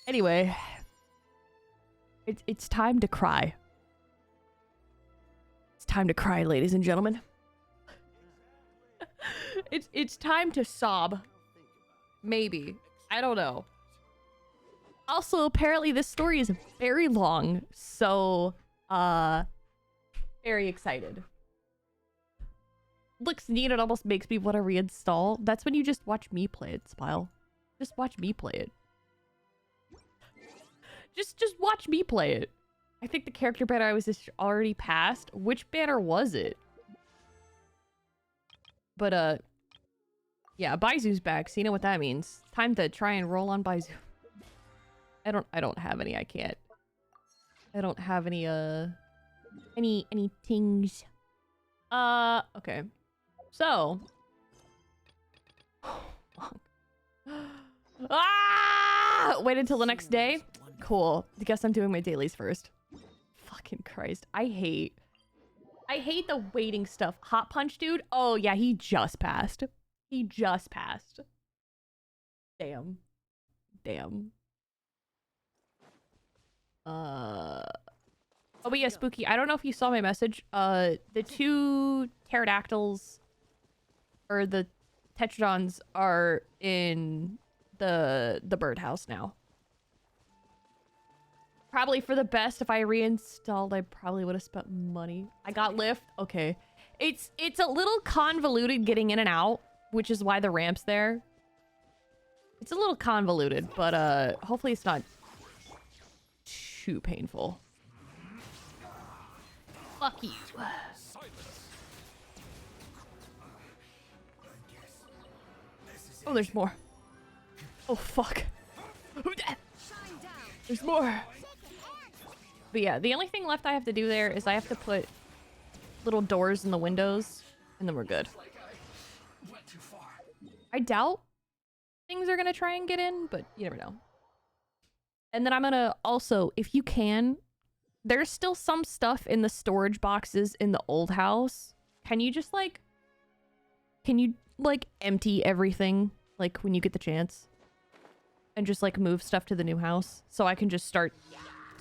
Anyway, it's time to cry. It's time to cry, ladies and gentlemen. It's time to sob. Maybe. I don't know. Also, apparently this story is very long, so very excited. Looks neat, it almost makes me want to reinstall. That's when you just watch me play it, Smile. Just watch me play it. Just watch me play it. I think the character banner I was just already past. Which banner was it? But yeah, Baizu's back, so you know what that means. Time to try and roll on Baizu. I don't have any, I can't. I don't have any any things. Okay. So wait until the next day? Cool. I guess I'm doing my dailies first. Fucking Christ. I hate the waiting stuff. Hot Punch dude? Oh yeah, he just passed. He just passed. Damn. Damn. Oh, but yeah, Spooky, I don't know if you saw my message. The two pterodactyls or the tetradons are in the birdhouse now. Probably for the best. If I reinstalled, I probably would have spent money. I got lift. Okay. It's a little convoluted getting in and out, which is why the ramp's there. It's a little convoluted, but hopefully it's not too painful. Fuck you. Oh, there's more. Oh, fuck. There's more. But yeah, the only thing left I have to do there is I have to put little doors in the windows, and then we're good. I doubt things are gonna try and get in, but you never know. And then I'm gonna also, if you can, there's still some stuff in the storage boxes in the old house. Can you just empty everything, like, when you get the chance? And just, like, move stuff to the new house? So I can just start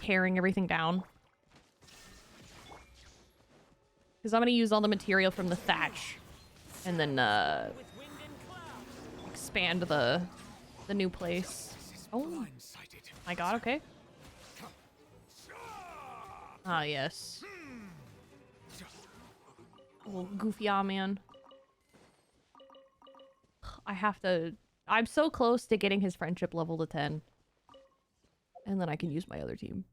tearing everything down. Because I'm gonna use all the material from the thatch. And then, expand the new place. Oh my god, okay. Ah, yes. Little goofy man. I have to... I'm so close to getting his friendship level to 10. And then I can use my other team.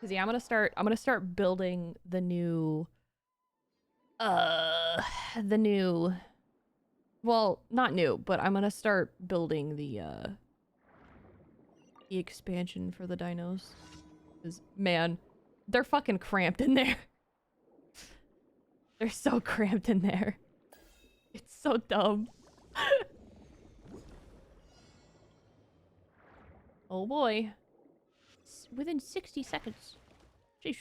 Cause yeah, I'm gonna start building the new... Well, not new, but I'm gonna start building the expansion for the dinos. Cause, man, they're fucking cramped in there. They're so cramped in there. It's so dumb. Oh boy. Within 60 seconds. Sheesh.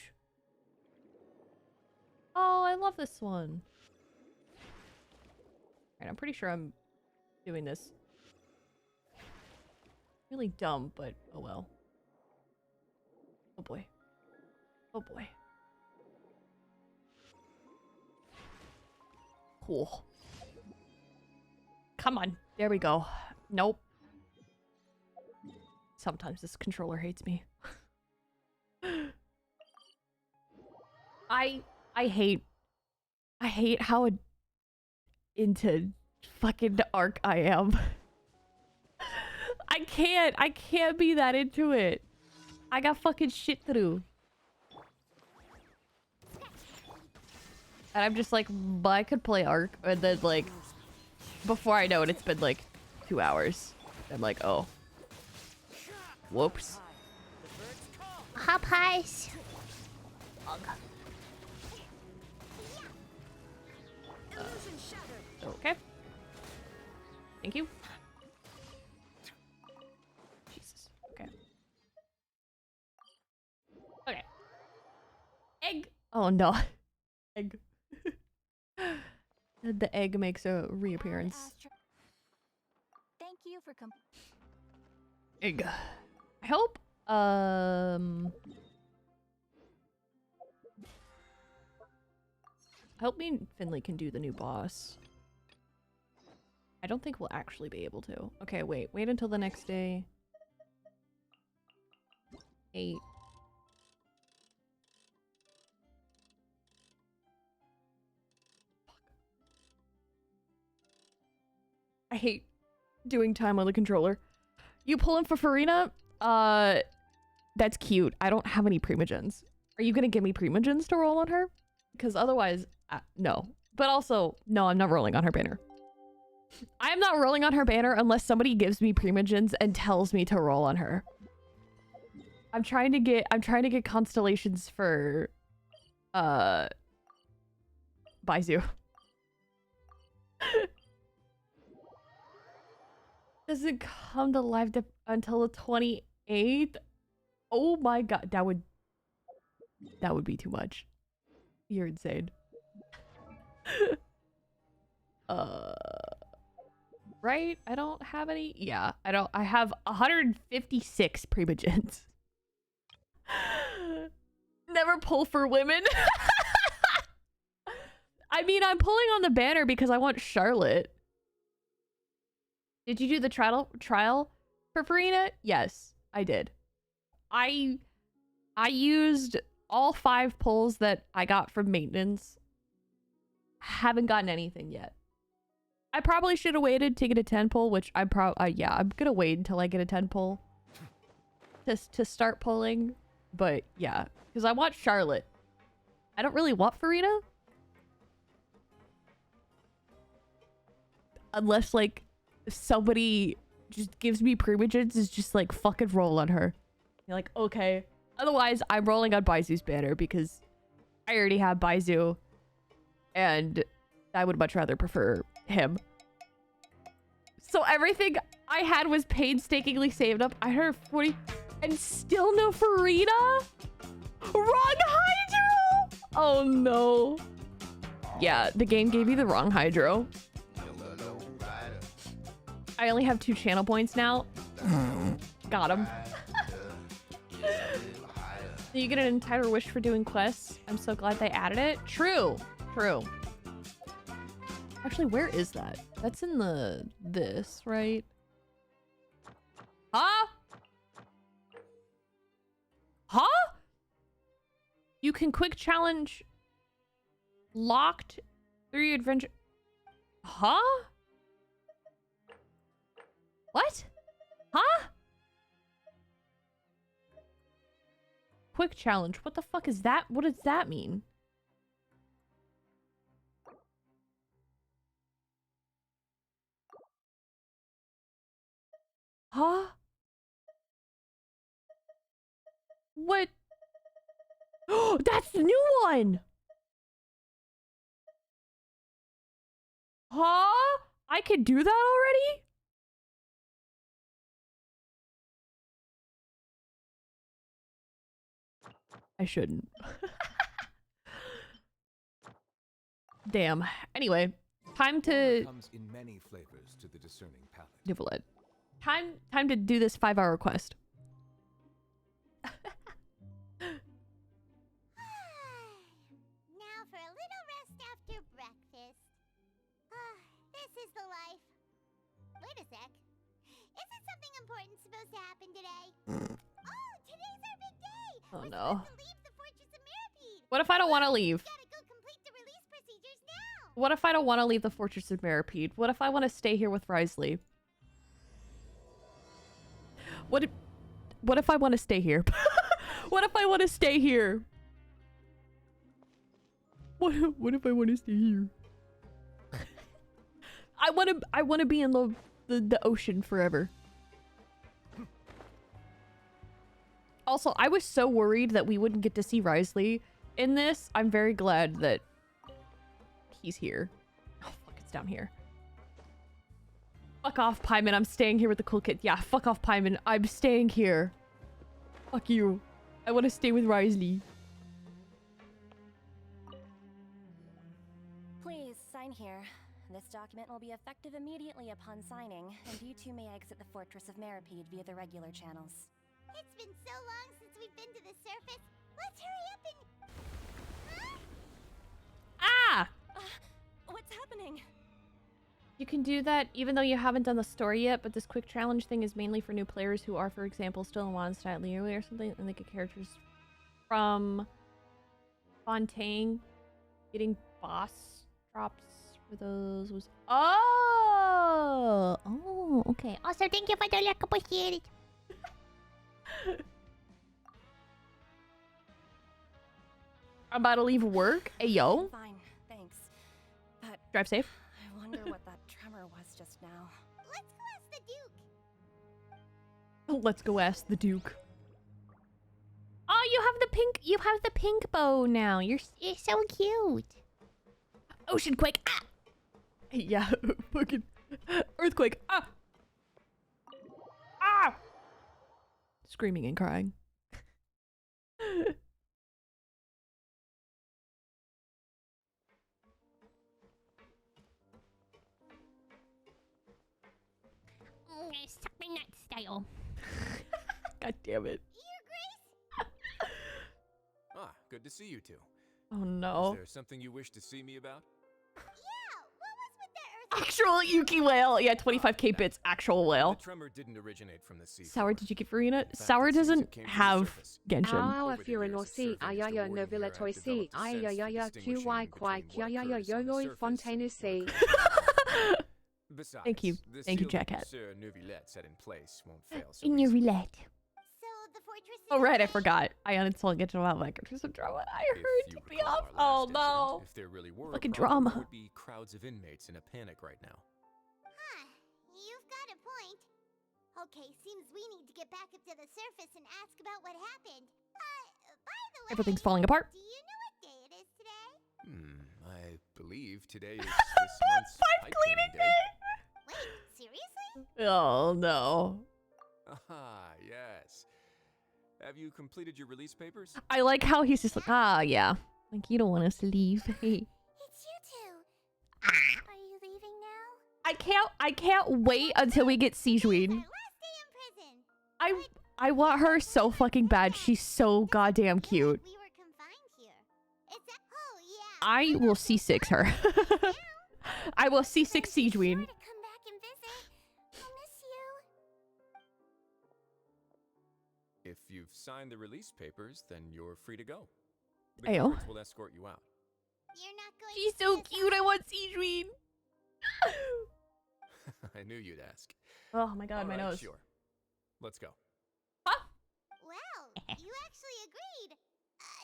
Oh, I love this one. Alright, I'm pretty sure I'm doing this. Really dumb, but oh well. Oh boy. Oh boy. Cool. Come on. There we go. Nope. Sometimes this controller hates me. I hate how into fucking Arc I am. I can't be that into it. I got fucking shit to do. And I'm just like, but I could play Arc, and then like, before I know it, it's been like 2 hours. I'm like, oh. Whoops. Hop highs. Okay. Thank you. Jesus. Okay. Okay. Egg. Oh no. Egg. The egg makes a reappearance. Thank you for Egg. I hope. I hope me and Finley can do the new boss. I don't think we'll actually be able to. Okay, wait until the next day. 8. Fuck. I hate doing time on the controller. You pulling for Farina? That's cute. I don't have any primogens. Are you gonna give me primogens to roll on her? Because otherwise, no. But also, no, I'm not rolling on her banner. I am not rolling on her banner unless somebody gives me primogens and tells me to roll on her. I'm trying to get constellations for Baizu. Doesn't come to live until the 28th. Oh my god, that would be too much. You're insane. Right? I don't have any. Yeah, I don't. I have 156 primogens. Never pull for women. I mean, I'm pulling on the banner because I want Charlotte. Did you do the trial for Farina? Yes, I did. I used all 5 pulls that I got from maintenance. Haven't gotten anything yet. I probably should have waited to get a 10 pull, which I'm yeah, I'm gonna wait until I get a 10 pull to start pulling. But yeah, because I want Charlotte. I don't really want Farina. Unless like somebody just gives me primogens, is just like fucking roll on her. You're like, okay. Otherwise, I'm rolling on Baizu's banner because I already have Baizu and I would much rather prefer him. So everything I had was painstakingly saved up. I heard 40 and still no Farina? Wrong Hydro! Oh no. Yeah, the game gave you the wrong Hydro. I only have 2 channel points now. Got him. You get an entire wish for doing quests. I'm so glad they added it. True. True. Actually, where is that? That's in this, right? Huh? Huh? You can quick challenge locked through your adventure. Huh? What? Huh? Quick challenge. What the fuck is that? What does that mean? Huh? What? Oh, that's the new one! Huh? I could do that already? I shouldn't. Damn. Anyway, time to comes in many flavors to the discerning palate. Nivelet. Time to do this 5-hour quest. Now for a little rest after breakfast. This is the life. Wait a sec. Isn't something important supposed to happen today? Oh, today's our big day. Oh We're no. supposed to leave the Fortress of Mirapede. What if I don't want to leave? Gotta go complete the release procedures now. What if I don't want to leave the Fortress of Mirapede? What if I want to stay here with Risley? What if I want to stay here? What if I want to stay here? What if I want to stay here? I want to be in the ocean forever. Also, I was so worried that we wouldn't get to see Risley in this. I'm very glad that he's here. Oh, fuck, it's down here. Fuck off, Paimon. I'm staying here with the cool kid. Yeah, fuck off, Paimon. I'm staying here. Fuck you. I want to stay with Risley. Please, sign here. This document will be effective immediately upon signing, and you two may exit the Fortress of Meripede via the regular channels. It's been so long since we've been to the surface. Let's hurry up and... Huh? Ah! What's happening? You can do that even though you haven't done the story yet, but this quick challenge thing is mainly for new players who are, for example, still in Mondstadt Leeway or something, and they get characters from Fontaine. Getting boss drops for those was... Oh! Oh, okay. Also, thank you for the like, appreciate it. I'm about to leave work. Hey, yo. Fine, thanks. But Drive safe. I wonder what that tremor was just now. Let's go ask the Duke. Let's go ask the Duke. Oh, you have the pink bow now. You're so cute. Ocean quake. Ah! Yeah, fucking earthquake. Ah! Ah! Screaming and crying. Suck my nut style. God damn it. Your Grace? Ah, good to see you two. Oh no. Is there something you wish to see me about? Yeah, what was with the earth? Actual Yuki whale. Yeah, 25k bits. Actual The whale. tremor didn't originate from the sea. Sour, did you get Farina? fact, Sour it seems doesn't it came from the have surface. Genshin. Ah, Over if the you're in years, or the see, surfing ah, is yeah, the yeah, wording no here villa I've toi developed see, a ah, sense yeah, for yeah, yeah, distinguishing QY, quack, between yeah, what yeah, yeah, occurs yo, on the yo, surface fontaine and see. what occurs- Besides, Thank you. the Thank you, seal that Jackhat. Monsieur Neuvillette set in place won't fail so In your easily. roulette. So the fortress is Oh right, I okay? forgot. I uninstalled Genshin Impact for some drama. I If heard you took me recall off. our Oh last no. incident, if there really were a Fucking problem, drama. there would be crowds of inmates in a panic right now. Huh, you've got a point. Okay, seems we need to get back up to the surface and ask about what happened. By the way, Everything's falling apart. do you know what day it is today? I believe today is this month's pipe cleaning day. Wait, seriously? Oh no. Ah, yes. Have you completed your release papers? I like how he's just like, ah yeah. Like you don't want us to leave. Hey. It's you two. Are you leaving now? I can't wait until we get Today's our Sijween. last day in prison. I want her so fucking bad. She's so goddamn cute. We were confined here. Oh yeah. I will C6 her. I will C6 Then be sure Sijween. to come back and visit. I'll miss you. If you've signed the release papers, then you're free to go. The Ayo. guards will escort you out. You're not going She's to so see us cute. I out? want Sijween. I knew you'd ask. Oh my god, my All right, nose. Sure. Let's go. Well, you actually agreed.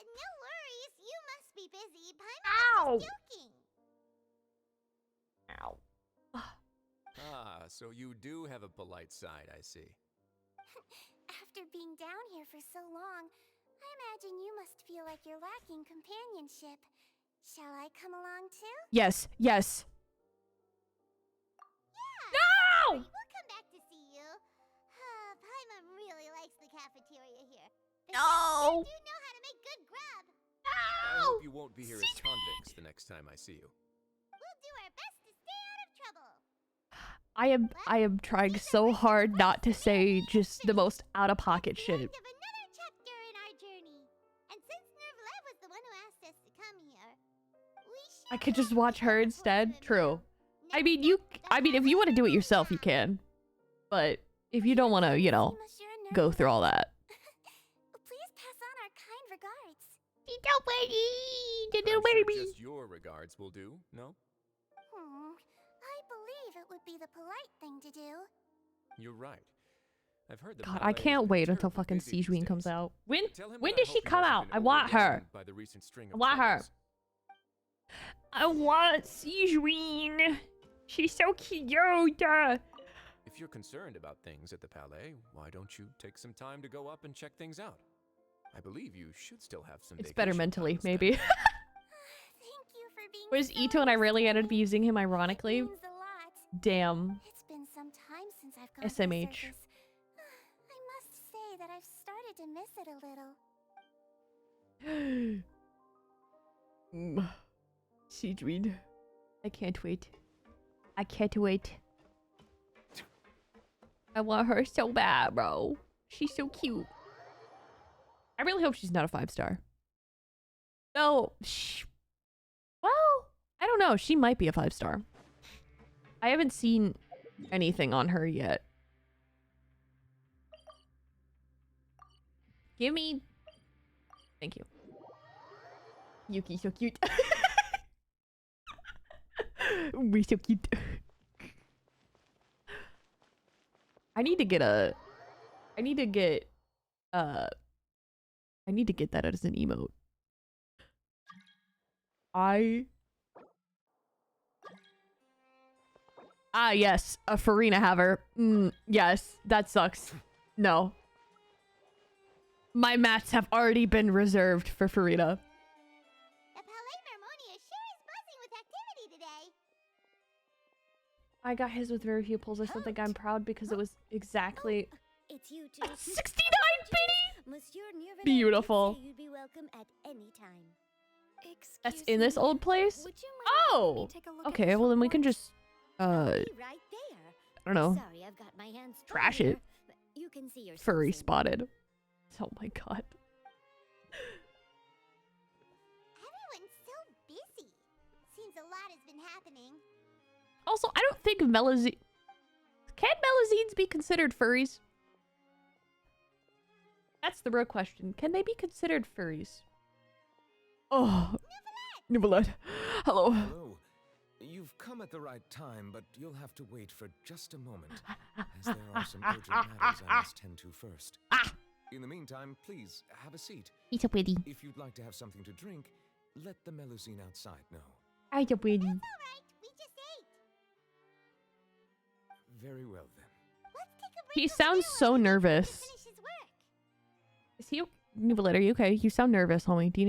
No worries. You must be busy. Ow. Paimon was just joking. Ow. Ah, so you do have a polite side, I see. After being down here for so long, I imagine you must feel like you're lacking companionship. Shall I come along too? Yes, yes. Yeah. No! We'll come back to see you. Paimon really likes the cafeteria here. The No! chefs do know how to make good grub. I hope you won't be here as convicts the next time I see you. We'll do our best to stay out of trouble. I am trying so hard not to say just the most out of pocket The shit. end of another chapter in our journey. And since Nervlev was the one who asked us to come here, we should I could just really watch take her a instead. point of True. him. I mean, if you want to do it yourself, you can. But if you don't want to, you know, go through all that. Please pass on our kind regards. Little I'm sure baby. just your regards will do, no? I believe it would be the polite thing to do. You're right. I've heard the God, I ballet has can't been wait until terribly fucking busy these Sijween comes days. out. Tell him When that I does she hope he come hasn't out? been I want her. overwhelmed by the recent string I of want her. troubles. I want Sijween. She's so cute. If you're concerned about things at the palais, why don't you take some time to go up and check things out? I believe you should still have some It's better vacation mentally, time to spend. maybe. Thank you for being Where's so Ito and I really ended up understanding. using him It ironically? means a lot. Damn. It's been some time since I've gone to the SMH. circus. I must say that I've started to miss it a little. Sijween. I can't wait. I can't wait. I want her so bad, bro. She's so cute. I really hope she's not a 5-star. No. Well, I don't know. She might be a 5-star. I haven't seen anything on her yet. Give me... Thank you. Yuki, so cute. We're so cute. I need to get that as an emote. Yes, a Farina Haver. Yes, that sucks. No. My mats have already been reserved for Farina. The Palais Mermonia sure is buzzing with activity today. I got his with very few pulls. I still think I'm proud because it was exactly... It's you too. 69, baby! Monsieur Nirvana Beautiful. did say you'd be welcome at any time. That's Excuse in this me, old place? would you mind letting me Oh! take a look at Okay, this well then we report? can just... I'll be right there. I don't know. Sorry, I've got my hands full Trash here, it. but you can see yourself Furry soon. spotted. Oh my god. Everyone's so busy. Seems a lot has been happening. Also, I don't think melazine... Can melazines be considered furries? That's the real question. Can they be considered furries? Oh. Nivelette. Hello. Hello. You've come at the right time, but you'll have to wait for just a moment, as there are some urgent matters I must tend to first. In the meantime, please, have a seat. He's so pretty. If you'd like to have something to drink, let the Melusine outside know. I'm so pretty. All right, we just ate. Very well, then. Let's take a break. He over sounds there so while we wait for him to nervous. finish his work. Is he... Nivelette, are you okay? You sound nervous, homie. Do you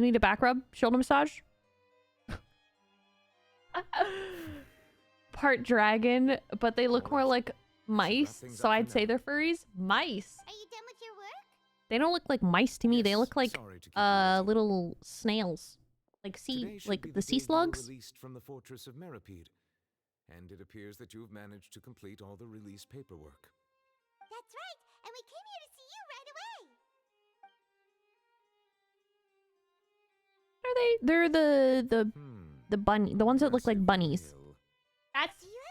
need a back rub? Shoulder massage? Part dragon, but they look more like mice, things so up for I'd say now. they're furries. Mice. Are you done with your work? They don't look like mice to me. They Yes, look like sorry to keep you waiting. little snails. Like Today should like be the sea day you were slugs. released from the fortress of Meripede, and it appears that you've managed to complete all the release paperwork. That's right, and we came here to see you right away. Are they? They're the bunny, the ones that look like Impressive bunnies. skill.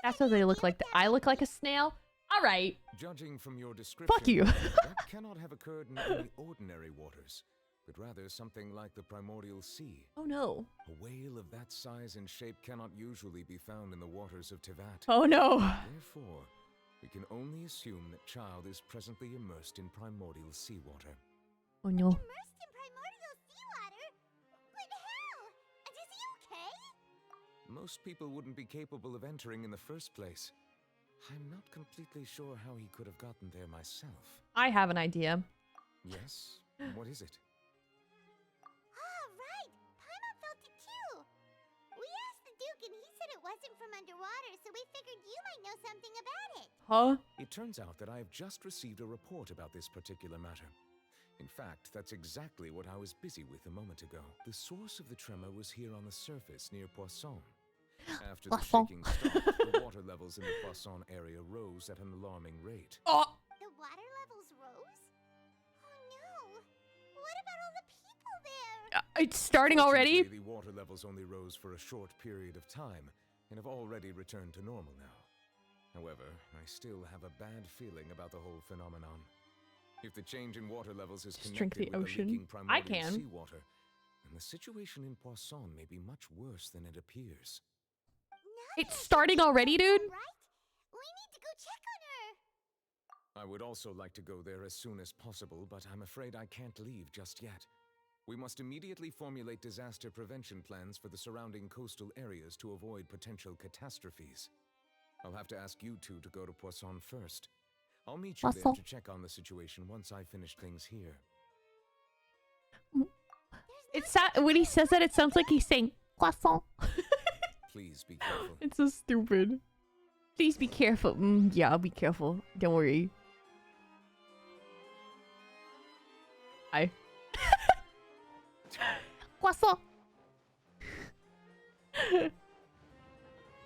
That's what they look like. I look like a snail. All right. Judging from your description, Fuck you. that cannot have occurred in any ordinary waters, but rather something like the primordial sea. Oh no. A whale of that size and shape cannot usually be found in the waters of Tevat. Oh no. Therefore, we can only assume that child is presently immersed in primordial seawater. Oh no. Immersed in primordial seawater? But how? And is he okay? Most people wouldn't be capable of entering in the first place. I'm not completely sure how he could have gotten there myself. I have an idea. Yes? What is it? Ah, right. Paimon felt it too. We asked the Duke and he said it wasn't from underwater, so we figured you might know something about it. Huh? It turns out that I have just received a report about this particular matter. In fact, that's exactly what I was busy with a moment ago. The source of the tremor was here on the surface near Poisson. After the Poisson. shaking stopped, the water levels in the Poisson area rose at an alarming rate. Oh. The water levels rose? Oh no. What about all the people there? It's starting already. Fortunately, the water levels only rose for a short period of time and have already returned to normal now. However, I still have a bad feeling about the whole phenomenon. If the change in water levels is Just drink connected the with ocean. the leaking I primordial can. seawater, then the situation in Poisson may be much worse than it appears. It's starting already, dude. Right? We need to go check on her. I would also like to go there as soon as possible, but I'm afraid I can't leave just yet. We must immediately formulate disaster prevention plans for the surrounding coastal areas to avoid potential catastrophes. I'll have to ask you two to go to Poisson first. I'll meet you there Poisson. to check on the situation once I finish things here. When he says that, it sounds like he's saying croissant. Please be careful. It's so stupid. Please be careful. Yeah, I'll be careful. Don't worry. Hi. Croissant.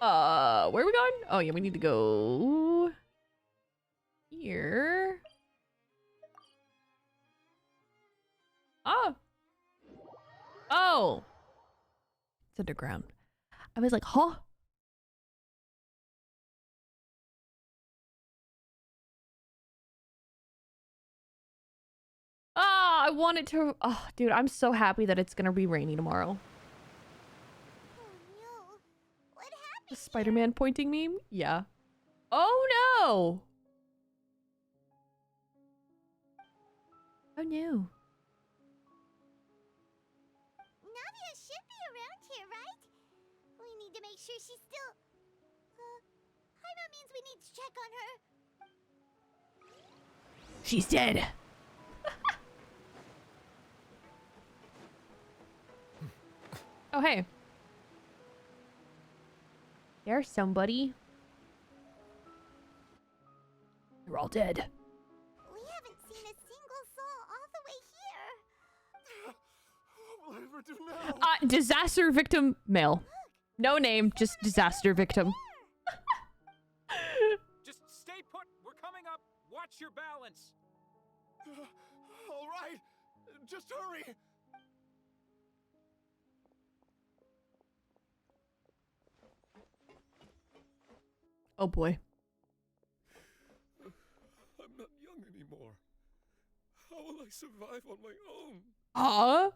Where are we going? Oh, yeah, we need to go here. Oh. Oh. It's underground. I was like, huh? Ah, I wanted to. Oh, dude, I'm so happy that it's gonna be rainy tomorrow. Oh no. What happened? The Spider-Man pointing meme? Yeah. Oh no! Oh no. Navia should be around here, right? We need to make sure she's still... Hyma means we need to check on her. She's dead. Oh, hey. There's somebody. They're all dead. We haven't seen a single soul all the way here. What will I ever do now? Disaster victim male. No name, just disaster victim. Just stay put. We're coming up. Watch your balance. All right, just hurry. Oh boy. I'm not young anymore. How will I survive on my own? Huh?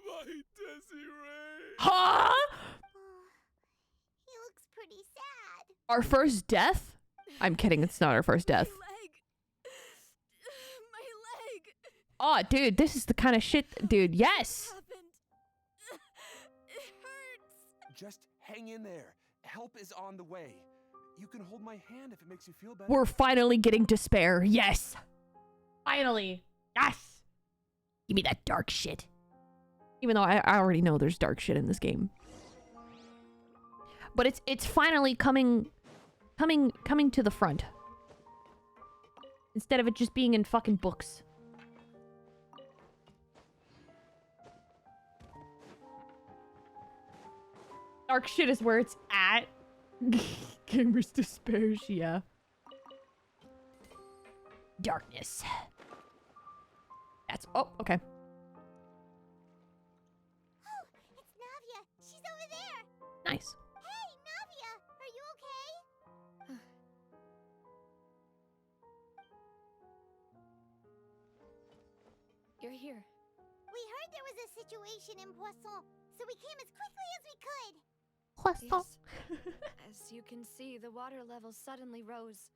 My Desiree. Huh? He looks pretty sad. Our first death? I'm kidding, it's not our first death. My leg. Oh, dude, this is the kind of shit, dude. Yes. Happened. It hurts. Just hang in there. Help is on the way. You can hold my hand if it makes you feel better. We're finally getting despair. Yes. Finally. Yes. Give me that dark shit. Even though I already know there's dark shit in this game. But it's finally coming to the front. Instead of it just being in fucking books. Dark shit is where it's at. Gamer's despair, yeah. Darkness. That's... Oh, okay. Oh, it's Navia. She's over there. Nice. Hey, Navia, are you okay? You're here. We heard there was a situation in Poisson, so we came as quickly as we could. Yes. As you can see, the water level suddenly rose.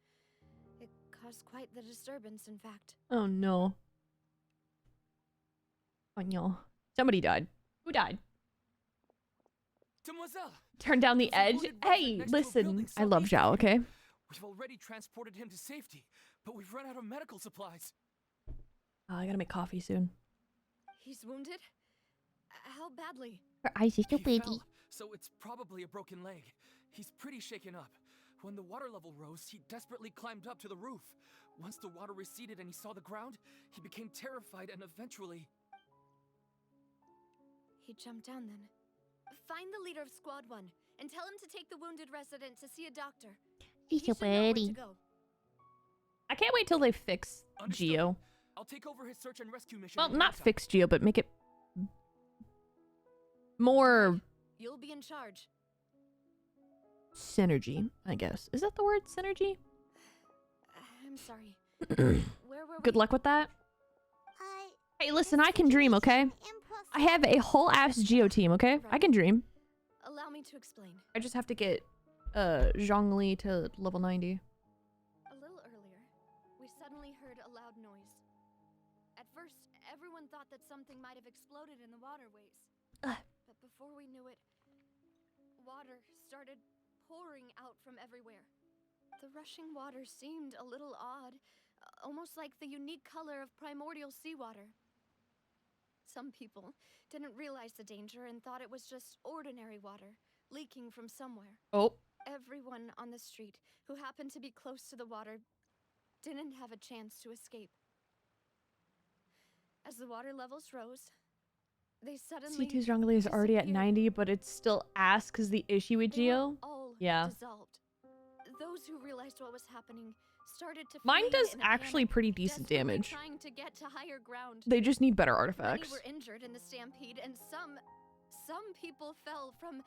It caused quite the disturbance, in fact. Oh no. Oh no. Somebody died. Who died? Demoiselle! Turn down the There's a edge. wounded resident Hey, next to a listen. building I love southeast of Zhao, here. okay? We've already transported him to safety, but we've run out of medical supplies. Oh, I gotta make coffee soon. He's wounded? How badly? Her eyes are so He pretty. fell, so it's probably a broken leg. He's pretty shaken up. When the water level rose, he desperately climbed up to the roof. Once the water receded and he saw the ground, he became terrified and eventually... He jumped down then. Find the leader of Squad 1 and tell him to take the wounded resident to see a doctor. He She's so should know where to pretty. go. I can't wait till they fix Understood. Geo. I'll take over his search and rescue mission. Well, in the not meantime. fix Geo, but make it more You'll be in charge. synergy, I guess. Is that the word, synergy? I'm sorry. Where were Good we? luck with that. Hey, listen, the I can dream, okay? situation in Poisson- I have a whole ass Geo team, okay? I can dream. Allow me to explain. I just have to get Zhongli to level 90. A little earlier, we suddenly heard a loud noise. At first, everyone thought that something might have exploded in the waterways. Ugh. But before we knew it, water started pouring out from everywhere. The rushing water seemed a little odd, almost like the unique color of primordial seawater. Some people didn't realize the danger and thought it was just ordinary water leaking from somewhere. Oh. Everyone on the street who happened to be close to the water didn't have a chance to escape. As the water levels rose, They suddenly C2's Zhongli is already at disappeared. 90, but it's still ass because the issue with They were Geo. all Yeah. dissolved. Those who realized what was happening started to Mine flee does in a actually panic, pretty decent desperately damage. trying to get to higher ground. They just need better Many artifacts. were injured in the stampede, and some people fell from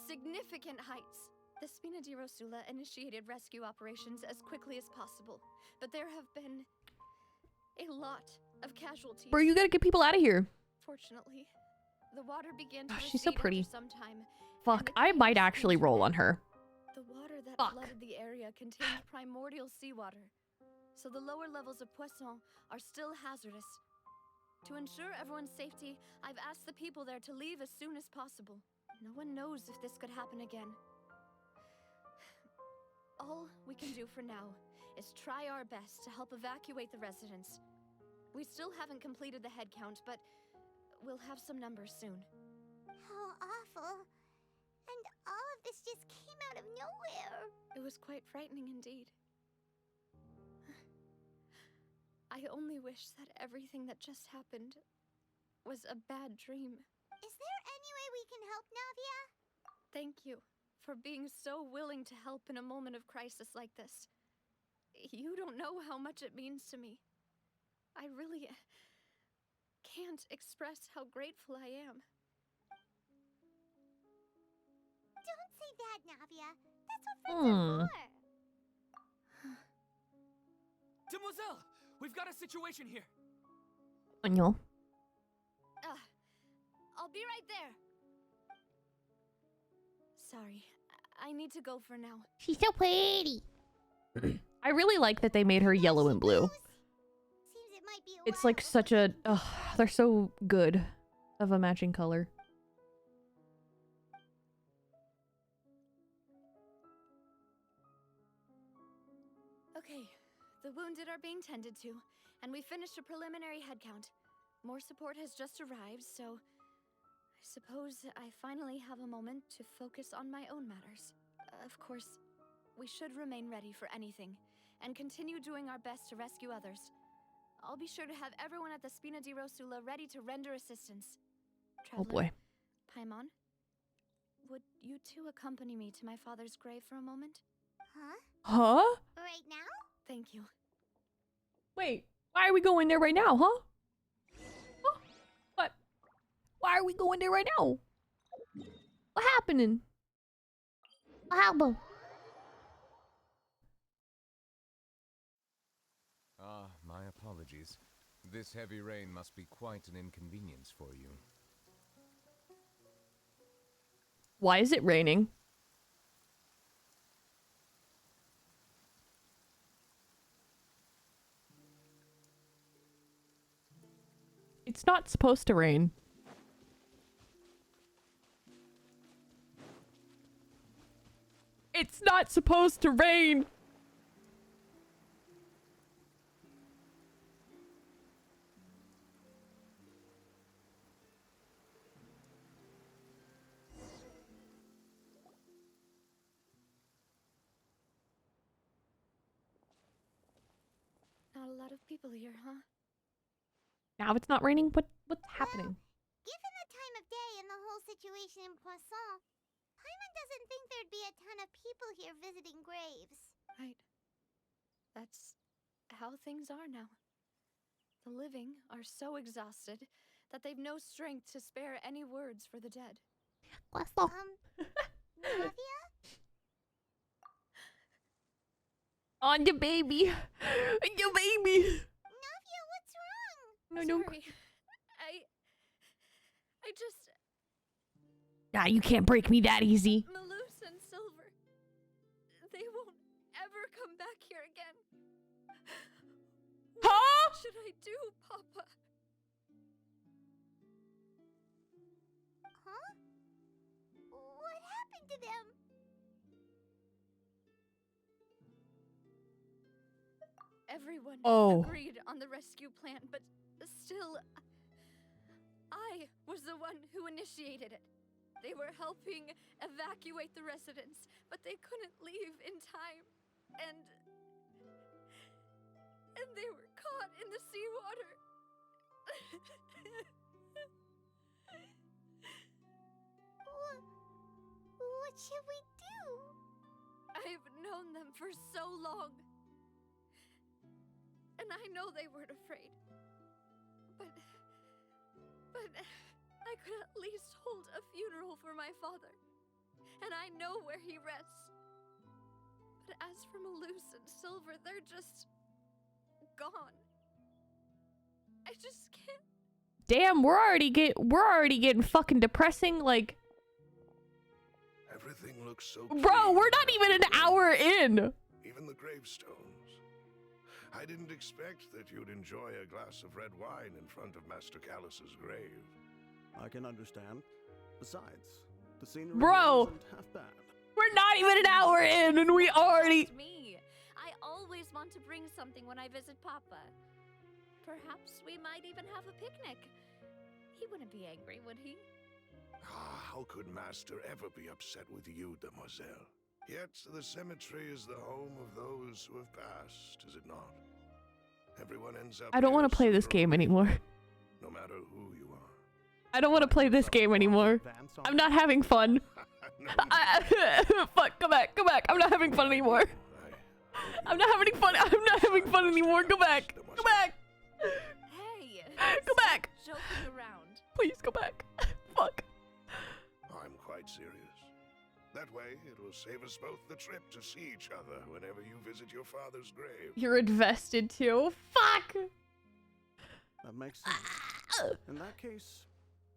significant heights. The Spina di Rosula initiated rescue operations as quickly as possible, but there have been a lot of casualties. Bro, you gotta get people out of here. Fortunately, the water began to Oh, she's so recede pretty. after some time. Fuck, and the I might caves actually into roll it. on her. The water that Fuck. flooded the area contained primordial seawater, so the lower levels of Poisson are still hazardous. To ensure everyone's safety, I've asked the people there to leave as soon as possible. No one knows if this could happen again. All we can do for now is try our best to help evacuate the residents. We still haven't completed the head count, but we'll have some numbers soon. How awful. And all of this just came out of nowhere. It was quite frightening indeed. I only wish that everything that just happened was a bad dream. Is there any way we can help, Navia? Thank you for being so willing to help in a moment of crisis like this. You don't know how much it means to me. I really can't express how grateful I am. Don't say that, Navia. That's what friends are for. Demoiselle, we've got a situation here. No. I'll be right there. Sorry, I need to go for now. She's so pretty. I really like that they made her yellow and blue. Seems it might be a It's while like such a... they're so good of a matching color. Okay, the wounded are being tended to, and we finished a preliminary head count. More support has just arrived, so I suppose I finally have a moment to focus on my own matters. Of course, we should remain ready for anything, and continue doing our best to rescue others. I'll be sure to have everyone at the Spina di Rosula ready to render assistance. Oh boy. Paimon, would you two accompany me to my father's grave for a moment? Huh? Huh? Right now? Thank you. Wait, why are we going there right now, huh? Huh? What? Why are we going there right now? What happening? What happened? Ah, my apologies. This heavy rain must be quite an inconvenience for you. Why is it raining? It's not supposed to rain. It's not supposed to rain! Not a lot of people here, huh? Now it's not raining? What's happening? Given the time of day and the whole situation in Poisson, Paimon doesn't think there'd be a ton of people here visiting graves. Right. That's how things are now. The living are so exhausted that they've no strength to spare any words for the dead. Navia? On the baby! The baby! Navia, what's wrong? No, no. Sorry. I just... Nah, you can't break me that easy. Malus and Silver. They won't ever come back here again. Huh? What should I do, Papa? Huh? What happened to them? Everyone Oh. agreed on the rescue plan, but still, I was the one who initiated it. They were helping evacuate the residents, but they couldn't leave in time. And they were caught in the seawater. What should we do? I've known them for so long. And I know they weren't afraid. But I could at least hold a funeral for my father. And I know where he rests. But as for Malus and Silver, they're just gone. I just can't. Damn, we're already getting fucking depressing. Like, Everything looks so bro, clean. we're not even an hour in. Even the gravestones. I didn't expect that you'd enjoy a glass of red wine in front of Master Callus's grave. I can understand. Besides, the scenery Bro. isn't half bad. We're not even an hour in, and we already. Just me. I always want to bring something when I visit Papa. Perhaps we might even have a picnic. He wouldn't be angry, would he? How could Master ever be upset with you, demoiselle? Yet the cemetery is the home of those who have passed, is it not? Everyone ends up. I don't want to here play this sooner or game later, anymore. No matter who you are. I don't want to play this game anymore. I'm not having fun. No, Fuck, come back. I'm not having fun anymore. I'm not having fun anymore. Go back. Go back. Hey! Go back. Joking around. Please go back. Fuck. I'm quite serious. That way, it will save us both the trip to see each other whenever you visit your father's grave. You're invested too. Fuck. That makes sense. In that case,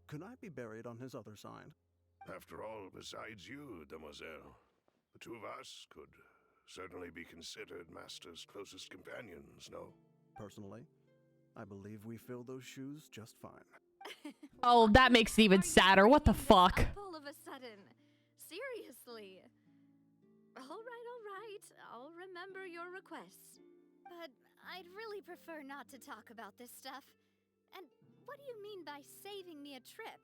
could I be buried on his other side? After all, besides you, demoiselle, the two of us could certainly be considered Master's closest companions, no? Personally, I believe we fill those shoes just fine. Oh, that makes it even sadder. What the fuck? All of a sudden. Seriously. All right. I'll remember your requests. But I'd really prefer not to talk about this stuff. And what do you mean by saving me a trip?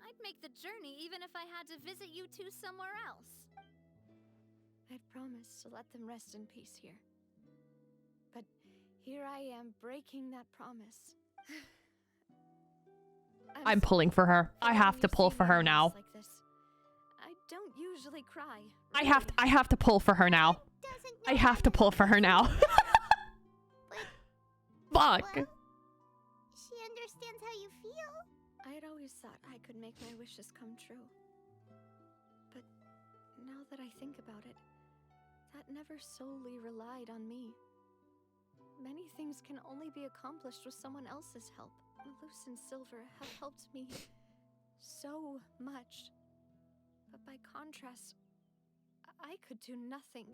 I'd make the journey even if I had to visit you two somewhere else. I'd promised to let them rest in peace here. But here I am breaking that promise. I'm pulling for her. I have to pull for her now. Like this. I don't usually cry. I have to pull for her now. I have to pull for her now. Fuck. Well, she understands how you feel. I had always thought I could make my wishes come true. But now that I think about it, that never solely relied on me. Many things can only be accomplished with someone else's help. Malus and Silver have helped me so much. But by contrast, I could do nothing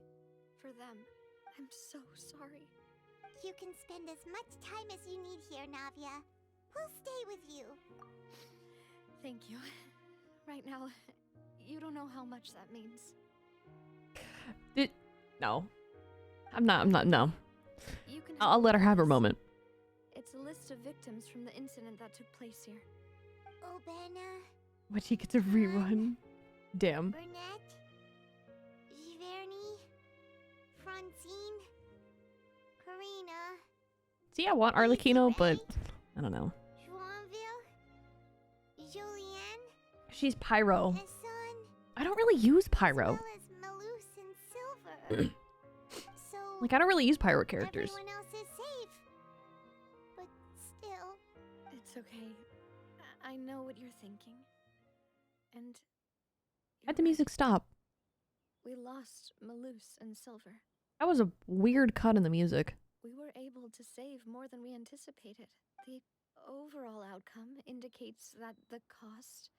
for them. I'm so sorry. You can spend as much time as you need here, Navia. We'll stay with you. Thank you. Right now, you don't know how much that means. No. I'm not, no. You can I'll let her have her moment. It's a list of victims from the incident that took place here. Obena, But she gets a rerun. Damn. Burnett, Giverny, Francine, Karina, See, I want Arlecchino, but I don't know. Joinville, Julianne, She's Pyro. Hassan, I don't really use Pyro. as well as Malus and Silver. So, Like, I don't really use Pyro characters. everyone else is safe. But still, It's okay. I know what you're thinking. And Let the music stop. we lost Malus and Silver. That was a weird cut in the music. We were able to save more than we anticipated. The overall outcome indicates that the cost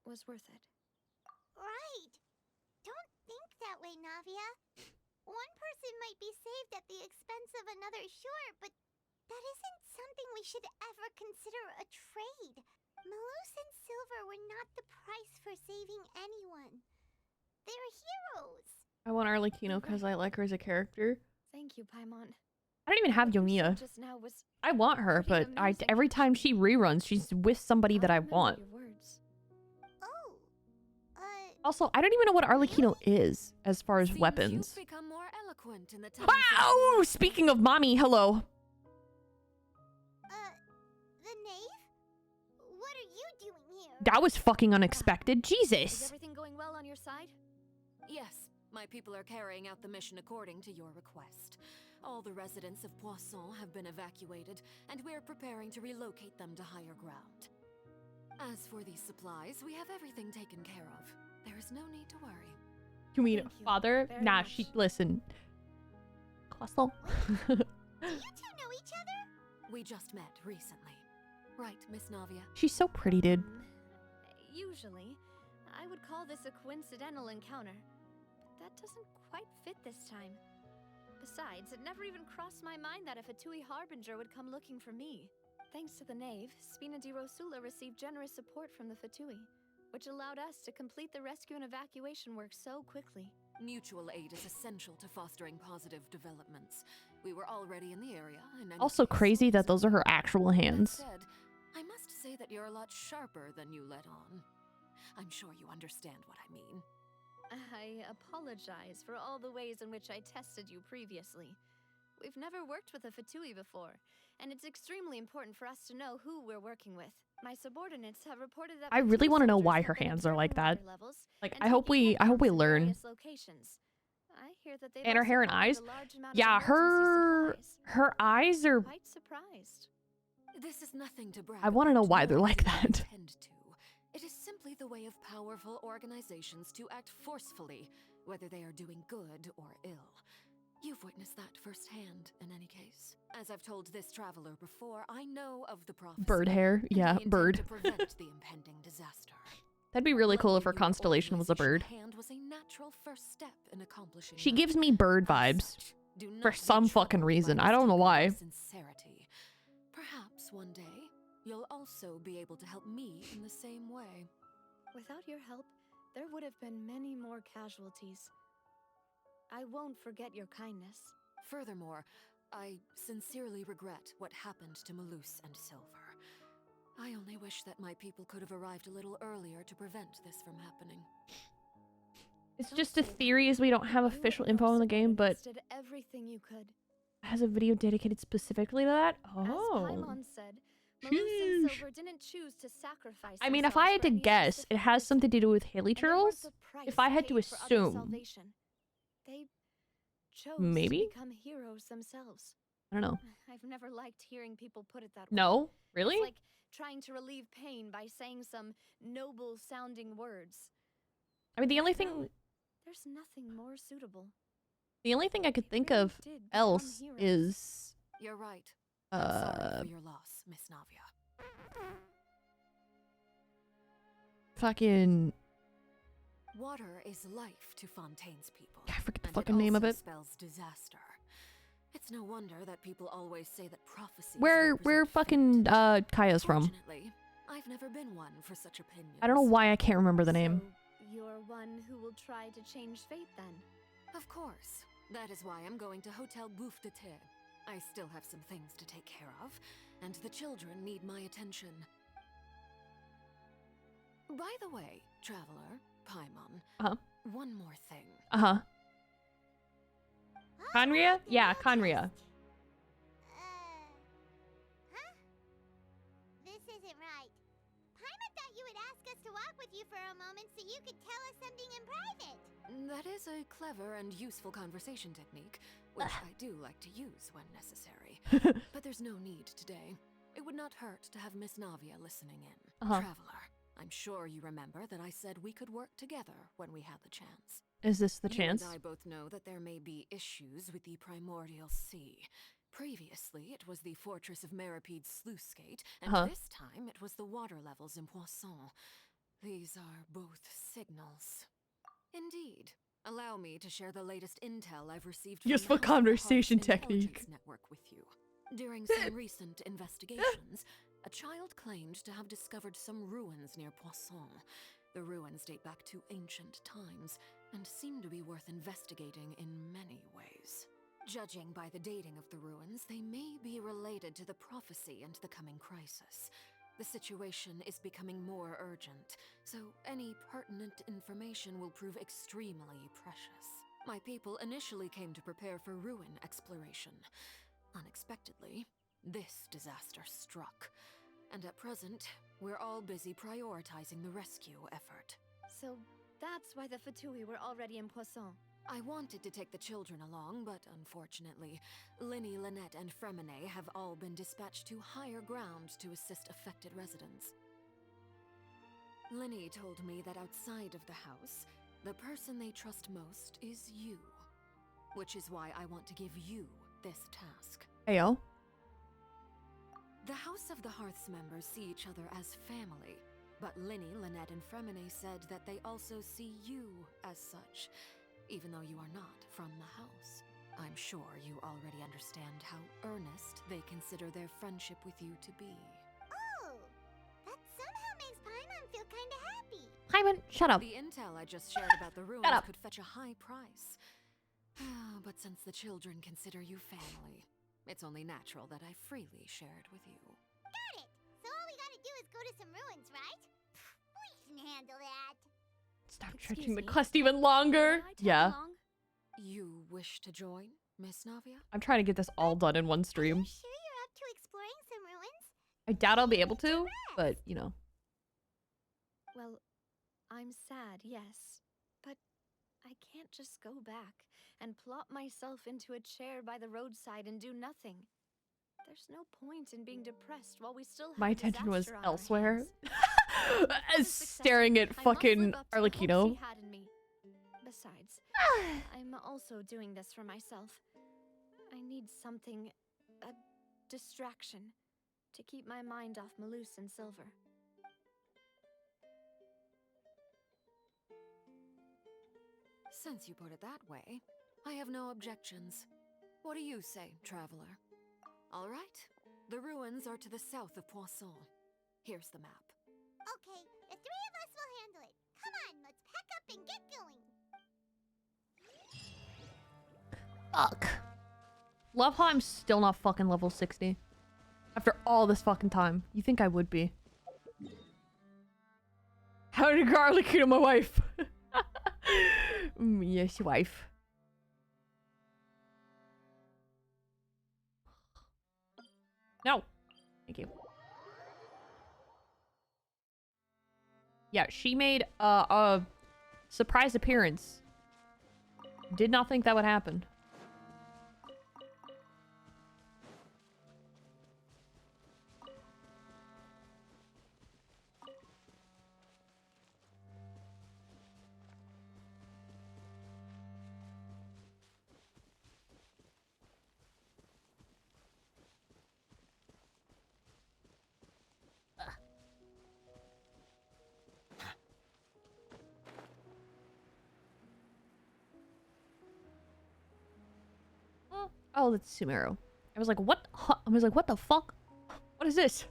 was worth it. right. Don't think that way, Navia. One person might be saved at the expense of another, sure, but that isn't something we should ever consider a trade. Malus and Silver were not the price for saving anyone. They're heroes. I want Arlecchino because I like her as a character. Thank you, Paimon. I don't even have What you Yomiya. said just now was I want her, pretty but amazing. every time she reruns, she's with somebody that I remember want. your words. Oh, Also, I don't even know what Arlecchino is as far as Seems weapons. You've become more eloquent in the time Wow! Speaking of mommy, hello. the knave? What are you doing here? That was fucking unexpected. Is Jesus. everything going well on your side? Yes, my people are carrying out the mission according to your request. All the residents of Poisson have been evacuated, and we're preparing to relocate them to higher ground. As for these supplies, we have everything taken care of. There is no need to worry. You mean Thank you father? very Nah, much. listen. Croissant. Do you two know each other? We just met recently. Right, Miss Navia? She's so pretty, dude. Usually, I would call this a coincidental encounter. But that doesn't quite fit this time. Besides, it never even crossed my mind that a Fatui Harbinger would come looking for me. Thanks to the Knave, Spina di Rosula received generous support from the Fatui, which allowed us to complete the rescue and evacuation work so quickly. Mutual aid is essential to fostering positive developments. We were already in the area, and Also crazy that those are her actual hands. That said, I must say that you're a lot sharper than you let on. I'm sure you understand what I mean. I apologize for all the ways in which I tested you previously. We've never worked with a Fatui before, and it's extremely important for us to know who we're working with. My subordinates have reported that I really Fatui want to know soldiers why have her been hands are like observing that. water levels Like, and I hope taking we hookups in learn. various locations. I hear that they've And her also hair and ordered a eyes. large amount of Yeah, emergency supplies. her eyes are. Quite surprised. This is nothing to brag I want to know about, why they're nor like do I that. intend to. It is simply the way of powerful organizations to act forcefully, whether they are doing good or ill. You've witnessed that firsthand, in any case. As I've told this traveler before, I know of the prophecy. Bird hair. and I Yeah, intend bird. to prevent the impending disaster. That'd be really cool if her Lending your constellation was a bird. organization a hand was a natural first step in accomplishing She that. gives me bird As vibes. such, do For not be some fucking troubled by reason. I don't know mistaken why. sincerity. Perhaps one day you'll also be able to help me in the same way. Without your help, there would have been many more casualties. I won't forget your kindness. Furthermore, I sincerely regret what happened to Malus and Silver. I only wish that my people could have arrived a little earlier to prevent this from happening. It's just a theory as we don't have official info on the game, but did everything you could. has a video dedicated specifically to that? As Oh. Paimon said, Malus and Sheesh. Silver didn't choose to sacrifice I mean, if themselves I had for to any guess, specific it has reason, something to do with Haley and they weren't Turtles. the If price I had to paid for others' assume, salvation. They chose Maybe? to become heroes themselves. I don't know. I've never liked hearing people put it that way. No? Really? It's like trying to relieve pain by saying some noble-sounding words. I mean, the only No, thing there's nothing more suitable. I could think really of did become else heroes. is You're right. I'm sorry for your loss, Miss Navia. fucking Water is life to Fontaine's people. I forget the and fucking name of also it. Spells disaster. It's no wonder that people always say that prophecies Where represent fucking fate. Kaya's from. Fortunately, I've never been one for such opinions. I don't know why I can't remember the name. So, you're one who will try to change fate then? Of course. That is why I'm going to Hotel Bouffe de Thé. I still have some things to take care of, and the children need my attention. By the way, traveler, Paimon, Uh-huh. one more thing. Uh-huh. Huh? Conria? Did Yeah, I Conria. just- Huh? This isn't right. Paimon thought you would ask us to walk with you for a moment so you could tell us something in private. That is a clever and useful conversation technique, which I do like to use when necessary. But there's no need today. It would not hurt to have Miss Navia listening in. Uh-huh. Traveler, I'm sure you remember that I said we could work together when we had the chance. Is this the You chance? and I both know that there may be issues with the Primordial Sea. Previously, it was the fortress of Meripede's sluice gate, and this time it was the water levels in Poisson. These are both signals. Indeed. Allow me to share the latest intel I've received from Useful the House of the Heart's conversation intelligence technique. network with you. During some recent investigations, a child claimed to have discovered some ruins near Poisson. The ruins date back to ancient times and seem to be worth investigating in many ways. Judging by the dating of the ruins, they may be related to the prophecy and the coming crisis. The situation is becoming more urgent, so any pertinent information will prove extremely precious. My people initially came to prepare for ruin exploration. Unexpectedly, this disaster struck. And at present, we're all busy prioritizing the rescue effort. So, That's why the Fatui were already in Poisson. I wanted to take the children along, but unfortunately, Linny, Lynette, and Fremine have all been dispatched to higher ground to assist affected residents. Linny told me that outside of the house, the person they trust most is you. Which is why I want to give you this task. Ayo. The House of the Hearth's members see each other as family, but Linny, Lynette, and Fremine said that they also see you as such, even though you are not from the house. I'm sure you already understand how earnest they consider their friendship with you to be. Oh, that somehow makes Paimon feel kinda happy. Hyman, shut up. The intel I just shared about the ruins up. could fetch a high price. But since the children consider you family, it's only natural that I freely share it with you. Got it! So all we gotta do is go to some ruins, right? We can handle that. Stop Excuse stretching the me? quest even longer. May I tag Yeah. along? You wish to join, Miss Navia? I'm trying to get this all done in one Are stream. you sure you're up to exploring some ruins? I doubt I'll be able to, but you know. Well, I'm sad, yes. But I can't just go back and plop myself into a chair by the roadside and do nothing. There's no point in being depressed while we still have My a attention was disaster on our elsewhere. hands. As As a successor, staring at I must fucking live up to the hopes Arlecchino. he had in me. Besides, I'm also doing this for myself. I need something, a distraction, to keep my mind off Malus and Silver. Since you put it that way, I have no objections. What do you say, traveler? All right. The ruins are to the south of Poisson. Here's the map. Okay, the three of us will handle it. Come on, let's pack up and get going. Fuck. Love how I'm still not fucking level 60. After all this fucking time. You think I would be. How did Arlecchino, my wife? Yes, wife. No. Thank you. Yeah, she made a surprise appearance. Did not think that would happen. Oh, that's Sumeru. I was like, what? I was like, what the fuck? What is this?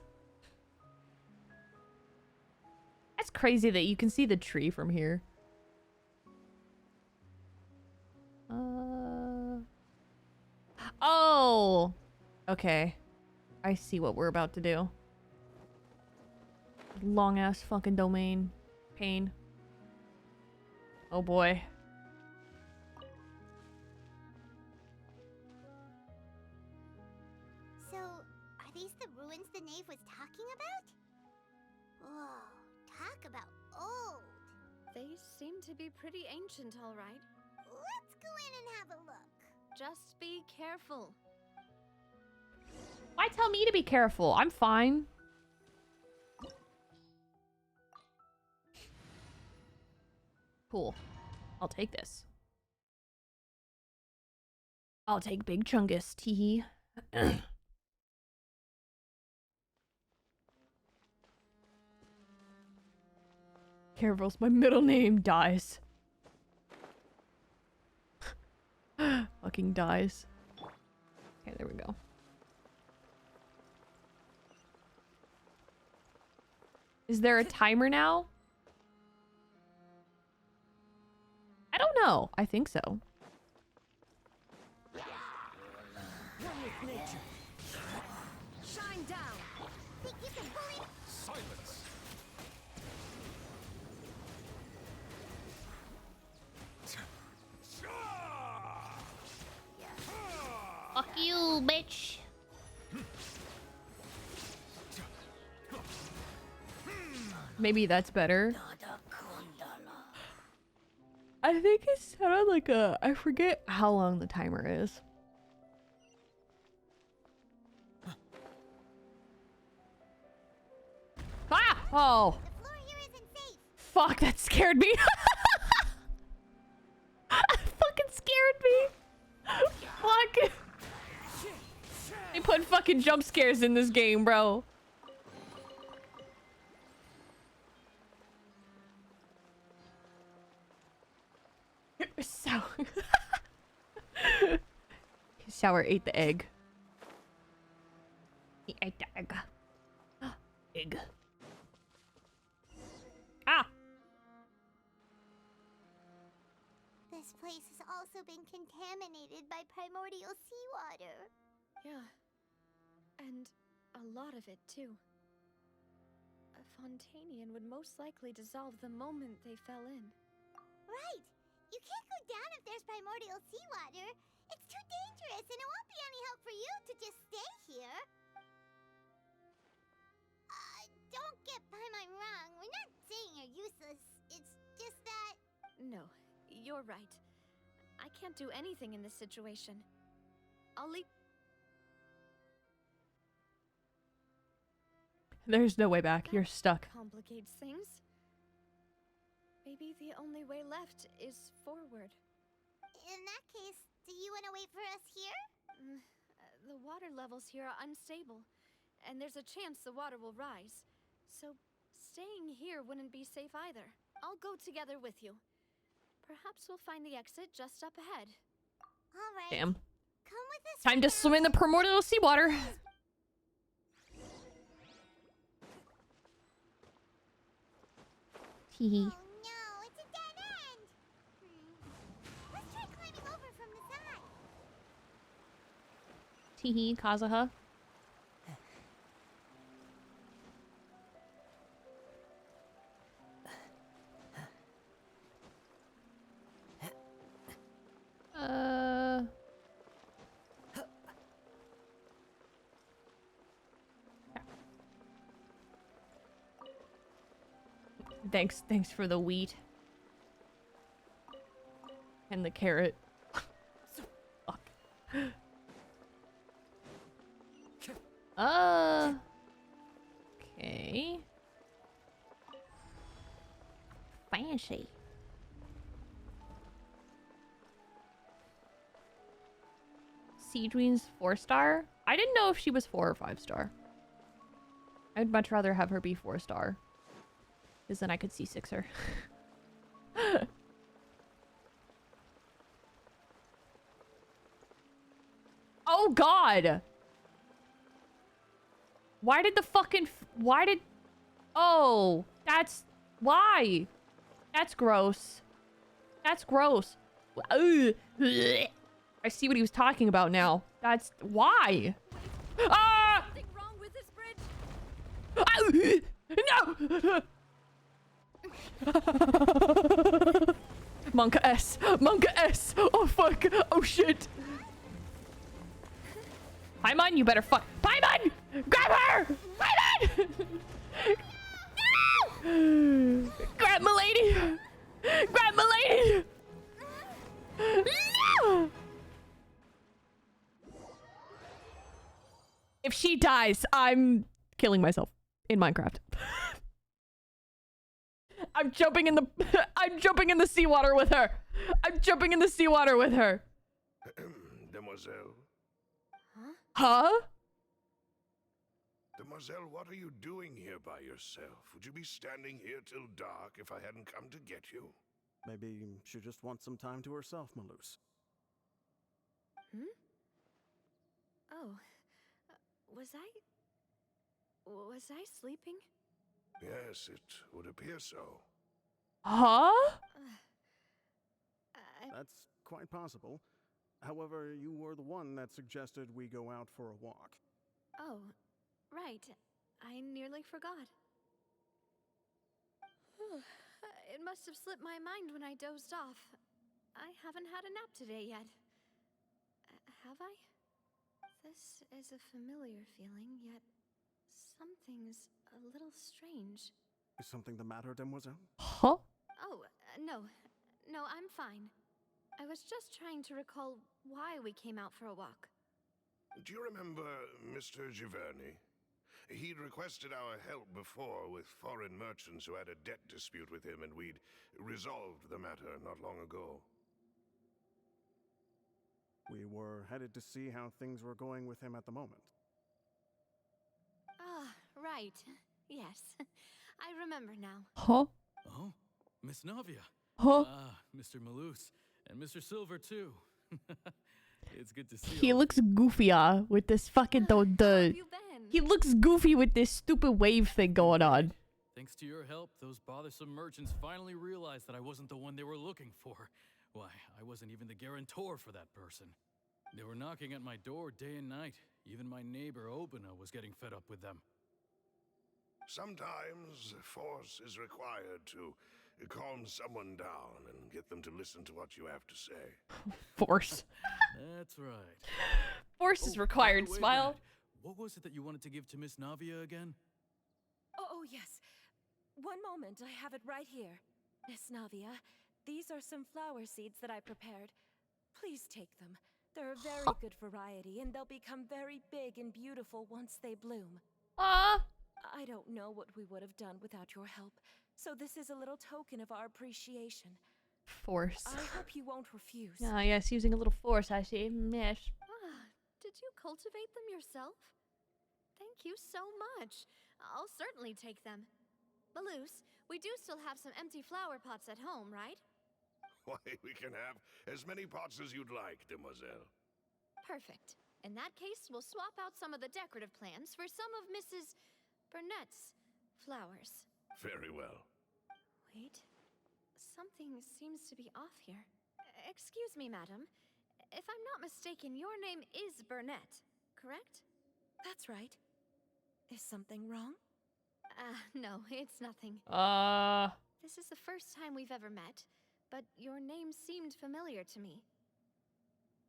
That's crazy that you can see the tree from here. Oh! Okay. I see what we're about to do. Long ass fucking domain. Pain. Oh boy. So, are these the ruins the knave was talking about? Whoa, talk about old. They seem to be pretty ancient, all right. Let's go in and have a look. Just be careful. Why tell me to be careful? I'm fine. Cool. I'll take this. I'll take Big Chungus, teehee. Careful, my middle name dies. Fucking dies. Okay, there we go. Is there a timer now? I don't know. I think so. Shine down. Think you can bully? Silence! Fuck you, bitch. Maybe that's better. I think it's set on like a, I forget how long the timer is. Ah! Oh. The floor here isn't safe. Fuck, that scared me. That fucking scared me. Fuck. They put fucking jump scares in this game, bro. Sour. Sour ate the egg. He ate the egg. Egg. Ah! This place has also been contaminated by primordial seawater. Yeah. And a lot of it, too. A Fontanian would most likely dissolve the moment they fell in. Right! You can't go down if there's primordial seawater. It's too dangerous, and it won't be any help for you to just stay here. Don't get Paimon wrong. We're not saying you're useless. It's just that... No, you're right. I can't do anything in this situation. I'll leave... There's no way back. You're stuck. Complicates things. Maybe the only way left is forward. In that case, do you want to wait for us here? The water levels here are unstable, and there's a chance the water will rise. So, staying here wouldn't be safe either. I'll go together with you. Perhaps we'll find the exit just up ahead. All right. Damn. Come with us. Time to swim in the primordial seawater. Hee. Oh no, it's a dead end. Let's try climbing over from the side. Teehee, Kazuha. Thanks for the wheat. And the carrot. Fuck. Okay. Fancy. Seedween's 4-star? I didn't know if she was 4 or 5-star. I'd much rather have her be 4-star. Because then I could C6 her. Oh god! Why did the fucking... why did... Oh, that's... why? That's gross. That's gross. Ugh. I see what he was talking about now. That's... why? Ah! Something wrong with this bridge? No! Monka S. Monka S. Oh fuck. Oh shit. Paimon, you better fuck. Paimon! Grab her! Paimon! No! Grab Milady! Grab Milady! No! If she dies, I'm killing myself in Minecraft. I'm jumping in the seawater with her. I'm jumping in the seawater with her. Demoiselle. Huh? Demoiselle, what are you doing here by yourself? Would you be standing here till dark if I hadn't come to get you? Maybe she just wants some time to herself, Maloose. Oh. Was I sleeping? Yes, it would appear so. Huh? That's quite possible. However, you were the one that suggested we go out for a walk. Oh, right. I nearly forgot. It must have slipped my mind when I dozed off. I haven't had a nap today yet. Have I? This is a familiar feeling, yet something's a little strange. Is something the matter, Demoiselle? Huh? Oh, no. No, I'm fine. I was just trying to recall why we came out for a walk. Do you remember Mr. Giverny? He'd requested our help before with foreign merchants who had a debt dispute with him, and we'd resolved the matter not long ago. We were headed to see how things were going with him at the moment. Ah, right. Yes. I remember now. Huh? Oh, Miss Navia. Huh? Ah, Mr. Malus. And Mr. Silver, too. It's good to see He all of looks you. goofy with this fucking How have you been? He looks goofy with this stupid wave thing going on. Thanks to your help, those bothersome merchants finally realized that I wasn't the one they were looking for. Why, I wasn't even the guarantor for that person. They were knocking at my door day and night. Even my neighbor Obina was getting fed up with them. Sometimes force is required to calm someone down and get them to listen to what you have to say. Force. That's right. Force is Oh, required. wait a Smile. minute. What was it that you wanted to give to Miss Navia again? Oh, yes. One moment, I have it right here. Miss Navia, these are some flower seeds that I prepared. Please take them. They're a very good variety, and they'll become very big and beautiful once they bloom. Ah. I don't know what we would have done without your help, so this is a little token of our appreciation. Force. I hope you won't refuse. Ah, yes, using a little force, I see. Mish. Ah, did you cultivate them yourself? Thank you so much. I'll certainly take them. Malus, we do still have some empty flower pots at home, right? Why, we can have as many pots as you'd like, demoiselle. Perfect. In that case, we'll swap out some of the decorative plants for some of Mrs. Burnett's flowers. Very well. Wait. Something seems to be off here. Excuse me, madam. If I'm not mistaken, your name is Burnett, correct? That's right. Is something wrong? No, it's nothing. This is the first time we've ever met, but your name seemed familiar to me.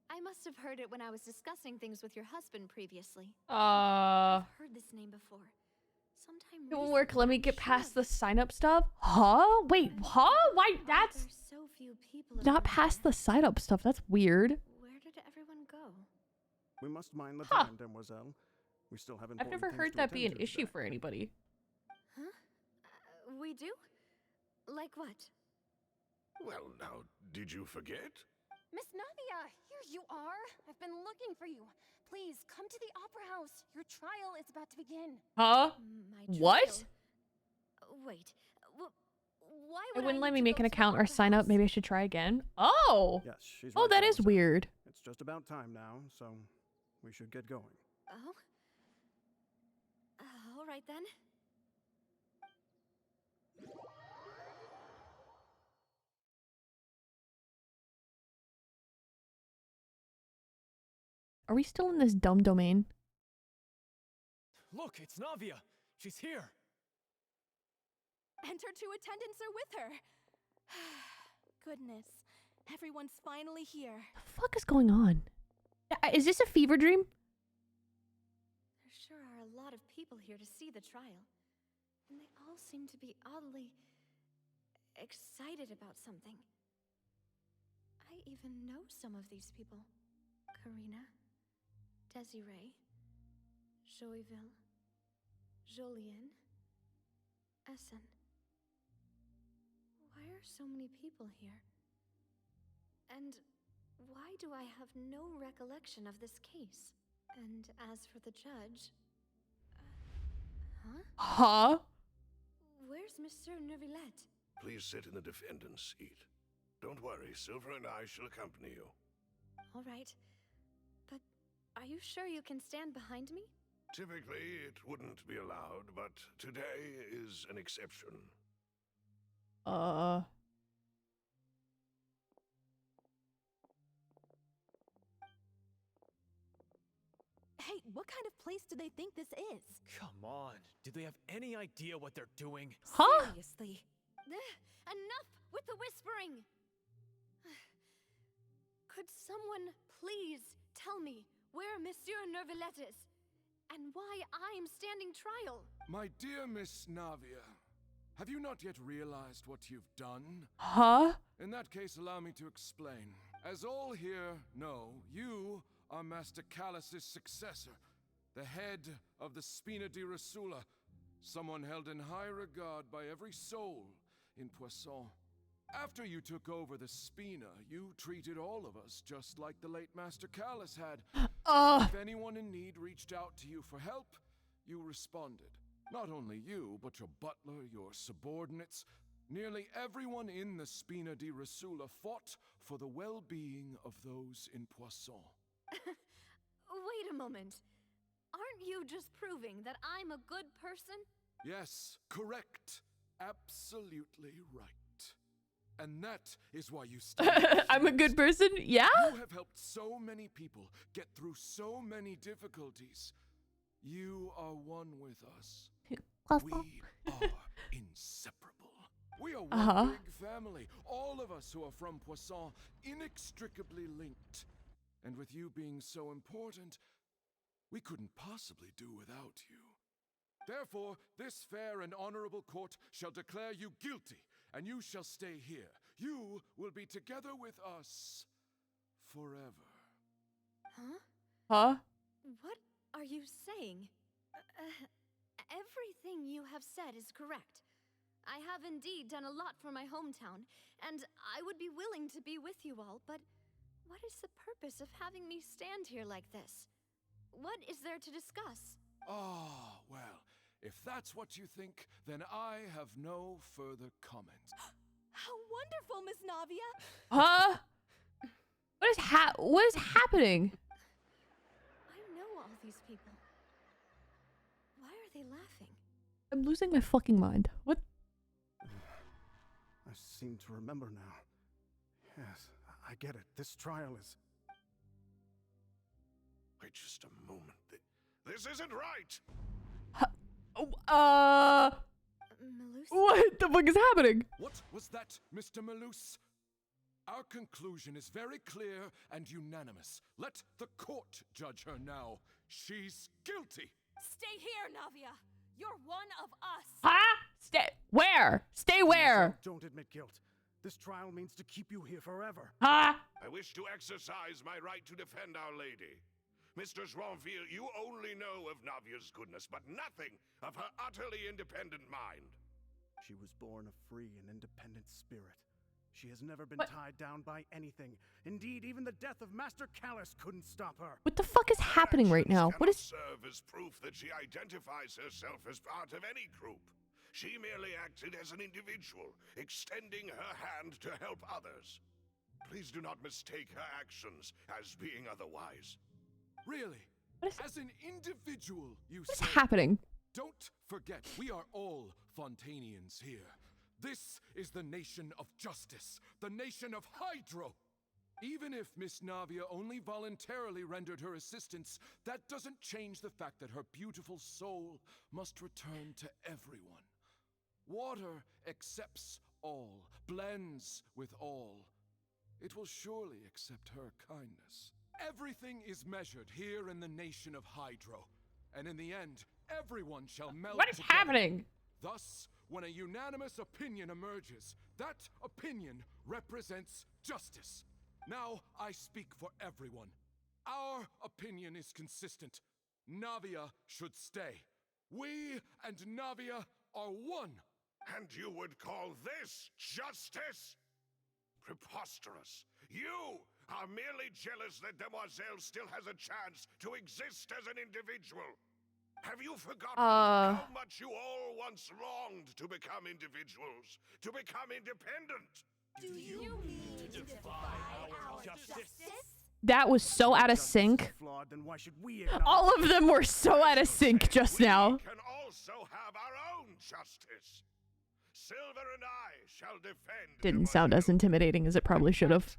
I must have heard it when I was discussing things with your husband previously. I've heard this name before. Sometime It won't work. Let me get past the the sign up stuff. Huh? Wait, huh? Why? That's There's so few people not around past here. the sign up stuff. That's weird. Where did everyone go? We must mind the Huh. time, demoiselle. We still have I've important never things heard to that be an attend to issue today. for anybody. Huh? We do? Like what? Well, now, did you forget? Miss Navia, here you are. I've been looking for you. Please, come to the Opera House. Your trial is about to begin. Huh? My What? trial? Wait. Why It would wouldn't I let need me to make go an to the account or Opera sign up. House? Maybe I should try again. Oh. Yes, she's Oh, right, that is mademoiselle. weird. It's just about time now, so we should get going. Oh? All right then. Are we still in this dumb domain? Look, it's Navia. She's here. And her two attendants are with her. Goodness, everyone's finally here. The fuck is going on? Is this a fever dream? There sure are a lot of people here to see the trial. And they all seem to be oddly excited about something. I even know some of these people. Karina, Desiree, Joyville, Jolien, Essen. Why are so many people here? And why do I have no recollection of this case? And as for the judge... huh? Huh? Where's Monsieur Neuvillette? Please sit in the defendant's seat. Don't worry, Silver and I shall accompany you. All right. But are you sure you can stand behind me? Typically, it wouldn't be allowed, but today is an exception. Hey, what kind of place do they think this is? Come on. Do they have any idea what they're doing? Huh? Seriously. Enough with the whispering! Could someone please tell me where Monsieur Neuvillette is? And why I'm standing trial? My dear Miss Navia, have you not yet realized what you've done? Huh? In that case, allow me to explain. As all here know, you are Master Callus's successor, the head of the Spina di Rasula, someone held in high regard by every soul in Poisson. After you took over the Spina, you treated all of us just like the late Master Callus had. If anyone in need reached out to you for help, you responded. Not only you, but your butler, your subordinates, nearly everyone in the Spina di Rasula fought for the well-being of those in Poisson. Wait a moment. Aren't you just proving that I'm a good person? Yes, correct. Absolutely right. And that is why you stand. I'm a good person? Yeah? You have helped so many people get through so many difficulties. You are one with us. We are inseparable. We are one big family. All of us who are from Poisson, inextricably linked. And with you being so important, we couldn't possibly do without you. Therefore, this fair and honorable court shall declare you guilty, and you shall stay here. You will be together with us forever. Huh? What are you saying? Everything you have said is correct. I have indeed done a lot for my hometown, and I would be willing to be with you all, but what is the purpose of having me stand here like this? What is there to discuss? Ah, well, if that's what you think, then I have no further comments. How wonderful, Miss Navia! Huh? What is happening? I know all these people. Why are they laughing? I'm losing my fucking mind. What? I seem to remember now. Yes, I get it. This trial is... Wait just a moment. This isn't right! Malus? What the fuck is happening? What was that, Mr. Malus? Our conclusion is very clear and unanimous. Let the court judge her now. She's guilty. Stay here, Navia. You're one of us. Huh? Stay where? Stay where? Don't admit guilt. This trial means to keep you here forever. Huh? I wish to exercise my right to defend Our Lady. Mr. Joinville, you only know of Navia's goodness, but nothing of her utterly independent mind. She was born a free and independent spirit. She has never been What? tied down by anything. Indeed, even the death of Master Callus couldn't stop her. What the fuck is happening right now? What is... serve as proof that she identifies herself as part of any group. She merely acted as an individual, extending her hand to help others. Please do not mistake her actions as being otherwise. Really? As an individual, you What is say? happening? Don't forget, we are all Fontanians here. This is the nation of justice, the nation of Hydro. Even if Miss Navia only voluntarily rendered her assistance, that doesn't change the fact that her beautiful soul must return to everyone. Water accepts all, blends with all. It will surely accept her kindness. Everything is measured here in the nation of Hydro, and in the end, everyone shall melt What is together. happening? Thus, when a unanimous opinion emerges, that opinion represents justice. Now I speak for everyone. Our opinion is consistent. Navia should stay. We and Navia are one. And you would call this justice? Preposterous. You are merely jealous that Demoiselle still has a chance to exist as an individual. Have you forgotten how much you all once longed to become individuals, to become independent? Do you mean to defy our justice? That was so out of sync. Flawed, then why should we All of them were so out of sync just now. We can also have our own justice. Silver and I shall defend. Didn't sound as intimidating as it probably should have.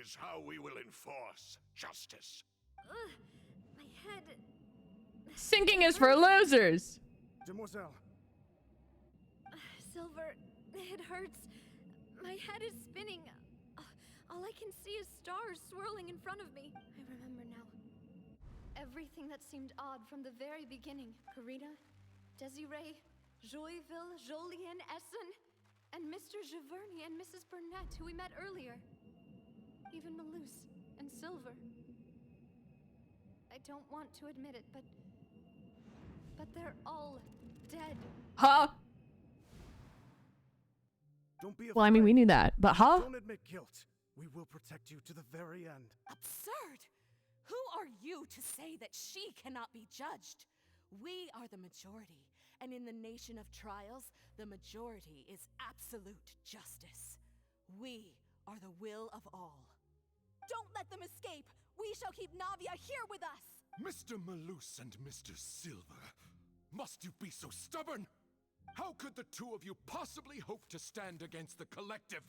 Is how we will enforce justice. My head... Sinking is for losers. Demoiselle. Silver, it hurts. My head is spinning. All I can see is stars swirling in front of me. I remember now. Everything that seemed odd from the very beginning. Karina, Desiree, Joyville, Jolien, Essen. And Mr. Giverny and Mrs. Burnett, who we met earlier. Even Malus and Silver. I don't want to admit it, but they're all dead. Huh? Don't be afraid. Well, I mean, we knew that, but huh? Don't admit guilt. We will protect you to the very end. Absurd! Who are you to say that she cannot be judged? We are the majority, and in the nation of trials, the majority is absolute justice. We are the will of all. Don't let them escape! We shall keep Navia here with us! Mr. Malus and Mr. Silver, must you be so stubborn? How could the two of you possibly hope to stand against the collective?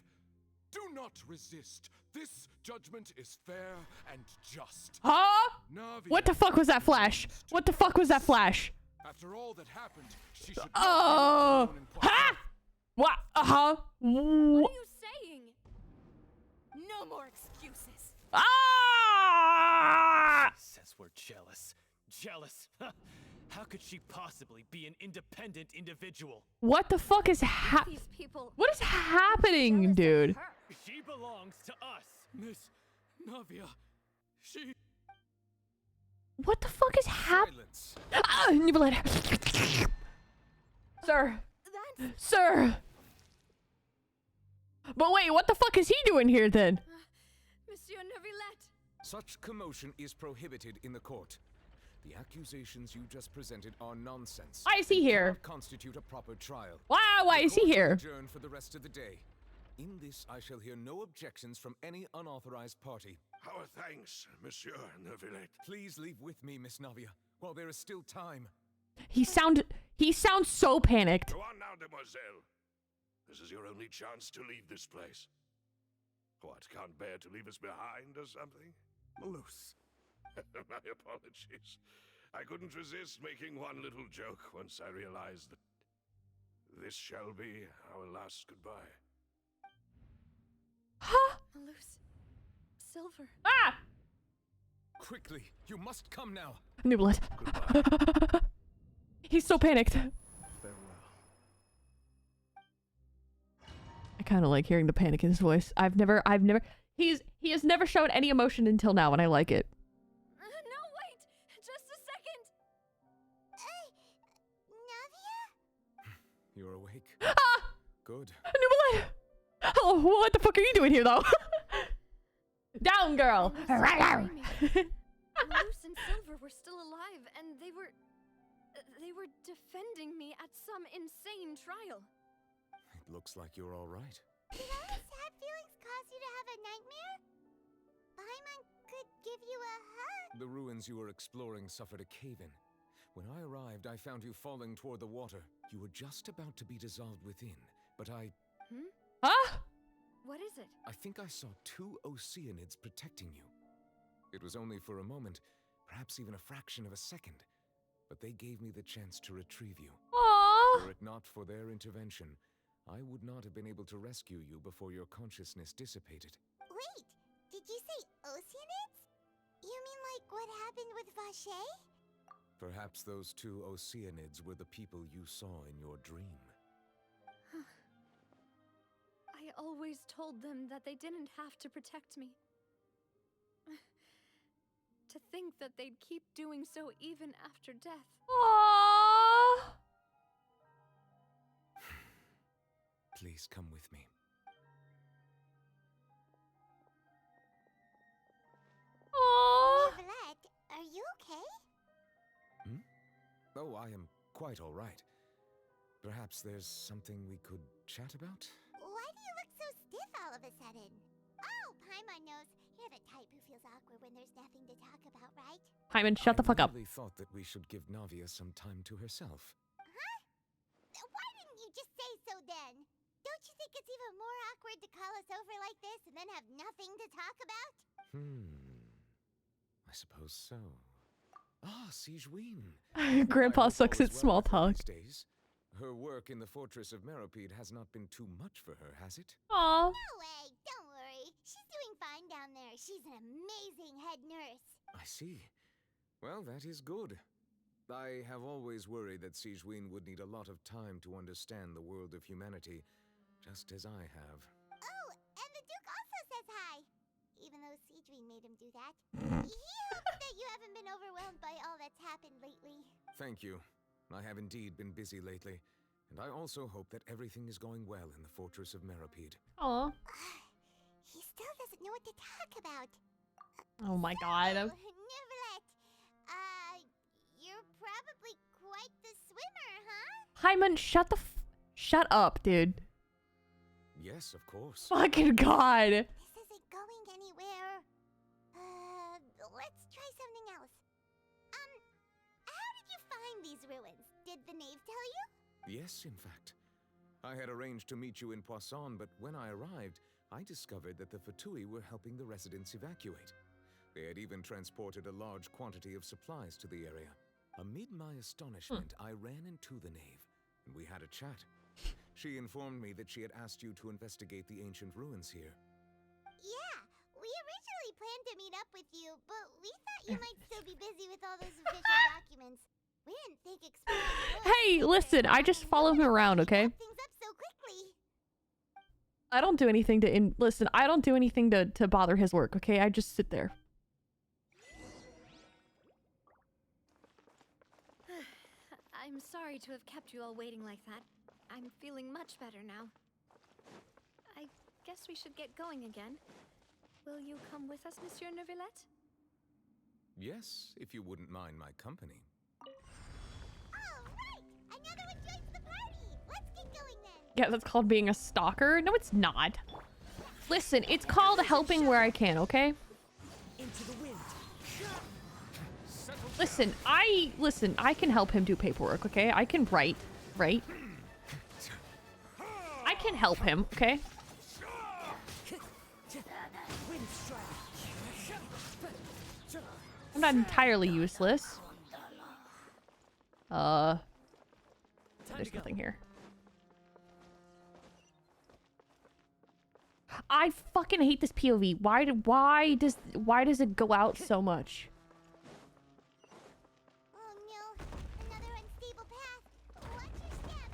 Do not resist. This judgment is fair and just. Huh? Navia, What the fuck was that flash? What the fuck was that flash? after all that happened, she should Oh! not be alone in Huh? What? Uh-huh. What are you saying? No more excuses. Ah! Says we're jealous. Jealous? How could she possibly be an independent individual? What the fuck is These people. What is happening, dude? She belongs to us. Miss Navia, she... What the fuck is happening? Ah, Nibelhead. Sir. Sir. But wait, what the fuck is he doing here then? Monsieur Neuvillette. Such commotion is prohibited in the court. The accusations you just presented are nonsense. Why is he and here? cannot constitute a proper trial. Why is he here? Adjourn for the rest of the day. In this, I shall hear no objections from any unauthorized party. Our thanks, Monsieur Neuvillette. Please leave with me, Miss Navia, while there is still time. He sounds so panicked. Go on now, demoiselle. This is your only chance to leave this place. What, can't bear to leave us behind or something? Malus. My apologies. I couldn't resist making one little joke once I realized that this shall be our last goodbye. Huh? Malus. Silver. Ah! Quickly, you must come now. Nibelhead. He's so panicked. Farewell. I kind of like hearing the panic in his voice. He has never shown any emotion until now, and I like it. No, wait! Just a second! Navia? You're awake. Ah! Good. Nibelhead! Oh, what the fuck are you doing here, though? Down, girl! Malus and Silver were still alive, and they were defending me at some insane trial. It looks like you're all right. Did all the sad feelings cause you to have a nightmare? Paimon could give you a hug. The ruins you were exploring suffered a cave-in. When I arrived, I found you falling toward the water. You were just about to be dissolved within, but I... Huh? What is it? I think I saw two Oceanids protecting you. It was only for a moment, perhaps even a fraction of a second, but they gave me the chance to retrieve you. Aww. Were it not for their intervention, I would not have been able to rescue you before your consciousness dissipated. Wait, did you say Oceanids? You mean like what happened with Vache? Perhaps those two Oceanids were the people you saw in your dream. I always told them that they didn't have to protect me. To think that they'd keep doing so even after death. Aww. Please come with me. Aww. Neuvillette, are you okay? Oh, I am quite all right. Perhaps there's something we could chat about? Why do you look so stiff all of a sudden? Oh, Paimon knows. You're the type who feels awkward when there's nothing to talk about, right? Paimon, shut the fuck up. I really thought that we should give Navia some time to herself. Huh? Why didn't you just say so then? Don't you think it's even more awkward to call us over like this and then have nothing to talk about? I suppose so. Ah, Sigewinne. Grandpa sucks at small talk. These days. Her work in the fortress of Meropide has not been too much for her, has it? Aww. No way, don't worry. She's doing fine down there. She's an amazing head nurse. I see. Well, that is good. I have always worried that Sigewinne would need a lot of time to understand the world of humanity, just as I have. Oh, and the Duke also says hi. Even though Seedrine made him do that. He hopes that you haven't been overwhelmed by all that's happened lately. Thank you. I have indeed been busy lately, and I also hope that everything is going well in the Fortress of Meripede. Aw. He still doesn't know what to talk about. Oh my god. Neverlet, you're probably quite the swimmer, huh? Hyman, shut up, dude. Yes, of course. Fucking god. This isn't going anywhere. Let's try something else. How did you find these ruins? Did the knave tell you? Yes, in fact. I had arranged to meet you in Poisson, but when I arrived, I discovered that the Fatui were helping the residents evacuate. They had even transported a large quantity of supplies to the area. Amid my astonishment, I ran into the knave, and we had a chat. She informed me that she had asked you to investigate the ancient ruins here. Yeah, we originally planned to meet up with you, but we thought you might still be busy with all those official documents. We didn't think exploring. Hey, listen, I just follow him around, okay? Things up so quickly. I don't do anything to listen, I don't do anything to bother his work, okay? I just sit there. I'm sorry to have kept you all waiting like that. I'm feeling much better now. I guess we should get going again. Will you come with us, Monsieur Neuvillette? Yes, if you wouldn't mind my company. All right, another one joins the party. Let's get going then. Yeah, that's called being a stalker. No, it's not. Listen, it's called helping where I can, okay? Into the wind. Listen, I can help him do paperwork, okay? I can write, right? I can help him, okay? I'm not entirely useless. There's nothing here. I fucking hate this POV. Why does it go out so much? Oh no, another unstable path. Watch your step.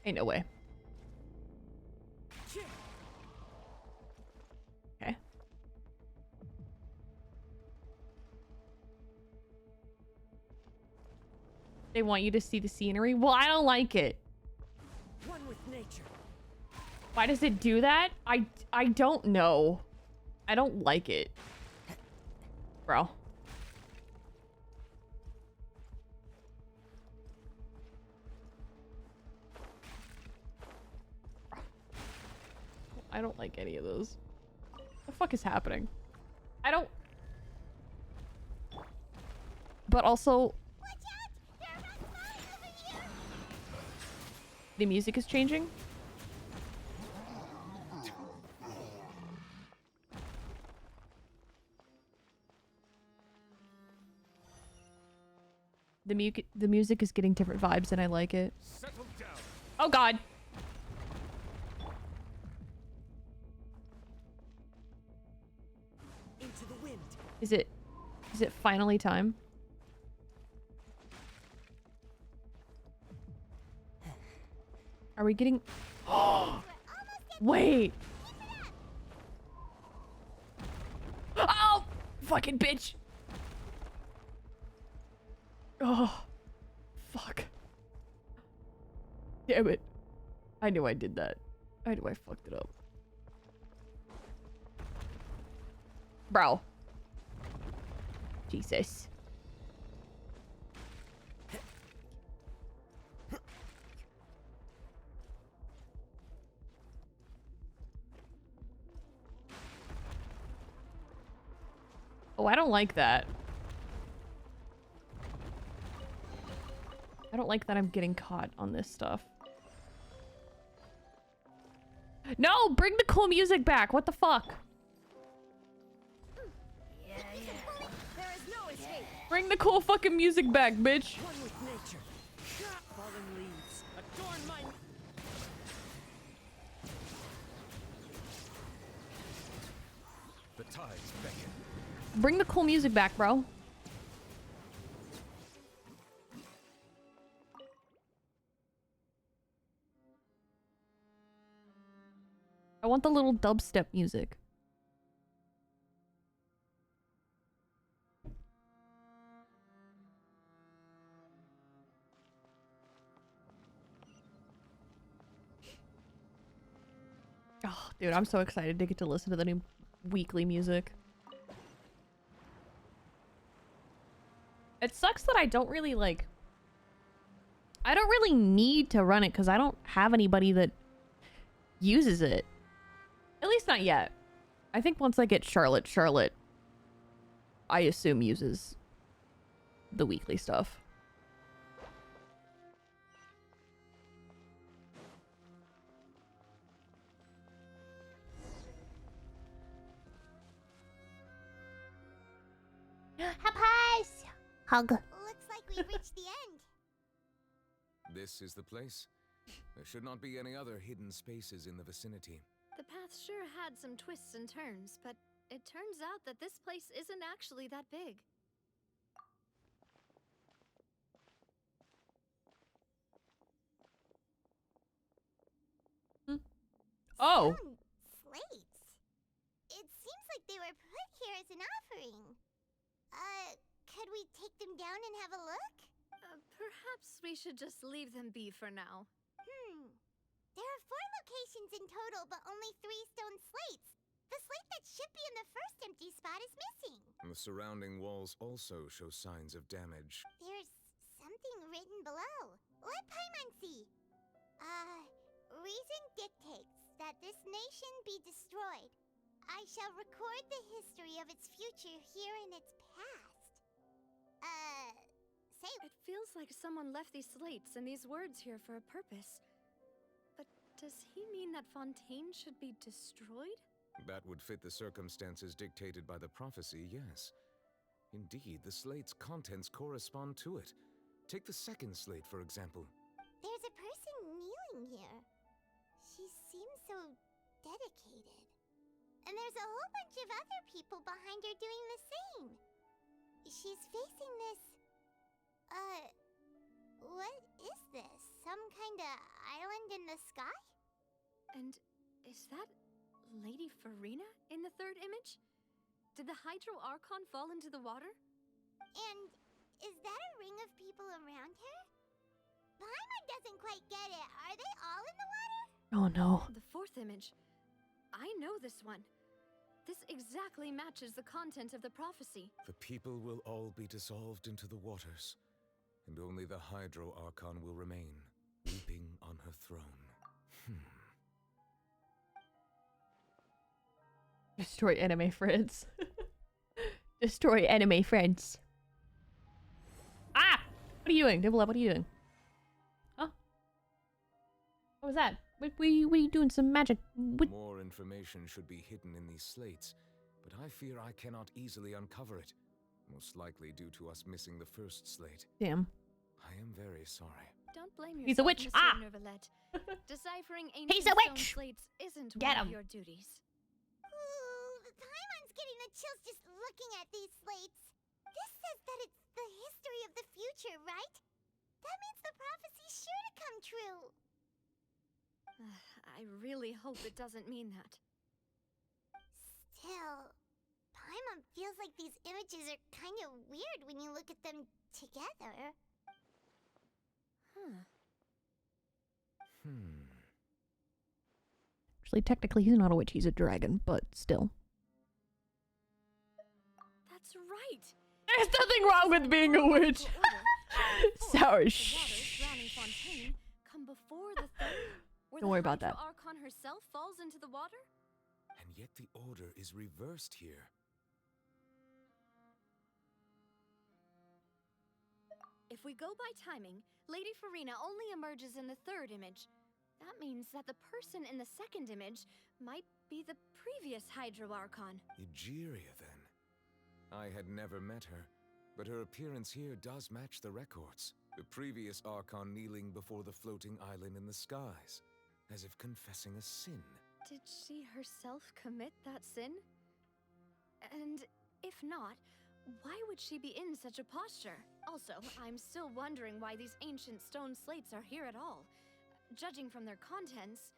Ain't no way. Okay. They want you to see the scenery? Well, I don't like it. One with nature. Why does it do that? I don't know. I don't like it. Bro. I don't like any of those. What the fuck is happening? I don't... But also... The music is changing? The music is getting different vibes and I like it. Oh god. Into the wind. Is it finally time? Are we getting... Wait! Oh! Fucking bitch! Oh. Fuck. Damn it. I knew I did that. I knew I fucked it up. Bro. Jesus. Oh, I don't like that. I don't like that I'm getting caught on this stuff. No! Bring the cool music back! What the fuck? Yeah. There is no escape. Bring the cool fucking music back, bitch! One with nature. Fallen leaves. Adorn my... The tides beckon. Bring the cool music back, bro. I want the little dubstep music. Oh, dude, I'm so excited to get to listen to the new weekly music. It sucks that I don't really like... I don't really need to run it because I don't have anybody that uses it. At least not yet. I think once I get Charlotte, I assume uses the weekly stuff. Hapas! Hug. Looks like we've reached the end. This is the place. There should not be any other hidden spaces in the vicinity. The path sure had some twists and turns, but it turns out that this place isn't actually that big. Oh. Slates. It seems like they were put here as an offering. Could we take them down and have a look? Perhaps we should just leave them be for now. There are 4 locations in total, but only 3 stone slates. The slate that should be in the first empty spot is missing. And the surrounding walls also show signs of damage. There's something written below. Let Paimon see. Reason dictates that this nation be destroyed. I shall record the history of its future here in its past. Say... It feels like someone left these slates and these words here for a purpose. But does he mean that Fontaine should be destroyed? That would fit the circumstances dictated by the prophecy, yes. Indeed, the slate's contents correspond to it. Take the second slate, for example. There's a person kneeling here. She seems so dedicated. And there's a whole bunch of other people behind her doing the same. She's facing this... what is this? Some kind of island in the sky? And is that Lady Farina in the third image? Did the Hydro Archon fall into the water? And is that a ring of people around her? Paimon doesn't quite get it. Are they all in the water? Oh no. The fourth image. I know this one. This exactly matches the content of the prophecy. The people will all be dissolved into the waters, and only the Hydro Archon will remain, weeping on her throne. Destroy enemy friends. Destroy enemy friends. Ah! What are you doing? Double up, what are you doing? Huh? What was that? What are you doing? Some magic? What? More information should be hidden in these slates, but I fear I cannot easily uncover it. Most likely due to us missing the first slate. Damn. I am very sorry. Don't blame yourself, He's a witch. Monsieur Ah! Neuvillette. Deciphering ancient He's a stone witch! slates isn't Get one him. of your duties. Ooh, Paimon's getting the chills just looking at these slates. This says that it's the history of the future, right? That means the prophecy's sure to come true. I really hope it doesn't mean that. Still, Paimon feels like these images are kind of weird when you look at them together. Actually, technically, he's not a witch. He's a dragon, but still. That's right. There's nothing wrong with being a witch. Sour shh. Come before the third, where Don't worry about that. The Archon herself falls into the water? And yet the order is reversed here. If we go by timing, Lady Farina only emerges in the third image. That means that the person in the second image might be the previous Hydro Archon. Egeria, then. I had never met her, but her appearance here does match the records. The previous Archon kneeling before the floating island in the skies, as if confessing a sin. Did she herself commit that sin? And if not, why would she be in such a posture? Also, I'm still wondering why these ancient stone slates are here at all. Judging from their contents,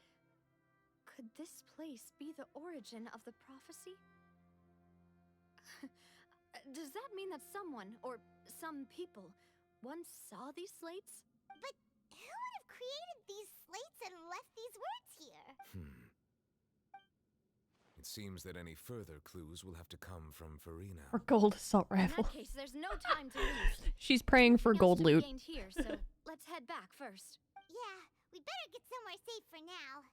Could this place be the origin of the prophecy? Does that mean that someone, or some people, once saw these slates? But who would have created these slates and left these words here? It seems that any further clues will have to come from Farina. Or gold assault rifle. In that case, there's no time to lose. She's praying for gold loot. Gained here, so let's head back first. Yeah, we better get somewhere safe for now.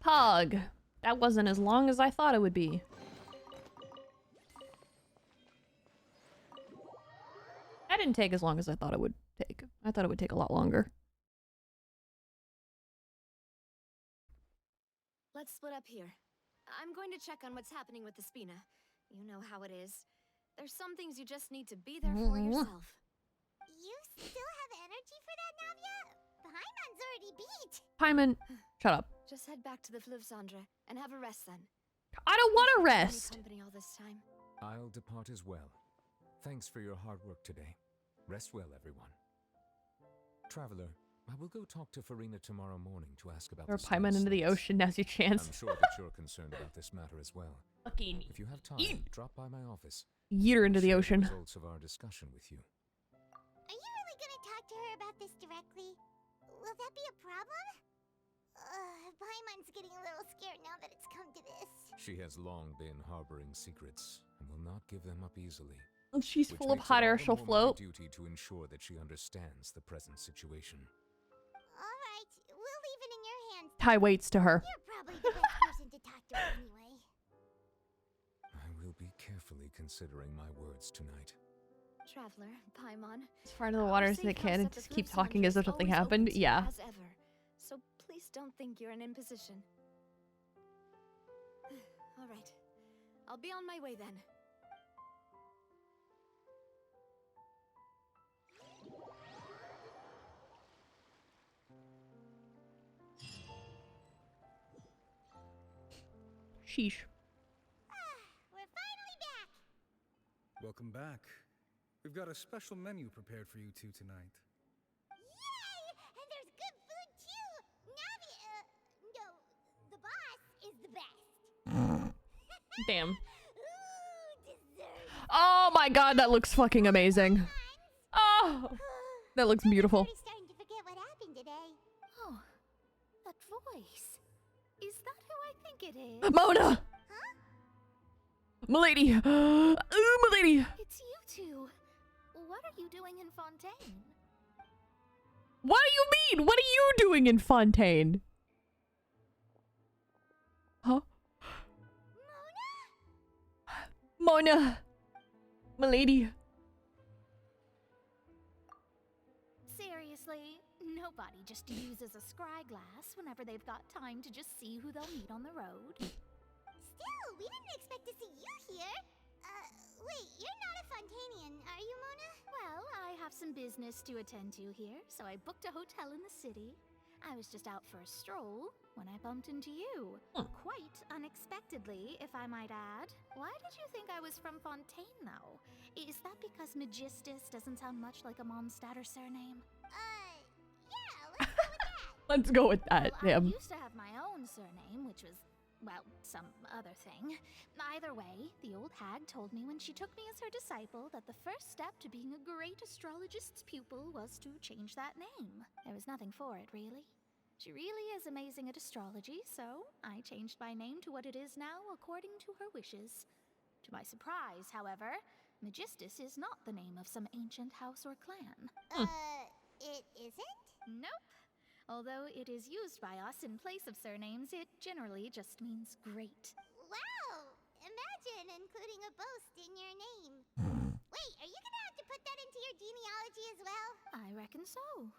Pog. That wasn't as long as I thought it would be. That didn't take as long as I thought it would take. I thought it would take a lot longer. Let's split up here. I'm going to check on what's happening with the Spina. You know how it is. There's some things you just need to be there for yourself. You still have energy for that, Navia? Paimon's already beat. Paimon, shut up. Just head back to the Fleuve Cendre and have a rest then. I don't want to rest. Company all this time. I'll depart as well. Thanks for your hard work today. Rest well, everyone. Traveler, I will go talk to Farina tomorrow morning to ask about Throw the Paimon into the ocean. Now's your chance. I'm sure that you're concerned about this matter as well. Fucking if you have time, drop by my office. Yeet her into the ocean. The results of our discussion with you. Are you really gonna talk to her about this directly? Will that be a problem? Paimon's getting a little scared now that it's come to this. She has long been harboring secrets and will not give them up easily. She's full of hot air she'll float. Duty to ensure that she understands the present situation. All right, we'll leave it in your hands. Tie weights to her. You're probably the best person to talk to anyway. I will be carefully considering my words tonight. Traveler, Paimon. As far into the water as they can and just keep talking as if nothing happened. Yeah. As ever. So please don't think you're an imposition. All right. I'll be on my way then. Sheesh. We're finally back. Welcome back. We've got a special menu prepared for you two tonight. Yay! And there's good food too. No, the boss is the best. Damn. Ooh, dessert. Oh my god, that looks fucking amazing. Oh, that looks beautiful. I'm starting to forget what happened today. Oh, that voice. Is that who I think it is? Mona! Huh? Milady! Ooh, milady! It's you two. What are you doing in Fontaine? What do you mean? What are you doing in Fontaine? Huh? Mona! Milady. Seriously, nobody just uses a scry glass whenever they've got time to just see who they'll meet on the road. Still, we didn't expect to see you here. Wait, you're not a Fontanian, are you, Mona? Well, I have some business to attend to here, so I booked a hotel in the city. I was just out for a stroll when I bumped into you. Quite unexpectedly, if I might add. Why did you think I was from Fontaine, though? Is that because Magistus doesn't sound much like a Mondstatter surname? Yeah, let's go with that. Let's go with that, Well, damn. I used to have my own surname, which was, well, some other thing. Either way, the old hag told me when she took me as her disciple that the first step to being a great astrologist's pupil was to change that name. There was nothing for it, really. She really is amazing at astrology, so I changed my name to what it is now according to her wishes. To my surprise, however, Magistus is not the name of some ancient house or clan. It isn't? Nope. Although it is used by us in place of surnames, it generally just means great. Wow! Imagine including a boast in your name. Wait, are you gonna have to put that into your genealogy as well? I reckon so.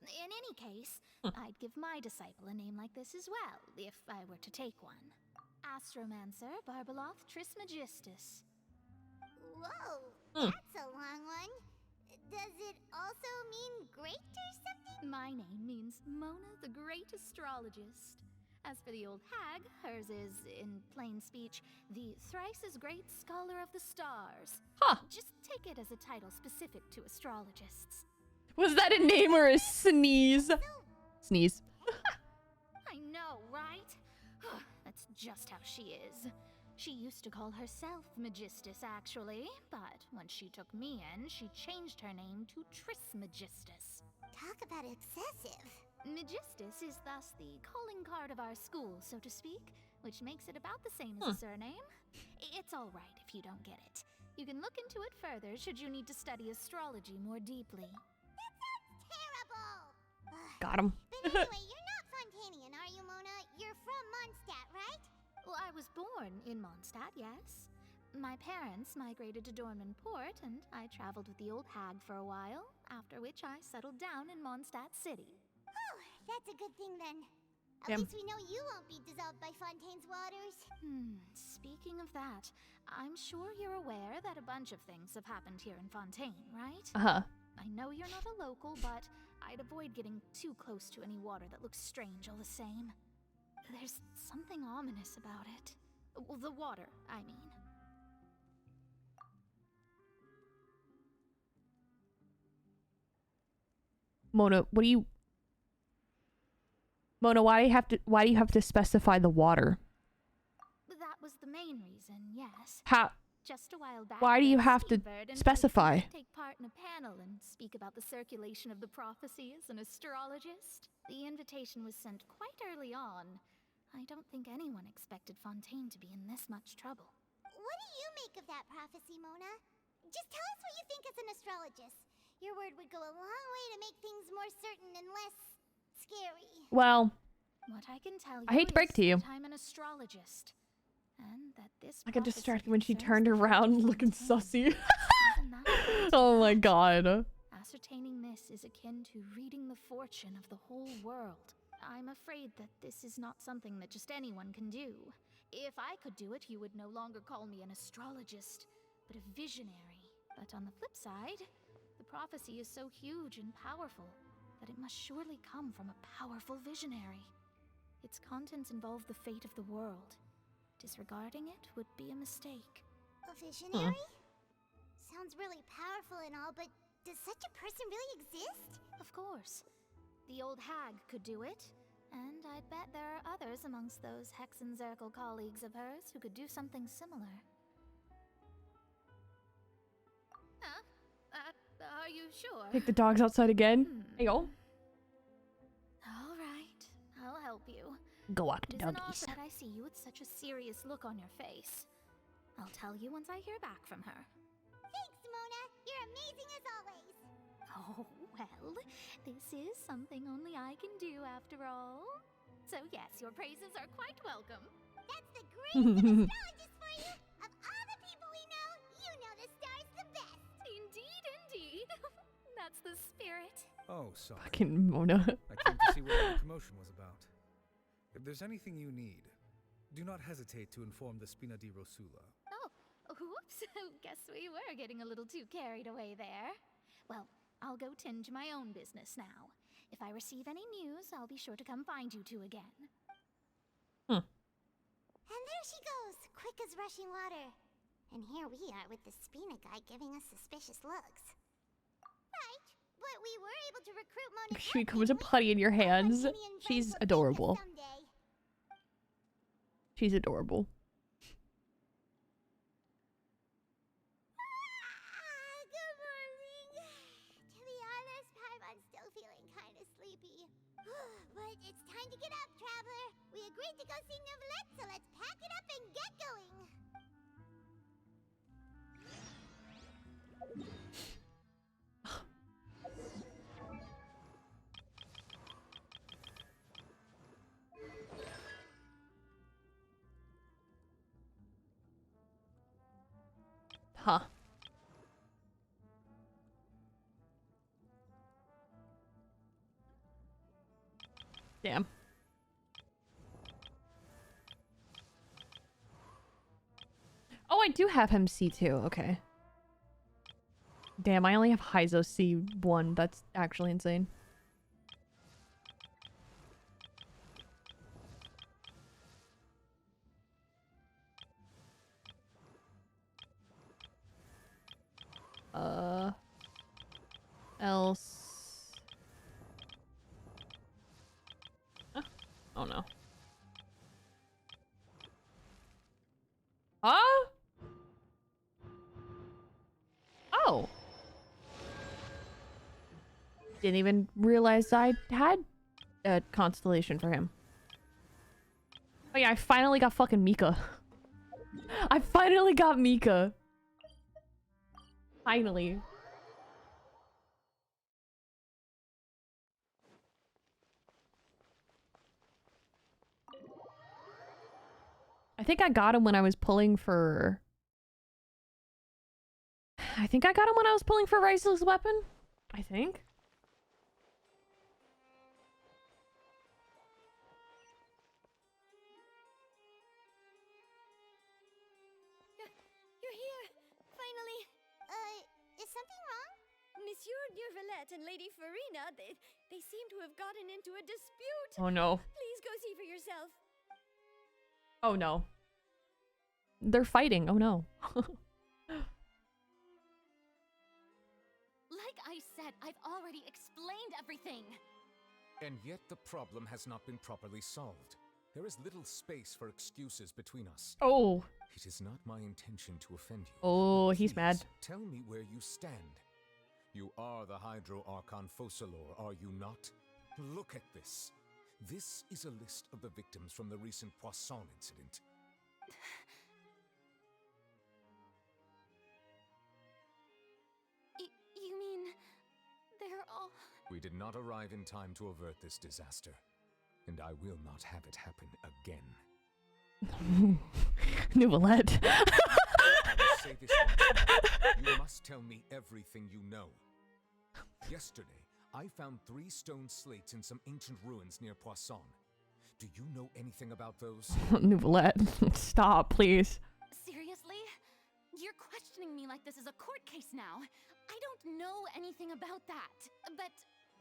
In any case, I'd give my disciple a name like this as well, if I were to take one. Astromancer Barbeloth Trismegistus. Whoa, that's a long one. Does it also mean great or something? My name means Mona the Great Astrologist. As for the old hag, hers is, in plain speech, the thrice as great scholar of the stars. Huh. Just take it as a title specific to astrologists. Was that a name or a sneeze? Sneeze. I know, right? That's just how she is. She used to call herself Magistus, actually, but when she took me in, she changed her name to Trismegistus. Talk about excessive. Magistus is thus the calling card of our school, so to speak, which makes it about the same as a surname. It's all right if you don't get it. You can look into it further should you need to study astrology more deeply. That sounds terrible! Got him. But anyway, you're not Fontanian, are you, Mona? You're from Mondstadt, right? Well, I was born in Mondstadt, yes. My parents migrated to Dornman Port, and I traveled with the old hag for a while, after which I settled down in Mondstadt City. Oh, that's a good thing then. At Yep. least we know you won't be dissolved by Fontaine's waters. Speaking of that, I'm sure you're aware that a bunch of things have happened here in Fontaine, right? Uh-huh. I know you're not a local, but I'd avoid getting too close to any water that looks strange all the same. There's something ominous about it. Well, the water, I mean. Mona, Mona, why do you have to specify the water? That was the main reason, yes. How? Just a while back, Why do you have to Seabird invited specify? me to take part in a panel and speak about the circulation of the prophecy as an astrologist. The invitation was sent quite early on. I don't think anyone expected Fontaine to be in this much trouble. What do you make of that prophecy, Mona? Just tell us what you think as an astrologist. Your word would go a long way to make things more certain and less scary. Well, What I can tell you I hate to break is to you. that I'm an astrologist, and that this I got prophecy distracted when she concerns turned the around looking sussy. Oh my god. Ascertaining this is akin to reading the fortune of the whole world. I'm afraid that this is not something that just anyone can do. If I could do it, you would no longer call me an astrologist, but a visionary. But on the flip side, the prophecy is so huge and powerful that it must surely come from a powerful visionary. Its contents involve the fate of the world. Disregarding it would be a mistake. A visionary? Sounds really powerful and all, but does such a person really exist? Of course. The old hag could do it, and I'd bet there are others amongst those Hexenzirkel colleagues of hers who could do something similar. Are you sure? Take the dogs outside again. Hey, yo. All right, I'll help you. Go walk the It isn't doggies. often that I see you with such a serious look on your face. I'll tell you once I hear back from her. Thanks, Mona. You're amazing as always. Oh, well, this is something only I can do after all. So yes, your praises are quite welcome. That's the greatest of astrologists for you. Of all the people we know, you know the stars the best. Indeed, indeed. That's the spirit. Oh, sorry. Fucking Mona. I came to see what the commotion was about. If there's anything you need, do not hesitate to inform the Spina di Rosula. Oh, whoops. Guess we were getting a little too carried away there. Well, I'll go tend to my own business now. If I receive any news, I'll be sure to come find you two again. And there she goes, quick as rushing water. And here we are with the Spina guy giving us suspicious looks. Right, but we were able to recruit Mona. She becomes a putty in your hands. She's adorable. She's adorable. Good morning. To be honest, Paimon's still feeling kind of sleepy. But it's time to get up, traveler. We agreed to go see Neuvillette, so let's pack it up and get going. Huh. Damn. Oh, I do have him C2. Okay. Damn, I only have Heizo C1. That's actually insane. else? Oh no. Huh? Oh. Didn't even realize I had a constellation for him. Oh yeah, I finally got fucking Mika. I finally got Mika. Finally. I think I got him when I was pulling for... I think I got him when I was pulling for Riceless Weapon. I think. You're here! Finally! Is something wrong? Monsieur Neuvillette and Lady Farina, they seem to have gotten into a dispute. Oh no. Please go see for yourself. Oh no. They're fighting. Oh no. Like I said, I've already explained everything. And yet the problem has not been properly solved. There is little space for excuses between us. Oh. It is not my intention to offend you. Oh, he's Please, mad. Tell me where you stand. You are the Hydro Archon Focalor, are you not? Look at this. This is a list of the victims from the recent Poisson incident. You mean they're all... We did not arrive in time to avert this disaster, and I will not have it happen again. Neuvillette. I will say this once more. You must tell me everything you know. Yesterday, I found 3 stone slates in some ancient ruins near Poisson. Do you know anything about those? Neuvillette, stop, please. Seriously? You're questioning me like this is a court case now. I don't know anything about that. But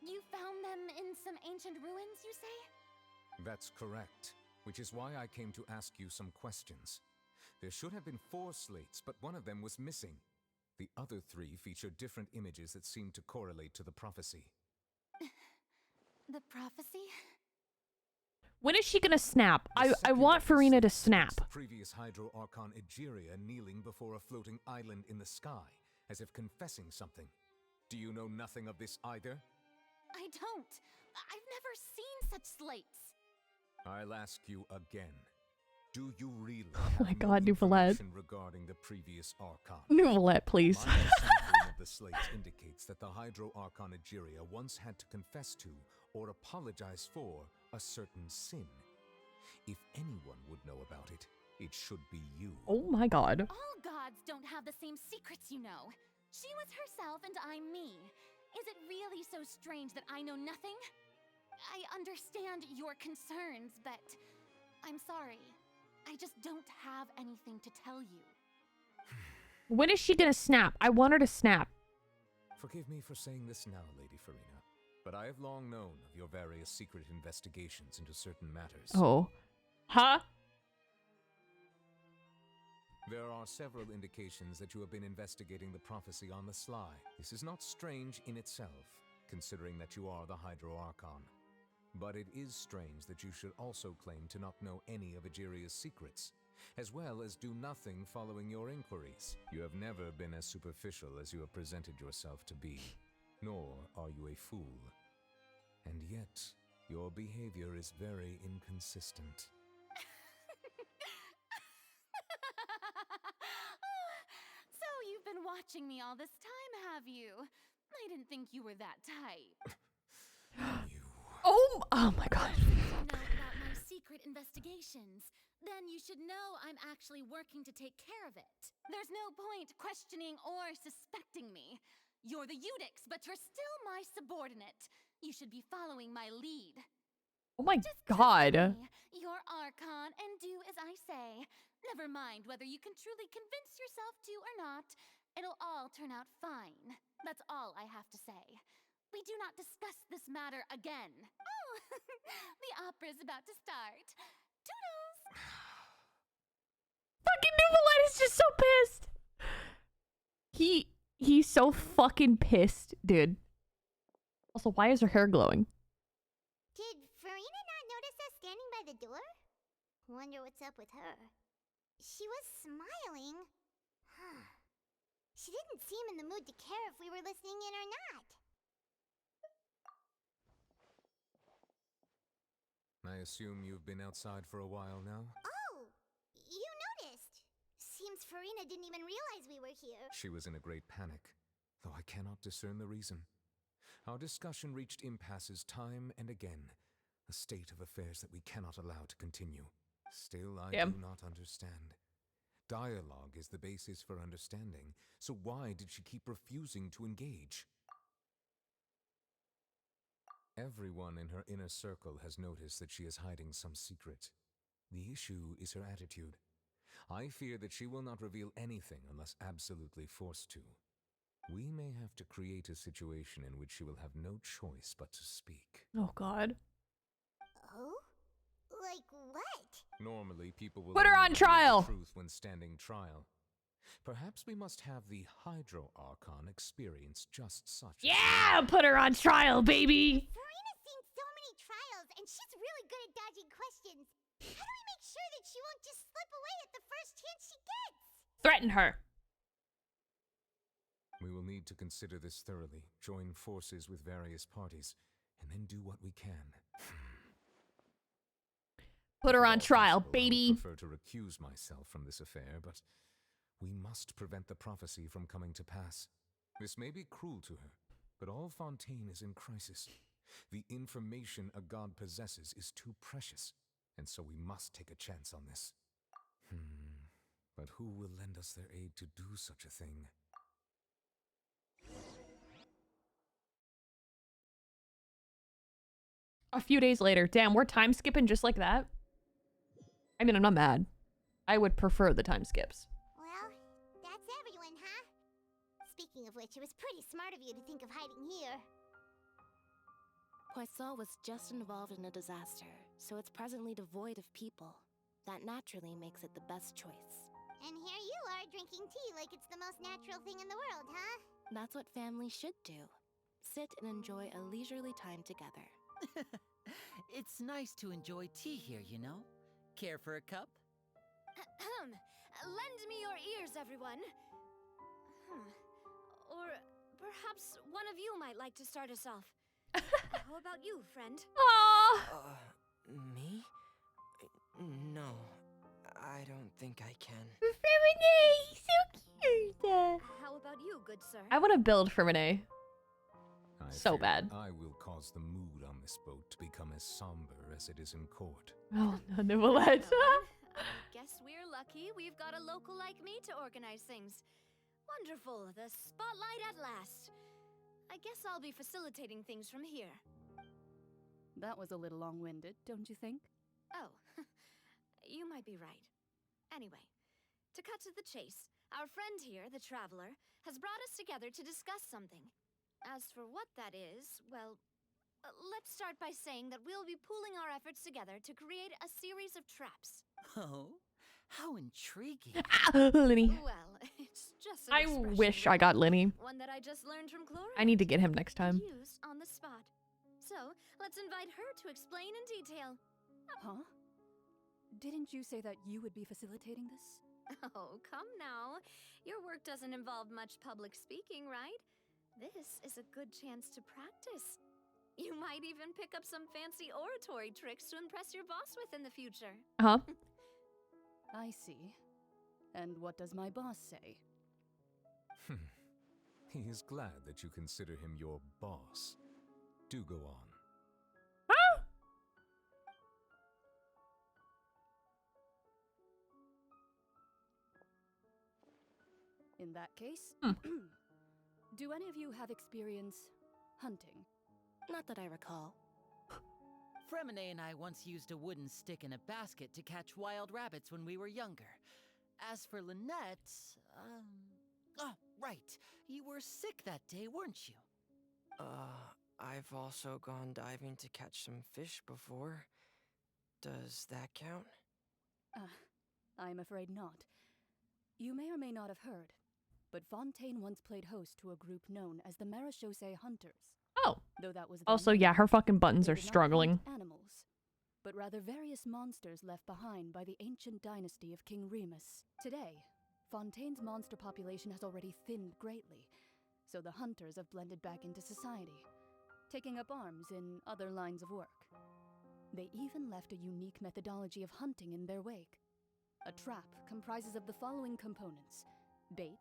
you found them in some ancient ruins, you say? That's correct, which is why I came to ask you some questions. There should have been 4 slates, but one of them was missing. The other 3 featured different images that seemed to correlate to the prophecy. The prophecy? When is she gonna snap? I want Farina to snap. Previous Hydro Archon Egeria kneeling before a floating island in the sky, as if confessing something. Do you know nothing of this either? I don't. I've never seen such slates. I'll ask you again. Do you really Oh my have god, no Neuvillette. information regarding the previous Archon? Neuvillette, please. My sampling of the slates indicates that the Hydro Archon Egeria once had to confess to, or apologize for, a certain sin. If anyone would know about it, it should be you. Oh my god. All gods don't have the same secrets, you know. She was herself and I'm me. Is it really so strange that I know nothing? I understand your concerns, but I'm sorry. I just don't have anything to tell you. When is she gonna snap? I want her to snap. Forgive me for saying this now, Lady Farina, but I have long known of your various secret investigations into certain matters. Oh. Huh? There are several indications that you have been investigating the prophecy on the sly. This is not strange in itself, considering that you are the Hydro Archon. But it is strange that you should also claim to not know any of Egeria's secrets, as well as do nothing following your inquiries. You have never been as superficial as you have presented yourself to be, nor are you a fool. And yet, your behavior is very inconsistent. So you've been watching me all this time, have you? I didn't think you were that type. Oh my god. If you know about my secret investigations, then you should know I'm actually working to take care of it. There's no point questioning or suspecting me. You're the Eudix, but you're still my subordinate. You should be following my lead. Oh my Just god. trust me, you're Archon, and do as I say. Never mind whether you can truly convince yourself to or not. It'll all turn out fine. That's all I have to say. We do not discuss this matter again. Oh, the opera's about to start. Toodles! Fucking Neuvillette is just so pissed. He's so fucking pissed, dude. Also, why is her hair glowing? Did Farina not notice us standing by the door? Wonder what's up with her. She was smiling. She didn't seem in the mood to care if we were listening in or not. I assume you've been outside for a while now? Oh, you noticed. Seems Farina didn't even realize we were here. She was in a great panic, though I cannot discern the reason. Our discussion reached impasses time and again, a state of affairs that we cannot allow to continue. Still, I do not understand. Dialogue is the basis for understanding, so why did she keep refusing to engage? Everyone in her inner circle has noticed that she is hiding some secret. The issue is her attitude. I fear that she will not reveal anything unless absolutely forced to. We may have to create a situation in which she will have no choice but to speak. Oh, God. Oh? Like what? Normally, people will put her only on reveal trial. the truth when standing trial. Perhaps we must have the Hydro Archon experience just such. Yeah, put her on trial, baby. Farina's seen so many trials, and she's really good at dodging questions. How do we make sure that she won't just slip away at the first chance she gets? Threaten her. We will need to consider this thoroughly, join forces with various parties, and then do what we can. Put her on trial, I baby. would prefer to recuse myself from this affair, but we must prevent the prophecy from coming to pass. This may be cruel to her, but all Fontaine is in crisis. The information a god possesses is too precious, and so we must take a chance on this. But who will lend us their aid to do such a thing? A few days later. Damn, we're time skipping just like that? I mean, I'm not mad. I would prefer the time skips. Well, that's everyone, huh? Speaking of which, it was pretty smart of you to think of hiding here. Poisson was just involved in a disaster, so it's presently devoid of people. That naturally makes it the best choice. And here you are drinking tea like it's the most natural thing in the world, huh? That's what families should do. Sit and enjoy a leisurely time together. It's nice to enjoy tea here, you know? Care for a cup? Lend me your ears, everyone. Or perhaps one of you might like to start us off. How about you, friend? Aww. Me? No, I don't think I can. Renee, so cute. How about you, good sir? I want to build for Renee. So fear bad. I will cause the mood on this boat to become as somber as it is in court. Oh, no, Nicolette. Guess we're lucky we've got a local like me to organize things. Wonderful, the spotlight at last. I guess I'll be facilitating things from here. That was a little long-winded, don't you think? Oh, you might be right. Anyway, to cut to the chase, our friend here, the Traveler, has brought us together to discuss something. As for what that is, well, let's start by saying that we'll be pooling our efforts together to create a series of traps. Oh, how intriguing. Linny. Well, it's just an I expression, wish I got Linny. one that I just learned from Chlorine. I need to get him next time. Used on the spot. So, let's invite her to explain in detail. Huh? Didn't you say that you would be facilitating this? Oh, come now. Your work doesn't involve much public speaking, right? This is a good chance to practice. You might even pick up some fancy oratory tricks to impress your boss with in the future. Huh? I see. And what does my boss say? He is glad that you consider him your boss. Do go on. Huh? In that case, do any of you have experience hunting? Not that I recall. Fremine and I once used a wooden stick in a basket to catch wild rabbits when we were younger. As for Lynette, oh, right. You were sick that day, weren't you? I've also gone diving to catch some fish before. Does that count? I'm afraid not. You may or may not have heard, but Fontaine once played host to a group known as the Marechaussee Hunters. Oh. Though that was Also, their yeah, name, her fucking buttons they are did not struggling. hunt animals, but rather various monsters left behind by the ancient dynasty of King Remus. Today, Fontaine's monster population has already thinned greatly, so the hunters have blended back into society, taking up arms in other lines of work. They even left a unique methodology of hunting in their wake. A trap comprises of the following components: bait,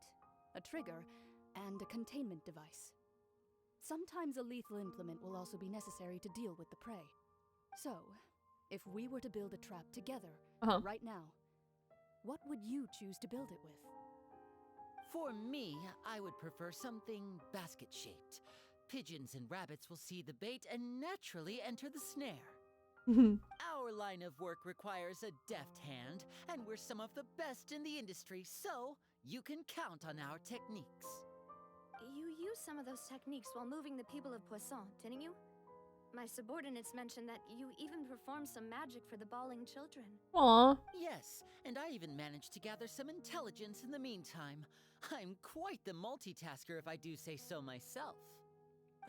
a trigger, and a containment device. Sometimes a lethal implement will also be necessary to deal with the prey. So, if we were to build a trap together, right now, what would you choose to build it with? For me, I would prefer something basket-shaped. Pigeons and rabbits will see the bait and naturally enter the snare. Our line of work requires a deft hand, and we're some of the best in the industry, so you can count on our techniques. You used some of those techniques while moving the people of Poisson, didn't you? My subordinates mentioned that you even performed some magic for the bawling children. Aww. Yes, and I even managed to gather some intelligence in the meantime. I'm quite the multitasker if I do say so myself.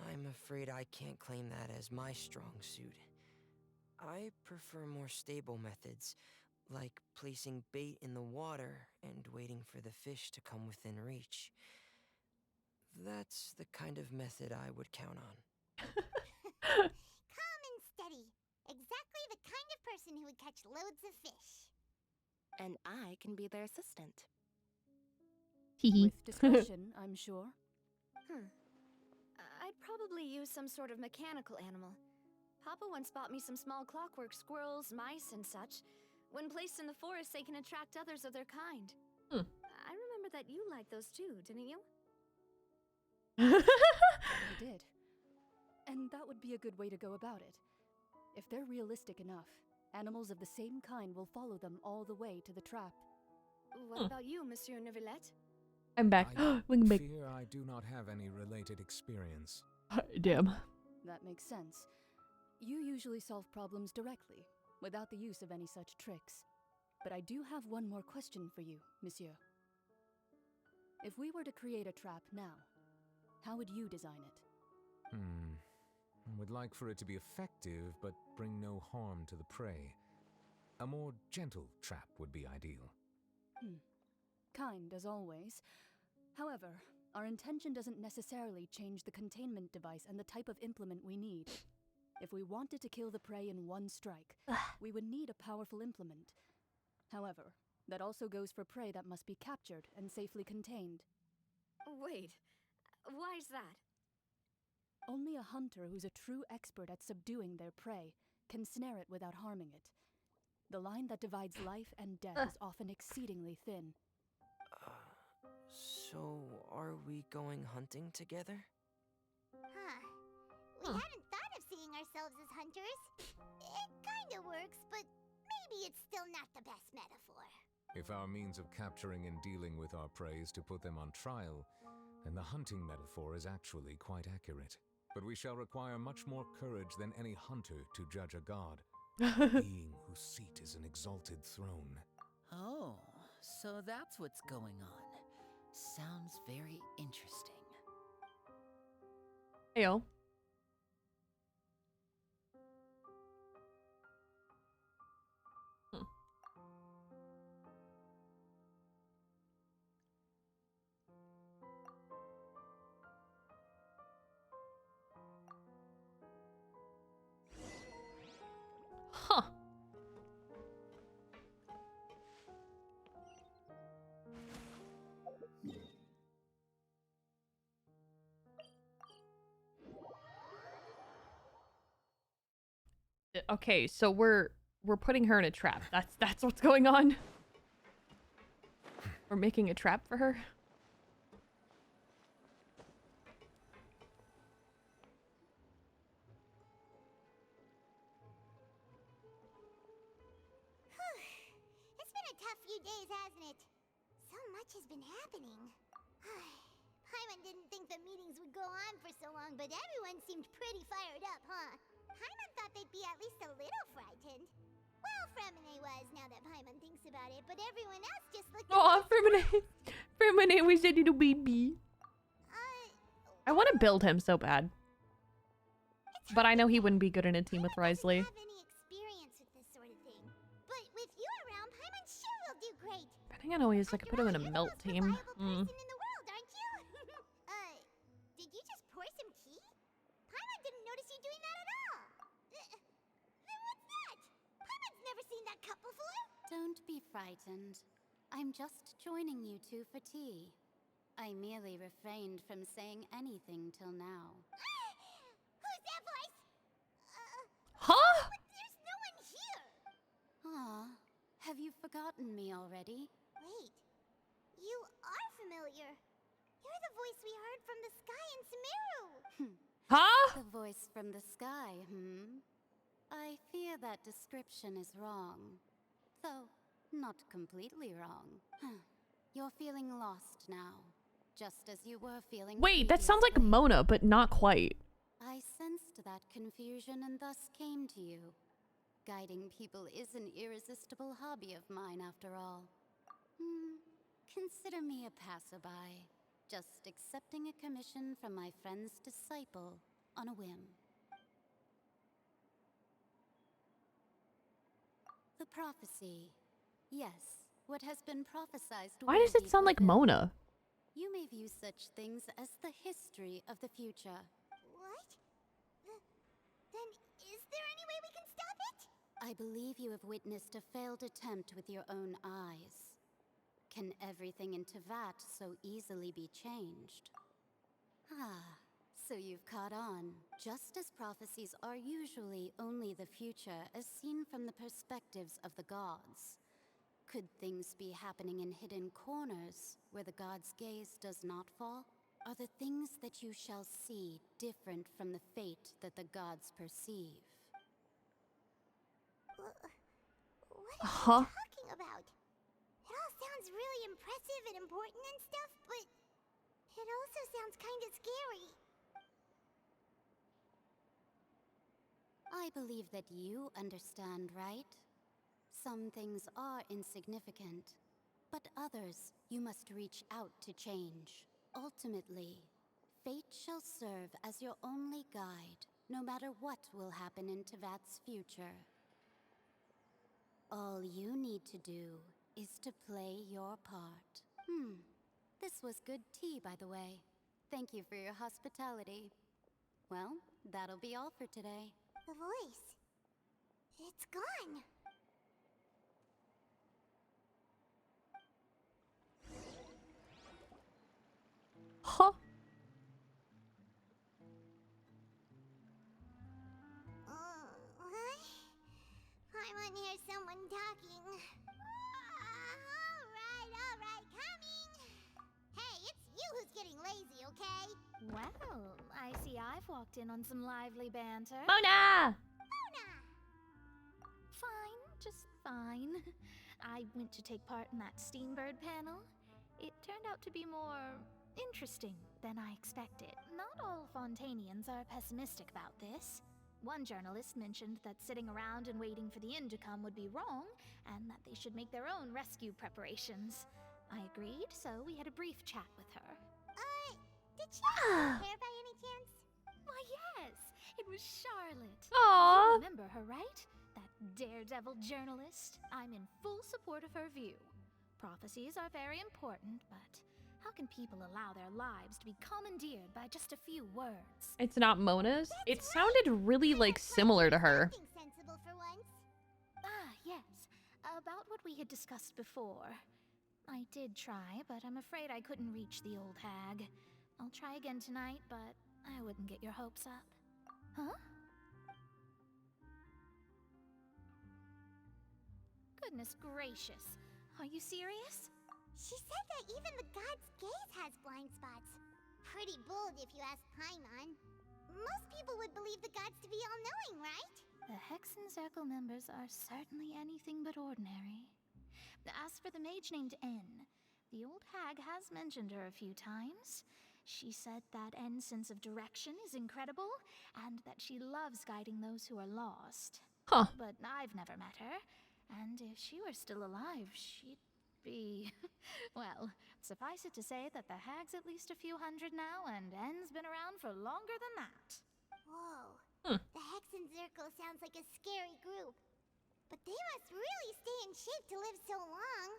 I'm afraid I can't claim that as my strong suit. I prefer more stable methods, like placing bait in the water and waiting for the fish to come within reach. That's the kind of method I would count on. Calm and steady. Exactly the kind of person who would catch loads of fish. And I can be their assistant. With discretion, I'm sure. I'd probably use some sort of mechanical animal. Papa once bought me some small clockwork squirrels, mice, and such. When placed in the forest, they can attract others of their kind. I remember that you liked those too, didn't you? I did. And that would be a good way to go about it. If they're realistic enough, animals of the same kind will follow them all the way to the trap. What about you, Monsieur Neuvillette? I'm back. We can I make. fear I do not have any related experience. Damn. That makes sense. You usually solve problems directly, without the use of any such tricks. But I do have one more question for you, monsieur. If we were to create a trap now, how would you design it? I would like for it to be effective, but bring no harm to the prey. A more gentle trap would be ideal. Kind, as always. However, our intention doesn't necessarily change the containment device and the type of implement we need. If we wanted to kill the prey in one strike, we would need a powerful implement. However, that also goes for prey that must be captured and safely contained. Wait, why's that? Only a hunter who's a true expert at subduing their prey can snare it without harming it. The line that divides life and death is often exceedingly thin. So, are we going hunting together? We hadn't thought of seeing ourselves as hunters. It kinda works, but maybe it's still not the best metaphor. If our means of capturing and dealing with our prey is to put them on trial, then the hunting metaphor is actually quite accurate. But we shall require much more courage than any hunter to judge a god, a being whose seat is an exalted throne. Oh, so that's what's going on. Sounds very interesting. Ayo. Huh. Okay, so we're putting her in a trap. That's what's going on. We're making a trap for her. It's been a tough few days, hasn't it? So much has been happening. Paimon didn't think the meetings would go on for so long, but everyone seemed pretty fired up, huh? Paimon thought they'd be at least a little frightened. Well, Fremine was, now that Paimon thinks about it, but everyone else just looked Oh, My name was a little baby. I want to build him so bad. But I know he wouldn't be good in a team with Risley. Have any experience with this sort of thing. But with you around, Paimon sure will do great. I always like put him in a melt team. In the world, aren't you? Did you just pour some tea? Paimon didn't notice you doing that at all. Then what's that? Paimon's never seen that cup before. Don't be frightened. I'm just joining you two for tea. I merely refrained from saying anything till now. Who's that voice? Huh? But there's no one here. Ah, have you forgotten me already? Wait, you are familiar. You're the voice we heard from the sky in Sumeru. Huh? The voice from the sky, I fear that description is wrong. Though, not completely wrong. You're feeling lost now, just as you were feeling Wait, that sounds like previously. Mona, but not quite. I sensed that confusion and thus came to you. Guiding people is an irresistible hobby of mine, after all. Consider me a passerby, just accepting a commission from my friend's disciple on a whim. The prophecy. Yes, what has been prophesied. Why does it sound like Mona? You may view such things as the history of the future. What? Then is there any way we can stop it? I believe you have witnessed a failed attempt with your own eyes. Can everything in Tevat so easily be changed? Ah, so you've caught on. Just as prophecies are usually only the future as seen from the perspectives of the gods. Could things be happening in hidden corners where the god's gaze does not fall? Are the things that you shall see different from the fate that the gods perceive? What are you talking about? It all sounds really impressive and important and stuff, but it also sounds kind of scary. I believe that you understand, right? Some things are insignificant, but others you must reach out to change. Ultimately, fate shall serve as your only guide, no matter what will happen in Tevat's future. All you need to do is to play your part. This was good tea, by the way. Thank you for your hospitality. Well, that'll be all for today. The voice. It's gone. Huh? What? I want to hear someone talking. All right, coming. Hey, it's you who's getting lazy, okay? Well, I see I've walked in on some lively banter. Mona! Fine, just fine. I went to take part in that Steambird panel. It turned out to be more interesting than I expected. Not all Fontanians are pessimistic about this. One journalist mentioned that sitting around and waiting for the end to come would be wrong, and that they should make their own rescue preparations. I agreed, so we had a brief chat with her. Did she have hair by any chance? Why, yes! It was Charlotte. Aww. You remember her, right? That daredevil journalist. I'm in full support of her view. Prophecies are very important, but how can people allow their lives to be commandeered by just a few words? It's not Mona's? It sounded really, like, similar to her. Sensible for once. Ah, yes. About what we had discussed before. I did try, but I'm afraid I couldn't reach the old hag. I'll try again tonight, but I wouldn't get your hopes up. Huh? Goodness gracious. Are you serious? She said that even the god's gaze has blind spots. Pretty bold if you ask Paimon. Most people would believe the gods to be all-knowing, right? The Hexen Circle members are certainly anything but ordinary. As for the mage named N, the old hag has mentioned her a few times. She said that N's sense of direction is incredible, and that she loves guiding those who are lost. Huh. But I've never met her, and if she were still alive, she'd be. Well, suffice it to say that the hag's at least a few hundred now, and N's been around for longer than that. Whoa. The Hex and Zirkel sounds like a scary group. But they must really stay in shape to live so long.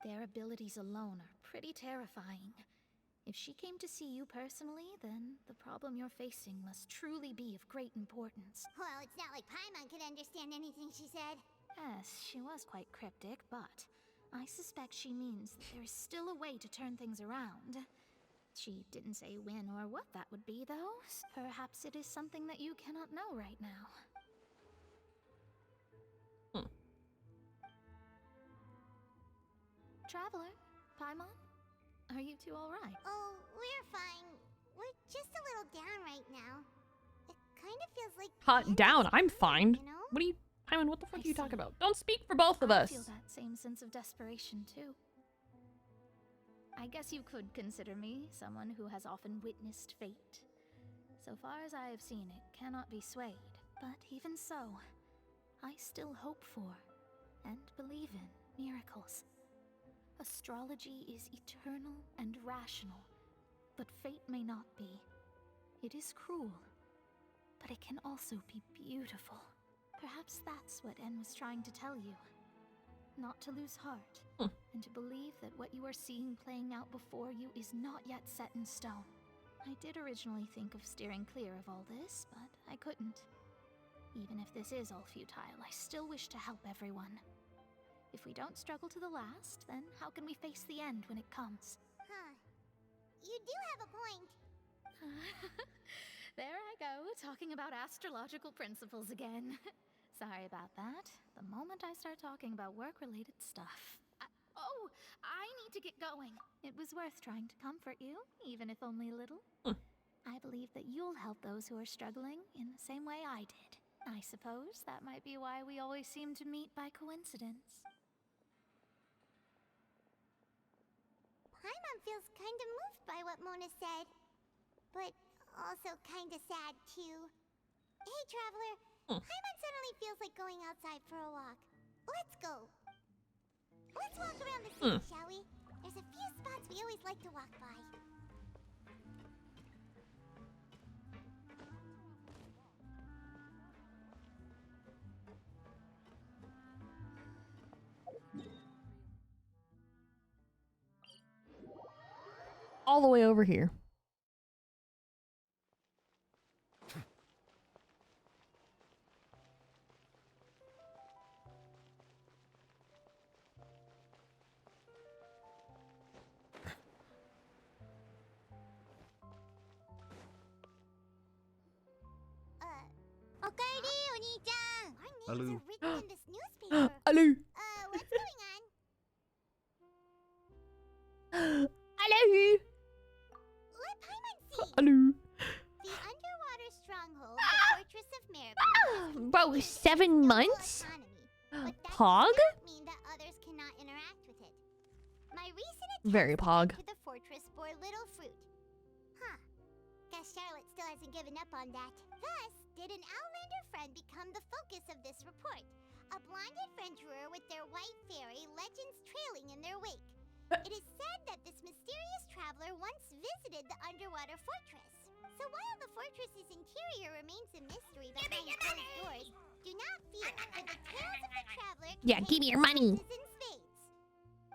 Their abilities alone are pretty terrifying. If she came to see you personally, then the problem you're facing must truly be of great importance. Well, it's not like Paimon could understand anything she said. Yes, she was quite cryptic, but I suspect she means that there is still a way to turn things around. She didn't say when or what that would be, though. Perhaps it is something that you cannot know right now. Traveler, Paimon, are you two all right? Oh, we're fine. We're just a little down right now. It kind of feels like Hot down. I'm fine. you know? What are you, Paimon? What the fuck are you talking about? Don't speak for both of I us. feel that same sense of desperation too. I guess you could consider me someone who has often witnessed fate. So far as I have seen, it cannot be swayed. But even so, I still hope for and believe in miracles. Astrology is eternal and rational, but fate may not be. It is cruel, but it can also be beautiful. Perhaps that's what En was trying to tell you. Not to lose heart, and to believe that what you are seeing playing out before you is not yet set in stone. I did originally think of steering clear of all this, but I couldn't. Even if this is all futile, I still wish to help everyone. If we don't struggle to the last, then how can we face the end when it comes? Huh. You do have a point. There I go, talking about astrological principles again. Sorry about that. The moment I start talking about work-related stuff. I need to get going. It was worth trying to comfort you, even if only a little. I believe that you'll help those who are struggling in the same way I did. I suppose that might be why we always seem to meet by coincidence. Paimon feels kind of moved by what Mona said. But also kind of sad, too. Hey, Traveler. Paimon suddenly feels like going outside for a walk. Let's go. Let's walk around the city, shall we? There's a few spots we always like to walk by. All the way over here. Okaeri, Oni-chan! Our names Hello. are written in this newspaper. Hello. What's going on? Hello. Let Paimon see. Hello. The underwater stronghold, the Fortress of Miracles. Bro, 7 months? Pog? Doesn't mean that others cannot interact with it. My recent Very pog. to the fortress bore little fruit. Huh. Guess Charlotte still hasn't given up on that. Thus, did an Outlander friend become the focus of this report? A blonde adventurer with their white fairy legends trailing in their wake. It is said that this mysterious traveler once visited the underwater fortress. So while the fortress's interior remains a mystery behind closed doors, do not fear, for the tales of the traveler Yeah, give me your money. is in spades.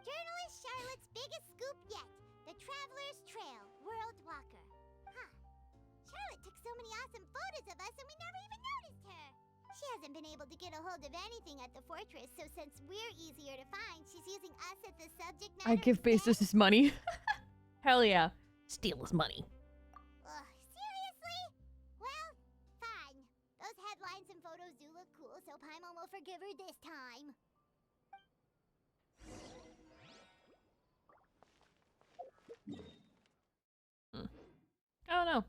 Journalist Charlotte's biggest scoop yet, the Traveler's Trail, World Walker. Huh. Charlotte took so many awesome photos of us and we never even noticed her. She hasn't been able to get a hold of anything at the fortress, so since we're easier to find, she's using us as the subject matter. I give Bezos his money. Hell yeah. Steal his money. Seriously? Well, fine. Those headlines and photos do look cool, so Paimon will forgive her this time. I don't know.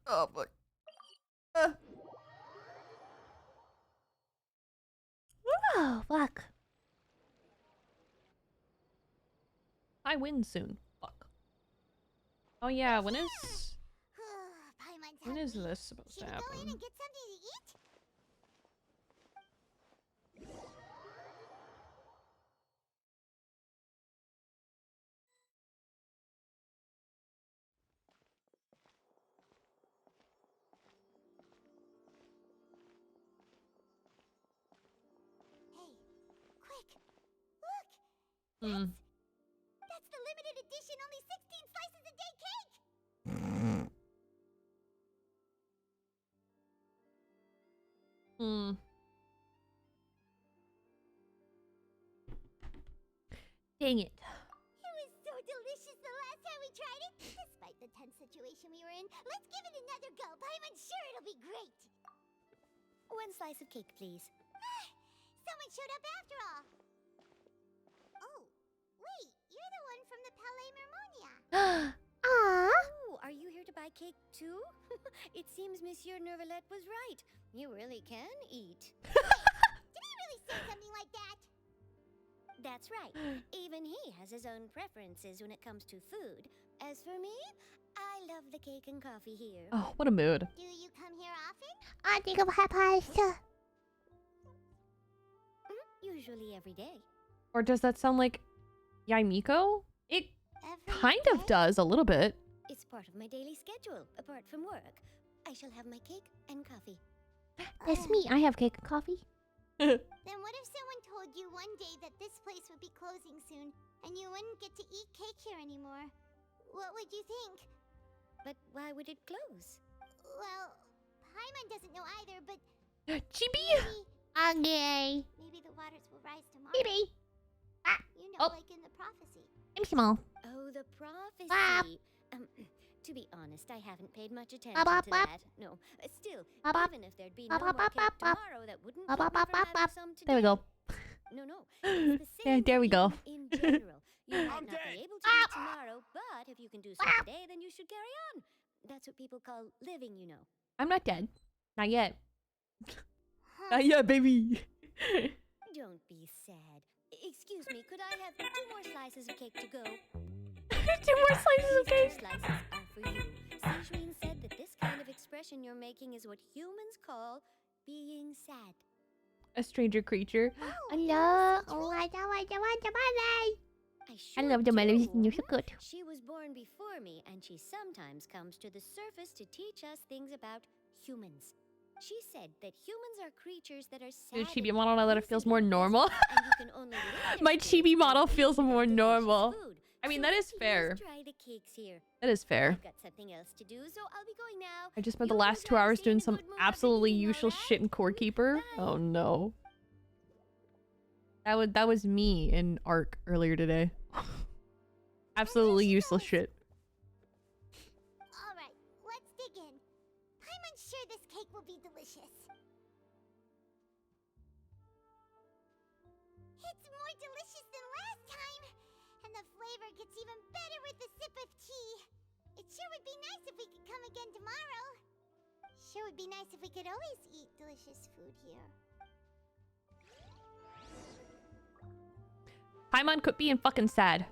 Oh, fuck. Oh, fuck. I win soon. Fuck. Oh yeah, when is Paimon's this supposed to Should we go in happen? and get something to eat? That's the limited edition, only 16 slices a day cake! Dang it. It was so delicious the last time we tried it. Despite the tense situation we were in, let's give it another go. I'm sure it'll be great. One slice of cake, please. Someone showed up after all. Oh, wait, you're the one from the Palais Mermonia. Oh, are you here to buy cake too? It seems Monsieur Nervalette was right. You really can eat. Did he really say something like that? That's right. Even he has his own preferences when it comes to food. As for me, I love the cake and coffee here. Oh, what a mood. Do you come here often? I think of pasta. Usually every day. Or does that sound like Yaimiko? It kind of does, a little bit. It's part of my daily schedule, apart from work. I shall have my cake and coffee. That's me. I have cake and coffee. Then what if someone told you one day that this place would be closing soon, and you wouldn't get to eat cake here anymore? What would you think? But why would it close? Well, Paimon doesn't know either, but... Chibi! Okay. Maybe the waters will rise tomorrow. Chibi! You know, like in the prophecy. I'm small. Oh, the prophecy. To be honest, I haven't paid much attention to that. No, still, even if there'd be no more cake tomorrow, that wouldn't keep me from having some today. There we go. No. It's the same Yeah, there we go. in general. You might not be able to do tomorrow, but if you can do so today, then you should carry on. That's what people call living, you know. I'm not dead. Not yet. Not yet, baby. Don't be sad. Excuse me, could I have 2 more slices of cake to go? 2 more slices of cake. These 2 slices are for you. Sejouin said that this kind of expression you're making is what humans call being sad. A stranger creature. Hello. I love the melodies. You're so good. She was born before me, and she sometimes comes to the surface to teach us things about humans. She said that humans are creatures that are sad. The chibi model now that it feels more normal. And you can only live My in chibi model places feels more normal. food. I mean, So that is fair. please try the cakes here. That is fair. I've got something else to do, so I'll be going now. I just spent the last 2 hours doing some absolutely useless shit in Core Keeper. Oh no. That was me in Arc earlier today. Absolutely useless shit. Alright, let's dig in. I'm sure this cake will be delicious. It's more delicious than last time! And the flavor gets even better with a sip of tea. It sure would be nice if we could come again tomorrow. Sure would be nice if we could always eat delicious food here. Paimon could be fucking sad.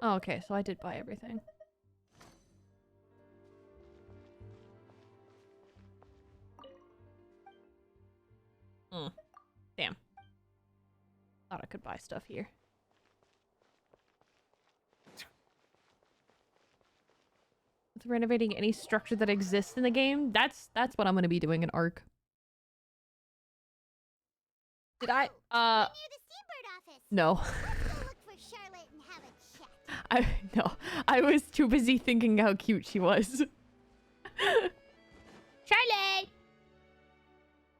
Oh, okay, so I did buy everything. Damn. Thought I could buy stuff here. With renovating any structure that exists in the game, that's what I'm gonna be doing in Arc. Did I no. I was too busy thinking how cute she was. Charlotte!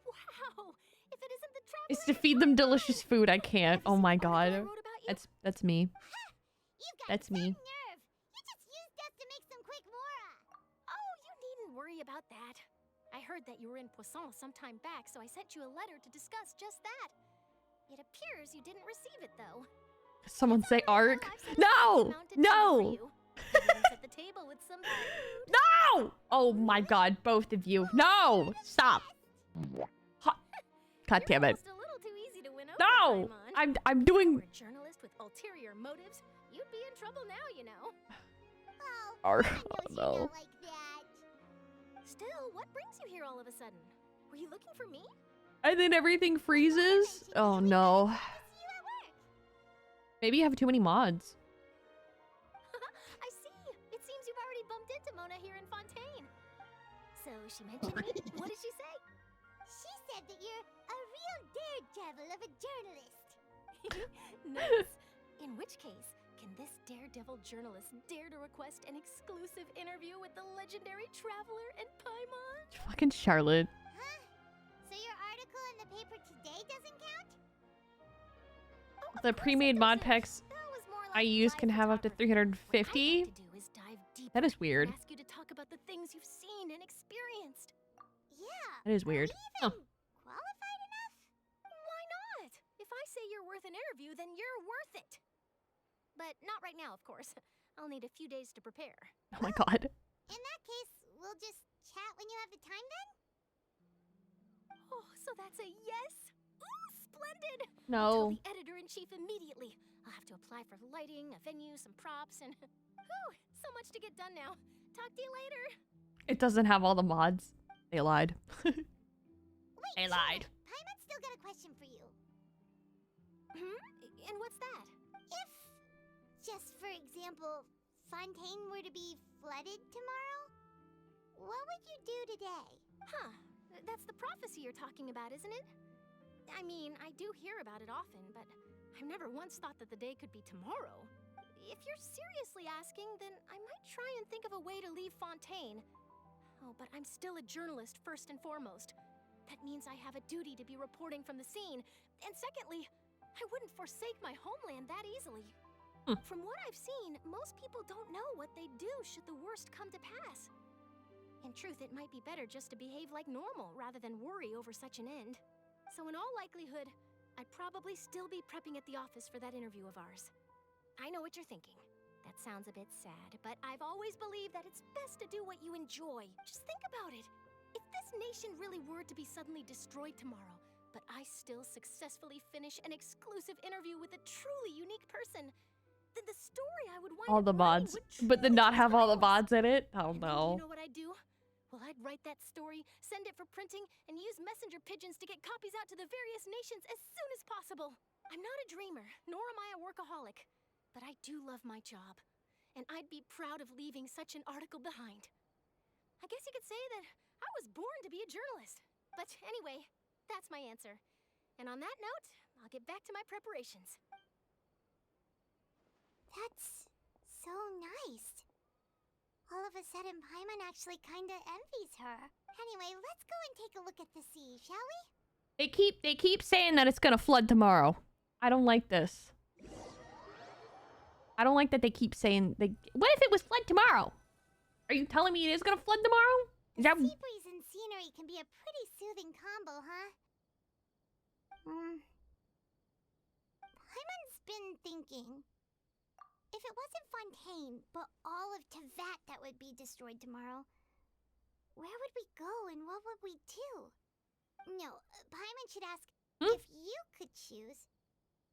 Wow! If it isn't the trap, It's to feed them delicious food. I can't. Oh my god. That's me. That's me. Oh, you needn't worry about that. I heard that you were in Poisson some time back, so I sent you a letter to discuss just that. It appears you didn't receive it, though. Someone say Arc. No! No! At the table with some No! Oh my god, both of you. No! Stop. God damn it. a little too easy to win over, No! I'm doing a journalist with ulterior motives. You'd be in trouble now, you know. Arc. Oh no. Still, what brings you here all of a sudden? Were you looking for me? And then everything freezes? Oh no. Maybe you have too many mods. I see. It seems you've already bumped into Mona here in Fontaine. So she mentioned me. What did she say? She said that you're a real daredevil of a journalist. Nice. In which case, can this daredevil journalist dare to request an exclusive interview with the legendary traveler and Paimon? Fucking Charlotte. Huh? So your article in the paper today doesn't count? The pre-made mod packs I use can have up to 350. That is weird. Ask you to talk about the things you've seen and experienced. Yeah. That is weird. Huh. Qualified enough? Why not? If I say you're worth an interview, then you're worth it. But not right now, of course. I'll need a few days to prepare. Oh my god. In that case, we'll just chat when you have the time then? Oh, so that's a yes? Ooh, splendid! No. I'll tell the editor-in-chief immediately. I'll have to apply for lighting, a venue, some props, and... Whew, so much to get done now. Talk to you later. It doesn't have all the mods. They lied. Wait, They lied. Paimon's still got a question for you. And what's that? If, just for example, Fontaine were to be flooded tomorrow, what would you do today? Huh. That's the prophecy you're talking about, isn't it? I mean, I do hear about it often, but I've never once thought that the day could be tomorrow. If you're seriously asking, then I might try and think of a way to leave Fontaine. Oh, but I'm still a journalist first and foremost. That means I have a duty to be reporting from the scene. And secondly, I wouldn't forsake my homeland that easily. From what I've seen, most people don't know what they'd do should the worst come to pass. In truth, it might be better just to behave like normal rather than worry over such an end. So in all likelihood, I'd probably still be prepping at the office for that interview of ours. I know what you're thinking. That sounds a bit sad, but I've always believed that it's best to do what you enjoy. Just think about it. If this nation really were to be suddenly destroyed tomorrow, but I still successfully finish an exclusive interview with a truly unique person, then the story I would wind All up the writing mods. would But then truly not be have all the timeless. mods in it? Oh And no. you know what I'd do? Well, I'd write that story, send it for printing, and use messenger pigeons to get copies out to the various nations as soon as possible. I'm not a dreamer, nor am I a workaholic, but I do love my job, and I'd be proud of leaving such an article behind. I guess you could say that I was born to be a journalist. But anyway, that's my answer. And on that note, I'll get back to my preparations. That's so nice. All of a sudden, Paimon actually kinda envies her. Anyway, let's go and take a look at the sea, shall we? They keep saying that it's gonna flood tomorrow. I don't like this. I don't like that they keep saying what if it was flood tomorrow? Are you telling me it is gonna flood tomorrow? Is that Sea breeze and scenery can be a pretty soothing combo, huh? Paimon's been thinking. If it wasn't Fontaine, but all of Tevat that would be destroyed tomorrow, where would we go and what would we do? No, Paimon should ask, if you could choose,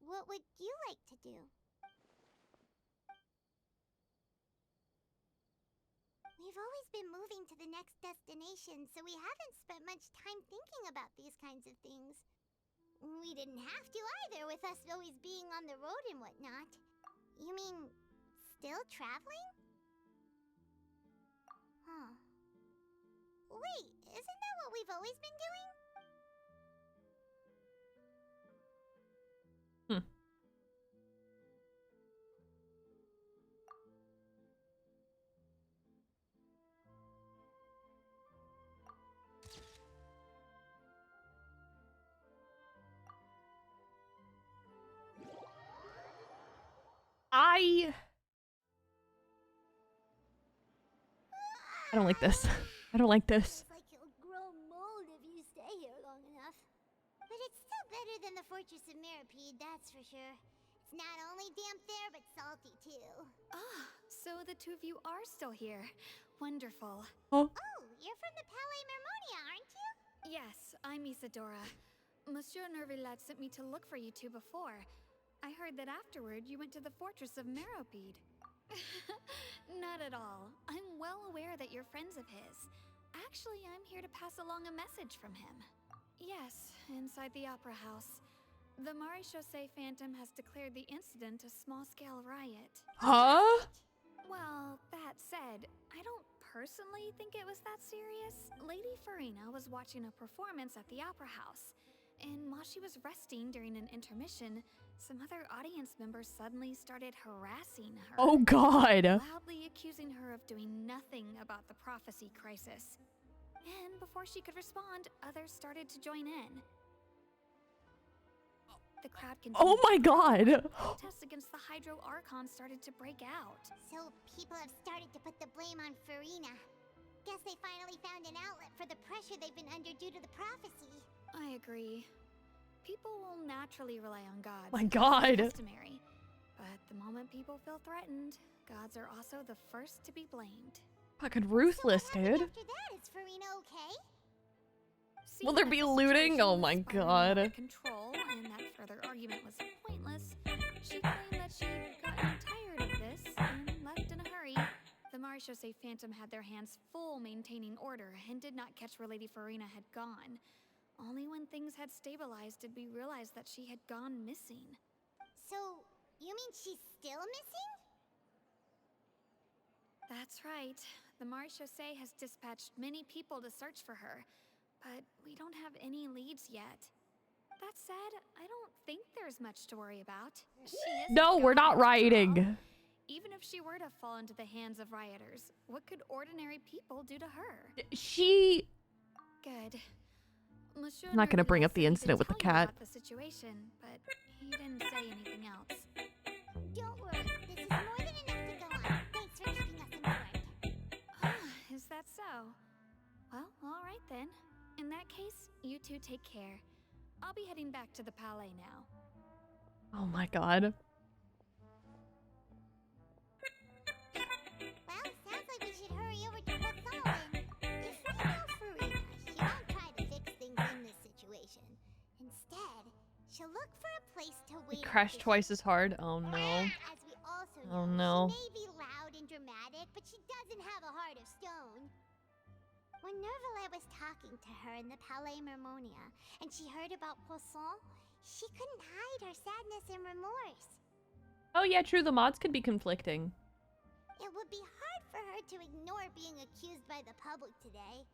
what would you like to do? We've always been moving to the next destination, so we haven't spent much time thinking about these kinds of things. We didn't have to either, with us always being on the road and whatnot. You mean, still traveling? Huh. Wait, isn't that what we've always been doing? I don't like this. I don't like this. It's like you'll grow mold if you stay here long enough. But it's still better than the Fortress of Mirapede, that's for sure. It's not only damp there, but salty too. Ah, so the two of you are still here. Wonderful. Oh. Oh, you're from the Palais Mermonia, aren't you? Yes, I'm Isadora. Monsieur Nervillet sent me to look for you two before. I heard that afterward you went to the Fortress of Meropide. Not at all. I'm well aware that you're friends of his. Actually, I'm here to pass along a message from him. Yes, inside the Opera House. The Marechaussee Phantom has declared the incident a small-scale riot. Huh? Well, that said, I don't personally think it was that serious. Lady Farina was watching a performance at the Opera House, and while she was resting during an intermission, some other audience members suddenly started harassing her. Oh God! Loudly accusing her of doing nothing about the prophecy crisis. And before she could respond, others started to join in. The crowd continued. Oh my God! Protests against the Hydro Archon started to break out. So people have started to put the blame on Farina. Guess they finally found an outlet for the pressure they've been under due to the prophecy. I agree. People will naturally rely on gods. My God. It's customary. But the moment people feel threatened, gods are also the first to be blamed. Fucking ruthless, dude. After that, is Farina okay? Will there be looting? Oh my God. Control, and that further argument was pointless. She claimed that she'd gotten tired of this and left in a hurry. The Marechaussee Phantom had their hands full maintaining order and did not catch where Lady Farina had gone. Only when things had stabilized did we realize that she had gone missing. So, you mean she's still missing? That's right. The Marechaussee has dispatched many people to search for her, but we don't have any leads yet. That said, I don't think there's much to worry about. No, we're not rioting. Even if she were to fall into the hands of rioters, what could ordinary people do to her? She... Good. Monsieur I'm not gonna bring up the Nerville incident with the did tell you cat. about the situation, but he didn't say anything else. Don't worry, this is more than enough to go on. Thanks for keeping us informed. Is that so? Well, all right then. In that case, you two take care. I'll be heading back to the palais now. Oh my God. Well, sounds like we should hurry over to Poisson. If we know Farina, she won't try to fix things in this situation. Instead, she'll look for a place to wait. Crash twice as hard. Oh no. As we also know, Oh no. she may be loud and dramatic, but she doesn't have a heart of stone. When Nerville was talking to her in the Palais Mermonia, and she heard about Poisson, she couldn't hide her sadness and remorse. Oh yeah, true. The mods could be conflicting. It would be hard for her to ignore being accused by the public today.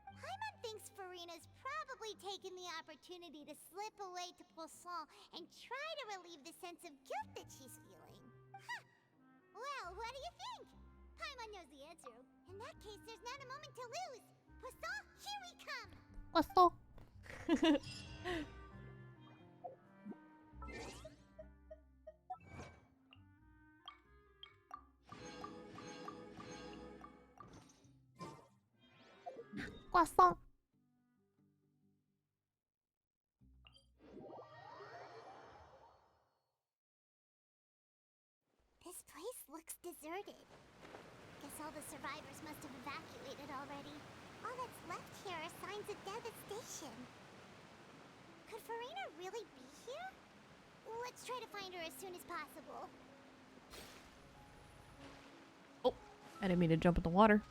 Paimon thinks Farina's probably taken the opportunity to slip away to Poisson and try to relieve the sense of guilt that she's feeling. Huh. Well, what do you think? Paimon knows the answer. In that case, there's not a moment to lose. Poisson, here we come! Poisson. Poisson. This place looks deserted. Guess all the survivors must have evacuated already. All that's left here are signs of devastation. Could Farina really be here? Let's try to find her as soon as possible. Oh, I didn't mean to jump in the water.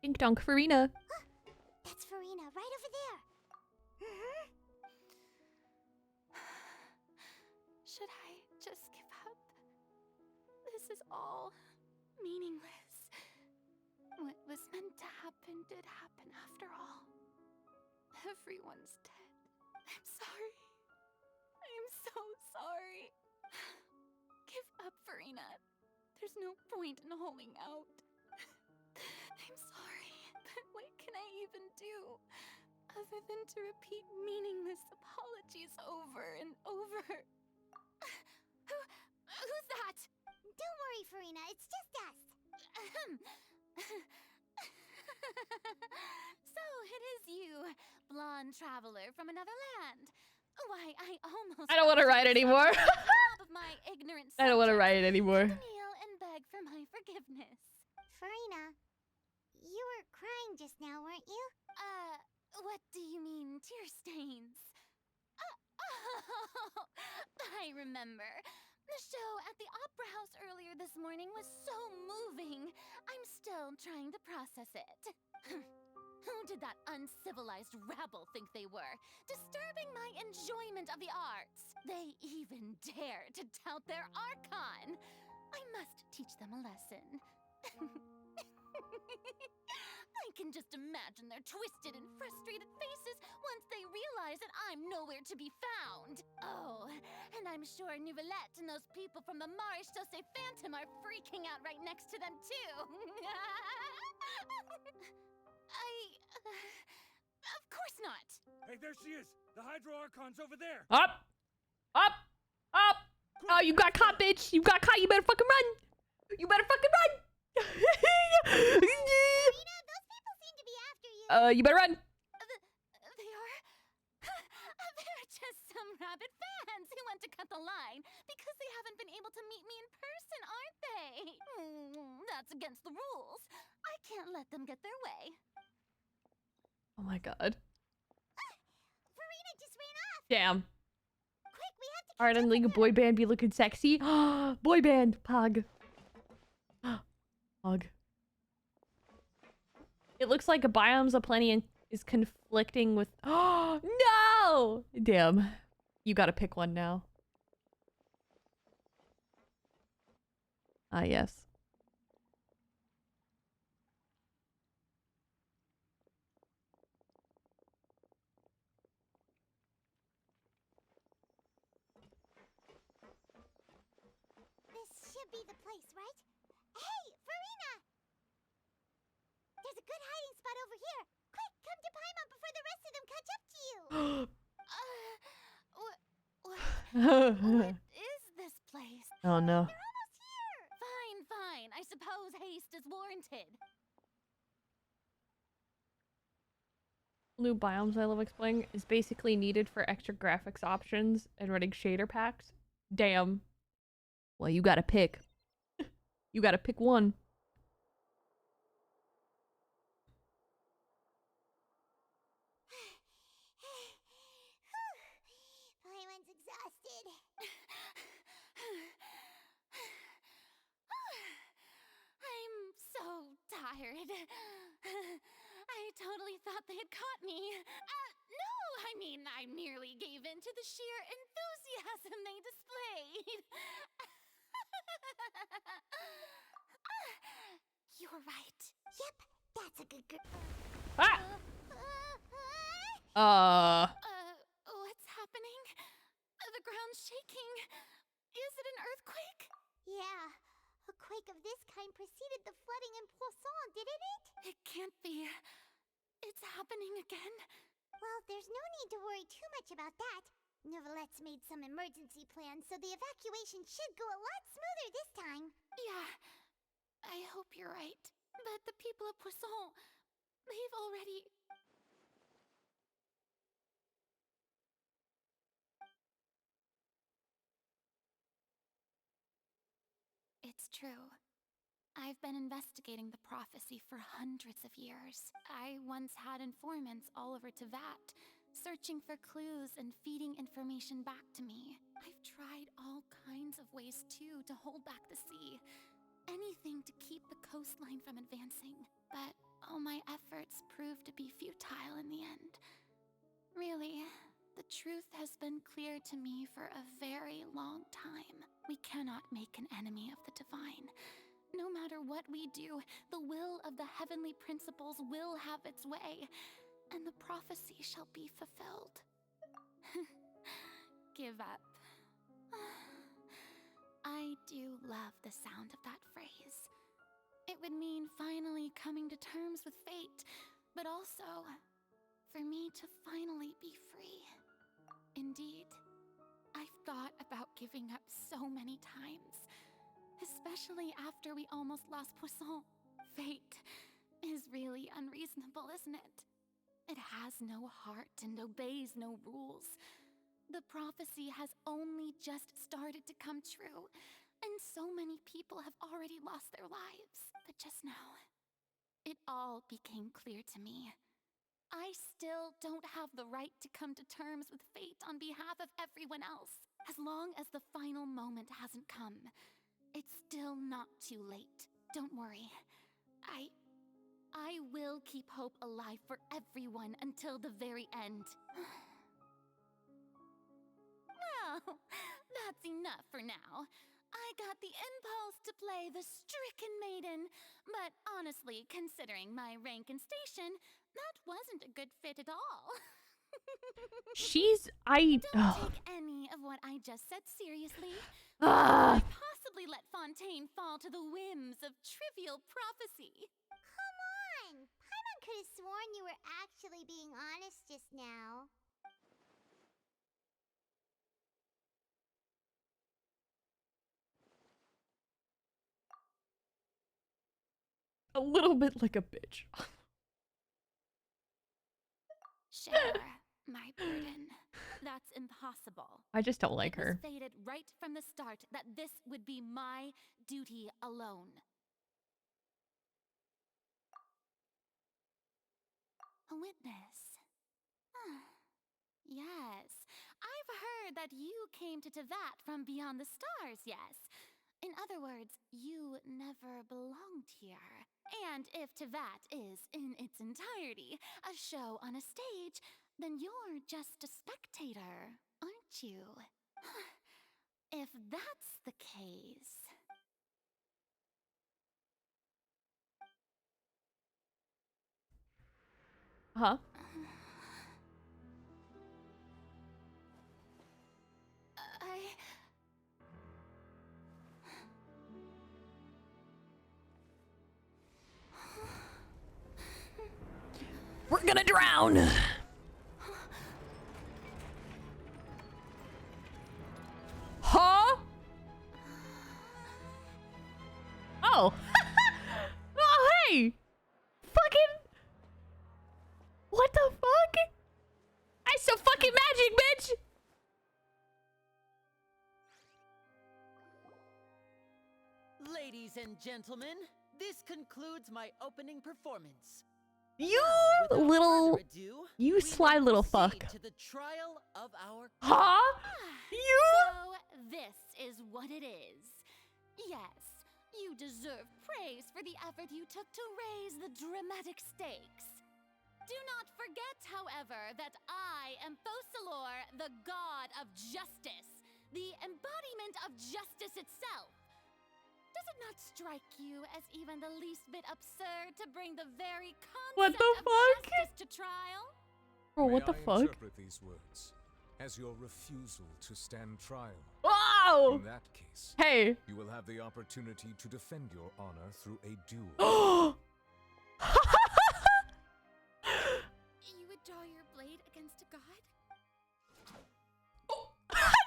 Dink donk, Farina. That's Farina, right over there. Should I just give up? This is all meaningless. What was meant to happen did happen after all. Everyone's dead. I'm sorry. I'm so sorry. Give up, Farina. There's no point in holding out. I'm sorry, but what can I even do other than to repeat meaningless apologies over and over? Who's that? Don't worry, Farina, it's just us. So it is you, blonde traveler from another land. Why, I almost I don't want to ride anymore. of my ignorant I don't want to ride anymore. kneel and beg for my forgiveness. Farina, you were crying just now, weren't you? What do you mean, tear stains? I remember. The show at the Opera House earlier this morning was so moving. I'm still trying to process it. Who did that uncivilized rabble think they were, disturbing my enjoyment of the arts? They even dare to tout their Archon. I must teach them a lesson. I can just imagine their twisted and frustrated faces once they realize that I'm nowhere to be found. Oh, and I'm sure Nouvellette and those people from the Marche Chaussee Phantom are freaking out right next to them, too. Of course not. Hey, there she is! The Hydro Archon's over there! Up! Up! Up! Oh, you got caught, bitch! You got caught! You better fucking run! You better fucking run! You better run! They're just some rabid fans who want to cut the line because they haven't been able to meet me in person, aren't they? That's against the rules. I can't let them get their way. Oh my god. Farina just ran off. Damn. Quick, we have to. Alright, I'm leaving a boy band be looking sexy. Boy band! Pog. Pog. It looks like a Biomes of Plenty is conflicting with... Oh, no! Damn. You gotta pick one now. Ah, yes. This should be the place, right? Hey, Farina! There's a good hiding spot over here. Quick, come to Paimon before the rest of them catch up to you. What is this place? Oh no. They're almost here. Fine, fine. I suppose haste is warranted. New biomes I love exploring is basically needed for extra graphics options and running shader packs. Damn. Well, you gotta pick. You gotta pick one. Paimon's exhausted. I'm so tired. I totally thought they had caught me. No, I mean, I merely gave in to the sheer enthusiasm they displayed. You're right. Yep, that's a good girl. What's happening? The ground's shaking. Is it an earthquake? Yeah. A quake of this kind preceded the flooding in Poisson, didn't it? It can't be. It's happening again. Well, there's no need to worry too much about that. Nouvellette's made some emergency plans, so the evacuation should go a lot smoother this time. Yeah, I hope you're right. But the people of Poisson, they've already... It's true. I've been investigating the prophecy for hundreds of years. I once had informants all over Tevat, searching for clues and feeding information back to me. I've tried all kinds of ways, too, to hold back the sea. Anything to keep the coastline from advancing. But all my efforts proved to be futile in the end. Really, the truth has been clear to me for a very long time. We cannot make an enemy of the divine. No matter what we do, the will of the heavenly principles will have its way, and the prophecy shall be fulfilled. Give up. I do love the sound of that phrase. It would mean finally coming to terms with fate, but also for me to finally be free. Indeed, I've thought about giving up so many times, especially after we almost lost Poisson. Fate is really unreasonable, isn't it? It has no heart and obeys no rules. The prophecy has only just started to come true, and so many people have already lost their lives. But just now, it all became clear to me. I still still don't have the right to come to terms with fate on behalf of everyone else. As long as the final moment hasn't come, it's still not too late. Don't worry. I will keep hope alive for everyone until the very end. Well, that's enough for now. I got the impulse to play the stricken maiden, but honestly, considering my rank and station, that wasn't a good fit at all. Don't take any of what I just said seriously. I possibly let Fontaine fall to the whims of trivial prophecy. Come on! Paimon could have sworn you were actually being honest just now. A little bit like a bitch. Share my burden. That's impossible. I just don't like It was her. fated right from the start that this would be my duty alone. A witness. Yes, I've heard that you came to Tevat from beyond the stars, yes. In other words, you never belonged here. And if Tevat is, in its entirety, a show on a stage, then you're just a spectator, aren't you? If that's the case... Huh? We're gonna drown! Huh? Oh. Oh, hey! Fucking... What the fuck? I so fucking magic, bitch! Ladies and gentlemen, this concludes my opening performance. You little... You sly little fuck. To the trial of our... Huh? You? So, this is what it is. Yes, you deserve praise for the effort you took to raise the dramatic stakes. Do not forget, however, that I am Focalor, the god of justice, the embodiment of justice itself. Does it not strike you as even the least bit absurd to bring the very concept of justice to trial? Bro, what the May I fuck? interpret these words as your refusal to stand trial? Wow! In that case, hey, you will have the opportunity to defend your honor through a duel. You would draw your blade against a god?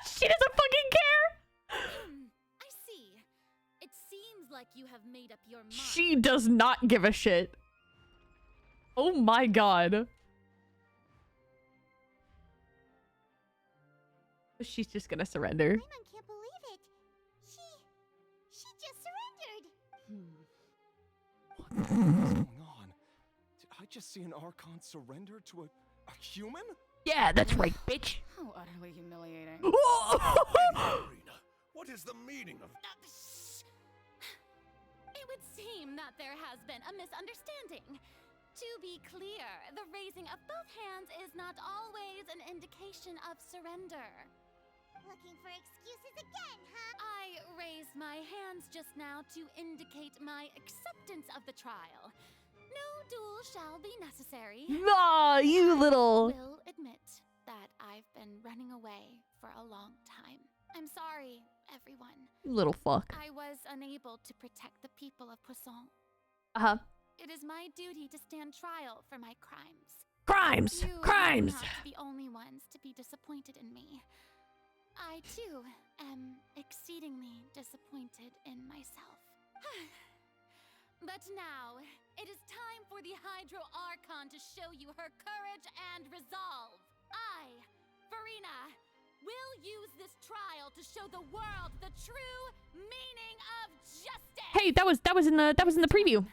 She doesn't fucking care! I see. It seems like you have made up your mind. She does not give a shit. Oh my god. She's just gonna surrender. Paimon can't believe it. She just surrendered. What's going on? Did I just see an Archon surrender to a human? Yeah, that's right, bitch. How utterly humiliating. Arena, what is the meaning of... It would seem that there has been a misunderstanding. To be clear, the raising of both hands is not always an indication of surrender. Looking for excuses again, huh? I raised my hands just now to indicate my acceptance of the trial. No duel shall be necessary. Nah, you little... I will admit that I've been running away for a long time. I'm sorry, everyone. You little fuck. I was unable to protect the people of Poisson. Uh-huh. It is my duty to stand trial for my crimes. Crimes! You Crimes! are not the only ones to be disappointed in me. I, too, am exceedingly disappointed in myself. But now, it is time for the Hydro Archon to show you her courage and resolve. I, Farina, will use this trial to show the world the true meaning of justice. Hey, that was in the preview.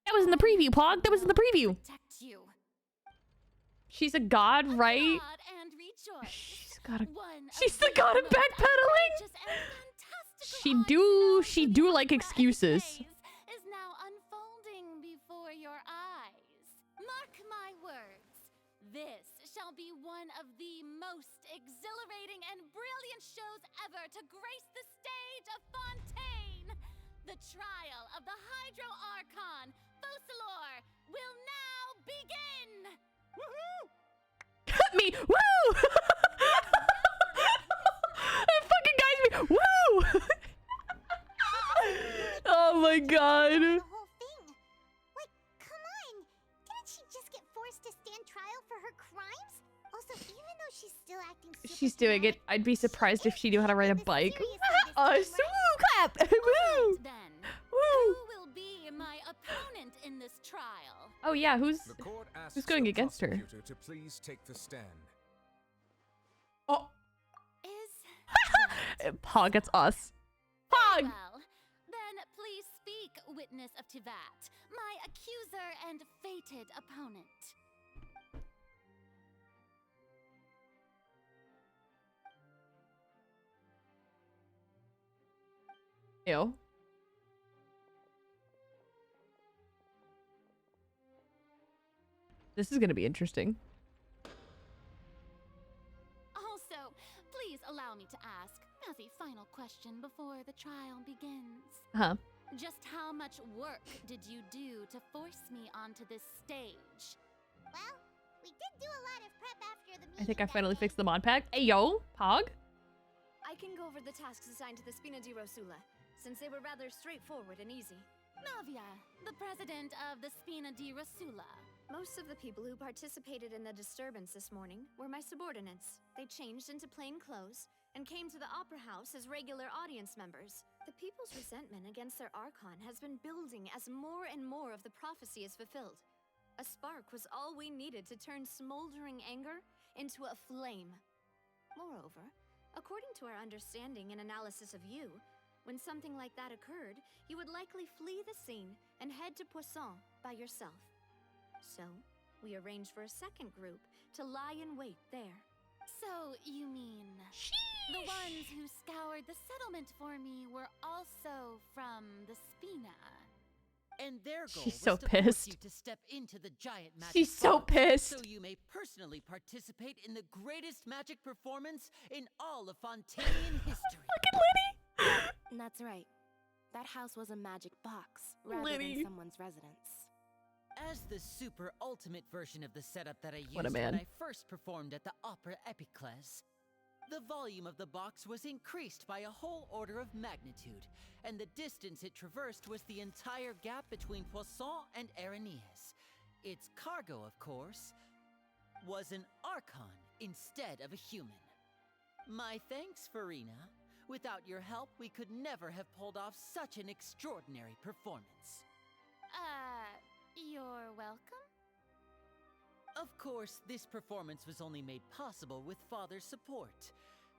That was in the preview, Pog. That was in the preview. Protect you. She's a god, right? And rejoice. She's the god of backpedaling. She do like excuses. Is now unfolding before your eyes. Mark my words. This shall be one of the most exhilarating and brilliant shows ever to grace the stage of Fontaine. The trial of the Hydro Archon, Focalor, will now begin. Woohoo! Cut me! Woo! That fucking guy's me! Woo! Oh my god. The whole thing. Like, come on. Didn't she just get forced to stand trial for her crimes? Also, even though she's still acting super She's doing it. I'd be surprised if she knew how to ride a bike. Woo! Clap! Woo! Who will be my opponent in this trial? Oh yeah, who's going the against her? prosecutor to please take the stand. Oh. Pog, it's us. Pog! Well, then please speak, witness of Tivat, my accuser and fated opponent. Ew. This is gonna be interesting. Also, please allow me to ask, as a final question before the trial begins. Huh. Just how much work did you do to force me onto this stage? Well, we did do a lot of prep after the meeting. I think I finally fixed the mod pack. Hey yo, Pog. I can go over the tasks assigned to the Spina di Rosula, since they were rather straightforward and easy. Navia, the president of the Spina di Rosula. Most of the people who participated in the disturbance this morning were my subordinates. They changed into plain clothes and came to the Opera House as regular audience members. The people's resentment against their Archon has been building as more and more of the prophecy is fulfilled. A spark was all we needed to turn smoldering anger into a flame. Moreover, according to our understanding and analysis of you, when something like that occurred, you would likely flee the scene and head to Poisson by yourself. So, we arranged for a second group to lie in wait there. So, you mean the ones who scoured the settlement for me were also from the Spina? And their goal She's was so to force pissed. you to step into the giant magic She's so box pissed. so you may personally participate in the greatest magic performance in all of Fontanian history. Fucking Liddy. That's right. That house was a magic box rather Liddy. than someone's residence. As the super ultimate version of the setup that I used What a when man. I first performed at the Opera Epiclese, the volume of the box was increased by a whole order of magnitude, and the distance it traversed was the entire gap between Poisson and Aranias. Its cargo, of course, was an Archon instead of a human. My thanks, Farina. Without your help, we could never have pulled off such an extraordinary performance. You're welcome? Of course, this performance was only made possible with Father's support.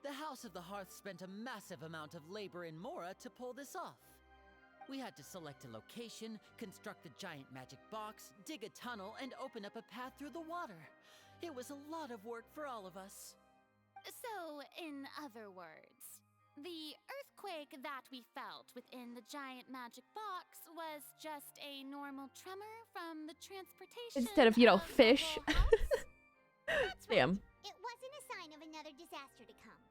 The House of the Hearth spent a massive amount of labor in Mora to pull this off. We had to select a location, construct the giant magic box, dig a tunnel, and open up a path through the water. It was a lot of work for all of us. So, in other words, the earthquake that we felt within the giant magic box was just a normal tremor from the transportation Instead of, you know, the fish. whole house? That's Damn. It wasn't a sign of another disaster to come.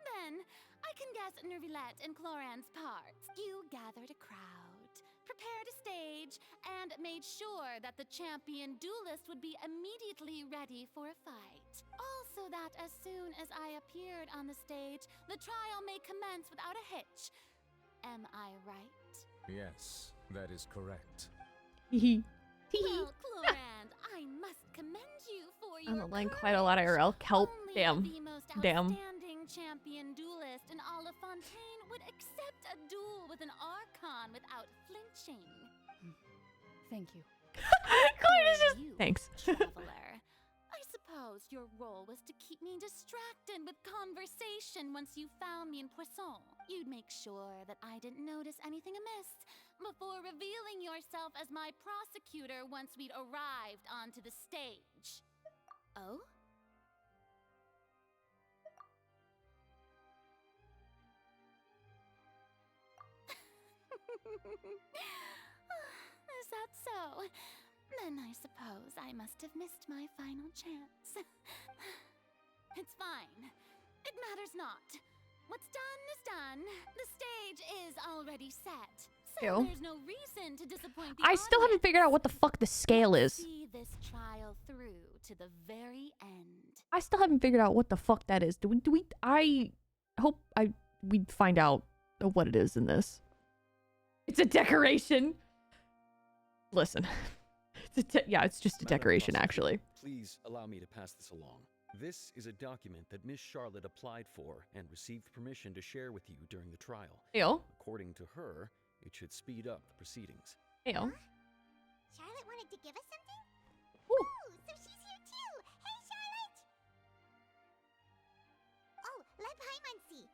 Then, I can guess Nervilette and Cloran's parts. You gathered a crowd, prepared a stage, and made sure that the champion duelist would be immediately ready for a fight. Also that as soon as I appeared on the stage, the trial may commence without a hitch. Am I right? Yes, that is correct. Well, Clorand, I must commend you for I'm your laying quite a lot of IRL. Kelp. Only Damn. the most Damn. outstanding champion duelist in all of Fontaine would accept a duel with an Archon without flinching. Thank you. Clyde is just... You, Thanks. traveler. I suppose your role was to keep me distracted with conversation once you found me in Poisson. You'd make sure that I didn't notice anything amiss before revealing yourself as my prosecutor once we'd arrived onto the stage. Is that so? Then I suppose I must have missed my final chance. It's fine. It matters not. What's done is done. The stage is already set. So Ew. there's no reason to disappoint the I still haven't audience. figured out what the fuck the scale is. See this trial through to the very end. I still haven't figured out what the fuck that is. I hope we find out what it is in this. It's a decoration. Listen. It's just a Madam decoration, Prosecutor, actually. Please allow me to pass this along. This is a document that Miss Charlotte applied for and received permission to share with you during the trial. Ew. According to her, it should speed up the proceedings. Ew. Charlotte wanted to give us something? Ooh, so she's here too! Hey, Charlotte! Oh, let Paimon see.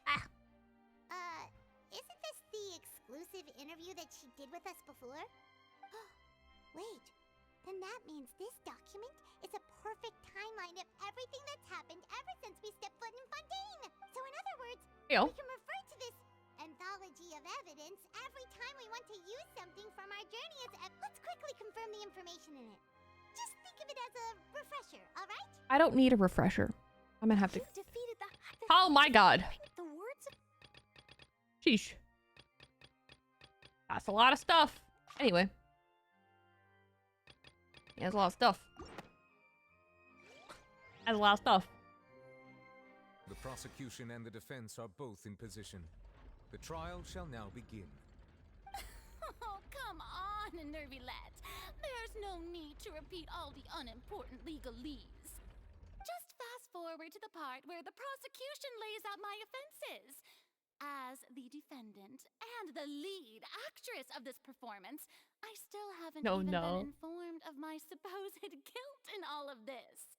Isn't this the exclusive interview that she did with us before? Wait, then that means this document is a perfect timeline of everything that's happened ever since we stepped foot in Fontaine. So in other words, Ew. we can refer to this anthology of evidence every time we want to use something from our journey as let's quickly confirm the information in it. Just think of it as a refresher, all right? I don't need a refresher. I'm gonna have to... You've defeated the Oh my god. the words of Sheesh. That's a lot of stuff. Anyway. He has a lot of stuff. Has a lot of stuff. The prosecution and the defense are both in position. The trial shall now begin. Oh, come on, Nervylette. There's no need to repeat all the unimportant legalese. Just fast forward to the part where the prosecution lays out my offenses. As the defendant and the lead actress of this performance, I still haven't even been informed of my supposed guilt in all of this.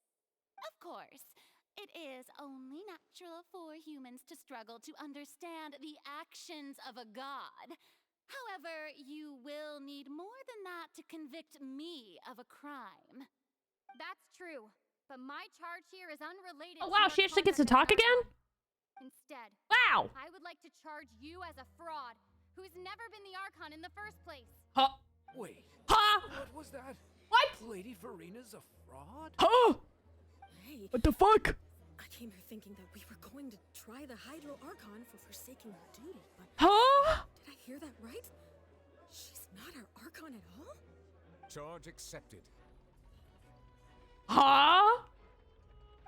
Of course, it is only natural for humans to struggle to understand the actions of a god. However, you will need more than that to convict me of a crime. That's true, but my charge here is unrelated. Oh wow, she actually gets to talk again? Instead, wow! I would like to charge you as a fraud who's never been the Archon in the first place. Huh? Wait. Huh? What was that? What? Lady Farina's a fraud? Huh? Hey. What the fuck? I came here thinking that we were going to try the Hydro Archon for forsaking her duty, but... Huh? Did I hear that right? She's not our Archon at all? Charge accepted. Huh?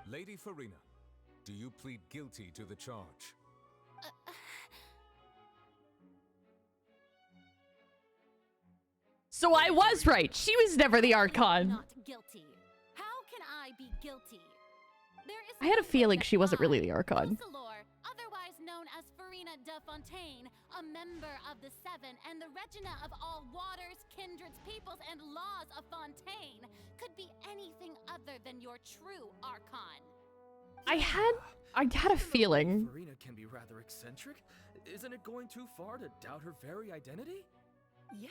Lady Farina, do you plead guilty to the charge? So I was right. She was never the Archon. Not guilty. How can I be guilty? There is I had a feeling she wasn't really the Archon. Rosalor, otherwise known as Farina de Fontaine, a member of the Seven and the Regina of all waters, kindreds, peoples, and laws of Fontaine, could be anything other than your true Archon. I had a feeling. Farina can be rather eccentric. Isn't it going too far to doubt her very identity? Yeah,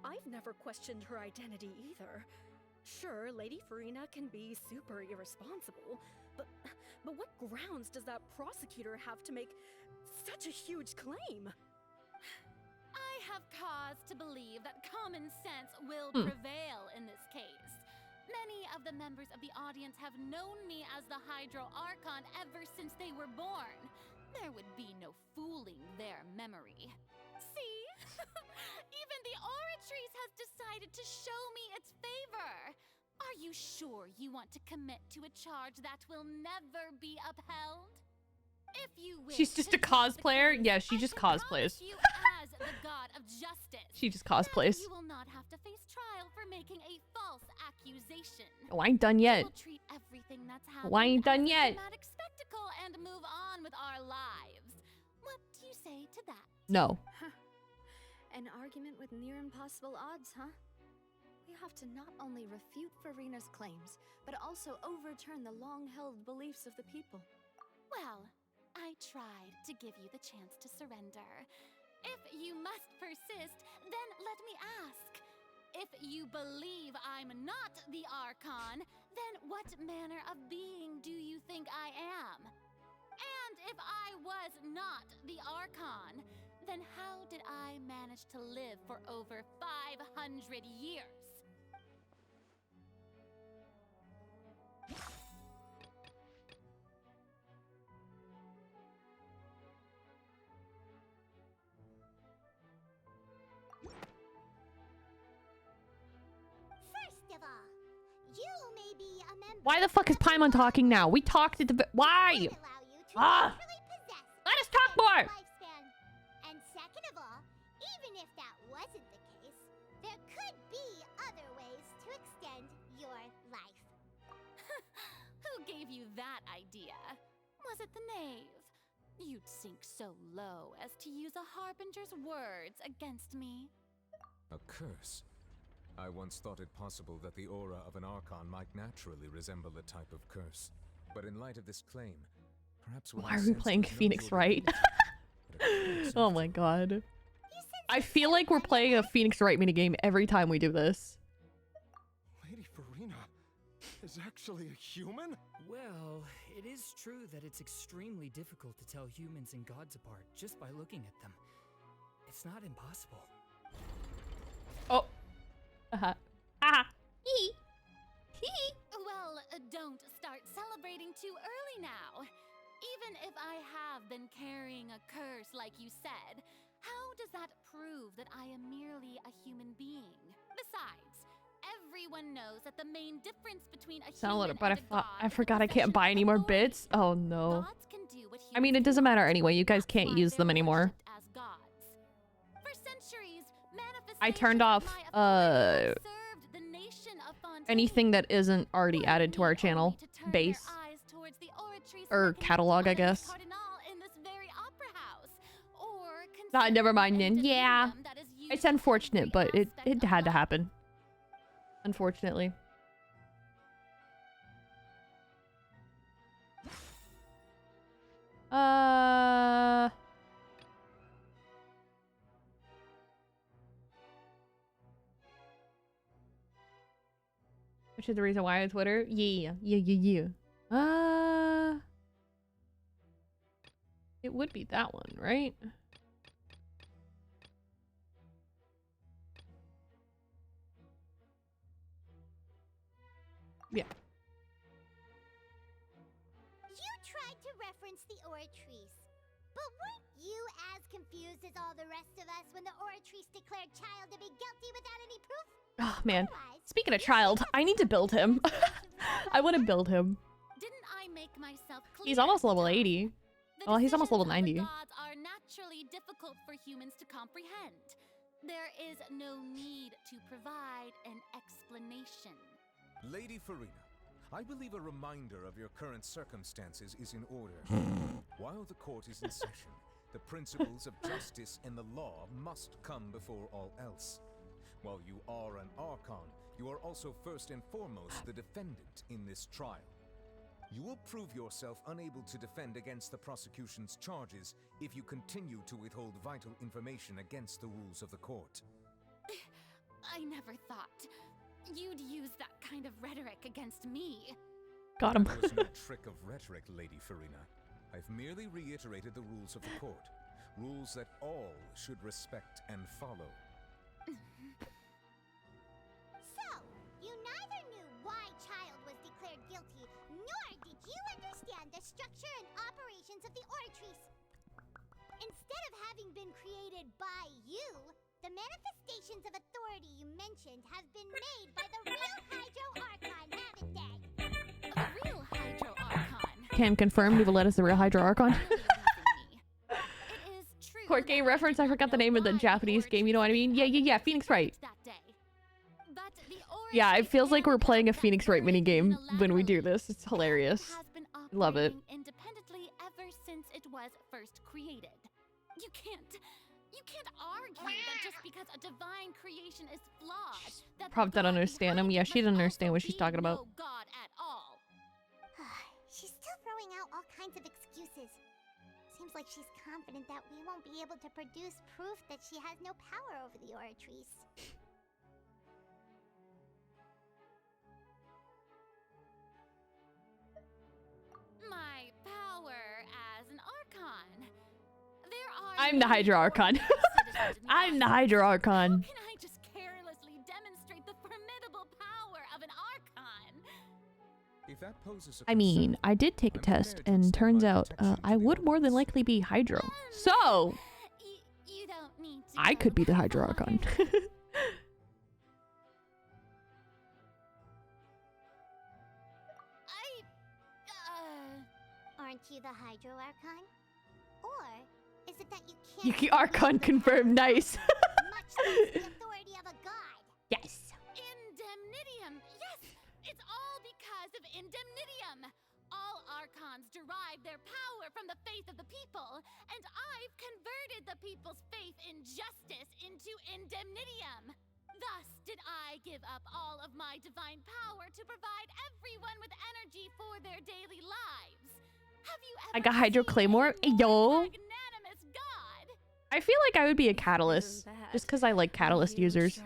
I've never questioned her identity either. Sure, Lady Farina can be super irresponsible, but what grounds does that prosecutor have to make such a huge claim? I have cause to believe that common sense will prevail in this case. Many of the members of the audience have known me as the Hydro Archon ever since they were born. There would be no fooling their memory. See? Even the Oratrice has decided to show me its favor. Are you sure you want to commit to a charge that will never be upheld? If you wish She's just a cosplayer? Yeah, she just cosplays. you as the god of justice, She just cosplays. you will not have to face trial for making a false accusation. Oh, I ain't done yet. We'll treat everything that's happened Oh, I ain't done as a yet. dramatic spectacle and move on with our lives. What do you say to that? No. An argument with near impossible odds, huh? We have to not only refute Farina's claims, but also overturn the long-held beliefs of the people. Well, I tried to give you the chance to surrender. If you must persist, then let me ask. If you believe I'm not the Archon, then what manner of being do you think I am? And if I was not the Archon, then how did I manage to live for over 500 years? First of all, you may be a member. Why the fuck is Paimon talking now? We talked at the... Why? Ah! Let us talk more! Lifespan. And second of all, even if that wasn't the case, there could be other ways to extend your life. Who gave you that idea? Was it the knave? You'd sink so low as to use a harbinger's words against me. A curse? I once thought it possible that the aura of an Archon might naturally resemble a type of curse. But in light of this claim, perhaps what Why are we playing Phoenix Wright? Oh my god. I feel like we're playing a Phoenix Wright minigame every time we do this. Lady Farina is actually a human? Well, it is true that it's extremely difficult to tell humans and gods apart just by looking at them. It's not impossible. Oh. Hee. Well, don't start celebrating too early now. Even if I have been carrying a curse like you said, how does that prove that I am merely a human being? Besides, everyone knows that the main difference between a Sound a human little, but and a god I forgot I can't buy any more bits. Oh no. I mean, it doesn't matter anyway. You guys can't use them anymore. as gods. For centuries, I turned off anything that isn't already added to our channel base or catalog, I guess. Nah, never mind then. Yeah, it's unfortunate, but it had to happen. Unfortunately. Which is the reason why on Twitter? Yeah. It would be that one, right? Yeah. You tried to reference the Oratrice, but weren't you as confused as all the rest of us when the Oratrice declared Child to be guilty without any proof? Oh man. Speaking of child, I need to build him. I want to build him. Didn't I make myself clear? He's almost level 80. Well, he's almost level 90. Gods are naturally difficult for humans to comprehend. There is no need to provide an explanation. Lady Farina, I believe a reminder of your current circumstances is in order. While the court is in session, the principles of justice and the law must come before all else. While you are an Archon, you are also first and foremost the defendant in this trial. You will prove yourself unable to defend against the prosecution's charges if you continue to withhold vital information against the rules of the court. I never thought you'd use that kind of rhetoric against me. Got him. That was no trick of rhetoric, Lady Farina. I've merely reiterated the rules of the court. Rules that all should respect and follow. So, you neither knew why Child was declared guilty, nor did you understand the structure and operations of the Oratrice. Instead of having been created by you, the manifestations of authority you mentioned have been made by the real Hydro Archon, haven't they? The real Hydro Archon. Can confirm Nivolette is the real Hydro Archon. It is true. Court game reference. I forgot the name of the Japanese game. You know what I mean? Yeah. Phoenix Wright. Yeah, it feels like we're playing a Phoenix Wright minigame when we do this. It's hilarious. Love it. Independently ever since it was first created. You can't argue that just because a divine creation is flawed, that Prob don't understand him. Yeah, she doesn't understand what she's talking about. no god at all. She's still throwing out all kinds of excuses. Seems like she's confident that we won't be able to produce proof that she has no power over the Oratrice. My power as an Archon. There I'm the Hydro Archon. I'm the Hydro Archon. Can I just carelessly demonstrate the formidable power of an Archon? If that poses a I mean, concern, I did take a test, and turns out I would more than likely be Hydro. So, You don't need to I could be the Hydro Archon. Aren't you the Hydro Archon? Or is it that you can't Yuki Archon confirmed. Nice. much less the authority of a god? Yes. Indemnitium! Yes! It's all because of Indemnitium! All Archons derive their power from the faith of the people, and I've converted the people's faith in justice into Indemnitium! Thus did I give up all of my divine power to provide everyone with energy for their daily lives. Have you ever I got Hydro Claymore. Yo. magnanimous god? I feel like I would be a Catalyst, just because I like Catalyst users.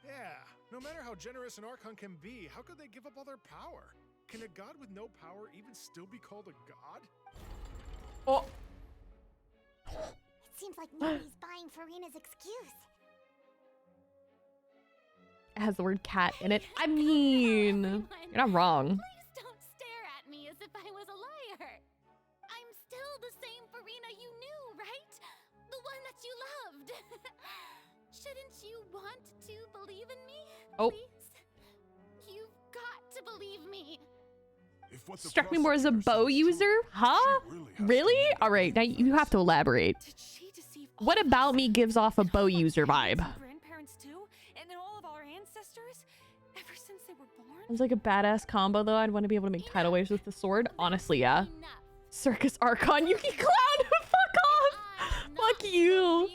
Yeah, no matter how generous an Archon can be, how could they give up all their power? Can a god with no power even still be called a god? Oh. It seems like nobody's buying Farina's excuse. It has the word cat in it. I mean, you're not wrong. Please don't stare at me as if I was a liar. I'm still the same Farina you knew, right? The one that you loved. Shouldn't you want to believe in me? Oh. Please? You've got to believe me. Struck me more as a bow user? Huh? Really? Alright, now you have to elaborate. What about me gives off a bow user vibe? Grandparents too, and then all of our ancestors, ever since they were born. Sounds like a badass combo though. I'd want to be able to make tidal waves with the sword. Honestly, yeah. Circus Archon, Yuki Clown! Fuck off! Fuck you!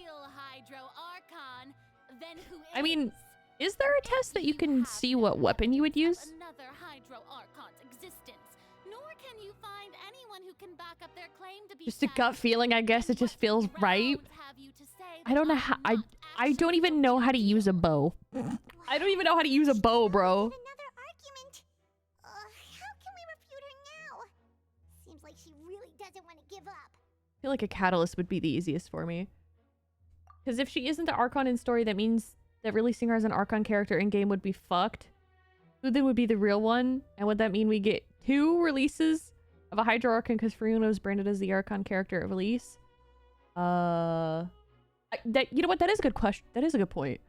I mean, is there a test that you can see what weapon you would use? Another Hydro Archon's existence. Nor can you find anyone who can back up their claim to be Just a gut feeling, I guess. It just feels right. I don't know how. I don't even know how to use a bow. I don't even know how to use a bow, bro. Another argument. How can we refute her now? Seems like she really doesn't want to give up. I feel like a Catalyst would be the easiest for me. Because if she isn't the Archon in story, that means that releasing her as an Archon character in-game would be fucked. Who then would be the real one? And would that mean we get 2 releases of a Hydro Archon because Farina was branded as the Archon character at release? You know what? That is a good question. That is a good point.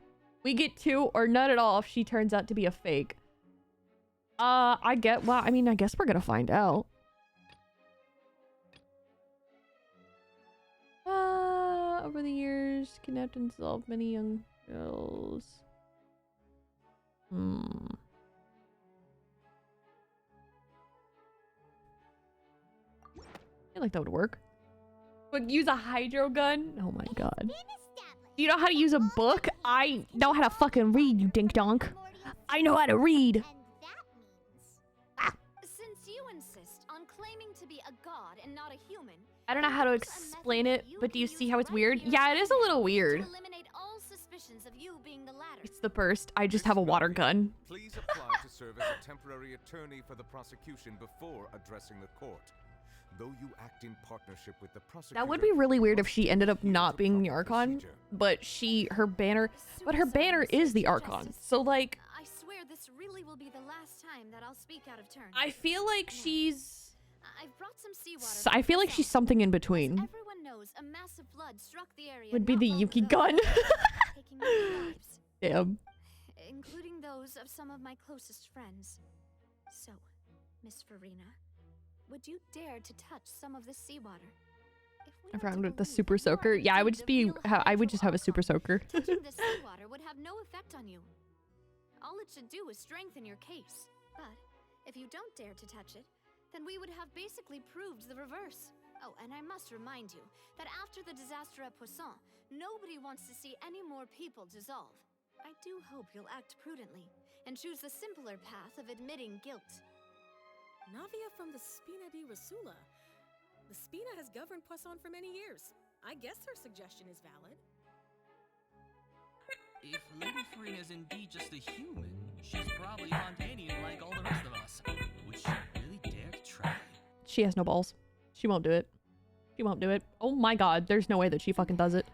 We get 2 or none at all if she turns out to be a fake. Well, I guess we're gonna find out. Over the years, kidnapped and dissolved many young girls. I feel like that would work. But use a hydro gun? Oh my god. Do you know how to use a book? I know how to fucking read, you dink donk. I know how to read. Since you insist on claiming to be a god and not a human, I don't know how to explain it, but do you see how it's weird? Yeah, it is a little weird. eliminate all suspicions of you being the latter. It's the burst. I just have a water gun. Please apply to serve as a temporary attorney for the prosecution before addressing the court. Though you act in partnership with the prosecutor, That would be really weird if she ended up not being the Archon, but her banner is the Archon. So like, I swear this really will be the last time that I'll speak out of turn. I feel like she's... I've brought some seawater. I feel like she's something in between. Everyone knows a massive flood struck the area. Would be the Yuki gun. Taking many lives, Damn. including those of some of my closest friends. So, Miss Farina, would you dare to touch some of this seawater? I found the super soaker. Yeah, I would just have a super soaker. Touching the seawater would have no effect on you. All it should do is strengthen your case. But if you don't dare to touch it, then we would have basically proved the reverse. Oh, and I must remind you that after the disaster at Poisson, nobody wants to see any more people dissolve. I do hope you'll act prudently and choose the simpler path of admitting guilt. Navia from the Spina di Rasula. The Spina has governed Poisson for many years. I guess her suggestion is valid. If Lady Farina is indeed just a human, she's probably Fontanian like all the rest of us. Would she really dare to try? She has no balls. She won't do it. She won't do it. Oh my god, there's no way that she fucking does it.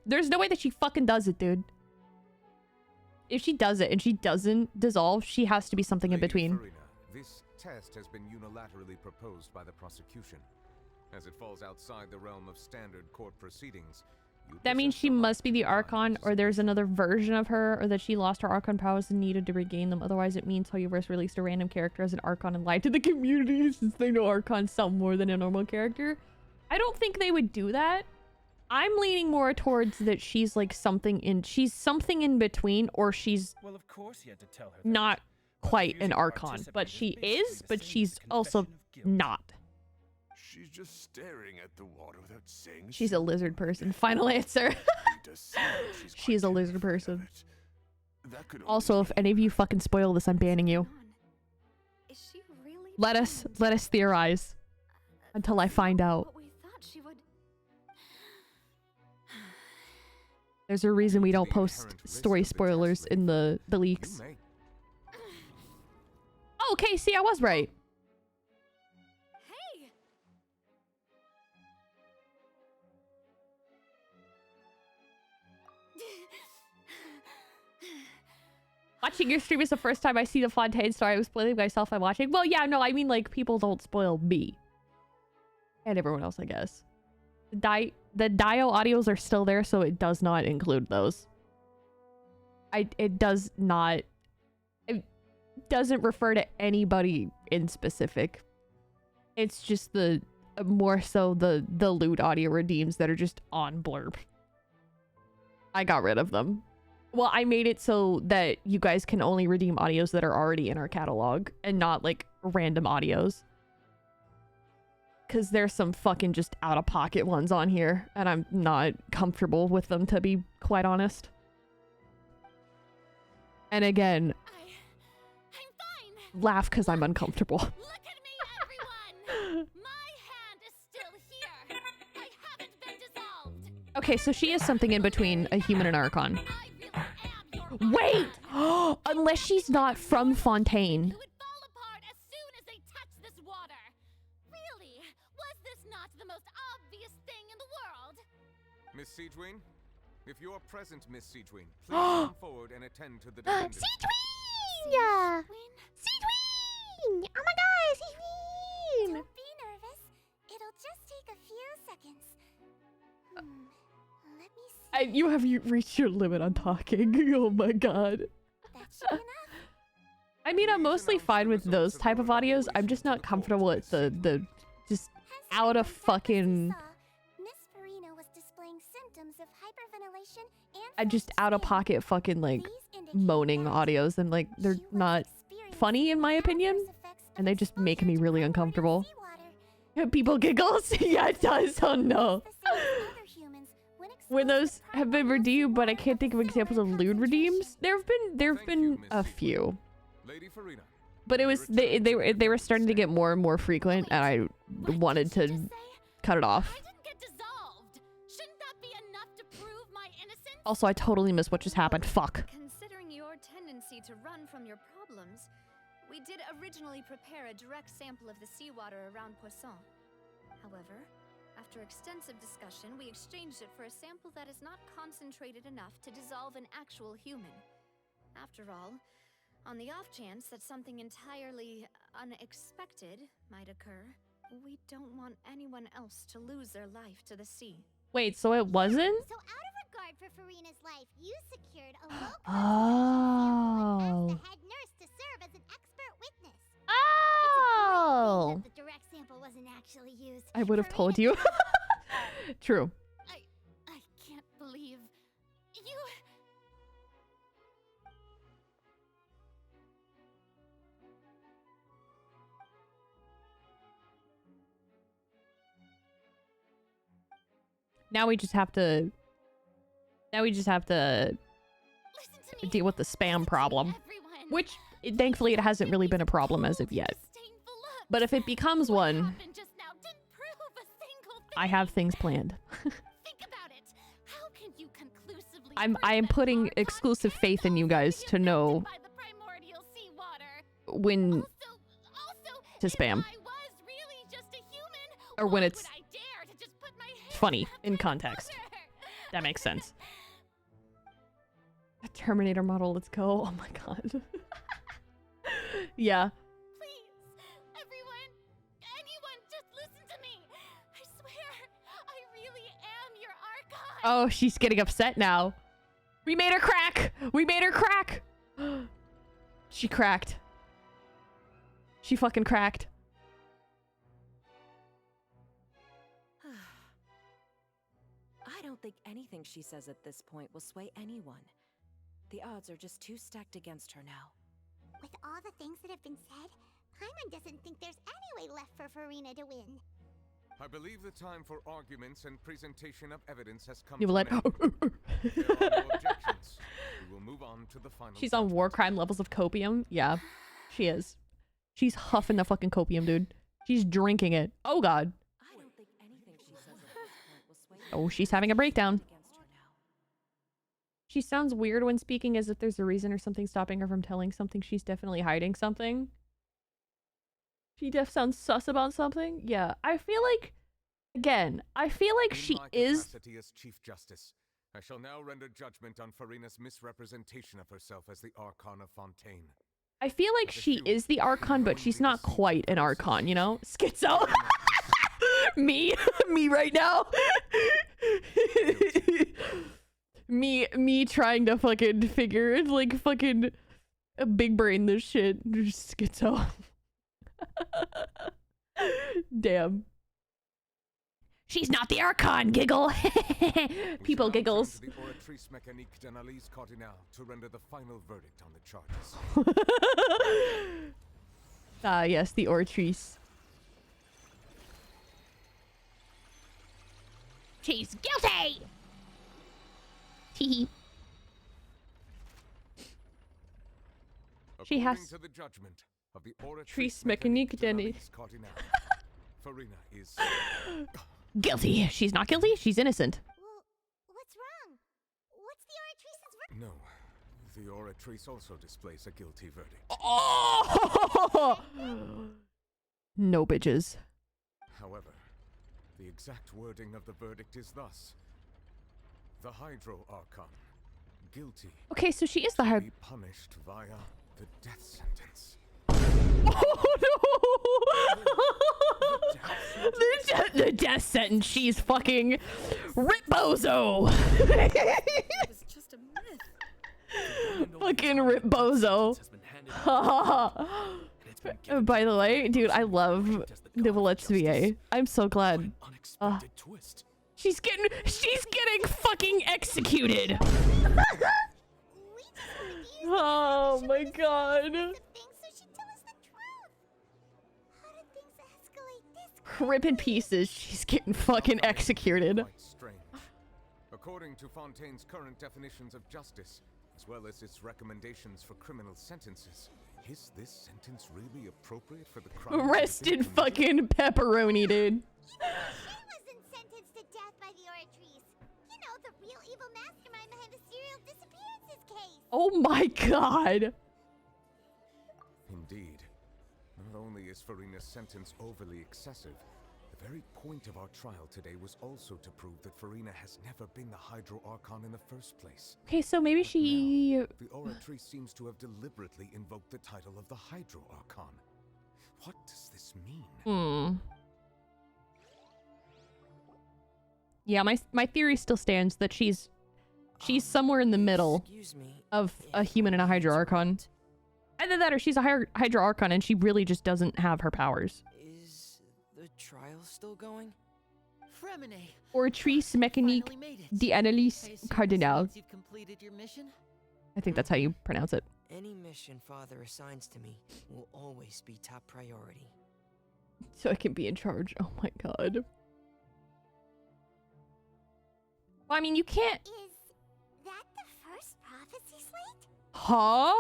There's no way that she fucking does it, dude. If she does it and she doesn't dissolve, she has to be something in between. Farina, this test has been unilaterally proposed by the prosecution. As it falls outside the realm of standard court proceedings, That means she must be the Archon, or there's another version of her, or that she lost her Archon powers and needed to regain them. Otherwise, it means Hoyoverse released a random character as an Archon and lied to the community since they know Archons sound more than a normal character. I don't think they would do that. I'm leaning more towards that she's like something in between, or she's Well, of course he had to tell her that. not quite an Archon, but she is, but she's also not. She's just staring at the water without saying. She's a lizard person. Final answer. She's a lizard person. Also, if any of you fucking spoil this, I'm banning you. Is she really? Let us theorize until I find out. We thought she would. There's a reason we don't post story spoilers in the leaks. Oh, okay, see, I was right. Hey. Watching your stream is the first time I see the Fontaine story. I was spoiling myself by watching. Well, yeah, no, I mean, like, people don't spoil me. And everyone else, I guess. The Dio audios are still there, so it does not include those. It doesn't refer to anybody in specific. It's just more so the loot audio redeems that are just on Blurb. I got rid of them. Well, I made it so that you guys can only redeem audios that are already in our catalog and not like random audios. Because there's some fucking just out-of-pocket ones on here, and I'm not comfortable with them, to be quite honest. And again, laugh because I'm uncomfortable. Look at me, everyone! My hand is still here. I haven't been dissolved. Okay, so she is something in between a human and Archon. Wait! Unless she's not from Fontaine. Miss Siegeween? If you're present, Miss Siegeween, please come forward and attend to the defendant. Siegeween! Siegeween! Oh my god, Siegeween! Don't be nervous. It'll just take a few seconds. Let me see. You have reached your limit on talking. Oh my god. That should be enough. I mean, I'm mostly fine with those type of audios. I'm just not comfortable with the just out of fucking... I just out of pocket fucking like moaning audios, and like they're not funny in my opinion, and they just make me really uncomfortable. People giggles. Yeah, it does. Oh no. When those have been redeemed, but I can't think of examples of lewd redeems. There've been a few, but it was they were starting to get more and more frequent, and I wanted to cut it off. Also, I totally missed what just happened. Fuck. Considering your tendency to run from your problems, we did originally prepare a direct sample of the seawater around Poisson. However, after extensive discussion, we exchanged it for a sample that is not concentrated enough to dissolve an actual human. After all, on the off chance that something entirely unexpected might occur, we don't want anyone else to lose their life to the sea. Wait, so it wasn't? So out of regard for Farina's life, you secured a low Oh. the head nurse to serve as an expert witness. Oh. The direct sample wasn't actually used. I would have told you. True. I can't believe you. Now we just have to deal with the spam problem, which thankfully it hasn't really been a problem as of yet. But if it becomes one, I have things planned. I am putting exclusive faith in you guys to know when to spam, or when it's funny in context. That makes sense. A Terminator model, let's go. Oh my god. Yeah. Please, everyone, anyone, just listen to me. I swear, I really am your Archon. Oh, she's getting upset now. We made her crack! We made her crack! She cracked. She fucking cracked. I don't think anything she says at this point will sway anyone. The odds are just too stacked against her now. With all the things that have been said, Paimon doesn't think there's any way left for Farina to win. I believe the time for arguments and presentation of evidence has come You will let. to an end. If there are no objections, we will move on to the final. She's on war crime levels of copium. Yeah, she is. She's huffing the fucking copium, dude. She's drinking it. Oh god. I don't think anything she says at this point will sway Oh, she's having a breakdown. against her now. She sounds weird when speaking, as if there's a reason or something stopping her from telling something. She's definitely hiding something. She sounds sus about something. Yeah, I feel like, again, I feel like she is. Capacity as Chief Justice, I shall now render judgment on Farina's misrepresentation of herself as the Archon of Fontaine. I feel like she is the Archon, but she's not quite an Archon, you know? Schizo. Me right now. me trying to fucking figure, like, fucking big brain this shit. Schizo. Damn. She's not the Archon, giggle. People giggles. The Oratrice Mécanique d'Analyse Cardinal to render the final verdict on the charges. Ah, yes, the Oratrice. She's guilty! Teehee. She has According to the judgment of the Oratrice Mécanique d'Analyse Cardinal, Farina is guilty. She's not guilty. She's innocent. Well, what's wrong? What's the Oratrice's no. The Oratrice also displays a guilty verdict. Oh! No bitches. However, the exact wording of the verdict is thus: the Hydro Archon, guilty. Okay, so she is the to be punished via the death sentence. Oh no! The death sentence. She's fucking Ripbozo. It's just a myth. Fucking Ripbozo. By the way, dude, I love the Let's VA. I'm so glad. She's getting fucking executed. Oh my god. Rip in pieces. She's getting fucking executed. Quite strange. According to Fontaine's current definitions of justice, as well as its recommendations for criminal sentences, is this sentence really appropriate for the crime? Arrested fucking pepperoni, dude. She wasn't sentenced to death by the Oratrice. You know, the real evil mastermind behind the serial disappearances case. Oh my god. Indeed. Not only is Farina's sentence overly excessive, the very point of our trial today was also to prove that Farina has never been the Hydro Archon in the first place. Okay, so maybe she... Now, the Oratrice seems to have deliberately invoked the title of the Hydro Archon. What does this mean? Yeah, my theory still stands that she's somewhere in the middle of a human and a Hydro Archon. Either that or she's a Hydro Archon and she really just doesn't have her powers. Is the trial still going? Fremine, Oratrice Mécanique d'Analyse Cardinal. you've completed your mission? I think that's how you pronounce it. Any mission Father assigns to me will always be top priority. So I can be in charge. Oh my god. Well, I mean, you can't... Is that the first prophecy slate? Huh?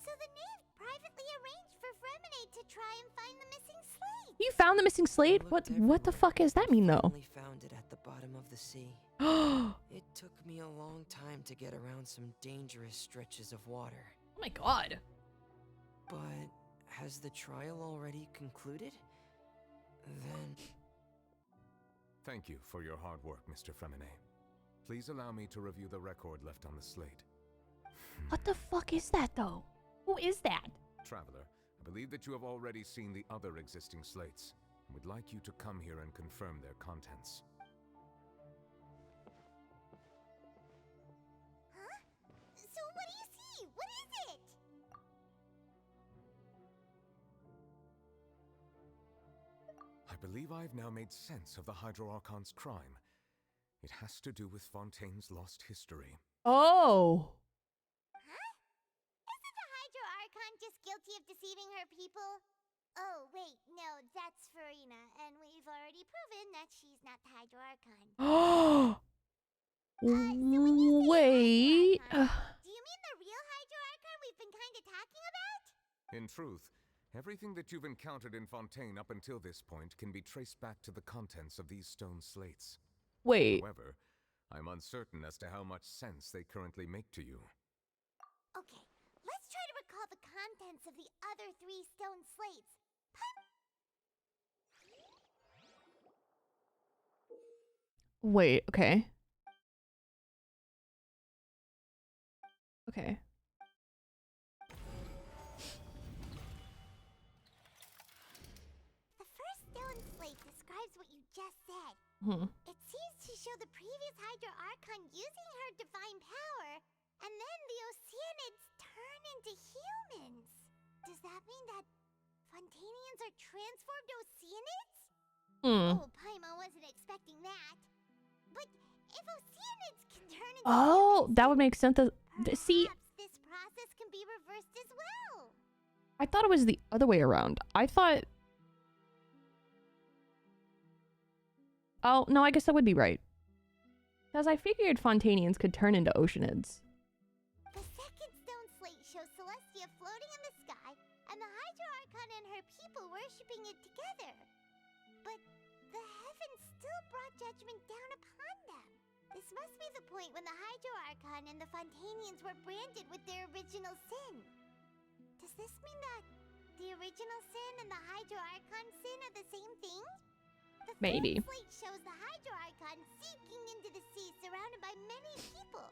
So the knave privately arranged for Fremine to try and find the missing slate. You found the missing slate? What the fuck does that mean, though? Only found it at the bottom of the sea. It took me a long time to get around some dangerous stretches of water. Oh my god. But has the trial already concluded? Then... Thank you for your hard work, Mr. Fremine. Please allow me to review the record left on the slate. What the fuck is that, though? Who is that? Traveler, I believe that you have already seen the other existing slates. I would like you to come here and confirm their contents. Huh? So what do you see? What is it? I believe I've now made sense of the Hydro Archon's crime. It has to do with Fontaine's lost history. Oh. Huh? Isn't the Hydro Archon just guilty of deceiving her people? Oh, wait, no, that's Farina, and we've already proven that she's not the Hydro Archon. Wait. Do you mean the real Hydro Archon we've been kind of talking about? In truth, everything that you've encountered in Fontaine up until this point can be traced back to the contents of these stone slates. Wait. However, I'm uncertain as to how much sense they currently make to you. Okay, let's try to recall the contents of the other 3 stone slates. Wait, okay. Okay. The first stone slate describes what you just said. It seems to show the previous Hydro Archon using her divine power, and then the Oceanids turn into humans. Does that mean that Fontainians are transformed Oceanids? Oh, Paimon wasn't expecting that. But if Oceanids can turn into humans, That would make sense. See, perhaps this process can be reversed as well. I thought it was the other way around. I thought... Oh, no, I guess that would be right. Because I figured Fontainians could turn into Oceanids. The second stone slate shows Celestia floating in the sky, and the Hydro Archon and her people worshipping it together. But the heavens still brought judgment down upon them. This must be the point when the Hydro Archon and the Fontainians were branded with their original sin. Does this mean that the original sin and the Hydro Archon sin are the same thing? The Maybe. third slate shows the Hydro Archon sinking into the sea surrounded by many people.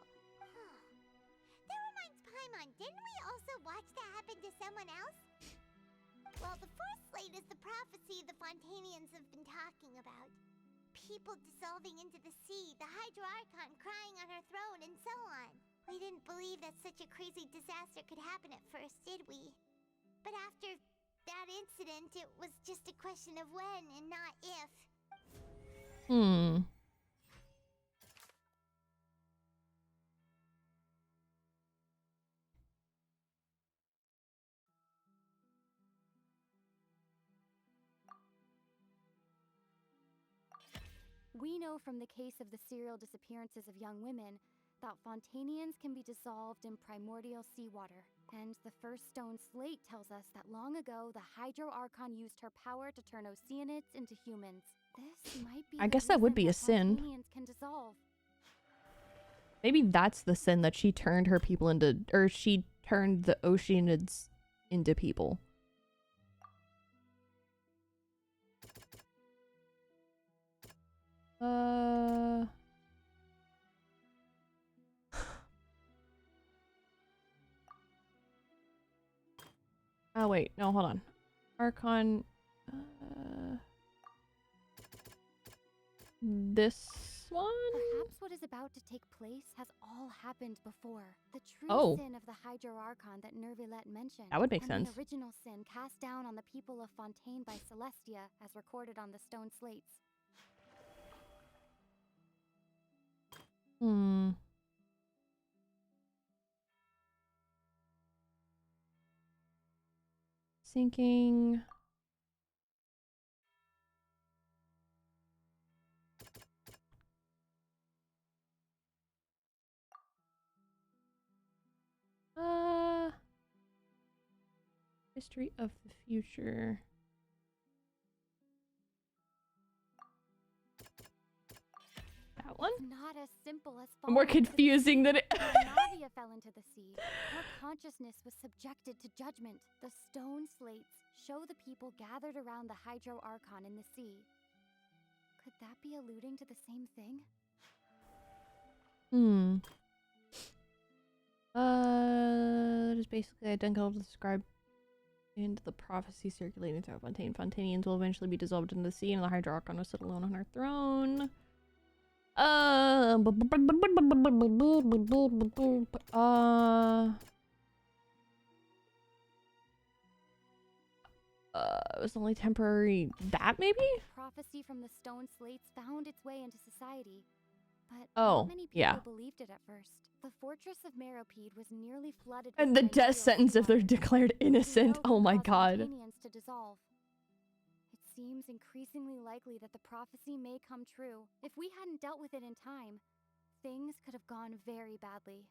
That reminds Paimon, didn't we also watch that happen to someone else? Well, the fourth slate is the prophecy the Fontainians have been talking about. People dissolving into the sea, the Hydro Archon crying on her throne, and so on. We didn't believe that such a crazy disaster could happen at first, did we? But after that incident, it was just a question of when and not if. We know from the case of the serial disappearances of young women that Fontainians can be dissolved in primordial seawater. And the first stone slate tells us that long ago, the Hydro Archon used her power to turn Oceanids into humans. This might be I guess that would be a sin. Fontainians can dissolve. Maybe that's the sin, that she turned her people into... Or she turned the Oceanids into people. Oh, wait. No, hold on. Archon... This one? Perhaps what is about to take place has all happened before. The true sin of the Hydro Archon that Nervilette mentioned. That would make and sense. The original sin cast down on the people of Fontaine by Celestia, as recorded on the stone slates. Sinking. History of the future. Ow. one? Not as simple as More falling into the confusing than it. When Navia fell into the sea, her consciousness was subjected to judgment. The stone slates show the people gathered around the Hydro Archon in the sea. Could that be alluding to the same thing? It is basically identical to describe into the prophecy circulating throughout Fontaine. Fontanians will eventually be dissolved in the sea, and the Hydro Archon will sit alone on her throne. It was only temporary. That maybe? Prophecy from the stone slates found its way into society, but Oh, not many people yeah. believed it at first. The fortress of Meropide was nearly flooded And with the death primordial sentence if they're declared innocent. snow Oh my caused god. Fontanians to dissolve. It seems increasingly likely that the prophecy may come true. If we hadn't dealt with it in time, things could have gone very badly.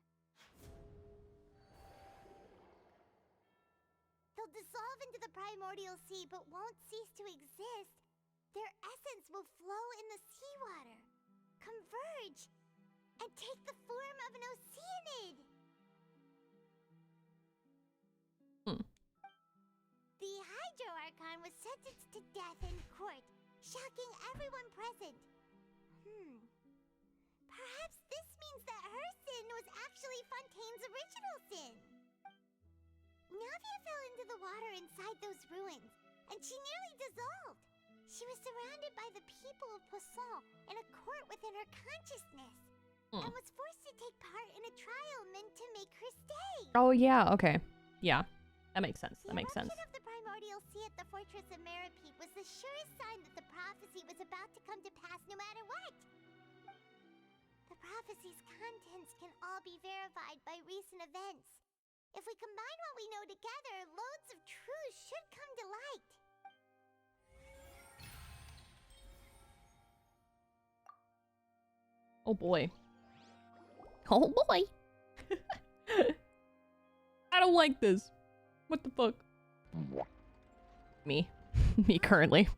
They'll dissolve into the primordial sea but won't cease to exist. Their essence will flow in the seawater, converge, and take the form of an oceanid. The Hydro Archon was sentenced to death in court, shocking everyone present. Perhaps this means that her sin was actually Fontaine's original sin. Navia fell into the water inside those ruins, and she nearly dissolved. She was surrounded by the people of Poisson in a court within her consciousness, and was forced to take part in a trial meant to make her stay. Oh yeah, okay. Yeah. That makes sense. That makes sense. The eruption of the primordial sea at the fortress of Meropide was the surest sign that the prophecy was about to come to pass no matter what. The prophecy's contents can all be verified by recent events. If we combine what we know together, loads of truths should come to light. Oh boy. Oh boy. I don't like this. What the fuck? Me. Me currently.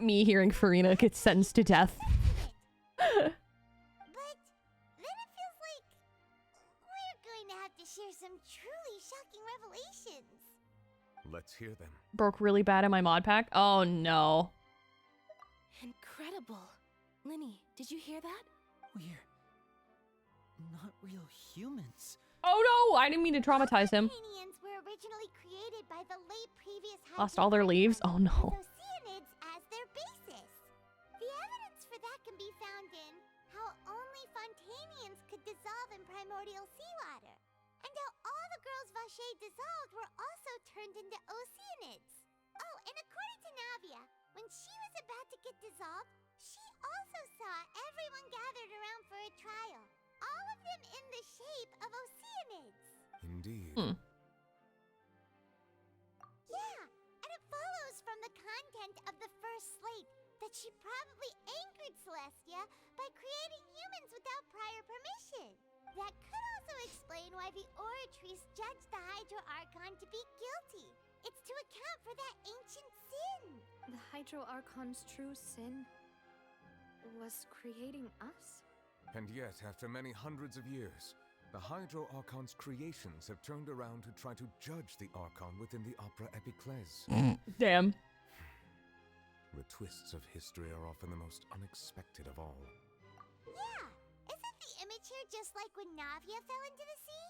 Me hearing Farina get sentenced to death. But then it feels like we're going to have to share some truly shocking revelations. Let's hear them. Broke really bad in my mod pack. Oh no. Incredible. Linny, did you hear that? We're not real humans. Oh no! I didn't mean to traumatize him. Fontanians were originally created by the late previous Lost all their leaves? Oh no. Oceanids as their basis. The evidence for that can be found in how only Fontanians could dissolve in primordial seawater, and how all the girls Vacher dissolved were also turned into Oceanids. Oh, and according to Navia, when she was about to get dissolved, she also saw everyone gathered around for a trial, all of them in the shape of Oceanids. Indeed. Yeah, and it follows from the content of the first slate that she probably angered Celestia by creating humans without prior permission. That could also explain why the Oratrice judged the Hydro Archon to be guilty. It's to account for that ancient sin. The Hydro Archon's true sin was creating us? And yet, after many hundreds of years, the Hydro Archon's creations have turned around to try to judge the Archon within the Opera Epiclese. Damn. The twists of history are often the most unexpected of all. Yeah, isn't the image here just like when Navia fell into the sea?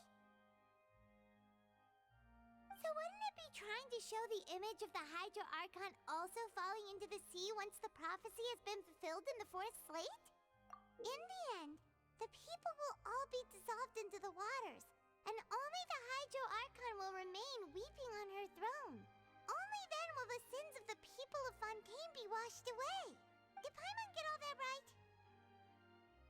So wouldn't it be trying to show the image of the Hydro Archon also falling into the sea once the prophecy has been fulfilled in the fourth slate? In the end, the people will all be dissolved into the waters, and only the Hydro Archon will remain weeping on her throne. Only then will the sins of the people of Fontaine be washed away. Did Paimon get all that right?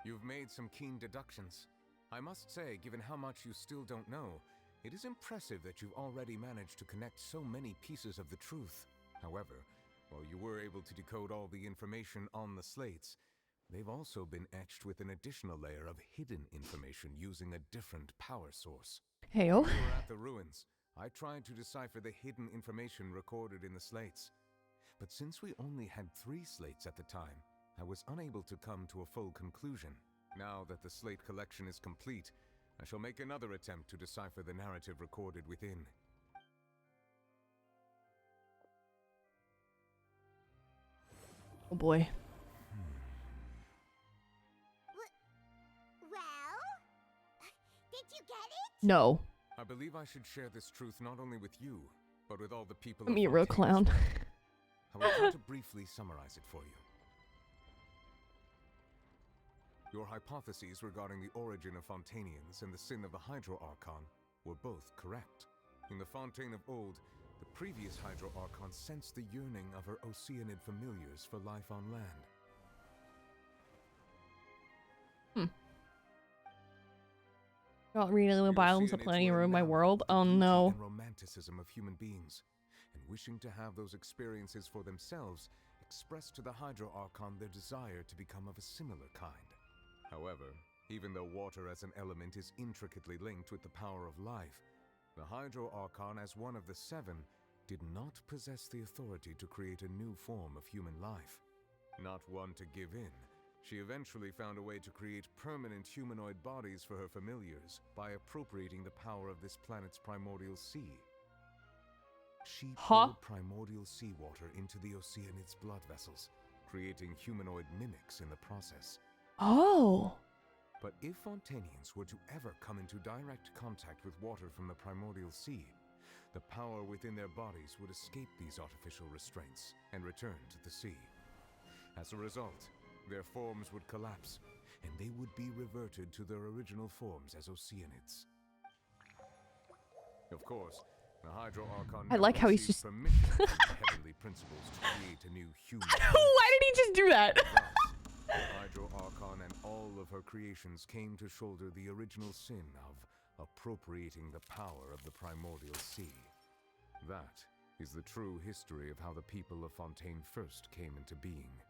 You've made some keen deductions. I must say, given how much you still don't know, it is impressive that you've already managed to connect so many pieces of the truth. However, while you were able to decode all the information on the slates, they've also been etched with an additional layer of hidden information using a different power source. Heyo. When we were at the ruins, I tried to decipher the hidden information recorded in the slates. But since we only had 3 slates at the time, I was unable to come to a full conclusion. Now that the slate collection is complete, I shall make another attempt to decipher the narrative recorded within. Oh boy. Well, did you get it? No. I believe I should share this truth not only with you, but with all the people I'm a real Fontaine as clown. well. I will try to briefly summarize it for you. Your hypotheses regarding the origin of Fontanians and the sin of the Hydro Archon were both correct. In the Fontaine of old, the previous Hydro Archon sensed the yearning of her Oceanid familiars for life on land. Not reading the biomes of plenty ruin my world. Oh no. And romanticism of human beings, and wishing to have those experiences for themselves, expressed to the Hydro Archon their desire to become of a similar kind. However, even though water as an element is intricately linked with the power of life, the Hydro Archon, as one of the seven, did not possess the authority to create a new form of human life. Not one to give in, she eventually found a way to create permanent humanoid bodies for her familiars by appropriating the power of this planet's primordial sea. She poured primordial seawater into the Oceanid's blood vessels, creating humanoid mimics in the process. Oh. But if Fontanians were to ever come into direct contact with water from the primordial sea, the power within their bodies would escape these artificial restraints and return to the sea. As a result, their forms would collapse, and they would be reverted to their original forms as Oceanids. Of course, the Hydro Archon I like how he's just permission from the heavenly principles to create a new human. Why did he just do that? The Hydro Archon and all of her creations came to shoulder the original sin of appropriating the power of the primordial sea. That is the true history of how the people of Fontaine first came into being.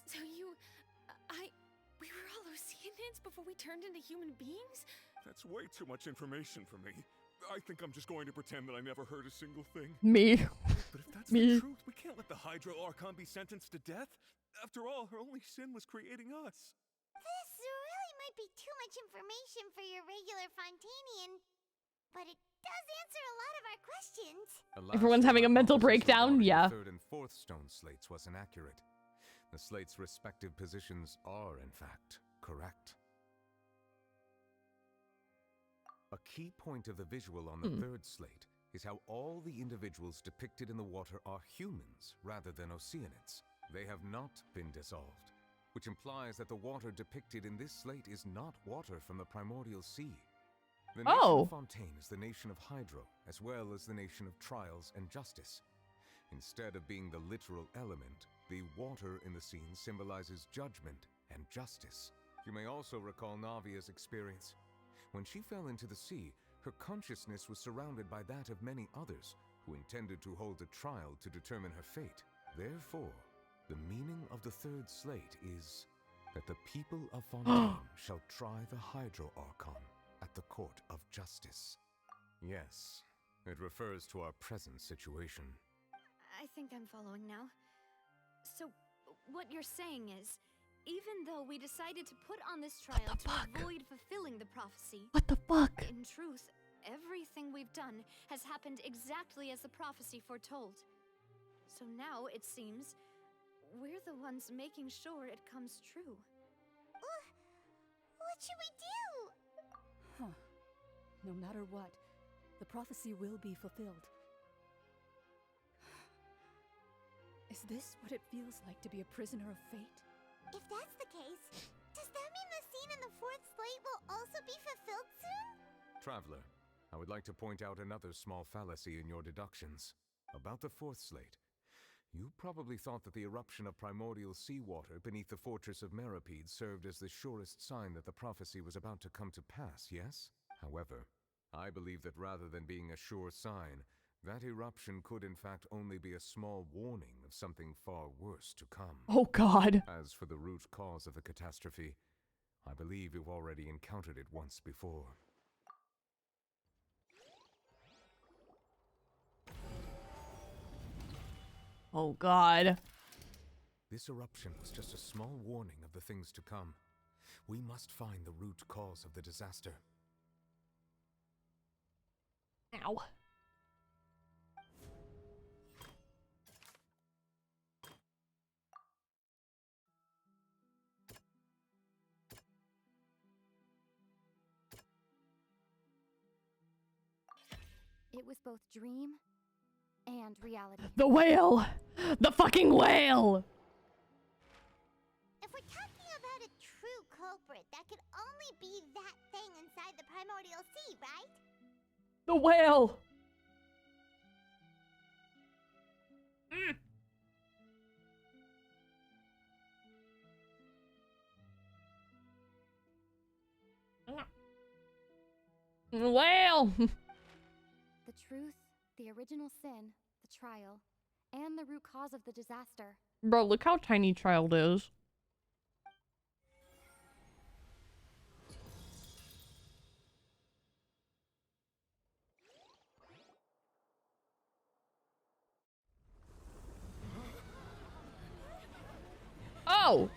So we were all Oceanids before we turned into human beings? That's way too much information for me. I think I'm just going to pretend that I never heard a single thing. Me. But if that's the truth, we can't let the Hydro Archon be sentenced to death. After all, her only sin was creating us. This really might be too much information for your regular Fontanian, but it does answer a lot of our questions. Everyone's having a mental breakdown. Yeah. The third and fourth stone slates was inaccurate. The slates' respective positions are, in fact, correct. A key point of the visual on the third slate is how all the individuals depicted in the water are humans rather than Oceanids. They have not been dissolved, which implies that the water depicted in this slate is not water from the primordial sea. The nation of Fontaine is the nation of Hydro, as well as the nation of trials and justice. Instead of being the literal element, the water in the scene symbolizes judgment and justice. You may also recall Navia's experience. When she fell into the sea, her consciousness was surrounded by that of many others who intended to hold a trial to determine her fate. Therefore, the meaning of the third slate is that the people of Fontaine shall try the Hydro Archon at the court of justice. Yes, it refers to our present situation. I think I'm following now. So, what you're saying is, even though we decided to put on this trial to avoid fulfilling the prophecy... What the fuck? In truth, everything we've done has happened exactly as the prophecy foretold. So now, it seems, we're the ones making sure it comes true. What should we do? Huh. No matter what, the prophecy will be fulfilled. Is this what it feels like to be a prisoner of fate? If that's the case, does that mean the scene in the fourth slate will also be fulfilled soon? Traveler, I would like to point out another small fallacy in your deductions. About the fourth slate, you probably thought that the eruption of primordial seawater beneath the fortress of Meripede served as the surest sign that the prophecy was about to come to pass, yes? However, I believe that rather than being a sure sign, that eruption could in fact only be a small warning of something far worse to come. Oh God. As for the root cause of the catastrophe, I believe you've already encountered it once before. Oh God. This eruption was just a small warning of the things to come. We must find the root cause of the disaster. Ow. It was both dream and reality. The whale! The fucking whale! If we're talking about a true culprit, that could only be that thing inside the primordial sea, right? The whale! Whale! The truth, the original sin, the trial, and the root cause of the disaster. Bro, look how tiny Child is. Oh!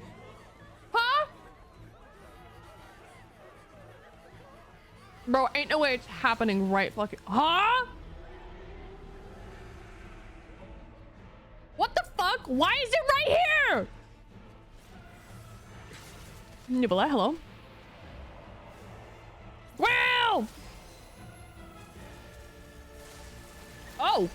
Huh? Bro, ain't no way it's happening right fucking— Huh? What the fuck? Why is it right here? Nibbler, hello. Wow! Oh!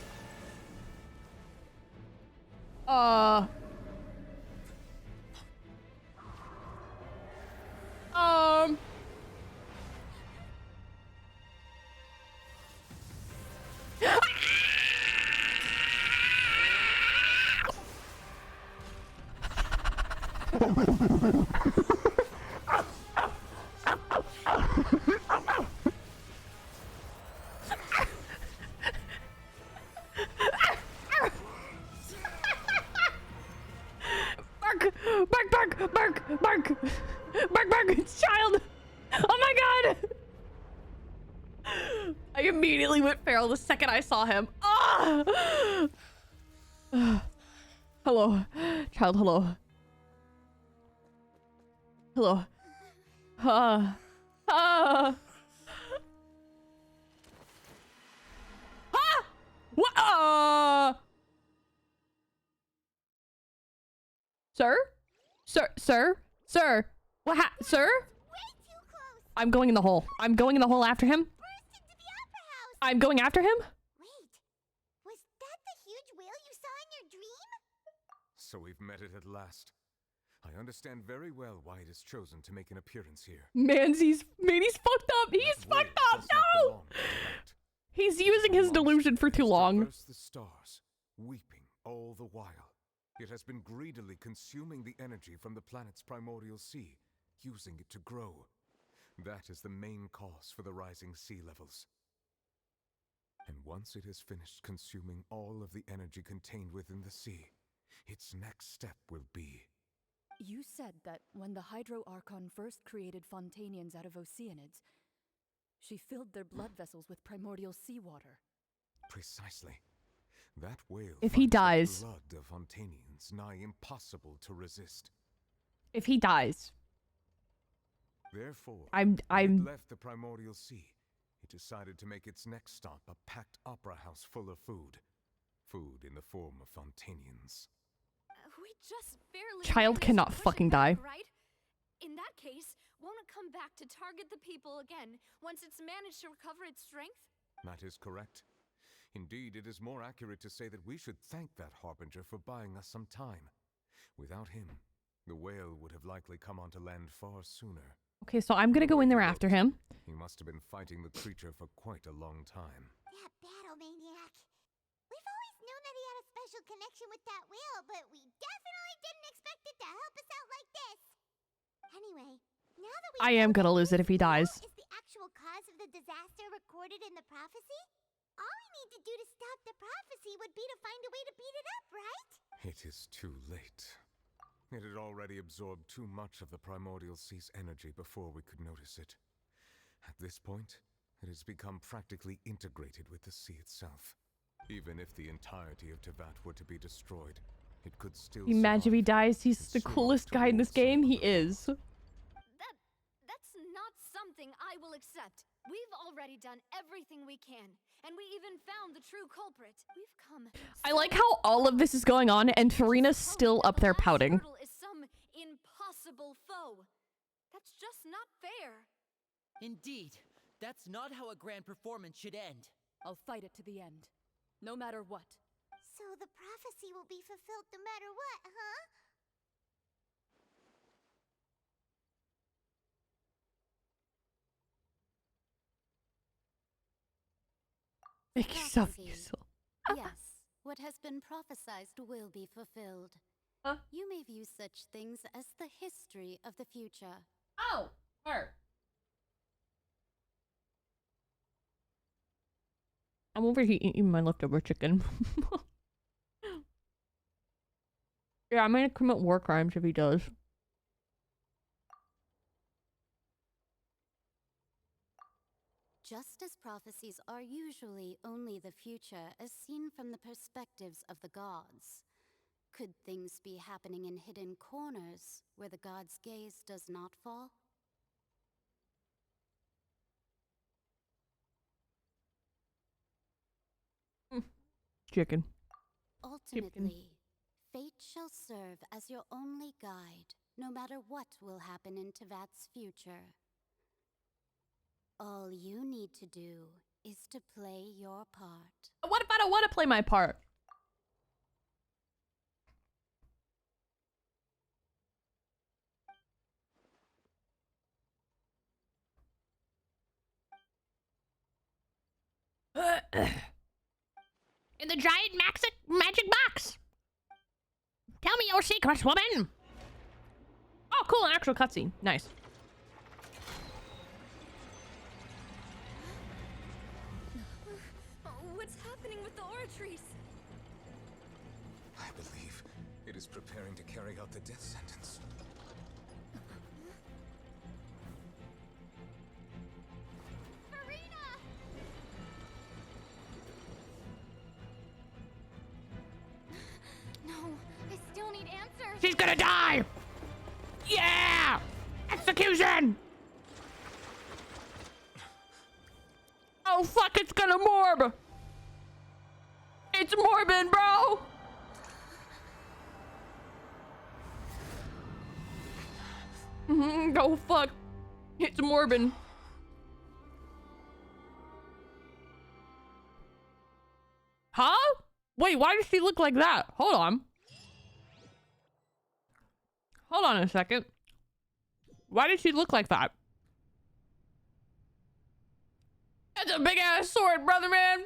Bark, it's Child! Oh my god! I immediately went feral the second I saw him. Ah! Hello. Child, hello. Hello. What? Sir? Sir? What sir? I'm going in the hole. I'm going in the hole after him. I'm going after him? Wait, was that the huge whale you saw in your dream? So we've met it at last. I understand very well why it has chosen to make an appearance here. Man, he's fucked up. He's fucked up. No! He's using his delusion for too long. Traversed the stars, weeping all the while. It has been greedily consuming the energy from the planet's primordial sea, using it to grow. That is the main cause for the rising sea levels. And once it has finished consuming all of the energy contained within the sea, its next step will be... You said that when the Hydro Archon first created Fontanians out of Oceanids, she filled their blood vessels with primordial seawater. Precisely. That whale If he dies. the blood of Fontanians nigh impossible to resist. If he dies. Therefore, I'm when it left the primordial sea, it decided to make its next stop a packed opera house full of food. Food in the form of Fontanians. We just barely Child managed cannot to push fucking it back, die. right? In that case, won't it come back to target the people again once it's managed to recover its strength? That is correct. Indeed, it is more accurate to say that we should thank that harbinger for buying us some time. Without him, the whale would have likely come onto land far sooner. Okay, so I'm gonna go in there after him. He must have been fighting the creature for quite a long time. That battle maniac. We've always known that he had a special connection with that whale, but we definitely didn't expect it to help us out like this. Anyway, now that I am gonna lose it if he dies. is the actual cause of the disaster recorded in the prophecy? All we need to do to stop the prophecy would be to find a way to beat it up, right? It is too late. It had already absorbed too much of the primordial sea's energy before we could notice it. At this point, it has become practically integrated with the sea itself. Even if the entirety of Tevat were to be destroyed, it could still Imagine if he dies. He's the Survive coolest guy in this game. He is. That's not something I will accept. We've already done everything we can, and we even found the true culprit. We've come. I like how all of this is going on and Farina's still up there pouting. Hurdle is some impossible foe. That's just not fair. Indeed, that's not how a grand performance should end. I'll fight it to the end, no matter what. So the prophecy will be fulfilled no matter what, huh? Prophecy. Yes, what has been prophesied will be fulfilled. Huh? You may view such things as the history of the future. Oh, her. I'm over here eating my leftover chicken. Yeah, I'm gonna commit war crimes if he does. Just as prophecies are usually only the future as seen from the perspectives of the gods, could things be happening in hidden corners where the gods' gaze does not fall? Chicken. Ultimately, fate shall serve as your only guide, no matter what will happen in Tevat's future. All you need to do is to play your part. What if I don't want to play my part? In the giant magic box. Tell me your secrets, woman. Oh, cool, an actual cutscene. Nice. What's happening with the Oratrice? I believe it is preparing to carry out the death sentence. No, I still need answers. She's gonna die! Yeah! Execution! Oh fuck, it's gonna morb! It's morbid, bro! Oh fuck. It's morbid. Huh? Wait, why does she look like that? Hold on. Hold on a second. Why did she look like that? That's a big ass sword, brother man.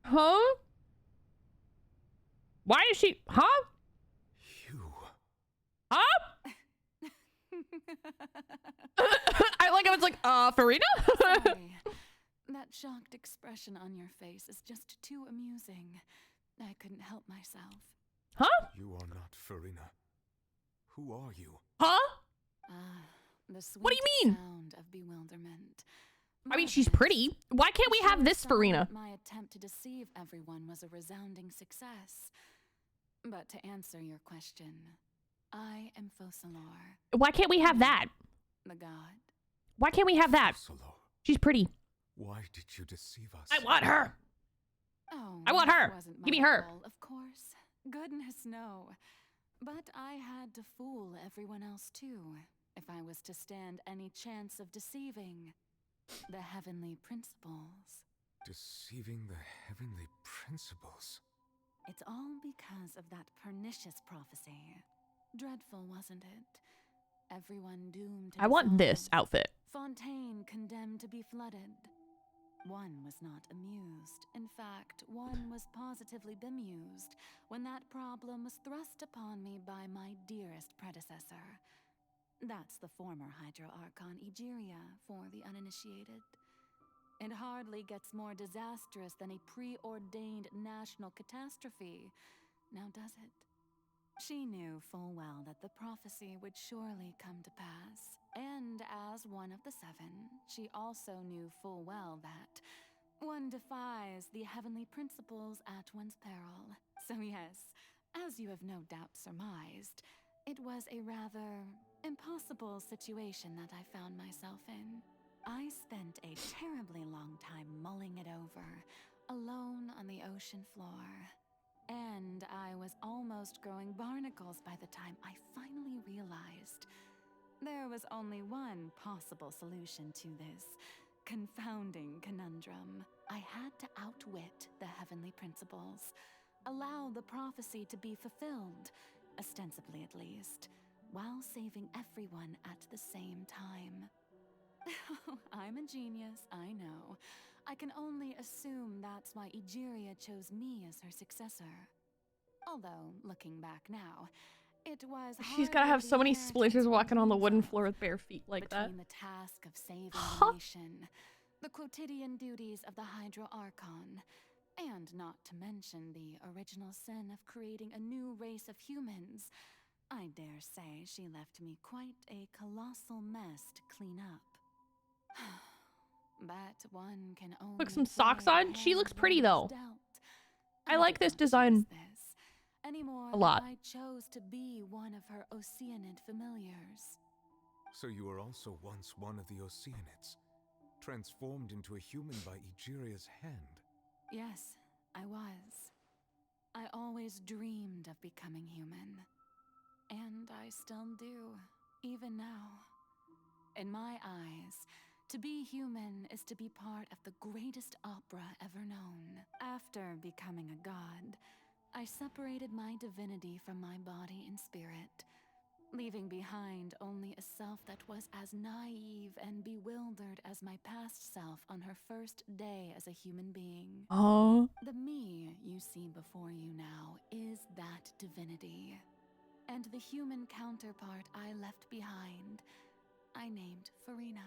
Huh? Why is she... Huh? Huh? I like how it's like, Farina? Sorry. That shocked expression on your face is just too amusing. I couldn't help myself. Huh? You are not Farina. Who are you? Huh? The sweet What do you mean? sound of bewilderment. I mean, she's pretty. Why can't we have this Farina? My attempt to deceive everyone was a resounding success. But to answer your question, I am Focalor. Why can't we have that? The god. Why can't we have that? She's pretty. Why did you deceive us? I want her. Oh, I want that her. wasn't Give me my her. goal, of course. Goodness, no. But I had to fool everyone else too, if I was to stand any chance of deceiving the heavenly principles. Deceiving the heavenly principles. It's all because of that pernicious prophecy. Dreadful, wasn't it? Everyone doomed to I want dissolve. this outfit. Fontaine condemned to be flooded. One was not amused. In fact, one was positively bemused when that problem was thrust upon me by my dearest predecessor. That's the former Hydro Archon Egeria for the uninitiated. It hardly gets more disastrous than a preordained national catastrophe, now does it? She knew full well that the prophecy would surely come to pass, and as one of the seven, she also knew full well that, One defies the heavenly principles at one's peril. So yes, as you have no doubt surmised, it was a rather impossible situation that I found myself in. I spent a terribly long time mulling it over, alone on the ocean floor. And I was almost growing barnacles by the time I finally realized there was only one possible solution to this confounding conundrum. I had to outwit the heavenly principles, allow the prophecy to be fulfilled, ostensibly at least, while saving everyone at the same time. I'm a genius, I know. I can only assume that's why Egeria chose me as her successor. Although, looking back now, it was She's gotta have so many splinters walking on the wooden floor with bare feet like that. between the task of saving the nation, the quotidian duties of the Hydro Archon, and not to mention the original sin of creating a new race of humans, I dare say she left me quite a colossal mess to clean up. But one can only Put some socks on. She looks pretty though. I like this design anymore a lot. I chose to be one of her Oceanid familiars. So you were also once one of the Oceanids, transformed into a human by Egeria's hand. Yes, I was. I always dreamed of becoming human. And I still do, even now. In my eyes, to be human is to be part of the greatest opera ever known. After becoming a god, I separated my divinity from my body and spirit, leaving behind only a self that was as naive and bewildered as my past self on her first day as a human being. Oh. The me you see before you now is that divinity. And the human counterpart I left behind, I named Farina.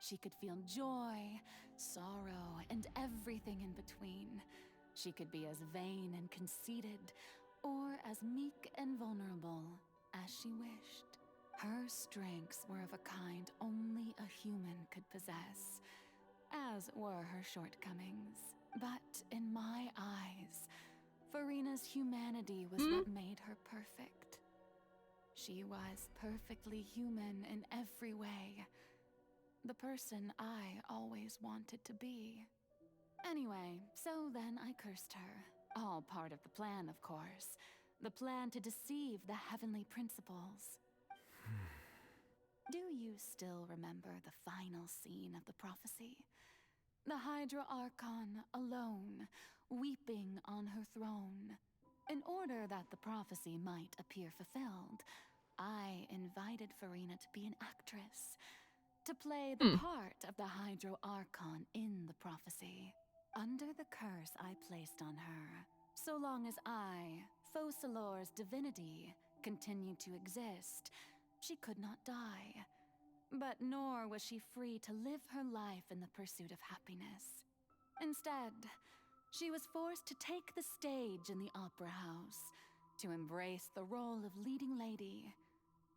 She could feel joy, sorrow, and everything in between. She could be as vain and conceited, or as meek and vulnerable as she wished. Her strengths were of a kind only a human could possess, as were her shortcomings. But in my eyes, Farina's humanity was what made her perfect. She was perfectly human in every way. The person I always wanted to be. Anyway, so then I cursed her. All part of the plan, of course. The plan to deceive the heavenly principles. Do you still remember the final scene of the prophecy? The Hydra Archon alone, weeping on her throne. In order that the prophecy might appear fulfilled, I invited Farina to be an actress, to play the part of the Hydro Archon in the prophecy. Under the curse I placed on her, so long as I, Focalor's divinity, continued to exist, she could not die. But nor was she free to live her life in the pursuit of happiness. Instead, she was forced to take the stage in the opera house, to embrace the role of leading lady,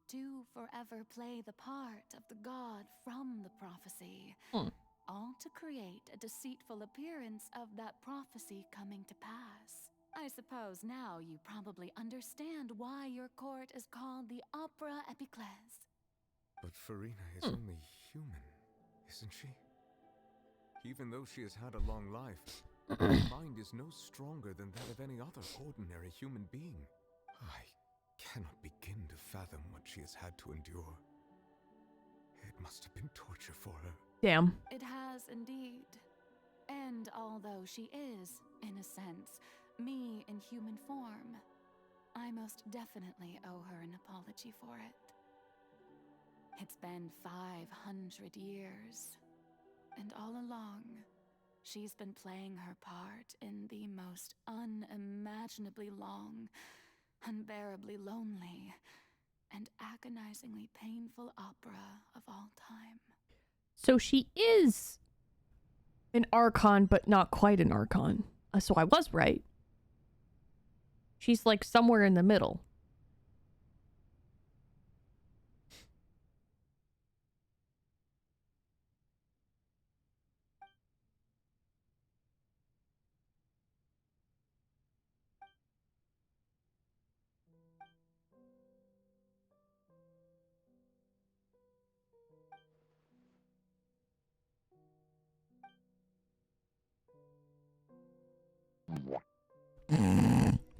to forever play the part of the god from the prophecy, all to create a deceitful appearance of that prophecy coming to pass. I suppose now you probably understand why your court is called the Opera Epiclese. But Farina is only human, isn't she? Even though she has had a long life, her mind is no stronger than that of any other ordinary human being. I cannot begin to fathom what she has had to endure. It must have been torture for her. Damn. It has indeed. And although she is, in a sense, me in human form, I most definitely owe her an apology for it. It's been 500 years, and all along, she's been playing her part in the most unimaginably long, unbearably lonely, and agonizingly painful opera of all time. So she is an Archon, but not quite an Archon. So I was right. She's like somewhere in the middle.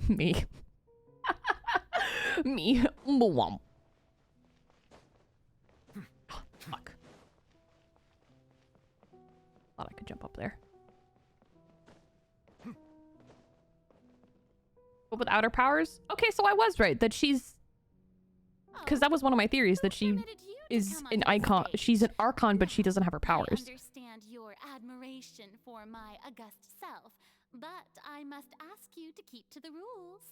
Me. Me. Mwah. Fuck. Thought I could jump up there. But without her powers? Okay, so I was right that she's... Because that was one of my theories, that she is an icon. She's an Archon, but she doesn't have her powers. I understand your admiration for my august self, but I must ask you to keep to the rules.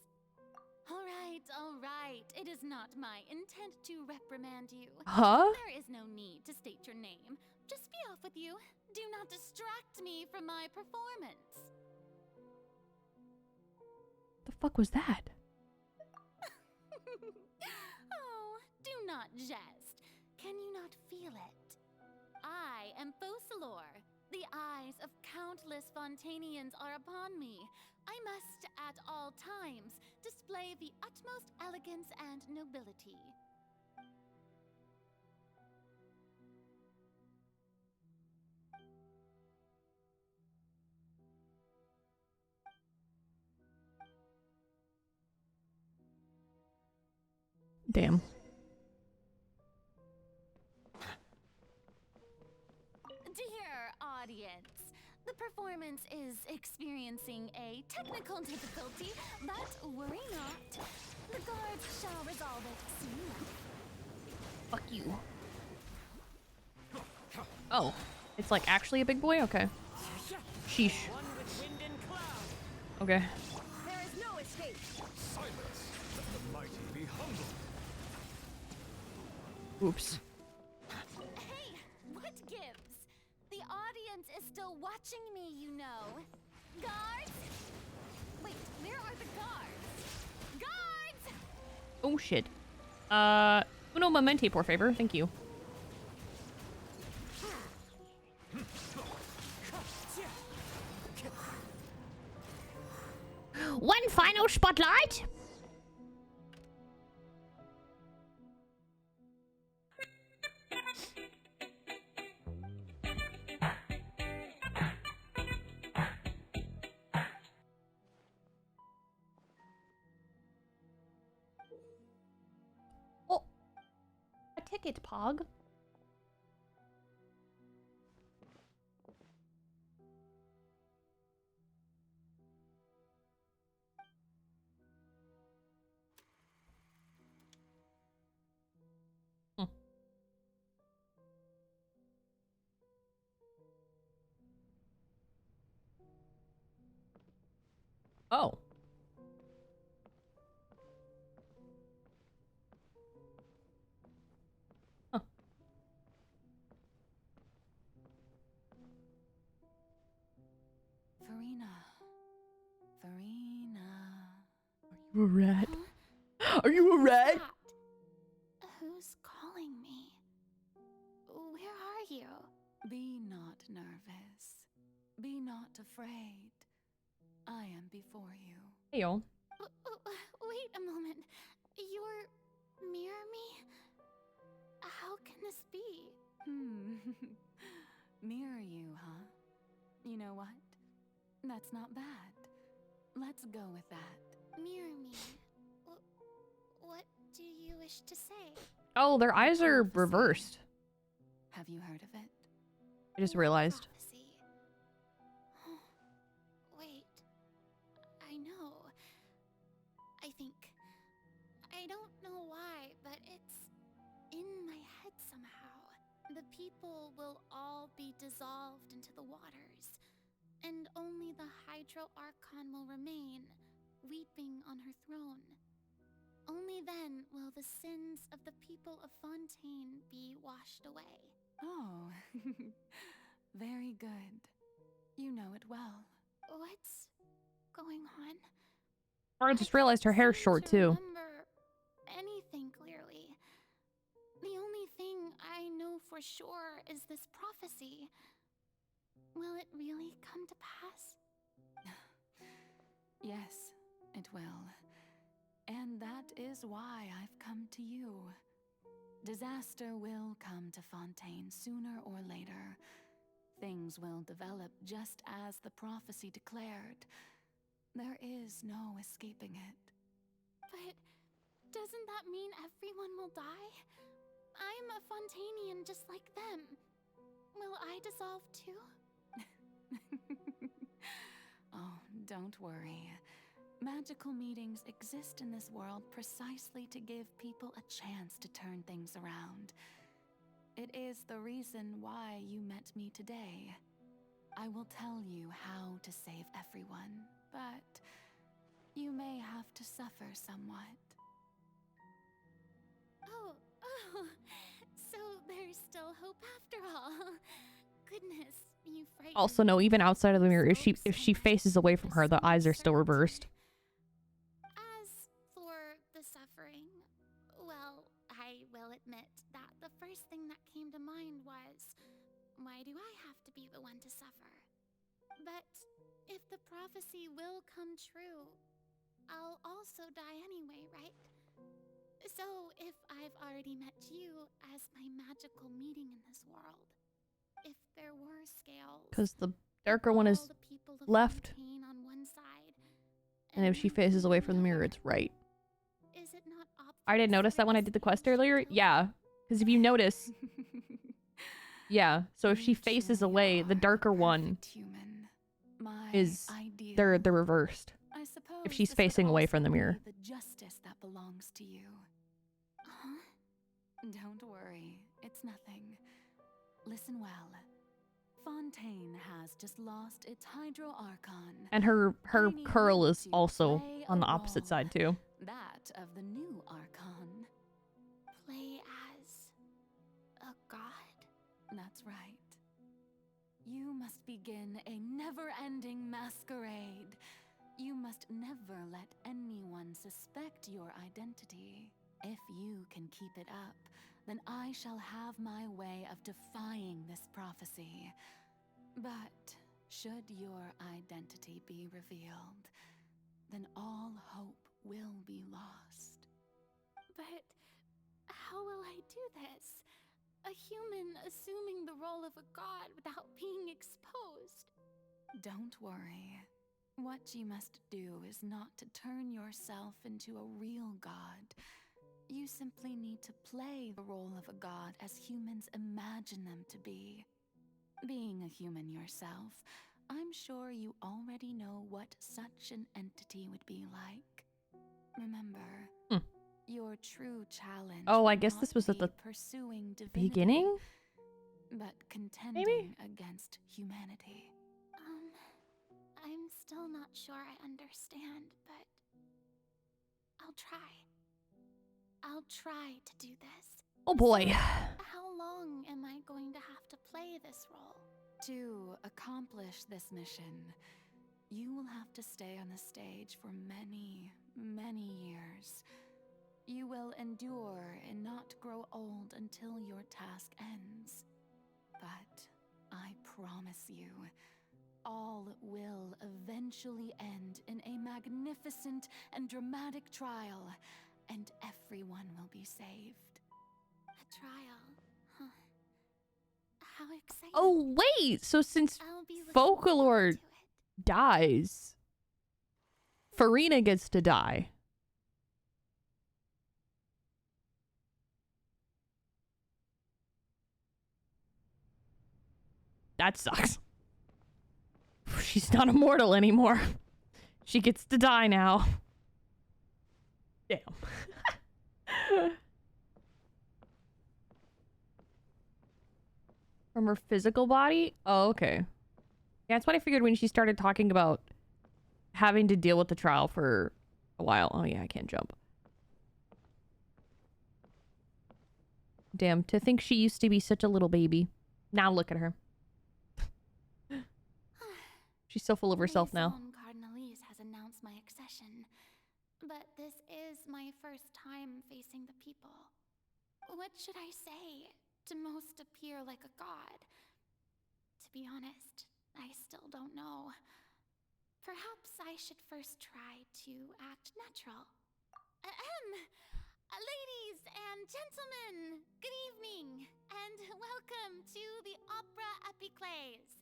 All right. It is not my intent to reprimand you. Huh? There is no need to state your name. Just be off with you. Do not distract me from my performance. The fuck was that? Oh, do not jest. Can you not feel it? I am Focalor. The eyes of countless Fontanians are upon me. I must, at all times, display the utmost elegance and nobility. Damn. Dear audience, the performance is experiencing a technical difficulty, but worry not. The guards shall resolve it soon enough. Fuck you. Oh. It's like actually a big boy? Okay. Sheesh. Okay. There is no escape. Silence! Let the mighty be humble. Oops. Hey, what gives? The audience is still watching me, you know. Guards? Wait, where are the guards? Guards! Oh shit. Uno momente, por favor. Thank you. One final spotlight. Oh, a ticket, Pog. Oh. Huh. Farina. Are you a rat? Are you a rat? Who's calling me? Where are you? Be not nervous. Be not afraid. I am before you. Hey, y'all. Wait a moment. You're near me? How can this be? Mirror you, huh? You know what? That's not bad. Let's go with that. Mirror me. What do you wish to say? Oh, their eyes are reversed. Have you heard of it? I just realized. Wait. I know. I think. I don't know why, but it's in my head somehow. The people will all be dissolved into the waters, and only the Hydro Archon will remain, weeping on her throne. Only then will the sins of the people of Fontaine be washed away. Oh, very good. You know it well. What's going on? I just realized her hair's short too. Remember anything clearly. The only thing I know for sure is this prophecy. Will it really come to pass? Yes, it will. And that is why I've come to you. Disaster will come to Fontaine sooner or later. Things will develop just as the prophecy declared. There is no escaping it. But doesn't that mean everyone will die? I'm a Fontanian just like them. Will I dissolve too? Oh, don't worry. Magical meetings exist in this world precisely to give people a chance to turn things around. It is the reason why you met me today. I will tell you how to save everyone, but you may have to suffer somewhat. Oh, so there's still hope after all. Goodness, you frightened Also, no, even outside of the mirror, if she faces away from her, the eyes are still reversed. As for the suffering, well, I will admit that the first thing that came to mind was, why do I have to be the one to suffer? But if the prophecy will come true, I'll also die anyway, right? So if I've already met you as my magical meeting in this world, if there were scales, Because the darker one is left. on one side, And if she faces away from the mirror, it's right. is it not I didn't notice that when I did the quest earlier. Yeah. Because if you notice... yeah. So if she faces away, the darker one is... They're reversed. I suppose If she's this would facing away also from the be mirror. The justice that belongs to you. Don't worry, it's nothing. Listen well. Fontaine has just lost its Hydro Archon. And her I need curl you is to also play on a the opposite role. side too. That of the new Archon. Play as a god? That's right. You must begin a never-ending masquerade. You must never let anyone suspect your identity. If you can keep it up, then I shall have my way of defying this prophecy. But should your identity be revealed, then all hope will be lost. But how will I do this? A human assuming the role of a god without being exposed. Don't worry. What you must do is not to turn yourself into a real god. You simply need to play the role of a god as humans imagine them to be. Being a human yourself, I'm sure you already know what such an entity would be like. Remember, your true challenge. Oh, I would guess not this was at be the pursuing divinity, beginning? but contending against humanity. I'm still not sure I understand, but I'll try. I'll try to do this. Oh boy. So, how long am I going to have to play this role? To accomplish this mission, you will have to stay on the stage for many, many years. You will endure and not grow old until your task ends. But I promise you, all will eventually end in a magnificent and dramatic trial, and everyone will be saved. A trial, huh? How exciting. Oh, wait! So since I'll be looking Folklore dies, Farina gets to die. That sucks. She's not immortal anymore. She gets to die now. Damn. From her physical body? Oh, okay. Yeah, that's what I figured when she started talking about having to deal with the trial for a while. Oh yeah, I can't jump. Damn, to think she used to be such a little baby. Now look at her. She's so full of herself now. Cardinalise has announced my accession, but this is my first time facing the people. What should I say to most appear like a god? To be honest, I still don't know. Perhaps I should first try to act natural. Ladies and gentlemen, good evening, and welcome to the Opera Epiclese.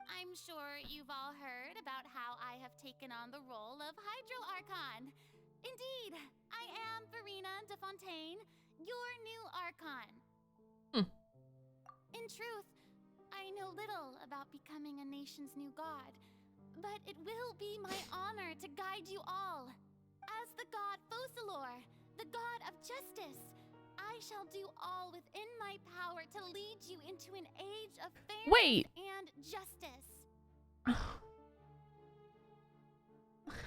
I'm sure you've all heard about how I have taken on the role of Hydro Archon. Indeed, I am Verena de Fontaine, your new Archon. In truth, I know little about becoming a nation's new god, but it will be my honor to guide you all. As the god Focalor, the god of justice, I shall do all within my power to lead you into an age of fairness and justice.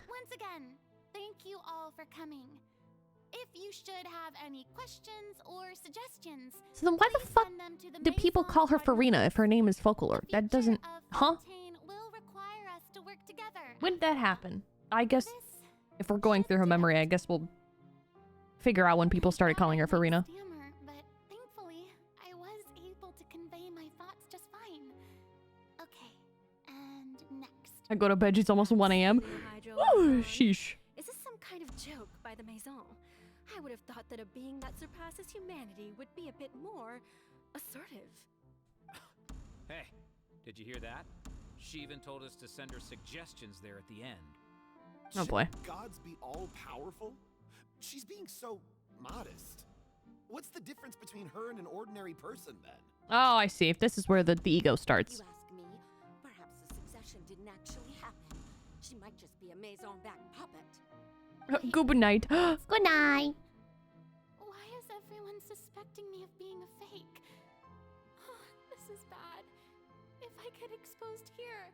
Once again, thank you all for coming. If you should have any questions or suggestions, So then why the fuck do people call her Farina if her name is Focalor? That doesn't... Huh? will require us to work together. When did that happen? I guess if we're going through her memory, I guess we'll figure out when people started calling her Farina. Stammer, but thankfully, I was able to convey my thoughts just fine. Okay, and next. I go to bed, it's almost 1 a.m. Oh, sheesh. Is this some kind of joke by the Maison? I would have thought that a being that surpasses humanity would be a bit more assertive. Hey, did you hear that? She even told us to send her suggestions there at the end. Oh boy. Should gods be all powerful? She's being so modest. What's the difference between her and an ordinary person then? Oh, I see. If this is where the ego starts. You ask me, perhaps the succession didn't actually happen. She might just be a Maison-backed puppet. Good night. Good night. Why is everyone suspecting me of being a fake? This is bad. If I get exposed here,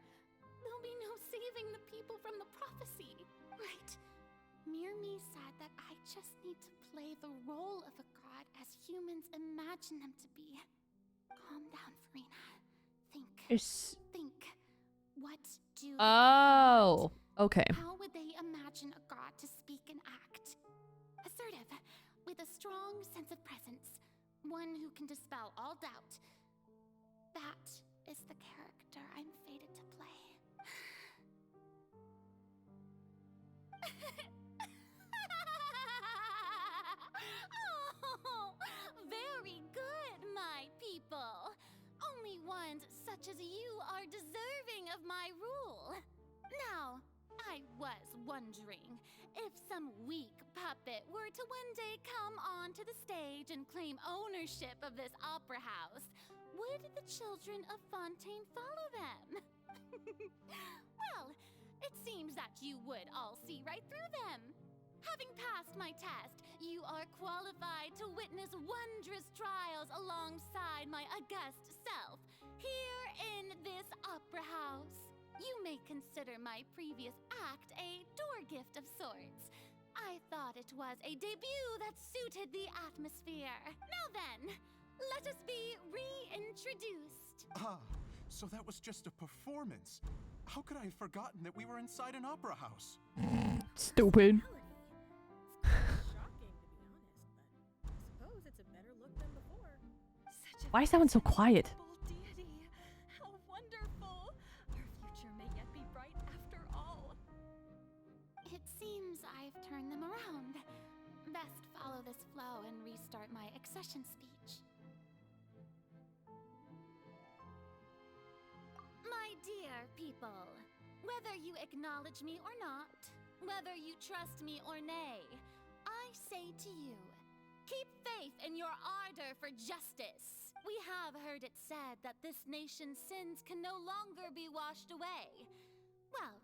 there'll be no saving the people from the prophecy. Right. Mirmi said that I just need to play the role of a god as humans imagine them to be. Calm down, Farina. Think. Think. What do Oh, okay. How would they imagine a god to speak and act? Assertive, with a strong sense of presence, one who can dispel all doubt. That is the character I'm fated to play. Oh, very good, my people. Only ones such as you are deserving of my rule. Now, I was wondering if some weak puppet were to one day come onto the stage and claim ownership of this opera house, would the children of Fontaine follow them? Well, it seems that you would all see right through them. Having passed my test, you are qualified to witness wondrous trials alongside my august self, here in this opera house. You may consider my previous act a door gift of sorts. I thought it was a debut that suited the atmosphere. Now then, let us be reintroduced. Ah, so that was just a performance. How could I have forgotten that we were inside an opera house? Stupid. Suppose it's a better look than before. Why is that one so quiet? Deity, how wonderful! Our future may yet be bright after all. It seems I've turned them around. Best follow this flow and restart my accession speech. My dear people, whether you acknowledge me or not, whether you trust me or nay, I say to you, keep faith in your ardor for justice. We have heard it said that this nation's sins can no longer be washed away. Well,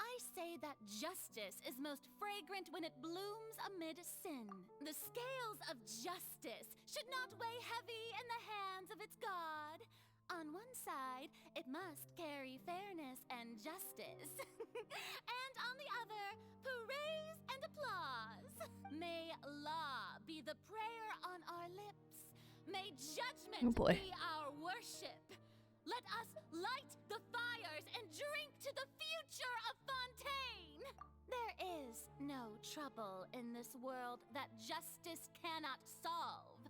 I say that justice is most fragrant when it blooms amid sin. The scales of justice should not weigh heavy in the hands of its God. On one side, it must carry fairness and justice. And on the other, praise and applause. May law be the prayer on our lips. May judgment be our worship. Let us light the fires and drink to the future of Fontaine. There is no trouble in this world that justice cannot solve.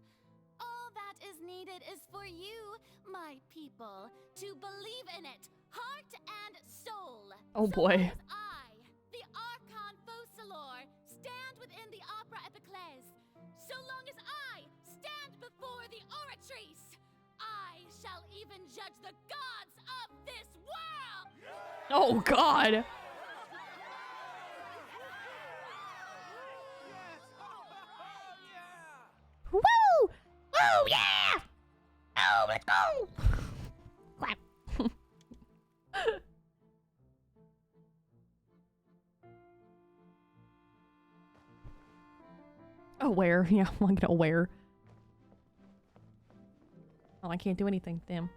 All that is needed is for you, my people, to believe in it, heart and soul. Oh boy. So long as I, the Archon Focalor, stand within the Opera Epiclese, so long as I stand before the Oratrice, I shall even judge the gods of this world! Oh God. Woo! Woo! Yeah! Oh, let's go! Clap. Aware. Yeah, I'm gonna aware. Oh, I can't do anything. Damn.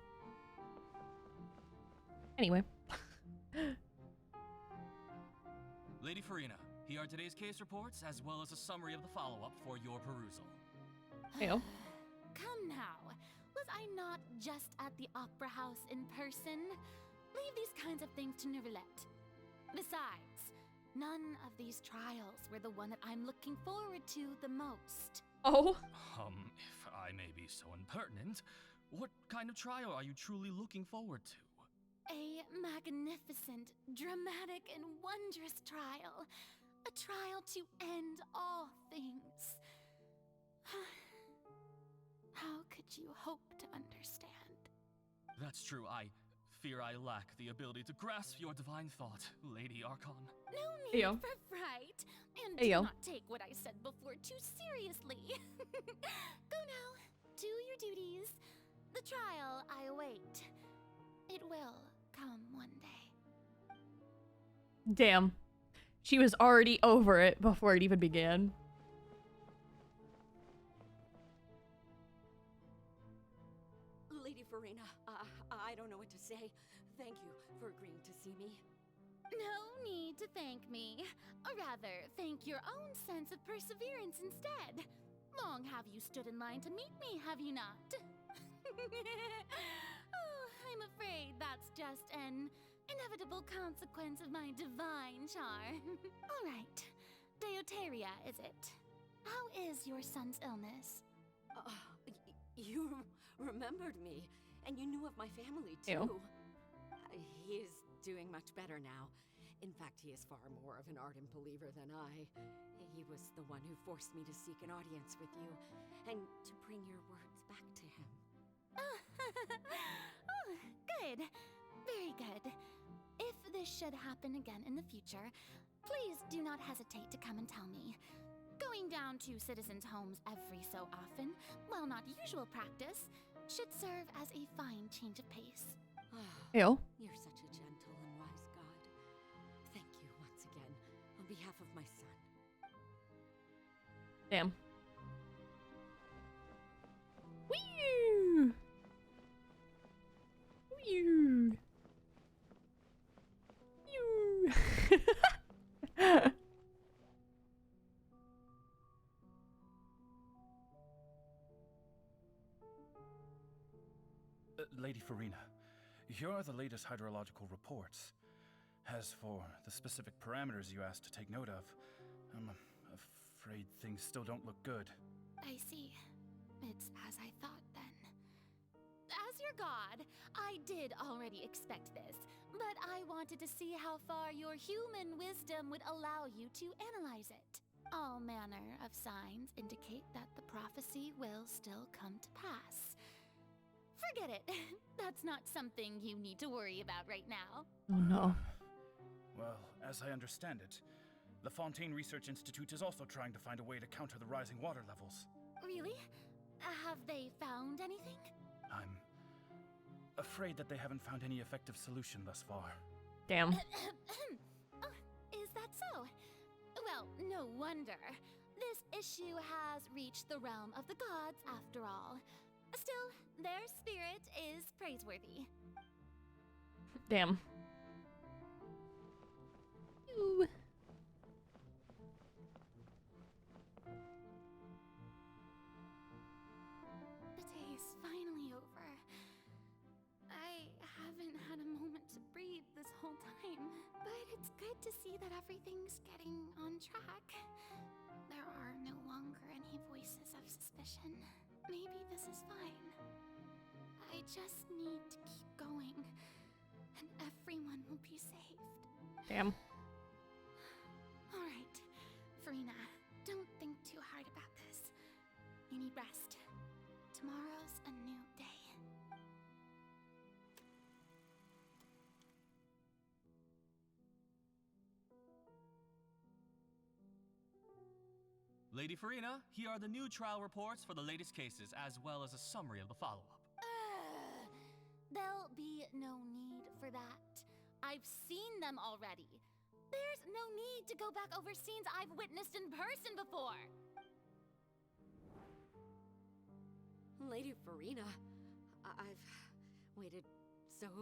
Anyway. Lady Farina, here are today's case reports, as well as a summary of the follow-up for your perusal. Heyo. Come now. Was I not just at the Opera House in person? Leave these kinds of things to Neuvillette. Besides, none of these trials were the one that I'm looking forward to the most. Oh? If I may be so impertinent, what kind of trial are you truly looking forward to? A magnificent, dramatic, and wondrous trial. A trial to end all things. How could you hope to understand? That's true. I fear I lack the ability to grasp your divine thought, Lady Archon. No need Ayo. for fright. And Ayo. do not take what I said before too seriously. Go now. Do your duties. The trial I await. It will come one day. Damn. She was already over it before it even began. Lady Farina, I don't know what to say. Thank you for agreeing to see me. No need to thank me. Or rather, thank your own sense of perseverance instead. Long have you stood in line to meet me, have you not? Oh, I'm afraid that's just an inevitable consequence of my divine charm. All right. Deuteria, is it? How is your son's illness? You remembered me, and you knew of my family, too. Ew. He is doing much better now. In fact, he is far more of an ardent believer than I. He was the one who forced me to seek an audience with you, and to bring your words back to him. Oh, good. Very good. If this should happen again in the future, please do not hesitate to come and tell me. Going down to citizens' homes every so often, while not usual practice, should serve as a fine change of pace. Ew. You're such a gentle and wise god. Thank you once again, on behalf of my son. Damn. Wee! Wee! Lady Farina, here are the latest hydrological reports. As for the specific parameters you asked to take note of, I'm afraid things still don't look good. I see. It's as I thought then. As your god, I did already expect this, but I wanted to see how far your human wisdom would allow you to analyze it. All manner of signs indicate that the prophecy will still come to pass. Forget it. That's not something you need to worry about right now. Oh no. Well, as I understand it, the Fontaine Research Institute is also trying to find a way to counter the rising water levels. Really? Have they found anything? I'm afraid that they haven't found any effective solution thus far. Damn. Oh, is that so? Well, no wonder. This issue has reached the realm of the gods after all. Still, their spirit is praiseworthy. Damn. Ooh. The day is finally over. I haven't had a moment to breathe this whole time, but it's good to see that everything's getting on track. There are no longer any voices of suspicion. Maybe this is fine. I just need to keep going, and everyone will be saved. Damn. All right, Farina, don't think too hard about this. You need rest. Tomorrow's a new day. Lady Farina, here are the new trial reports for the latest cases, as well as a summary of the follow-up. There'll be no need for that. I've seen them already. There's no need to go back over scenes I've witnessed in person before. Lady Farina, I've waited so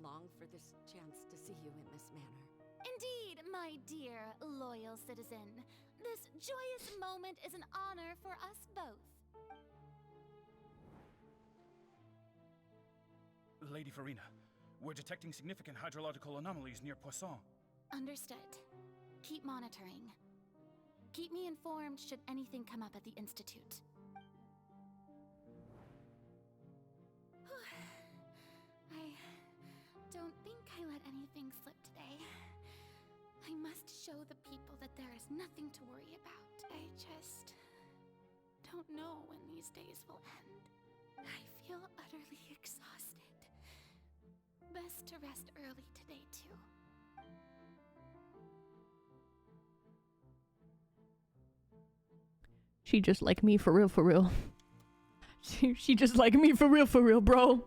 long for this chance to see you in this manner. Indeed, my dear loyal citizen. This joyous moment is an honor for us both. Lady Farina, we're detecting significant hydrological anomalies near Poisson. Understood. Keep monitoring. Keep me informed should anything come up at the Institute. I don't think I let anything slip today. I must show the people that there is nothing to worry about. I just don't know when these days will end. I feel utterly exhausted. Best to rest early today, too. She just like me for real, for real. She just like me for real, bro.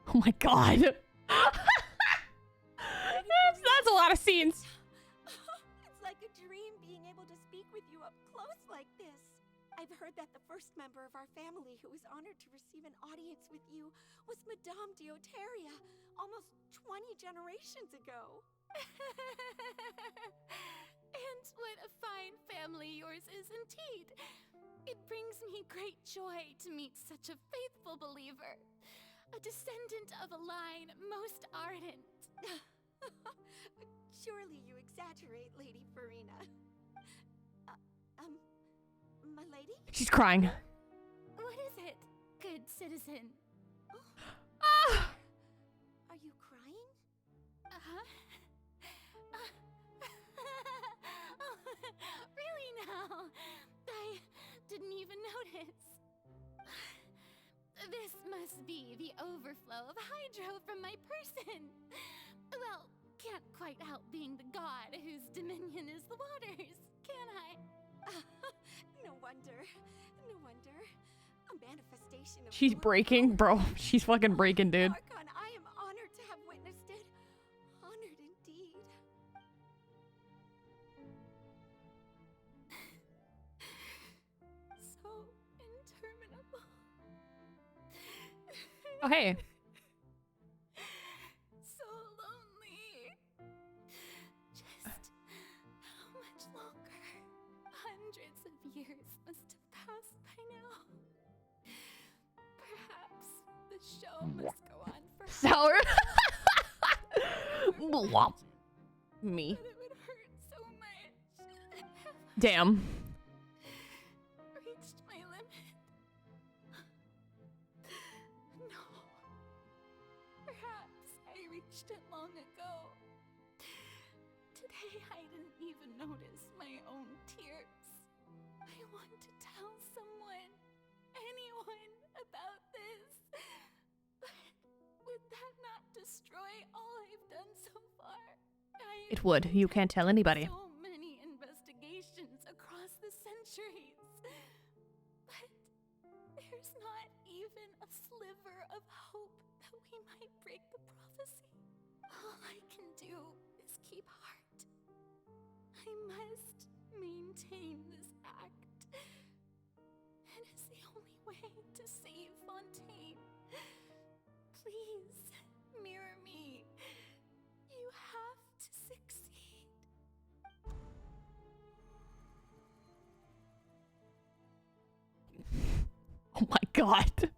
Oh my god. That's a lot of scenes. It's like a dream being able to speak with you up close like this. I've heard that the first member of our family who was honored to receive an audience with you was Madame Deoteria, almost 20 generations ago. And what a fine family yours is indeed. It brings me great joy to meet such a faithful believer. A descendant of a line most ardent. Surely you exaggerate, Lady Farina. My lady? She's crying. What is it, good citizen? Ah! Are you crying? Uh-huh. Oh, really now? I didn't even notice. This must be the overflow of hydro from my person. Well, can't quite help being the god whose dominion is the waters, can I? No wonder. No wonder. A manifestation of She's your breaking, bro. She's fucking breaking, dude. Archon, I am honored to have witnessed it. Honored indeed. So interminable. Oh, hey. So lonely. Just how much longer? Hundreds of years must have passed by now. Perhaps the show must go on for Sour. Womp. Me. But it would hurt so much. Damn. Reached my limit. No. Perhaps I reached it long ago. Today I didn't even notice my own tears. I want to tell someone, anyone, about this. But would that not destroy all I've done so far? It would. You can't tell anybody. So many investigations across the centuries. But there's not even a sliver of hope that we might break the prophecy. All I can do is keep heart. I must maintain this act. It is the only way to save Fontaine. Please, mirror me. You have to succeed. Oh my god.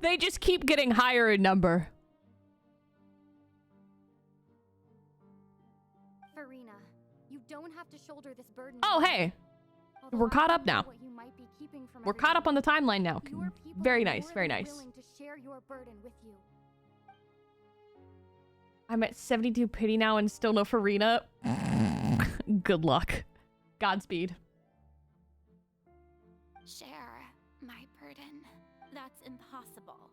They just keep getting higher in number. Farina, you don't have to shoulder this burden. Oh, hey. We're caught up now. What you might be keeping from We're caught up on the timeline now. Your people Very are nice, more very than nice. willing to share your burden with you. I'm at 72 pity now and still no Farina. Good luck. Godspeed. Share my burden. That's impossible.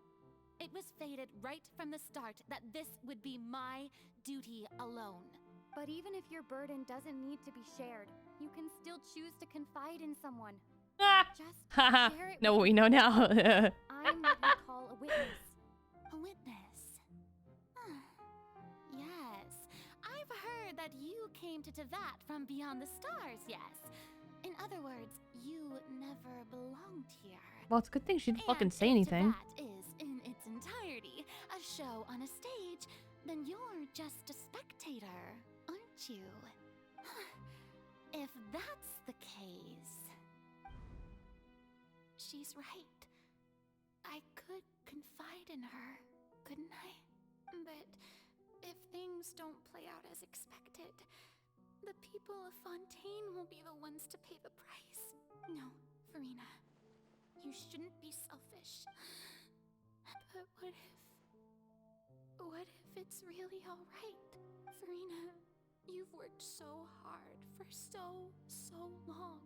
It was fated right from the start that this would be my duty alone. But even if your burden doesn't need to be shared, you can still choose to confide in someone. Just share it No, with we know now. I'm what you call a witness. A witness? Yes. I've heard that you came to Tevat from beyond the stars, yes. In other words, you never belonged here. Well, it's a good thing she didn't fucking say anything. That is, in its entirety, a show on a stage, then you're just a spectator, aren't you? If that's the case... She's right. I could confide in her, couldn't I? But if things don't play out as expected, the people of Fontaine will be the ones to pay the price. No, Farina. You shouldn't be selfish. But what if it's really alright? Farina, you've worked so hard for so long.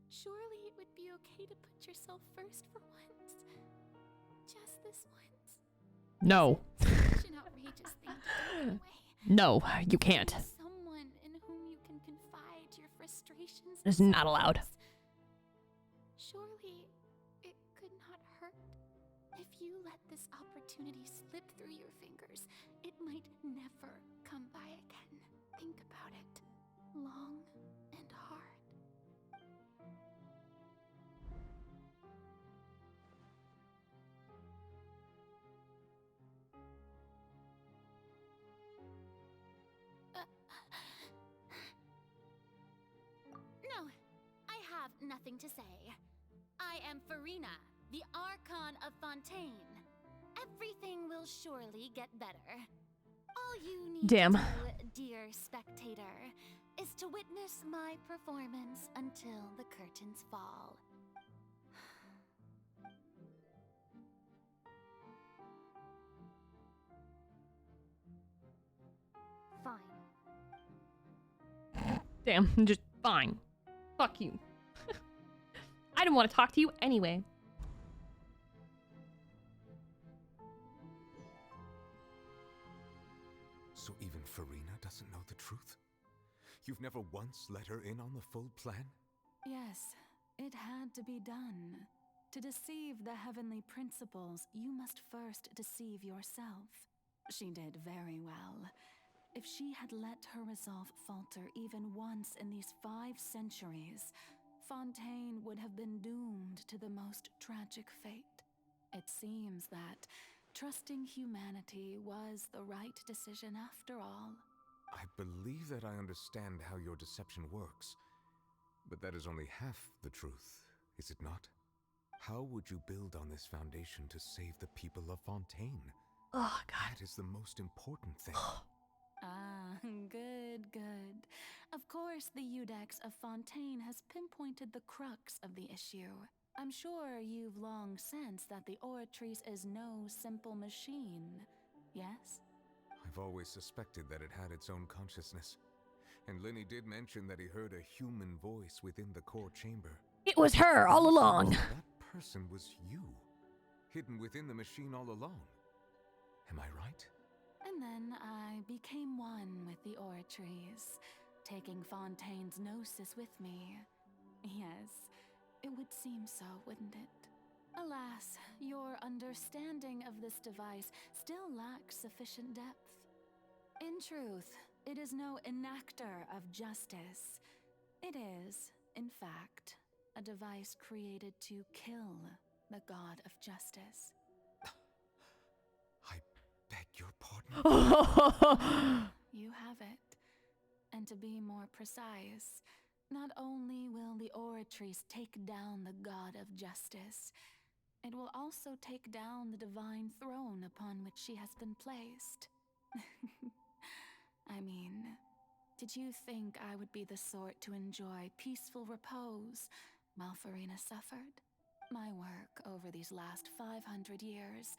Surely it would be okay to put yourself first for once. Just this once. No. Such an outrageous thing to do anyway. No, you can't. Someone in whom you can confide your frustrations. It's not allowed. Surely it could not hurt. If you let this opportunity slip through your fingers, it might never come by again. Think about it. Long and hard. No, I have nothing to say. I am Farina, the Archon of Fontaine. Everything will surely get better. All you need Damn. to do, dear spectator, is to witness my performance until the curtains fall. Fine. Damn, just fine. Fuck you. I didn't want to talk to you anyway. So even Farina doesn't know the truth? You've never once let her in on the full plan? Yes, it had to be done. To deceive the heavenly principles, you must first deceive yourself. She did very well. If she had let her resolve falter even once in these 5 centuries, Fontaine would have been doomed to the most tragic fate. It seems that trusting humanity was the right decision after all. I believe that I understand how your deception works, but that is only half the truth, is it not? How would you build on this foundation to save the people of Fontaine? Oh, God. That is the most important thing. Ah, good, good. Of course, the Udex of Fontaine has pinpointed the crux of the issue. I'm sure you've long sensed that the Oratrice is no simple machine, yes? I've always suspected that it had its own consciousness. And Lenny did mention that he heard a human voice within the core chamber. It was her all along. That person was you, hidden within the machine all along. Am I right? And then I became one with the Oratrice, taking Fontaine's gnosis with me. Yes, it would seem so, wouldn't it? Alas, your understanding of this device still lacks sufficient depth. In truth, it is no enactor of justice. It is, in fact, a device created to kill the god of justice. I beg your pardon? You have it. And to be more precise, not only will the Oratrice take down the god of justice, it will also take down the divine throne upon which she has been placed. I mean, Did you think I would be the sort to enjoy peaceful repose while Farina suffered? My work over these last 500 years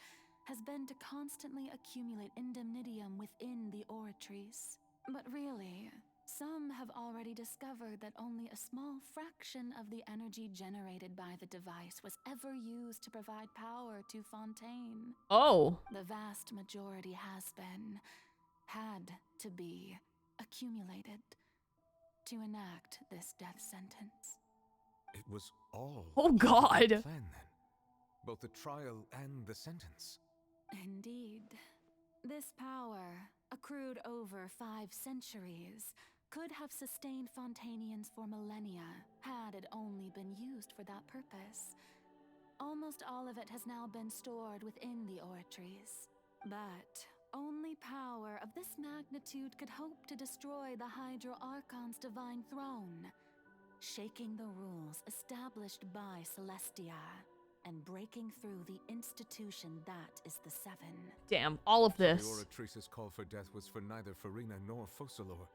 has been to constantly accumulate indemnitium within the oratories. But really, some have already discovered that only a small fraction of the energy generated by the device was ever used to provide power to Fontaine. Oh. The vast majority had to be, accumulated to enact this death sentence. It was all Oh, part of God. the plan then. Both the trial and the sentence. Indeed. This power, accrued over 5 centuries, could have sustained Fontainians for millennia had it only been used for that purpose. Almost all of it has now been stored within the oratories. But only power of this magnitude could hope to destroy the Hydro Archon's divine throne, shaking the rules established by Celestia and breaking through the institution that is the Seven. Damn, all of this. So the Oratrice's call for death was for neither Farina nor Focalor,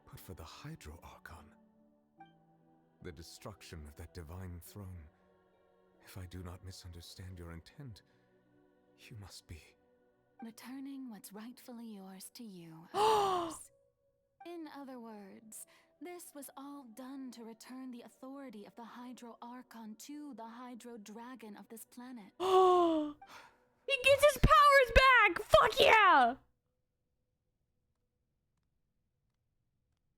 but for the Hydro Archon. The destruction of that divine throne. If I do not misunderstand your intent, you must be... Returning what's rightfully yours to you, of course. In other words, this was all done to return the authority of the Hydro Archon to the Hydro Dragon of this planet. He gets his powers back! Fuck yeah!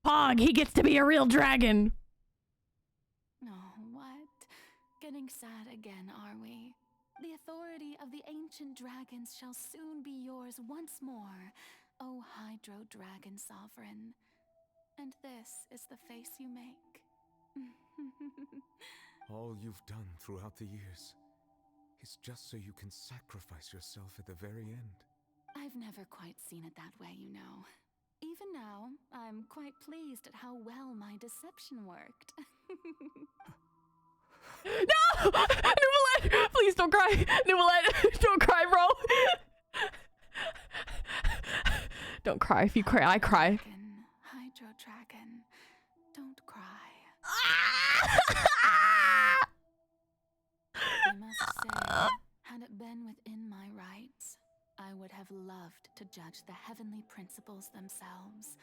Pog, he gets to be a real dragon! Oh, what? Getting sad again, are we? The authority of the ancient dragons shall soon be yours once more, O Hydro Dragon Sovereign. And this is the face you make. All you've done throughout the years is just so you can sacrifice yourself at the very end. I've never quite seen it that way, you know. Even now, I'm quite pleased at how well my deception worked. No! Nuvolette! Please don't cry! Nuvolette! Don't cry, bro! Don't cry. If you cry, I cry. Hydro Dragon, don't cry. I must say, had it been within my rights, I would have loved to judge the heavenly principles themselves.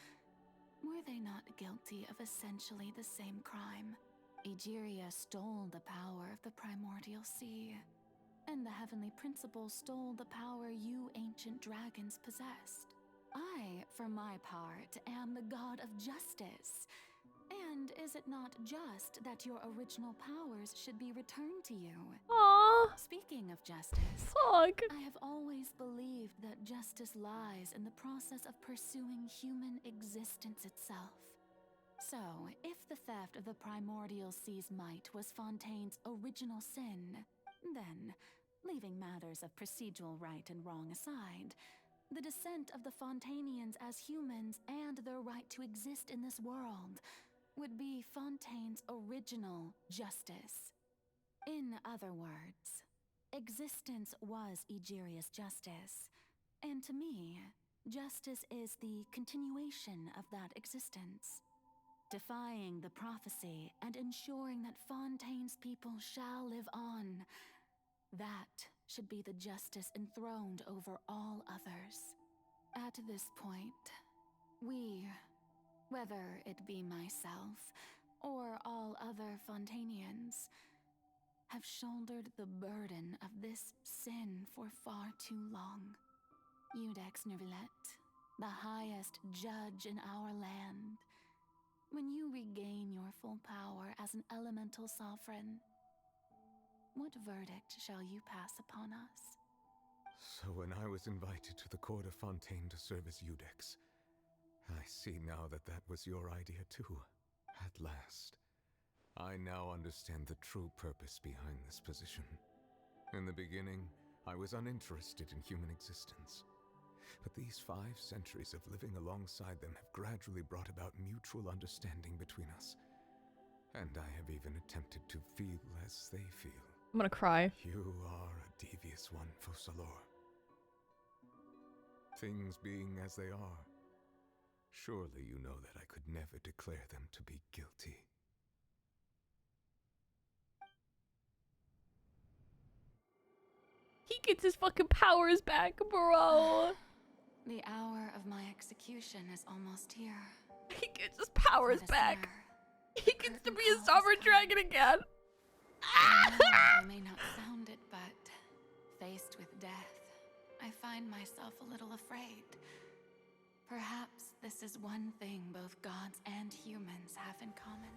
Were they not guilty of essentially the same crime? Egeria stole the power of the primordial sea, and the heavenly principles stole the power you ancient dragons possessed. I, for my part, am the god of justice. And is it not just that your original powers should be returned to you? Aww. Speaking of justice, Fuck. I have always believed that justice lies in the process of pursuing human existence itself. So, if the theft of the primordial sea's might was Fontaine's original sin, then, leaving matters of procedural right and wrong aside, the descent of the Fontainians as humans and their right to exist in this world would be Fontaine's original justice. In other words, existence was Egeria's justice, and to me, justice is the continuation of that existence. Defying the prophecy and ensuring that Fontaine's people shall live on. That should be the justice enthroned over all others. At this point, we, whether it be myself or all other Fontainians, have shouldered the burden of this sin for far too long. Iudex Neuvillette, the highest judge in our land, when you regain your full power as an elemental sovereign, what verdict shall you pass upon us? So when I was invited to the court of Fontaine to serve as Iudex, I see now that that was your idea too. At last. I now understand the true purpose behind this position. In the beginning, I was uninterested in human existence. But these 5 centuries of living alongside them have gradually brought about mutual understanding between us. And I have even attempted to feel as they feel. I'm gonna cry. You are a devious one, Focalor. Things being as they are, Surely you know that I could never declare them to be guilty. He gets his fucking powers back, bro. The hour of my execution is almost here. He gets his powers back. He gets to be a sovereign dragon again. I know I may not sound it, but faced with death, I find myself a little afraid. Perhaps this is one thing both gods and humans have in common.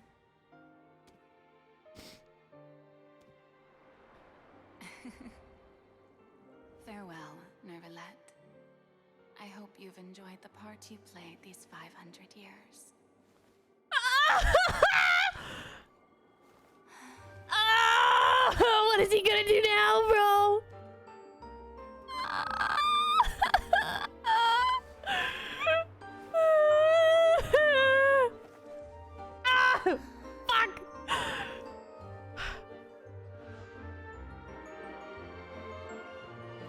Farewell, Nervalette. I hope you've enjoyed the part you played these 500 years. What is he gonna do now, bro? Fuck!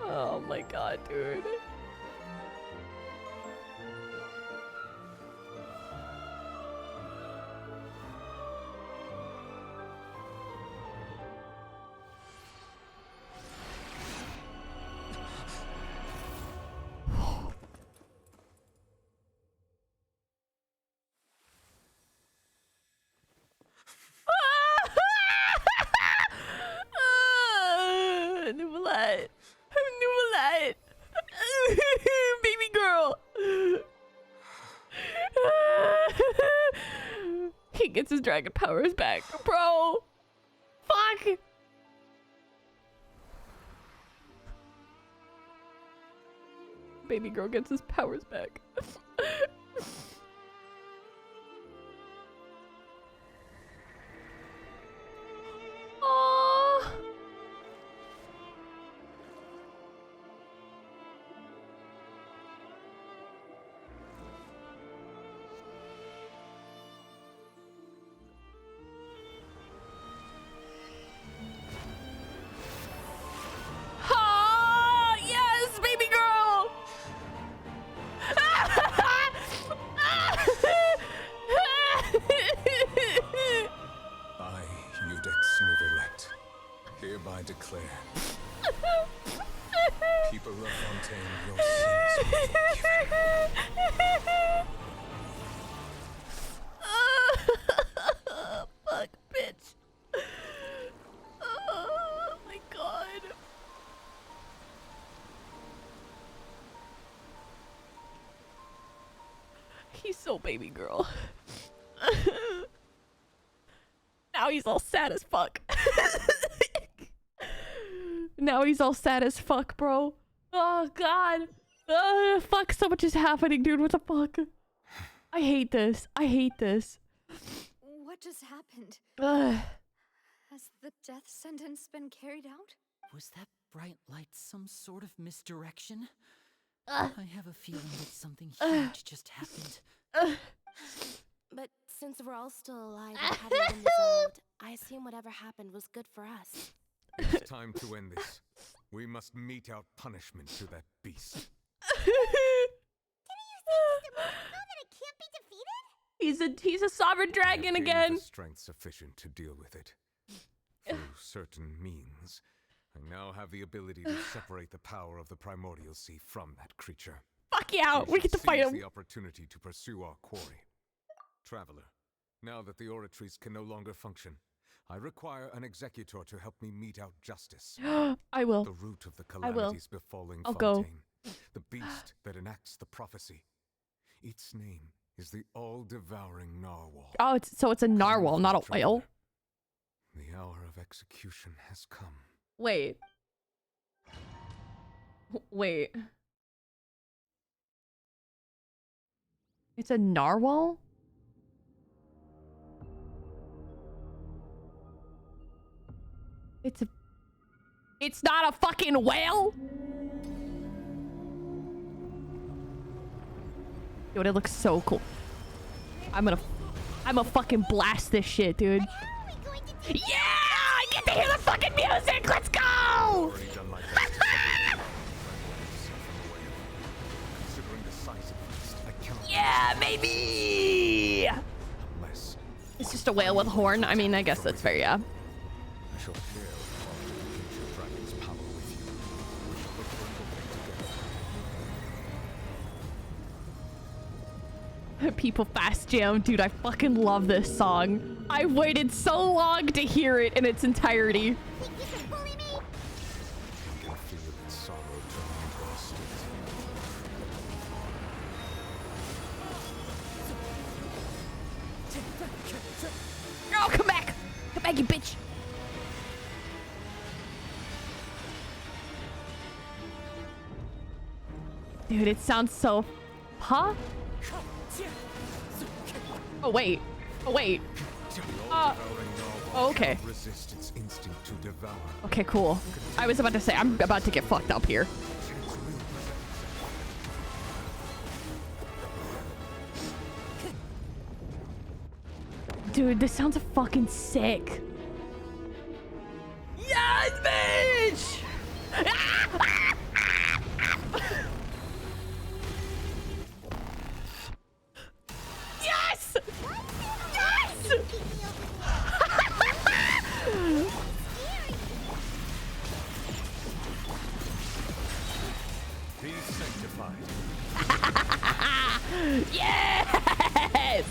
Oh my god, dude. Nuvolite. Nuvolite. Baby girl. He gets his dragon powers back, bro. Fuck. Baby girl gets his powers back. Oh. Oh, yes, baby girl. I, Eudex Nuvolette, hereby declare, people of Fontaine, your sins are forgiven. Fuck, bitch. Oh my god. He's so baby girl. Now he's all sad as fuck. Now he's all sad as fuck, bro. Oh god. Fuck, so much is happening, dude. What the fuck? I hate this. I hate this. What just happened? Ugh. Has the death sentence been carried out? Was that bright light some sort of misdirection? Ugh. I have a feeling that something huge just happened. But since we're all still alive and haven't been dissolved, I assume whatever happened was good for us. It's time to end this. We must mete out punishment to that beast. He's a sovereign dragon again. The strength sufficient to deal with it. Through certain means, I now have the ability to separate the power of the primordial sea from that creature. Fuck yeah, we get to fight him. The opportunity to pursue our quarry. Traveler, now that the oratories can no longer function, I require an executor to help me mete out justice. I will. The root of the calamities befalling I'll Fontaine. The beast that enacts the prophecy. Its name is the all-devouring narwhal. Oh, it's a narwhal, not a whale. The hour of execution has come. Wait. Wait. It's a narwhal? It's not a fucking whale? Dude, it looks so cool. I'm gonna fucking blast this shit, dude. Yeah! I get to hear the fucking music! Let's go! Yeah, baby! Unless It's just a whale with a horn. I mean, I guess that's fair, yeah. I shall share all of the ancient dragon's power with you. We shall look for together. People Fast Jam. Dude, I fucking love this song. I waited so long to hear it in its entirety. I can feel its sorrow turning into a Oh, come back! Come back, you bitch! Dude, it sounds so... Huh? Oh, wait. Oh, wait. Oh, okay. resist its instinct to devour. Okay, cool. I was about to say, I'm about to get fucked up here. Dude, this sounds fucking sick. Yes, bitch! Yes! Yes! Be sanctified. Yes!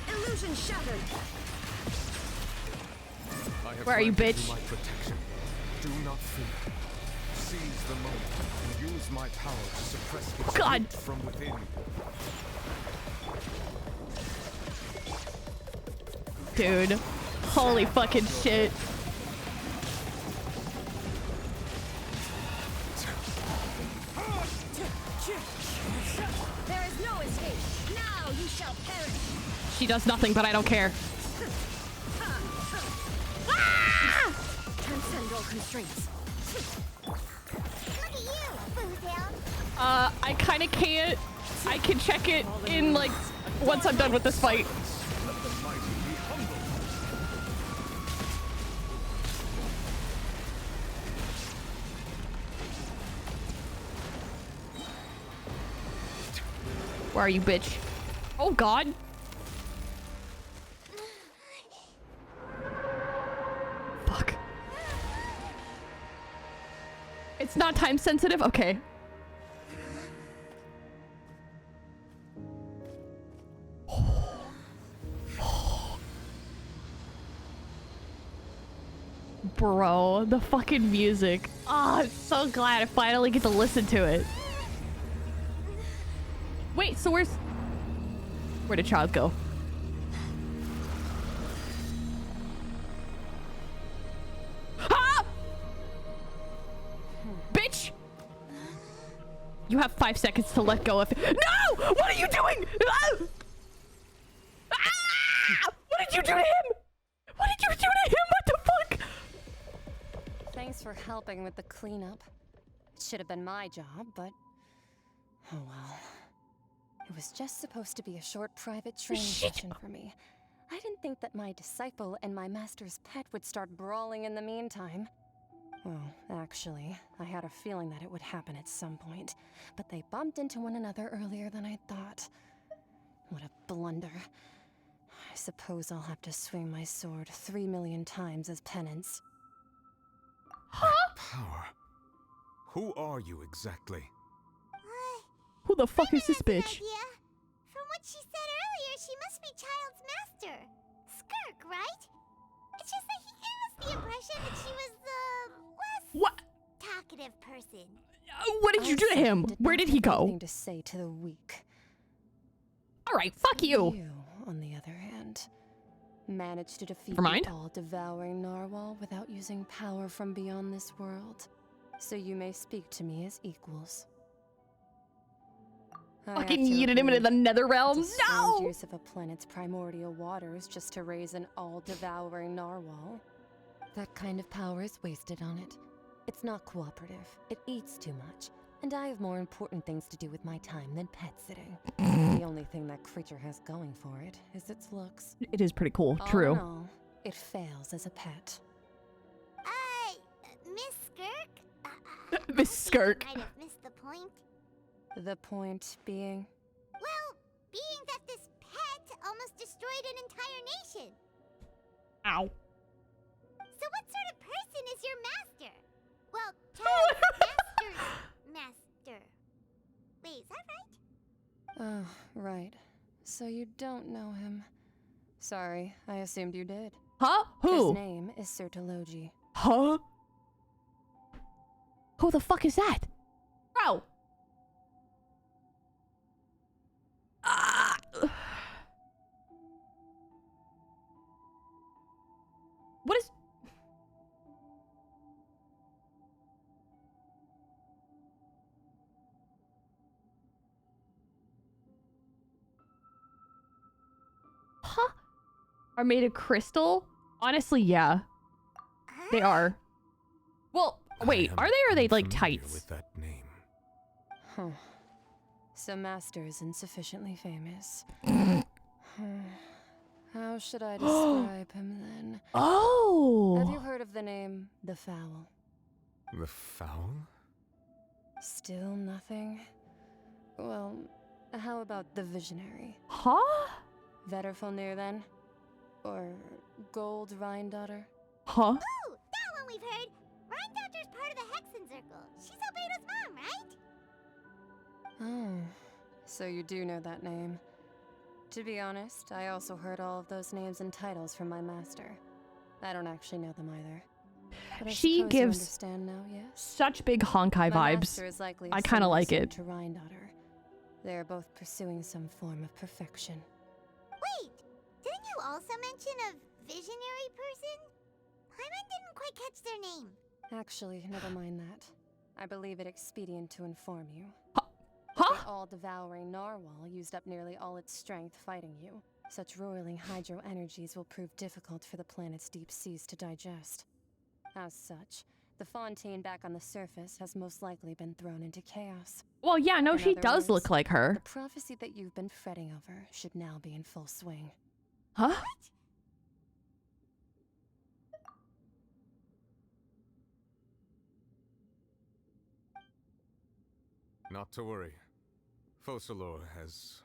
Illusion shattered. Where are you, bitch? My protection. Do not fear. Seize the moment and use my power to suppress its God. root from within. Dude, holy fucking shit. There is no escape. Now you shall perish. She does nothing, but I don't care. Transcend all constraints. Look at you, Boozle. I kind of can't. I can check it in, like, once I'm done with this fight. Let the mighty be humble. Where are you, bitch? Oh, God. Fuck. It's not time sensitive? Okay. Bro, the fucking music. Oh, I'm so glad I finally get to listen to it. Wait, so where'd child go? Ah! Bitch! You have 5 seconds to let go of it. No! What are you doing? Ah! Ah! What did you do to him? What did you do to him? What the fuck? Thanks for helping with the cleanup. It should have been my job, but oh well. It was just supposed to be a short private training session for me. I didn't think that my disciple and my master's pet would start brawling in the meantime. Well, actually, I had a feeling that it would happen at some point, but they bumped into one another earlier than I thought. What a blunder. I suppose I'll have to swing my sword 3 million times as penance. Power. Who are you exactly? Who the fuck is this bitch? Idea. From what she said earlier, she must be Child's master. Skirk, right? It's just that he gave us the impression that she was the less talkative person. What did you do to him? Where did he go? To say to the weak. All right, fuck you. You, on the other hand, managed to defeat Never mind. the all-devouring narwhal without using power from beyond this world. So you may speak to me as equals. Fucking yeeted him into the nether realm. No! Use of a planet's primordial waters just to raise an all-devouring narwhal. That kind of power is wasted on it. It's not cooperative. It eats too much. And I have more important things to do with my time than pet sitting. The only thing that creature has going for it is its looks. It is pretty cool. All True. in all, it fails as a pet. Miss Skirk? Miss Skirk. Might have the point? The point being? Well, being that this pet almost destroyed an entire nation. Ow. So what sort of person is your master? Well, Child's master's master. Wait, is that right? Oh, right. So you don't know him. Sorry, I assumed you did. Huh? Who? His name is Sir Taloji. Huh? Who the fuck is that? Bro! What is... Huh? Are made of crystal? Honestly, yeah. They are. Well, wait, are they or are they like tights? With that name. Huh. So Master isn't sufficiently famous. How should I describe him then? Oh! Have you heard of the name The Fowl? The Fowl? Still nothing? Well, how about the Visionary? Huh? Vetterfulnir then? Or Gold Rhine-daughter? Huh? Oh, that one we've heard. Rhine-daughter's part of the Hexen Circle. She's Albedo's mom, right? Oh, so you do know that name. To be honest, I also heard all of those names and titles from my master. I don't actually know them either. But I She suppose you gives understand now, yes? such big honkai My vibes. master is likely I kind of like it. To Rhine-daughter. They are both pursuing some form of perfection. Wait, didn't you also mention a visionary person? Paimon didn't quite catch their name. Actually, never mind that. I believe it expedient to inform you. Huh? The all-devouring narwhal used up nearly all its strength fighting you. Such roiling hydro energies will prove difficult for the planet's deep seas to digest. As such, the Fontaine back on the surface has most likely been thrown into chaos. Well, yeah, no, In she other does words, look like her. The prophecy that you've been fretting over should now be in full swing. Huh? Not to worry. Focalor has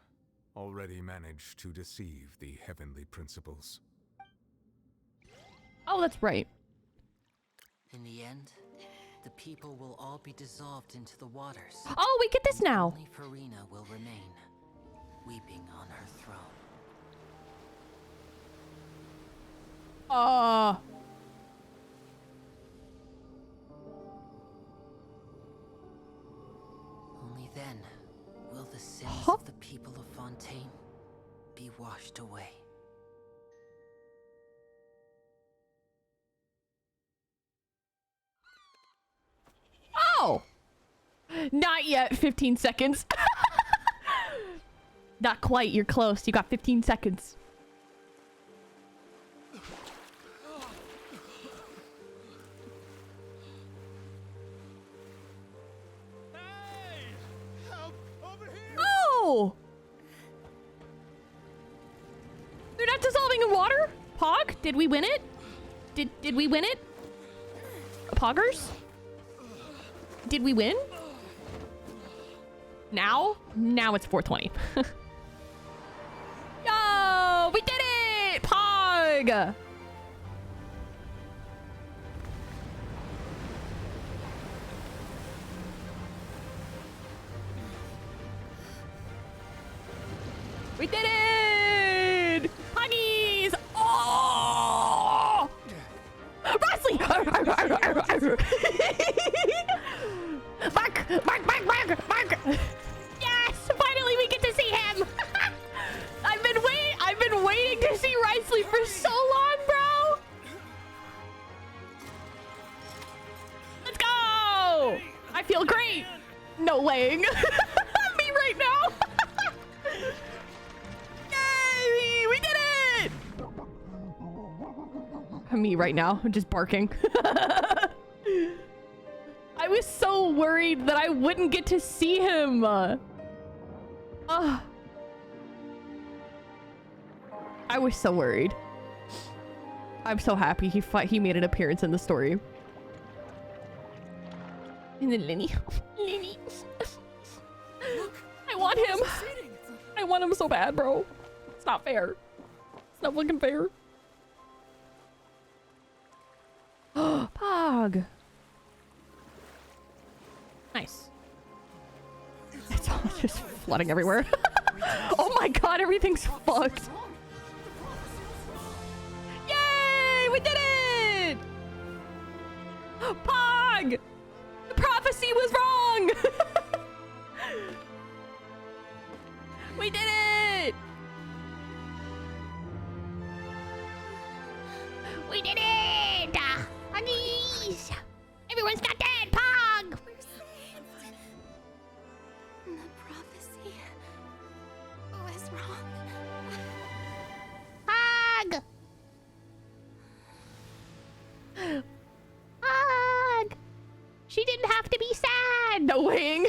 already managed to deceive the heavenly principles. Oh, that's right. In the end, the people will all be dissolved into the waters. Oh, we get this now. Only Farina will remain, weeping on her throne. Only then will the sins of the people of Fontaine be washed away. Oh! Not yet. 15 seconds. Not quite. You're close. You got 15 seconds. Oh! They're not dissolving in water? Pog? Did we win it? Did we win it? Poggers? Did we win? Now? Now it's 420. Yo! We did it! Pog! We did it! Puggies! Oh! Wrestling! Mark! Yes! Finally we get to see him! I've been waiting to see Wrestling for so long, bro! Let's go! I feel great! No laying. Me right now! Yay! We did it! Me right now. I'm just barking. I was so worried that I wouldn't get to see him. I was so worried. I'm so happy he made an appearance in the story. And then Lenny. want him so bad, bro. It's not fair. It's not fucking fair. Pog. Nice. It's all just flooding everywhere. Oh my god, everything's fucked. Yay! We did it! Pog! The prophecy was wrong! We did it! We did it! Puggies! Everyone's not dead! Pog! We're saved. The prophecy was wrong. Pog! Pog! She didn't have to be sad! No wing!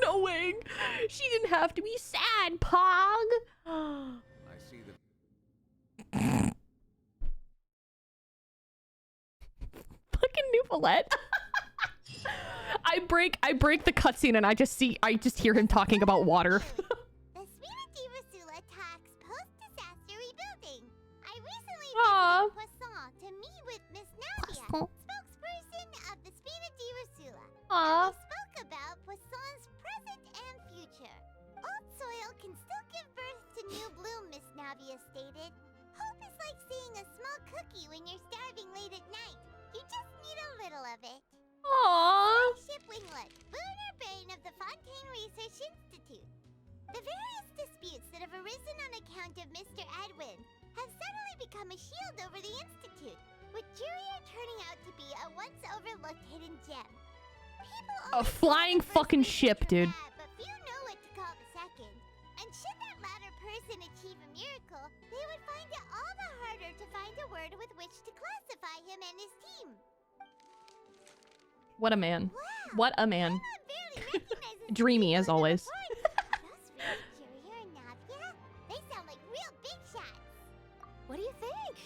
No wing! She didn't have to be sad, Pog! I see that. Fucking Newfollette. I break the cutscene and I just hear him talking about water. The Spina Rasula talks post-disaster rebuilding. I recently Aww. visited Poisson to meet with Miss Navia, spokesperson of the Spina Rasula. Aww. We spoke about Poisson's present and future. Old soil can still give birth to new bloom, Miss Navia stated. Hope is like seeing a small cookie when you're starving late at night. You just need a little of it. Aww. Ship Winglet, lunar brain of the Fontaine Research Institute. The various disputes that have arisen on account of Mr. Edwin have suddenly become a shield over the Institute, with Jurier turning out to be a once overlooked hidden gem. A flying fucking ship, dude. But few know what to call the second. And should that latter person achieve a miracle, they would find it all the harder to find a word with which to classify him and his team. What a man. What a man. Dreamy as always. Jurier and Navia? They sound like real big shots. What do you think?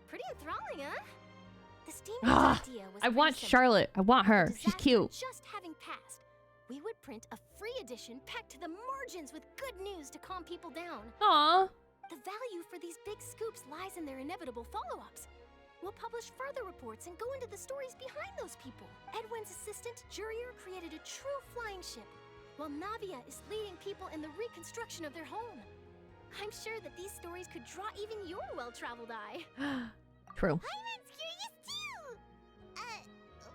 Pretty enthralling, huh? The steam idea was I want pretty simple. Charlotte. I want her. She's cute. Just having passed, we would print a free edition packed to the margins with good news to calm people down. Aww. The value for these big scoops lies in their inevitable follow-ups. We'll publish further reports and go into the stories behind those people. Edwin's assistant, Jurier, created a true flying ship, while Navia is leading people in the reconstruction of their home. I'm sure that these stories could draw even your well-traveled eye. True. Hyman's curious too!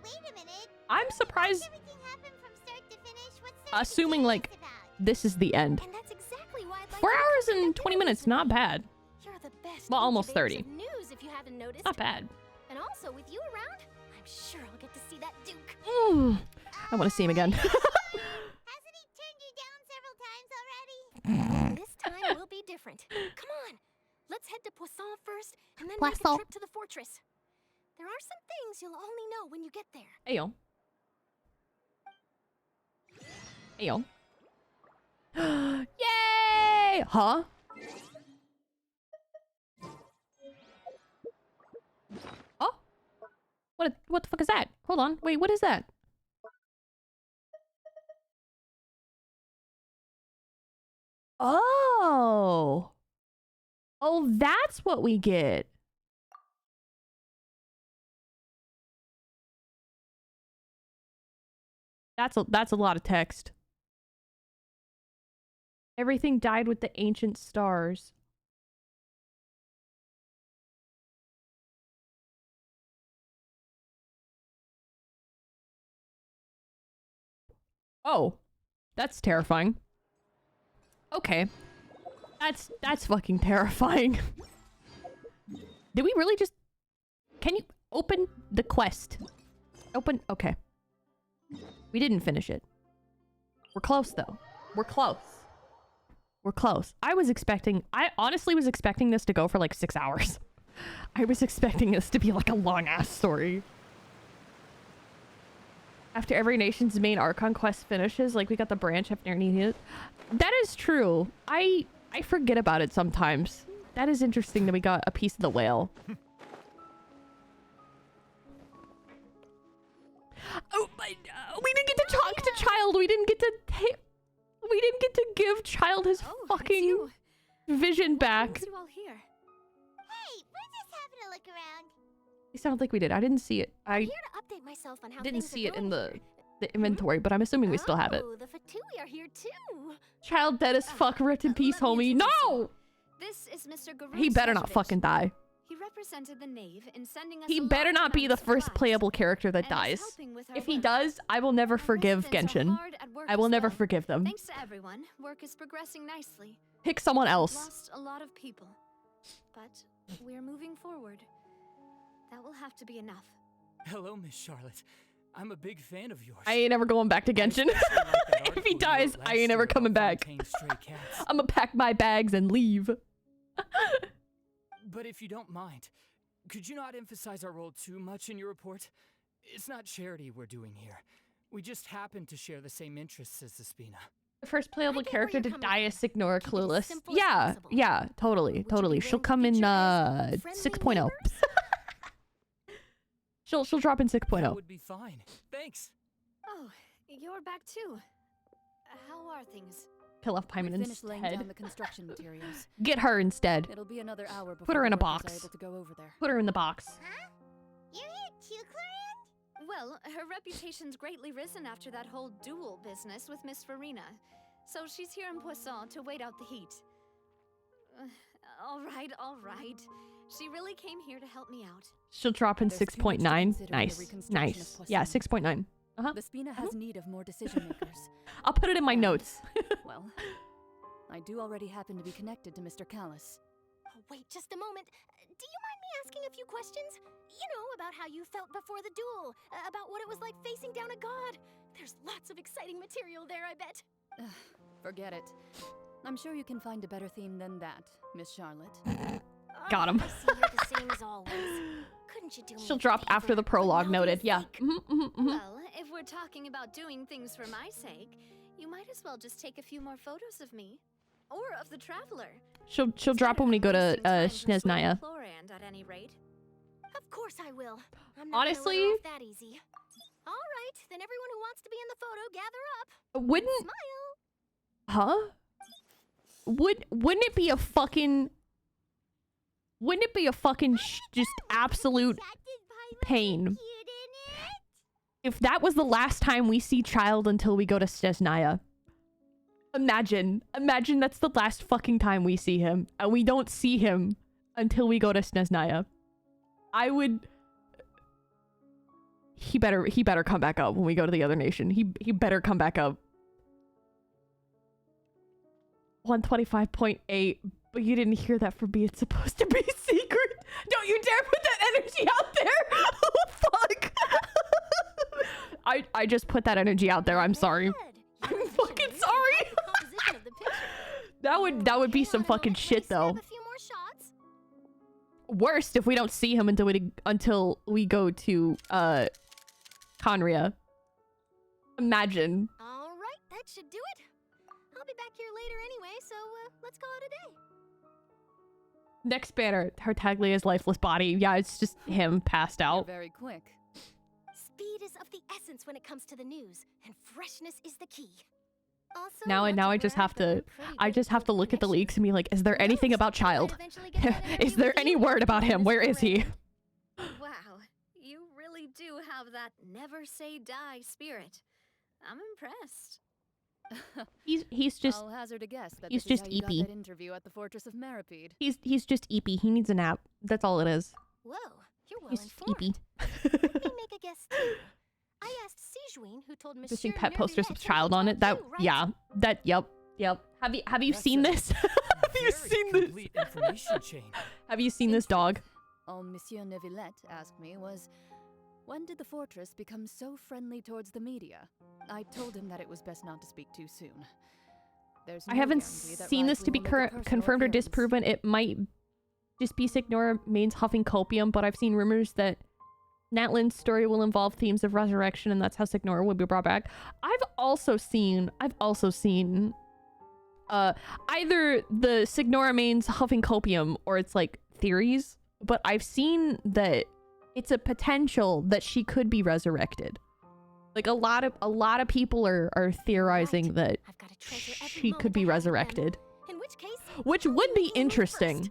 Wait a minute. I'm surprised. Everything happened from start to finish. What's Assuming like this is the end. And that's exactly why I'd like 4 hours and 20 minutes, not bad. You're the best. Well, almost incubators 30. of news, if you haven't noticed. Not bad. And also, with you around, I'm sure I'll get to see that Duke. I want to see him again. Hasn't he turned you down several times already? This time will be different. Come on, let's head to Poisson first, and then make a Poisson. trip to the fortress. There are some things you'll only know when you get there. Ayo. Ayo. Yay! Huh? Oh? What the fuck is that? Hold on. Wait, what is that? Oh. Oh, that's what we get. That's a lot of text. Everything died with the ancient stars. Oh, that's terrifying. Okay. That's fucking terrifying. Did we really just... Can you open the quest? Open... Okay. We didn't finish it. We're close, though. We're close. We're close. I honestly was expecting this to go for like 6 hours. I was expecting this to be like a long-ass story. After every nation's main Archon quest finishes, like we got the branch after needing it. That is true. I forget about it sometimes. That is interesting that we got a piece of the whale. Oh, we didn't get to talk to Child. We didn't get to give Child his fucking Vision back. You all here? Hey, we're just having a look around. It sounded like we did. I didn't see it. I Here to update myself on how didn't things are see it in going the inventory, but I'm assuming we still have it. Oh, the Fatui are here too. Child dead as fuck. Rip in peace, homie. No! This is Mr. Garou He better not Sejevich. fucking die. He represented the knave in sending us He a better large not be the amount of first supplies. playable character that And is dies. helping with our If he work. does, I will never forgive Residents are Genshin. hard at work I will as never well. forgive them. Thanks to everyone, work is progressing nicely. Pick someone We've else. lost a lot of people, but we're moving forward. That will have to be enough. Hello, Miss Charlotte. I'm a big fan of yours. I ain't never going back to Genshin. If he dies, I ain't never coming back. I'm gonna pack my bags and leave. But if you don't mind, could you not emphasize our role too much in your report? It's not charity we're doing here. We just happen to share the same interests as the Spina. The first playable character to die is Signora Clueless. simple as Yeah, possible. yeah, totally. She'll come in 6.0. she'll drop in 6.0. That would be fine. Thanks. Oh, you're back too. How are things? Kill off Paimon finished laying instead. down the construction materials. Get her instead. It'll be another hour before Put her in the a workers box. are able to go over there. Put her in the box. You're here too, Clarence? Well, her reputation's greatly risen after that whole duel business with Miss Farina. So she's here in Poisson to wait out the heat. All right. She really came here to help me out. She'll drop in There's too much to 6.9. consider in the Nice. reconstruction Nice. of Yeah, Poisson. 6.9. Uh-huh. The Spina has need of more decision makers. I'll put it in my notes. Well, I do already happen to be connected to Mr. Callis. Oh, wait, just a moment. Do you mind me asking a few questions? You know, about how you felt before the duel, about what it was like facing down a god. There's lots of exciting material there, I bet. Forget it. I'm sure you can find a better theme than that, Miss Charlotte. Got him. I see you're the same as always. Couldn't you do me She'll a drop favor? after the prologue noted. Yeah. Well, if we're talking about doing things for my sake, you might as well just take a few more photos of me. Or of the traveler. She'll drop when we go to Snezhnaya. Florand, at any rate. Of course I will. I'm not Honestly, gonna let her off that easy. All right, then everyone who wants to be in the photo, gather up. Wouldn't Smile. Huh? Wouldn't it be a fucking just absolute pain if that was the last time we see Child until we go to Snezhnaya? Imagine that's the last fucking time we see him, and we don't see him until we go to Snezhnaya. He better come back up when we go to the other nation. He better come back up. 125.8, but you didn't hear that from me. It's supposed to be secret. Don't you dare put that energy out there. Oh, fuck. I just put that energy out there. I'm sorry. I'm fucking sorry. That would be some fucking shit though. Worst if we don't see him until we go to Conria. Imagine. All right, that should do it. I'll be back here later anyway, so let's call it a day. Next banner, Tartaglia's lifeless body. Yeah, it's just him passed out. Very quick. Speed is of the essence when it comes to the news, and freshness is the key. Also, Now I just have to look at the leaks and be like, is there anything about Child? Is there any word about him? Where is he? Wow, you really do have that never say die spirit. I'm impressed. He's just I'll hazard a guess that he's this is just how you got eepy. that interview at the Fortress of Meripede. He's just eepy. He needs a nap. That's all it is. Whoa, you're well He's informed. eepy. Let me make a guess too. I asked Sijuin, who told Monsieur Interesting pet posters with Neuvillette Child on it. That yeah. That yep. Have you seen this? Have you seen this? Information chain. Have you seen this dog? All Monsieur Neuvillette asked me was, when did the fortress become so friendly towards the media? I told him that it was best not to speak too soon. There's I no haven't guarantee that seen this to be Rivalry will make a personal confirmed or appearance. disproven. It might just be Signora Main's huffing copium, but I've seen rumors that Natlin's story will involve themes of resurrection, and that's how Signora will be brought back. I've also seen either the Signora Main's huffing copium or it's like theories, but I've seen that it's a potential that she could be resurrected. Like a lot of people are theorizing that she could be resurrected. In which case, Which would be interesting.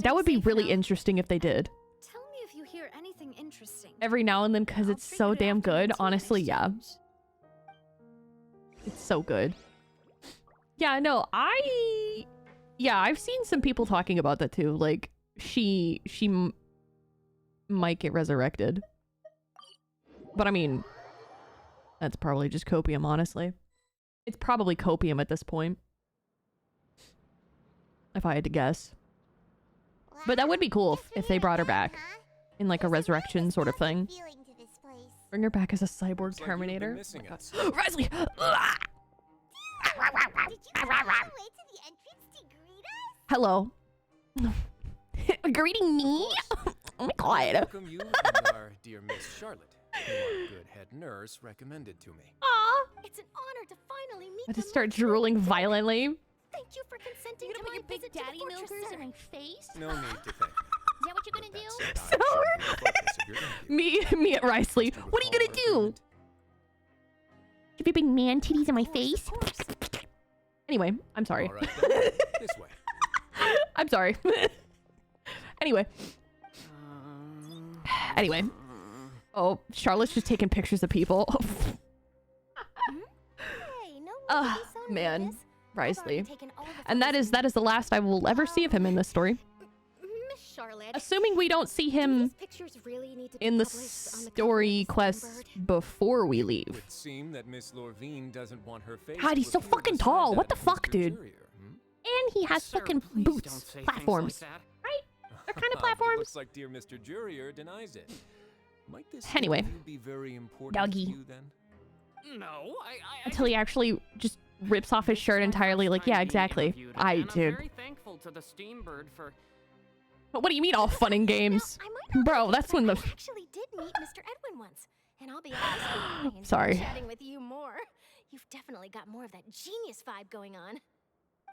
That would be really interesting if they did. Tell me if you hear anything interesting. Every now and then, because it's so damn good. Honestly, yeah. It's so good. Yeah, no, yeah, I've seen some people talking about that too. Like, she might get resurrected. But I mean, that's probably just copium, honestly. It's probably copium at this point. If I had to guess. But that would be cool if they brought her back. In like a resurrection sort of thing. Bring her back as a cyborg Terminator. Oh Risley! Hello. Greeting me? Oh my god. Welcome you and our dear Miss Charlotte, who our good head nurse recommended to me. Aw! It's an honor to finally meet I just start drooling violently. Thank you for consenting to my visit to the fortress, sir. my face? No need to thank me. Is that what you're gonna do? Me at Risley. What are you gonna do? Give you big man titties in my face? Anyway, I'm sorry. All right, then. This way. I'm sorry. Anyway. Anyway. Oh, Charlotte's just taking pictures of people. Man. Risley. And that is the last I will ever see of him in this story. Miss Charlotte. Assuming we don't see him in the story quest before we leave. It would seem that Miss Lorvine doesn't want her face. God, he's so fucking tall. What the fuck, dude? And he has fucking boots. Platforms. Right? They're kind of platforms. Looks like dear Mr. Jurier denies it. Might this Anyway. be very important Doggy. to you then? No, Until he actually just rips off his shirt entirely. Like, yeah, exactly. Dude. I'm very thankful to the Steambird for... But what do you mean all fun and games? Bro, that's when the... I actually did meet Mr. Edwin once. And I'll be honest, I enjoyed Sorry. chatting with you more. You've definitely got more of that genius vibe going on.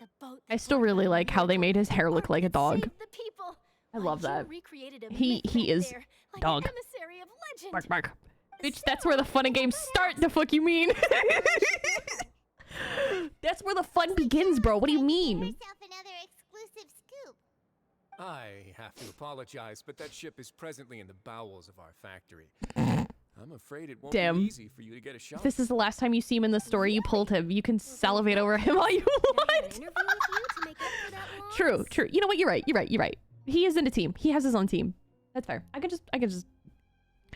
The boat I still really like how they made his hair look like a dog. the people. I love that. Recreated a He myth right is there, like dog. an emissary of legend. Bark, bark. Bitch, that's where the fun and games start. The fuck you mean? That's where the fun begins, bro. What do you mean? I have to apologize, but that ship is presently in the bowels of our factory. I'm afraid it won't be easy for you to get a shot. If this is the last time you see him in the story, you pulled him. You can salivate over him all you want. True, true. You know what? You're right. You're right. You're right. He is in a team. He has his own team. That's fair. I could just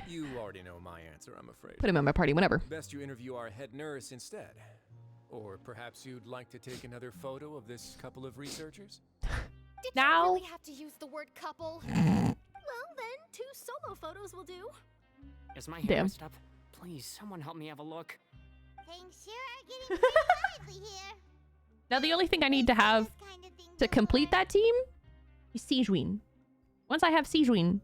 You already know my answer, I'm afraid. put him in my party whenever. Best you interview our head nurse instead. Or perhaps you'd like to take another photo of this couple of researchers? Did Now- you really have to use the word couple? Well, then 2 solo photos will do. Is my hair Damn. messed up? Please, someone help me have a look. Things sure are getting very lively here. Now the only thing I need to have to complete that team is Siegeween. Once I have Siegeween,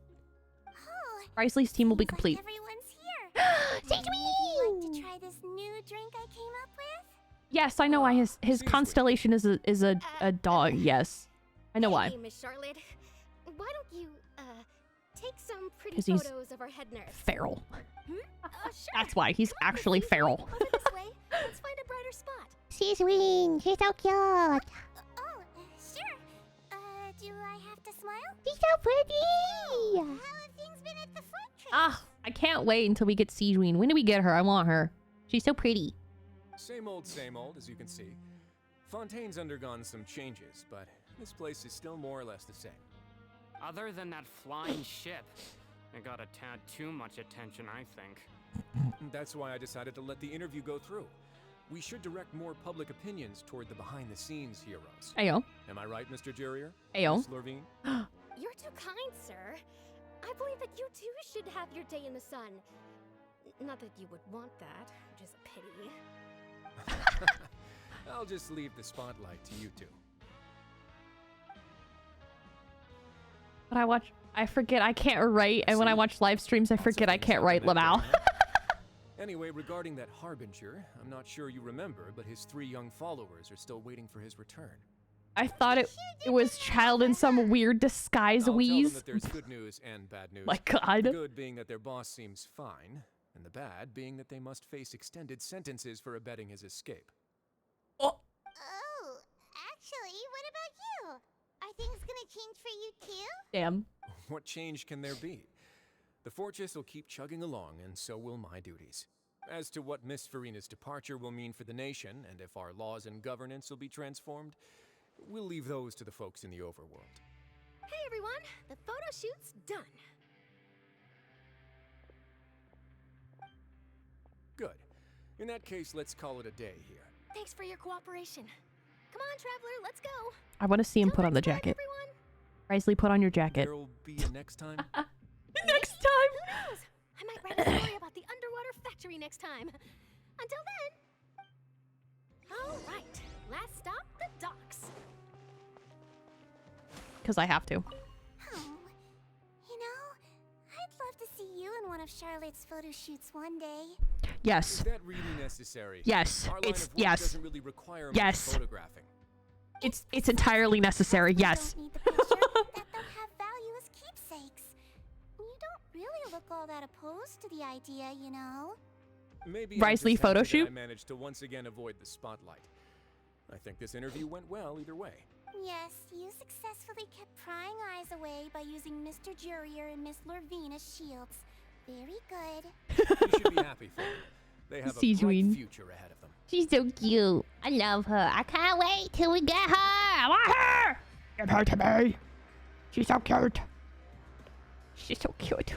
Risley's team will be complete. Everyone's here. Siegeween! Would you like to try this new drink I came up with? Yes, I know why his constellation is a dog. Yes, I know why. Hey, Miss Charlotte. Why don't you, take some pretty 'Cause he's photos of our head nurse? Feral. Sure. That's why he's actually feral. Over this way. Let's find a brighter spot. Siegeween, she's so cute. Oh, sure. Do I have to smile? She's so pretty. How have things been at the fortress? Ah, I can't wait until we get Siegeween. When do we get her? I want her. She's so pretty. Same old, as you can see. Fontaine's undergone some changes, but this place is still more or less the same. Other than that flying ship, it got a tad too much attention, I think. That's why I decided to let the interview go through. We should direct more public opinions toward the behind-the-scenes heroes. Ayo. Am I right, Mr. Jurier? Ayo. Miss Lorvine? You're too kind, sir. I believe that you too should have your day in the sun. Not that you would want that, which is a pity. I'll just leave the spotlight to you two. When I forget I can't write, and when I watch live streams, I forget I can't write Lamau. Anyway, regarding that Harbinger, I'm not sure you remember, but his 3 young followers are still waiting for his return. I thought it was Child in some weird disguise I'll tell them wheeze. that there's good news and bad news. My God. The good being that their boss seems fine, and the bad being that they must face extended sentences for abetting his escape. Oh, Actually, what about you? Are things gonna change for you too? Damn. What change can there be? The fortress will keep chugging along, and so will my duties. As to what Miss Farina's departure will mean for the nation, and if our laws and governance will be transformed, we'll leave those to the folks in the overworld. Hey everyone, the photo shoot's done. Good. In that case, let's call it a day here. Thanks for your cooperation. Come on, Traveler, let's go. I want to see him put on the jacket. Risley, put on your jacket. There'll be a next time? Next time! Who knows? I might write a story about the underwater factory next time. Until then. All right, last stop, the docks. Because I have to. Oh, you know, I'd love to see you in one of Charlotte's photo shoots one day. Yes. Is that really necessary? Yes. Our line It's of work yes. doesn't really require Yes. much photographing. It's entirely necessary. Yes. Need the picture that they'll have value as keepsakes. You don't really look all that opposed to the idea, you know. Maybe Risley I'm just photo happy that shoot? I managed to once again avoid the spotlight. I think this interview went well either way. Yes, you successfully kept prying eyes away by using Mr. Jurier and Miss Lorvina's shields. Very good. You should be happy for them. They have a bright Seaweed. future ahead of them. She's so cute. I love her. I can't wait till we get her. I want her. Give her to me. She's so cute. She's so cute.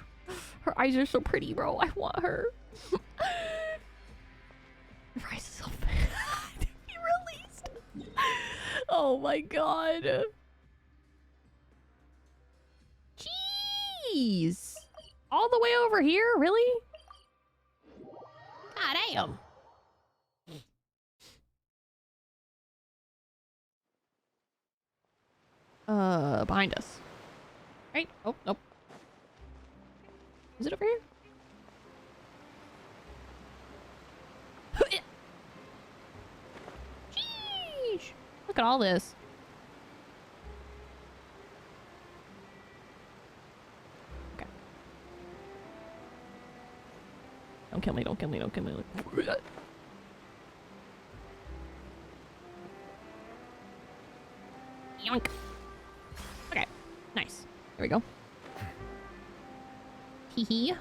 Her eyes are so pretty, bro. I want her. Rice is so bad. Be released. Oh my god. Jeez. All the way over here? Really? God damn. Behind us. Right? Oh, nope. Is it over here? Sheesh. Look at all this. Okay. Don't kill me, don't kill me, don't kill me. Yoink. Okay, nice. There we go. Hee hee.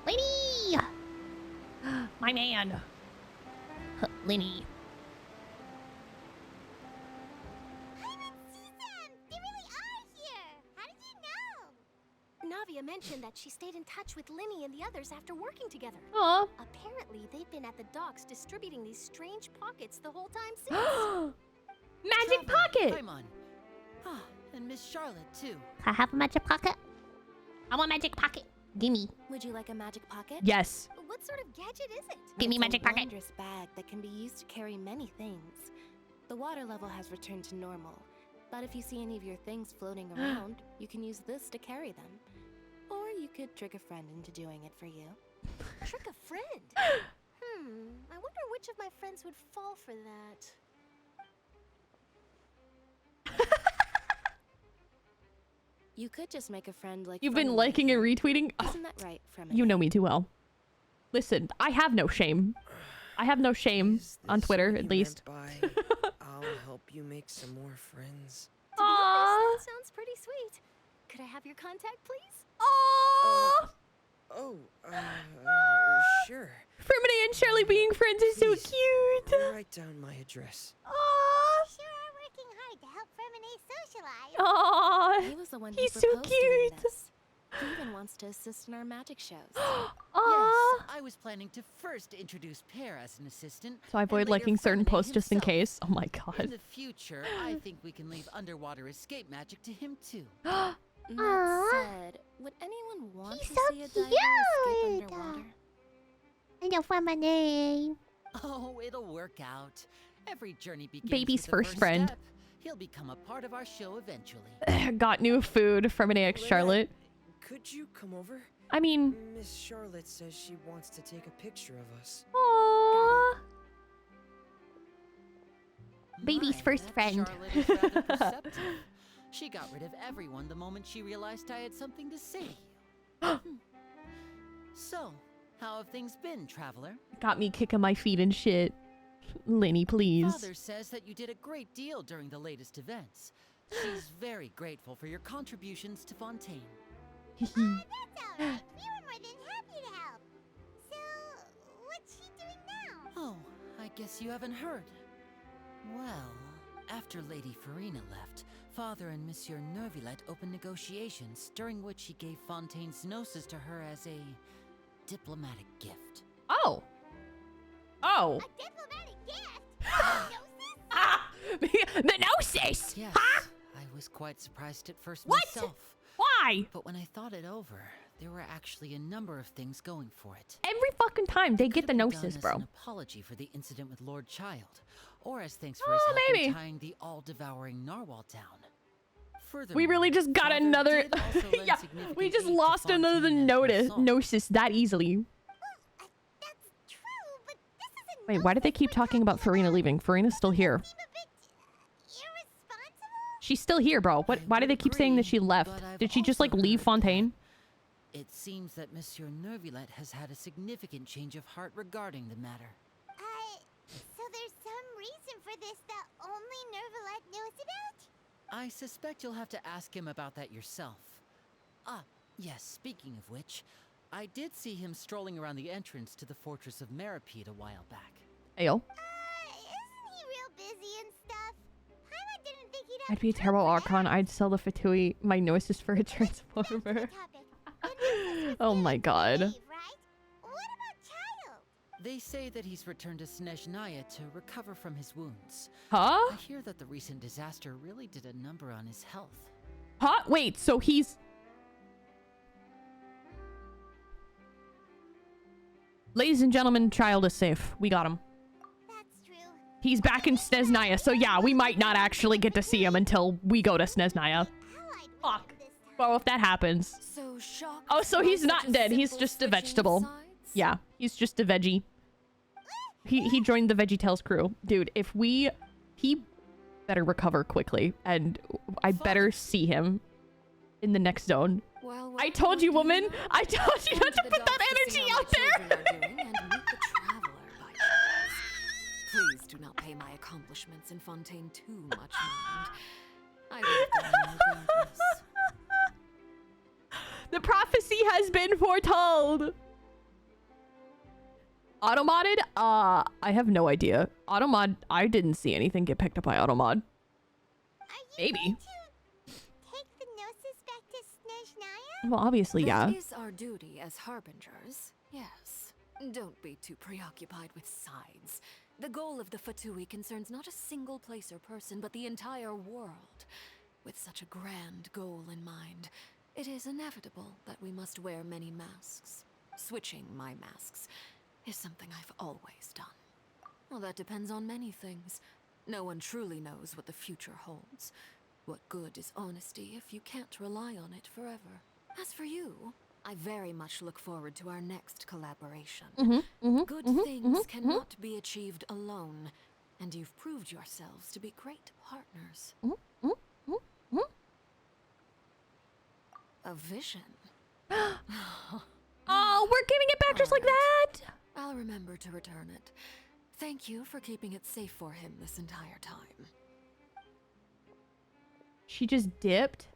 Lenny! My man. Lenny. I didn't see them! They really are here! How did you know? Navia mentioned that she stayed in touch with Linny and the others after working together. Aw. Apparently, they've been at the docks distributing these strange pockets the whole time since. Magic pocket! Paimon. Ah, and Miss Charlotte, too. Can I have a magic pocket? I want magic pocket. Gimme. Would you like a magic pocket? Yes. What sort of gadget is it? Give me It's magic a pocket. wondrous bag that can be used to carry many things. The water level has returned to normal, but if you see any of your things floating around, you can use this to carry them. Or you could trick a friend into doing it for you. Trick a friend? I wonder which of my friends would fall for that. You could just make a friend like You've been Fremen. liking and retweeting? Isn't that right, Fremen? You know me too well. Listen, I have no shame. I have no shame on Twitter, at least. I'll help you make some more friends. To be honest, that sounds pretty sweet. Could I have your contact, please? Sure. Fremen and Charlie being friends is so cute. Write down my address. You sure are working hard to help Fremen socialize. Aww. He was the one He's who so proposed doing cute. this. He even wants to assist in our magic shows. Yes, I was planning to first introduce Pear as an assistant. So I avoid and later liking certain Fremen posts just in himself. case. Oh my In god. the future, I think we can leave underwater escape magic to him too. That said, would anyone want to see a diver escape underwater? I know Fremen. Oh, it'll work out. Every journey begins Baby's with the first friend. step. He'll become a part of our show eventually. Got new food from an AX Charlotte. Could you come over? I mean, Miss Charlotte says she wants to take a picture of us. aww. Baby's first That friend. Charlotte is rather perceptive. She got rid of everyone the moment she realized I had something to say. So, how have things been, traveler? Got me kicking my feet and shit. Lenny, please. Father says that you did a great deal during the latest events. She's very grateful for your contributions to Fontaine. That's alright. We were more than happy to help. So, what's she doing now? Oh, I guess you haven't heard. Well, after Lady Farina left, Father and Monsieur Neuvillette opened negotiations, during which he gave Fontaine's gnosis to her as a diplomatic gift. Oh. Oh. A diplomatic gift? The gnosis! Yes, Huh? I was quite surprised at first What? myself. Why? But when I thought it over, there were actually a number of things going for it. Every fucking time they get the Done gnosis, as bro. an apology for the incident with Lord Child, or as thanks for his Oh, help maybe. in tying the all-devouring narwhal down. Furthermore, We really just got Father another. did also lend Yeah, significant we just aid to lost another Fontaine and Poisson. gnosis that easily. That's true, but this isn't Wait, why did they keep talking about Farina leaving? Farina's still here. seem a bit irresponsible. She's still here, bro. What? Why did they keep saying that she left? but I've Did she just also like leave heard Fontaine? It seems that Monsieur Neuvillette has had a significant change of heart regarding the matter. So there's some reason for this that only Neuvillette knows about? I suspect you'll have to ask him about that yourself. Ah, yes, speaking of which, I did see him strolling around the entrance to the Fortress of Meripede a while back. Ayo. Isn't he real busy and stuff? Paimon didn't think he'd have I'd be a terrible Archon. I'd sell the Fatui, my gnosis for a transformer. Oh my god. Right? What about Child? They say that he's returned to Snezhnaya to recover from his wounds. Huh? I hear that the recent disaster really did a number on his health. Huh? Wait, so he's... Ladies and gentlemen, Child is safe. We got him. That's true. He's back in Snezhnaya, so yeah, we might not actually get to see him until we go to Snezhnaya. Fuck. Well, if that happens. So shocked. Oh, so by he's such not a dead. He's simple just a switching of vegetable. sides? Yeah, he's just a veggie. He joined the VeggieTales crew. Dude, if we... He better recover quickly, and I better see him in the next zone. Well, I told you, woman! I told you not to put that energy out there! Please do not pay my accomplishments in Fontaine too much mind. I would have done regardless. The prophecy has been foretold! Automoded? I have no idea. Automod, I didn't see anything get picked up by Automod. Maybe. Take the Gnosis back to Snezhnaya? Well, obviously, yeah. That is our duty as harbingers. Yes. Don't be too preoccupied with sides. The goal of the Fatui concerns not a single place or person, but the entire world. With such a grand goal in mind, it is inevitable that we must wear many masks. Switching my masks is something I've always done. Well, that depends on many things. No one truly knows what the future holds. What good is honesty if you can't rely on it forever? As for you, I very much look forward to our next collaboration. Good things cannot be achieved alone, and you've proved yourselves to be great partners. A vision. Oh, we're giving it back just like that! I'll remember to return it. Thank you for keeping it safe for him this entire time. She just dipped?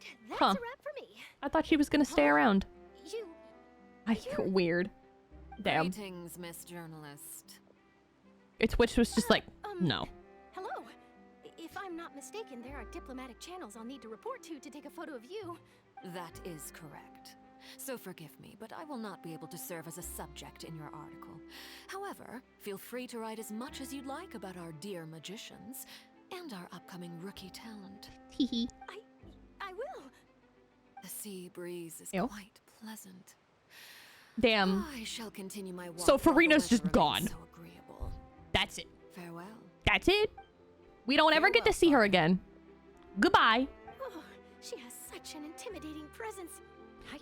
And that's Huh. a wrap for me. I thought she was gonna stay around. You... Weird. Damn. Greetings, Miss Journalist. It's which was just like, no. Hello. If I'm not mistaken, there are diplomatic channels I'll need to report to take a photo of you. That is correct. So forgive me, but I will not be able to serve as a subject in your article. However, feel free to write as much as you'd like about our dear magicians and our upcoming rookie talent. Teehee. I will. The sea breeze is Ew. quite pleasant. Damn. I shall continue my walk. So while the Farina's weather just remains gone. So agreeable. That's it. Farewell. That's it. We don't ever get to see her again. Goodbye. Oh, she has such an intimidating presence.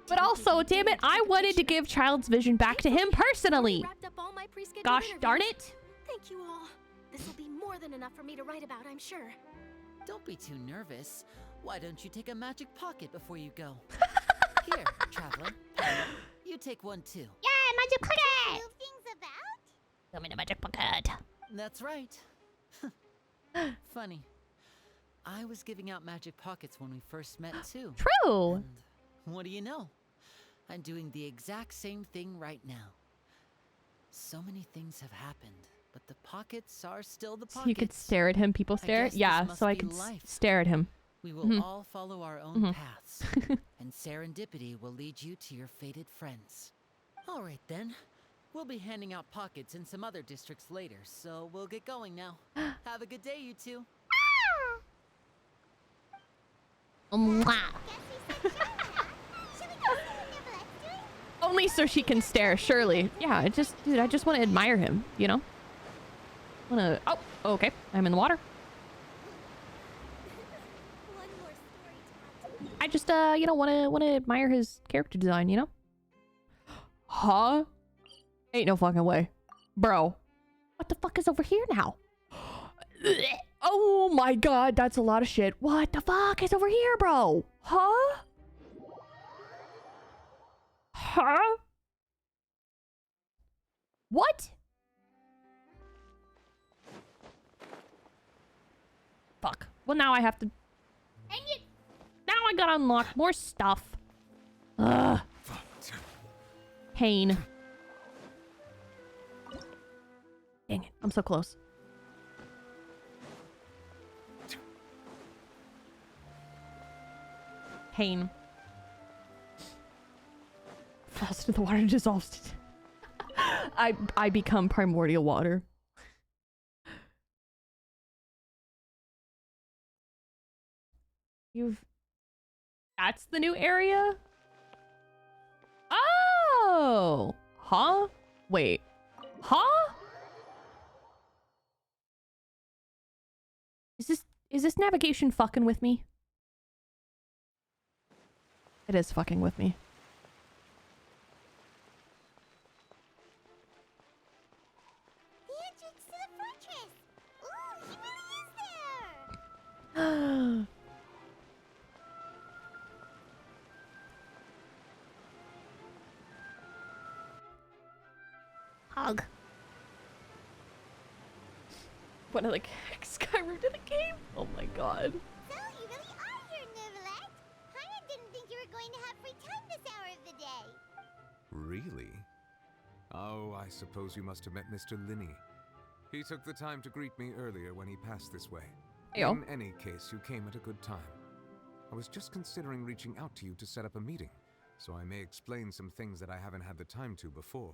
But also, damn it, I wanted to give Child's Vision back to him personally. Wrapped up all my pre-scheduled Gosh interviews. darn it. Thank you all. This will be more than enough for me to write about, I'm sure. Don't be too nervous. Why don't you take a magic pocket before you go? Here, traveler. You take one too. Yeah, magic pocket! Move things about? Give me the magic pocket. That's right. Funny. I was giving out magic pockets when we first met, too. True. And what do you know? I'm doing the exact same thing right now. So many things have happened, but the pockets are still the pockets. So you could stare at him, people stare? guess this Yeah, must so I be could life. stare at him. We will all follow our own paths, and serendipity will lead you to your fated friends. All right, then. We'll be handing out pockets in some other districts later, so we'll get going now. Have a good day, you two. Only so she can stare, surely. Yeah, dude, I just want to admire him, you know? Oh, okay. I'm in the water. I just, you know, want to admire his character design, you know? Huh? Ain't no fucking way. Bro. What the fuck is over here now? Oh my god, that's a lot of shit. What the fuck is over here, bro? Huh? Huh? What? Fuck. Well, now I have to... Dang it! Now I gotta unlock more stuff. Ugh. Pain. Dang it. I'm so close. Pain. Falls into the water, dissolves to... I become primordial water. That's the new area? Oh! Huh? Wait. Huh? Is this navigation fucking with me? It is fucking with me. The entrance to the fortress! Ooh, he really is there! Hug. What a, like, Skyrim to the game? Oh my god. So, you really are here, Neuvillette. Paimon didn't think you were going to have free time this hour of the day. Really? Oh, I suppose you must have met Mr. Linney. He took the time to greet me earlier when he passed this way. Ayo. In any case, you came at a good time. I was just considering reaching out to you to set up a meeting, so I may explain some things that I haven't had the time to before.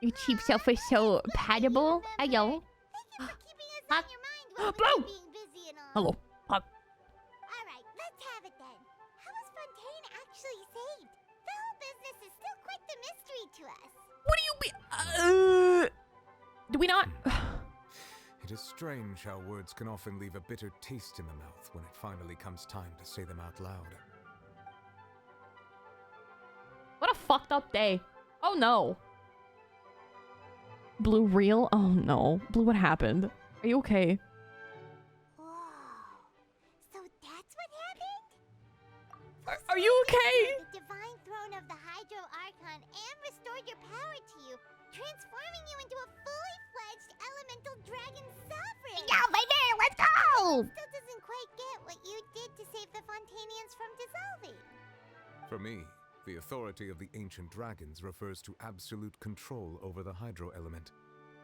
You cheap self is so patable. Ayo. Hug. Hello. Hello. Hug. Alright, let's have it then. How was Fontaine actually saved? The whole business is still quite the mystery to us. What do you mean? Do we not? It is strange how words can often leave a bitter taste in the mouth when it finally comes time to say them out loud. What a fucked up day. Oh no. Blue real? Oh no. Blue, what happened? Are you okay? Whoa. So that's what happened? Are you okay? The divine throne of the Hydro Archon and restored your power to you, transforming you into a fully fledged elemental dragon sovereign. Yeah, baby, let's go! Still doesn't quite get what you did to save the Fontainians from dissolving. For me, the authority of the ancient dragons refers to absolute control over the hydro element.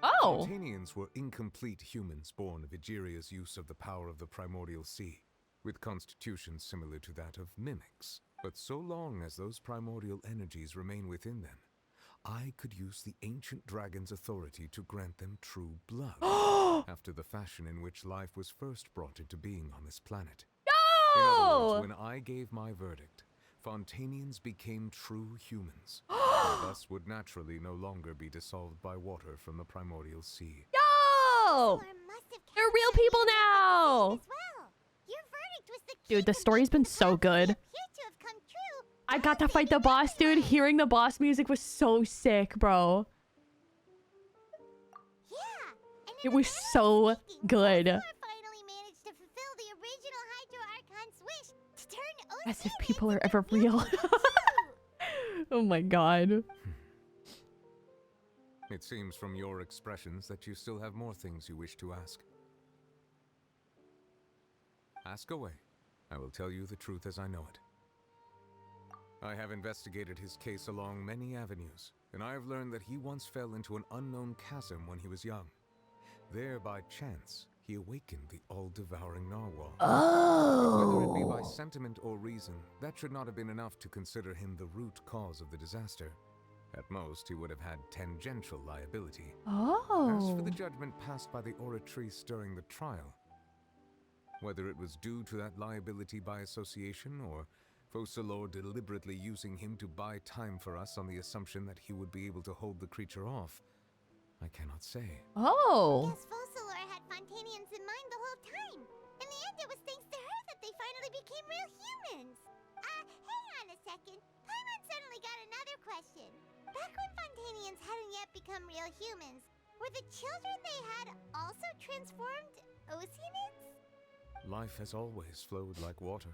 Oh! Fontainians were incomplete humans born of Egeria's use of the power of the primordial sea, with constitutions similar to that of mimics. But so long as those primordial energies remain within them, I could use the ancient dragon's authority to grant them true blood, after the fashion in which life was first brought into being on this planet. No! In other words, when I gave my verdict, Fontainians became true humans, and thus would naturally no longer be dissolved by water from the primordial sea. Yo! They're real people now! Dude, the story's been so good. I got to fight the boss, dude. Hearing the boss music was so sick, bro. Yeah, it was so good. Finally managed to fulfill the original Hydro Archon's wish to turn As if people are ever real. Oh my god. It seems from your expressions that you still have more things you wish to ask. Ask away. I will tell you the truth as I know it. I have investigated his case along many avenues, and I have learned that he once fell into an unknown chasm when he was young. There, by chance, he awakened the all-devouring narwhal. Whether it be by sentiment or reason, that should not have been enough to consider him the root cause of the disaster. At most, he would have had tangential liability. As for the judgment passed by the Oratrice during the trial, whether it was due to that liability by association or Focalor deliberately using him to buy time for us on the assumption that he would be able to hold the creature off, I cannot say. Guess Focalor had Fontanians in mind the whole time. In the end, it was thanks to her that they finally became real humans. Hang on a second. Paimon suddenly got another question. Back when Fontanians hadn't yet become real humans, were the children they had also transformed Oceanids? Life has always flowed like water.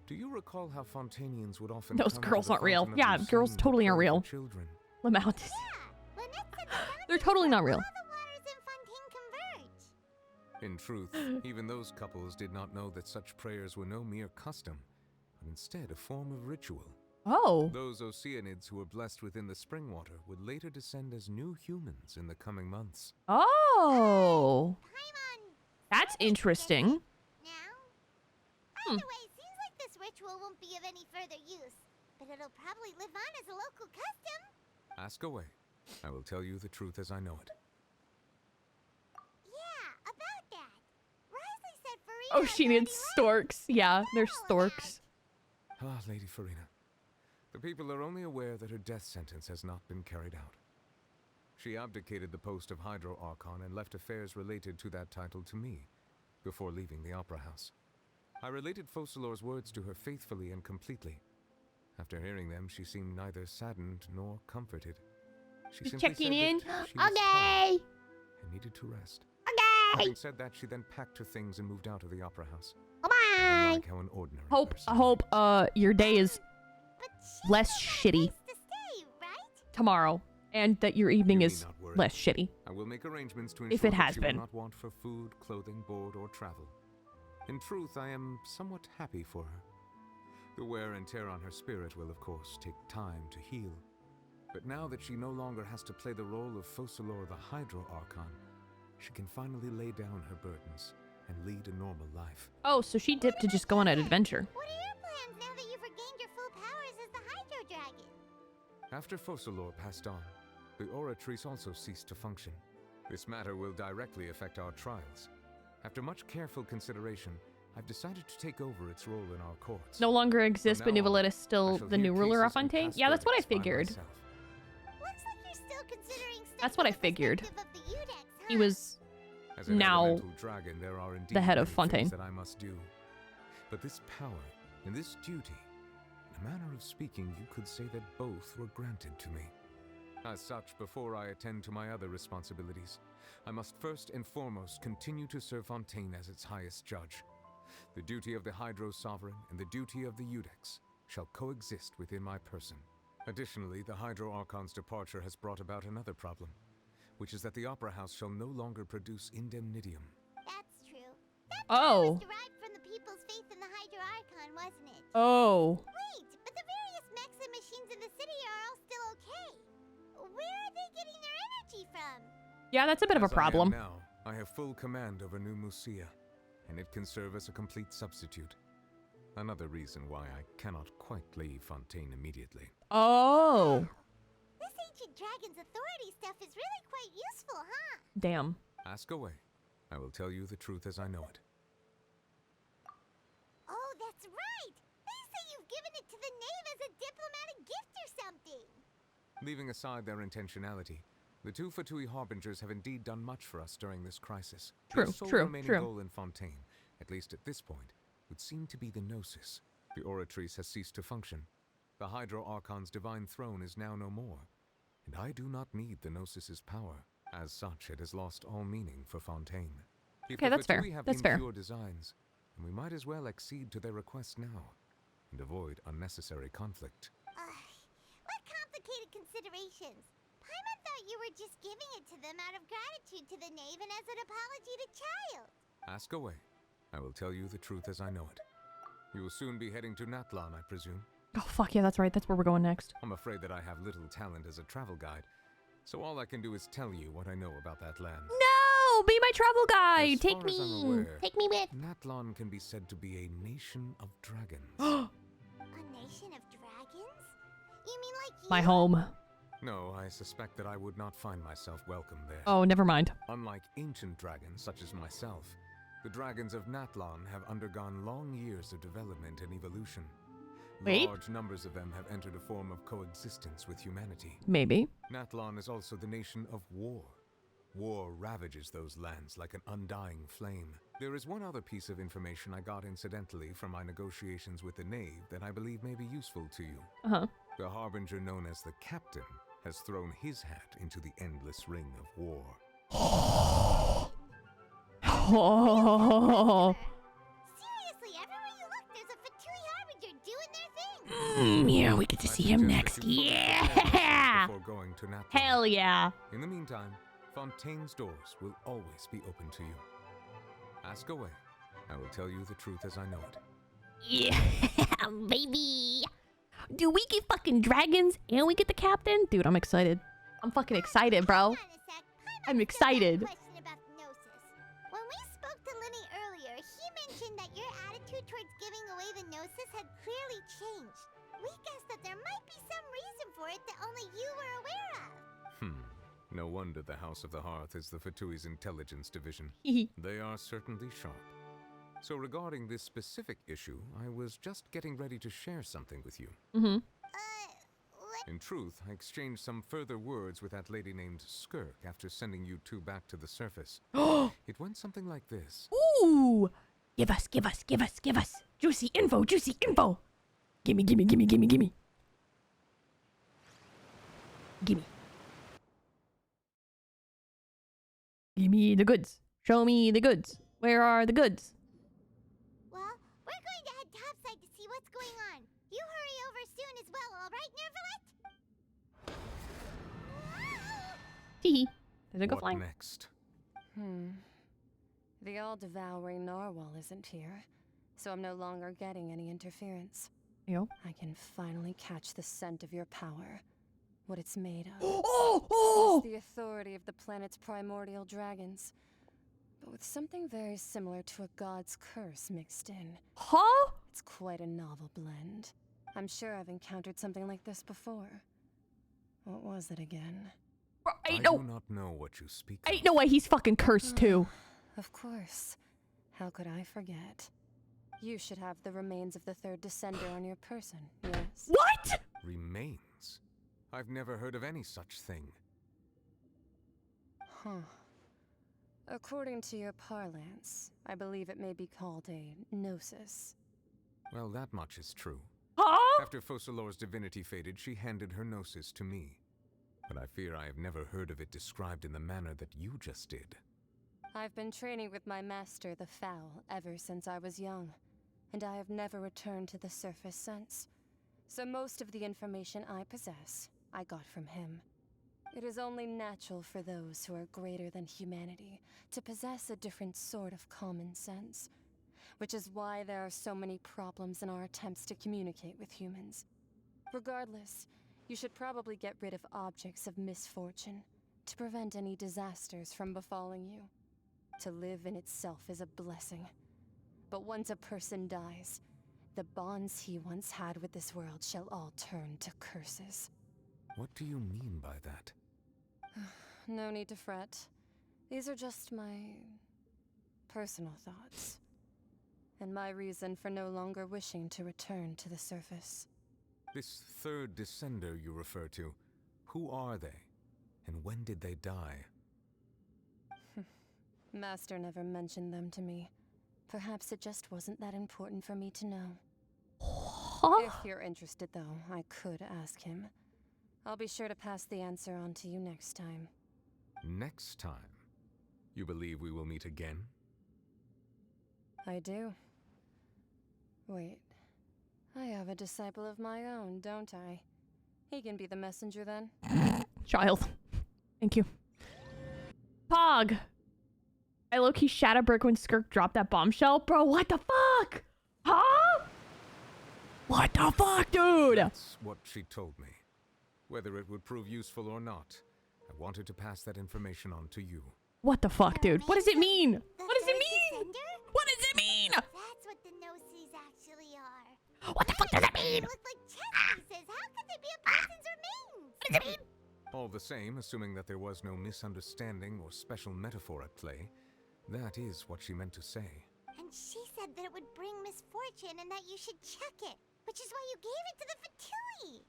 Do you recall how Fontanians would often Those come to girls the aren't real. fountain of Yeah, Lucine girls to totally pray aren't for real. children? Lamount. They're totally not real. In truth, even those couples did not know that such prayers were no mere custom, but instead a form of ritual. Those Oceanids who were blessed within the spring water would later descend as new humans in the coming months. That's interesting. Either way, seems like this ritual won't be of any further use, but it'll probably live on as a local custom. Ask away. I will tell you the truth as I know it. Yeah, about that. Risley said Farina Oh, she needs storks. Yeah, they're storks. Ah, Lady Farina. The people are only aware that her death sentence has not been carried out. She abdicated the post of Hydro Archon and left affairs related to that title to me, before leaving the Opera House. I related Focalor's words to her faithfully and completely. After hearing them, she seemed neither saddened nor comforted. She simply Checking said in. that she was tired and needed to rest. Having said that, she then packed her things and moved out of the Opera House. Unlike how an ordinary I hope your day is less shitty tomorrow, and that your evening is less shitty. I will make arrangements to If ensure it that has she been. will not want for food, clothing, board, or travel. In truth, I am somewhat happy for her. The wear and tear on her spirit will, of course, take time to heal. But now that she no longer has to play the role of Focalor the Hydro Archon, she can finally lay down her burdens and lead a normal life. Oh, so she dipped to just go on an adventure. What are your plans now that you've regained your full powers as the Hydro Dragon? After Focalor passed on, the Oratrice also ceased to function. This matter will directly affect our trials. After much careful consideration, I've decided to take over its role in our courts. No longer exists, but From now Nicolette on, is still I shall the hear new ruler of cases and Fontaine. pass Yeah, that's what I verdicts by figured. myself. Looks like you're still considering That's what I figured. of the Udex, huh? He was As an now elemental dragon, there are indeed the head of many Fontaine. things that I must do. But this power and this duty, in a manner of speaking, you could say that both were granted to me. As such, before I attend to my other responsibilities, I must first and foremost continue to serve Fontaine as its highest judge. The duty of the Hydro Sovereign and the duty of the Udex shall coexist within my person. Additionally, the Hydro Archon's departure has brought about another problem, which is that the Opera House shall no longer produce indemnitium. That's true. That Oh. was derived from the people's faith in the Hydro Archon, wasn't it? Oh. Wait, but the various mechs and machines in the city are all still okay. Where are they getting their energy from? Yeah, that's a bit of a As I am problem. now, I have full command over New Musia, and it can serve as a complete substitute. Another reason why I cannot quite leave Fontaine immediately. Oh. This ancient dragon's authority stuff is really quite useful, huh? Damn. Ask away. I will tell you the truth as I know it. Oh, that's right! They say you've given it to the knave as a diplomatic gift or something! Leaving aside their intentionality, the two Fatui Harbingers have indeed done much for us during this crisis. True, Their sole true, remaining true. goal in Fontaine, at least at this point, would seem to be the Gnosis. The Oratrice has ceased to function. The Hydro Archon's divine throne is now no more, and I do not need the Gnosis's power. As such, it has lost all meaning for Fontaine. If Okay, the that's fair. Fatui have That's fair. impure designs, then we might as well accede to their request now, and avoid unnecessary conflict. What complicated considerations! time I thought you were just giving it to them out of gratitude to the knave and as an apology to Child. Ask away. I will tell you the truth as I know it. You will soon be heading to Natlan, I presume. Oh, fuck yeah, that's right. That's where we're going next. I'm afraid that I have little talent as a travel guide, so all I can do is tell you what I know about that land. No! Be my travel guide! As Take far as I'm me! aware, Take me with! Natlan can be said to be a nation of dragons. A nation of dragons? You mean like you? My home. No, I suspect that I would not find myself welcome there. Oh, never mind. Unlike ancient dragons such as myself, the dragons of Natlan have undergone long years of development and evolution. Wait. Large numbers of them have entered a form of coexistence with humanity. Maybe. Natlan is also the nation of war. War ravages those lands like an undying flame. There is one other piece of information I got incidentally from my negotiations with the knave that I believe may be useful to you. Uh-huh. The harbinger known as the Captain has thrown his hat into the endless ring of war. Oh. Seriously, everywhere you look, there's a Fatui Harbinger doing their thing. Yeah, we get to see him next. Yeah! Before going to Natlan. Hell yeah. In the meantime, Fontaine's doors will always be open to you. Ask away. I will tell you the truth as I know it. Yeah, baby. Do we get fucking dragons and we get the captain? Dude, I'm excited. I'm fucking excited, bro. I'm excited. Question about Gnosis. When we spoke to Linny earlier, he mentioned that your attitude towards giving away the Gnosis had clearly changed. We guessed that there might be some reason for it that only you were aware of. No wonder the House of the Hearth is the Fatui's intelligence division. They are certainly sharp. So regarding this specific issue, I was just getting ready to share something with you. Mm-hmm. In truth, I exchanged some further words with that lady named Skirk after sending you two back to the surface. It went something like this. Ooh! Give us. Juicy info. Gimme. Gimme. Give me the goods. Show me the goods. Where are the goods? Well, we're going to head topside to see what's going on. You hurry over soon as well, all right, Nervalet? Hee. Did it go What flying? next? The all-devouring narwhal isn't here, so I'm no longer getting any interference. Yo. I can finally catch the scent of your power. What it's made of. Oh! It's the authority of the planet's primordial dragons, but with something very similar to a god's curse mixed in. Huh? It's quite a novel blend. I'm sure I've encountered something like this before. What was it again? I do not know what you speak of. Ain't no way he's fucking cursed too. Of course. How could I forget? You should have the remains of the third descender on your person, yes? What? Remains? I've never heard of any such thing. Huh. According to your parlance, I believe it may be called a gnosis. Well, that much is true. Huh? After Focalor's divinity faded, she handed her gnosis to me. But I fear I have never heard of it described in the manner that you just did. I've been training with my master, the Foul, ever since I was young, and I have never returned to the surface since. So most of the information I possess, I got from him. It is only natural for those who are greater than humanity to possess a different sort of common sense, which is why there are so many problems in our attempts to communicate with humans. Regardless, you should probably get rid of objects of misfortune to prevent any disasters from befalling you. To live in itself is a blessing. But once a person dies, the bonds he once had with this world shall all turn to curses. What do you mean by that? No need to fret. These are just my personal thoughts, and my reason for no longer wishing to return to the surface. This third descender you refer to, who are they? And when did they die? Master never mentioned them to me. Perhaps it just wasn't that important for me to know. If you're interested, though, I could ask him. I'll be sure to pass the answer on to you next time. Next time? You believe we will meet again? I do. Wait. I have a disciple of my own, don't I? He can be the messenger then. Child. Thank you. Pog. I low-key shat a brick when Skirk dropped that bombshell. Bro, what the fuck? Huh? What the fuck, dude? That's what she told me. Whether it would prove useful or not, I wanted to pass that information on to you. What the fuck, dude? What does it mean? What does it mean? What does it mean? That's what the no-sees actually are. What the fuck does it mean? They look like chess pieces. How could they be a person's remains? What does it mean? All the same, assuming that there was no misunderstanding or special metaphor at play, that is what she meant to say. And she said that it would bring misfortune and that you should check it, which is why you gave it to the Fatui.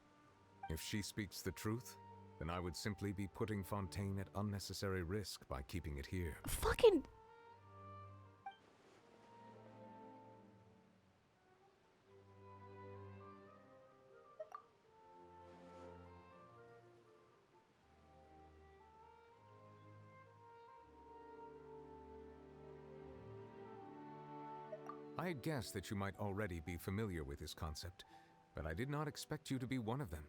If she speaks the truth, then I would simply be putting Fontaine at unnecessary risk by keeping it here. Fucking... I had guessed that you might already be familiar with this concept, but I did not expect you to be one of them.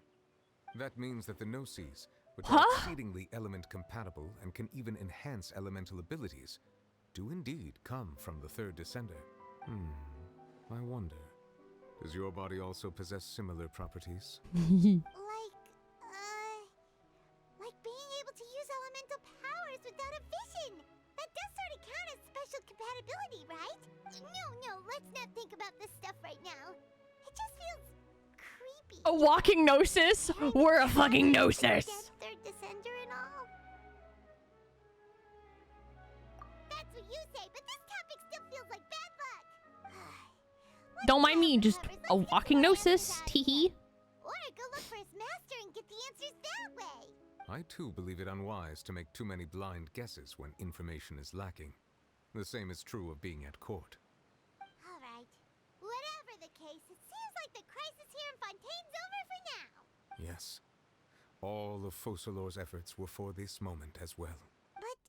That means that the no-sees, which are exceedingly element-compatible and can even enhance elemental abilities, do indeed come from the third descender. I wonder, does your body also possess similar properties? Like being able to use elemental powers without a vision. That does sort of count as special compatibility, right? No, let's not think about this stuff right now. It just feels creepy. A walking gnosis? We're a fucking gnosis. Third descender and all. That's what you say, but this topic still feels like bad luck. Don't mind me, just a walking gnosis. Teehee. Or I go look for his master and get the answers that way. I too believe it unwise to make too many blind guesses when information is lacking. The same is true of being at court. All right. Whatever the case, it seems like the crisis here in Fontaine's over for now. Yes. All of Focalor's efforts were for this moment as well. But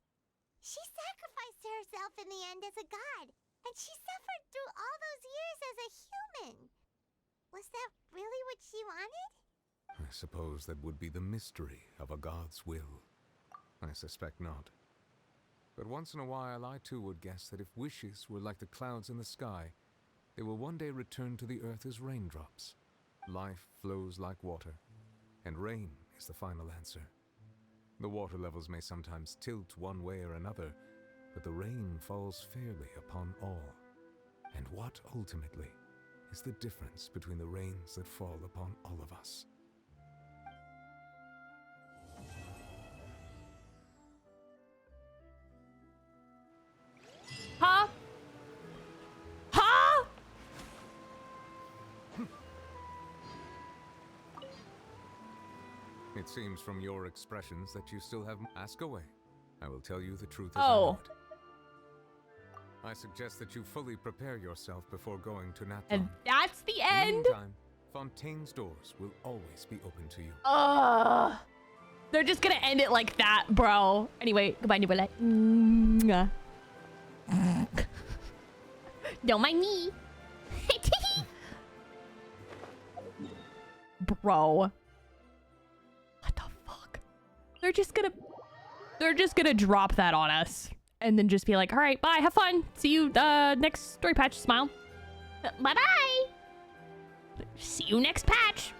she sacrificed herself in the end as a god, and she suffered through all those years as a human. Was that really what she wanted? I suppose that would be the mystery of a god's will. I suspect not. But once in a while, I too would guess that if wishes were like the clouds in the sky, they will one day return to the earth as raindrops. Life flows like water, and rain is the final answer. The water levels may sometimes tilt one way or another, but the rain falls fairly upon all. And what, ultimately, is the difference between the rains that fall upon all of us? Huh? Huh? It seems from your expressions that you still have... Ask away. I will tell you the truth as I Oh. know it. I suggest that you fully prepare yourself before going to Natlan. And that's the In the end? meantime, Fontaine's doors will always be open to you. They're just gonna end it like that, bro. Anyway, goodbye, Nibble. Mwah. Don't mind me. Bro. What the fuck? They're just gonna drop that on us. And then just be like, all right, bye, have fun. See you next story patch. Smile. Bye-bye. See you next patch.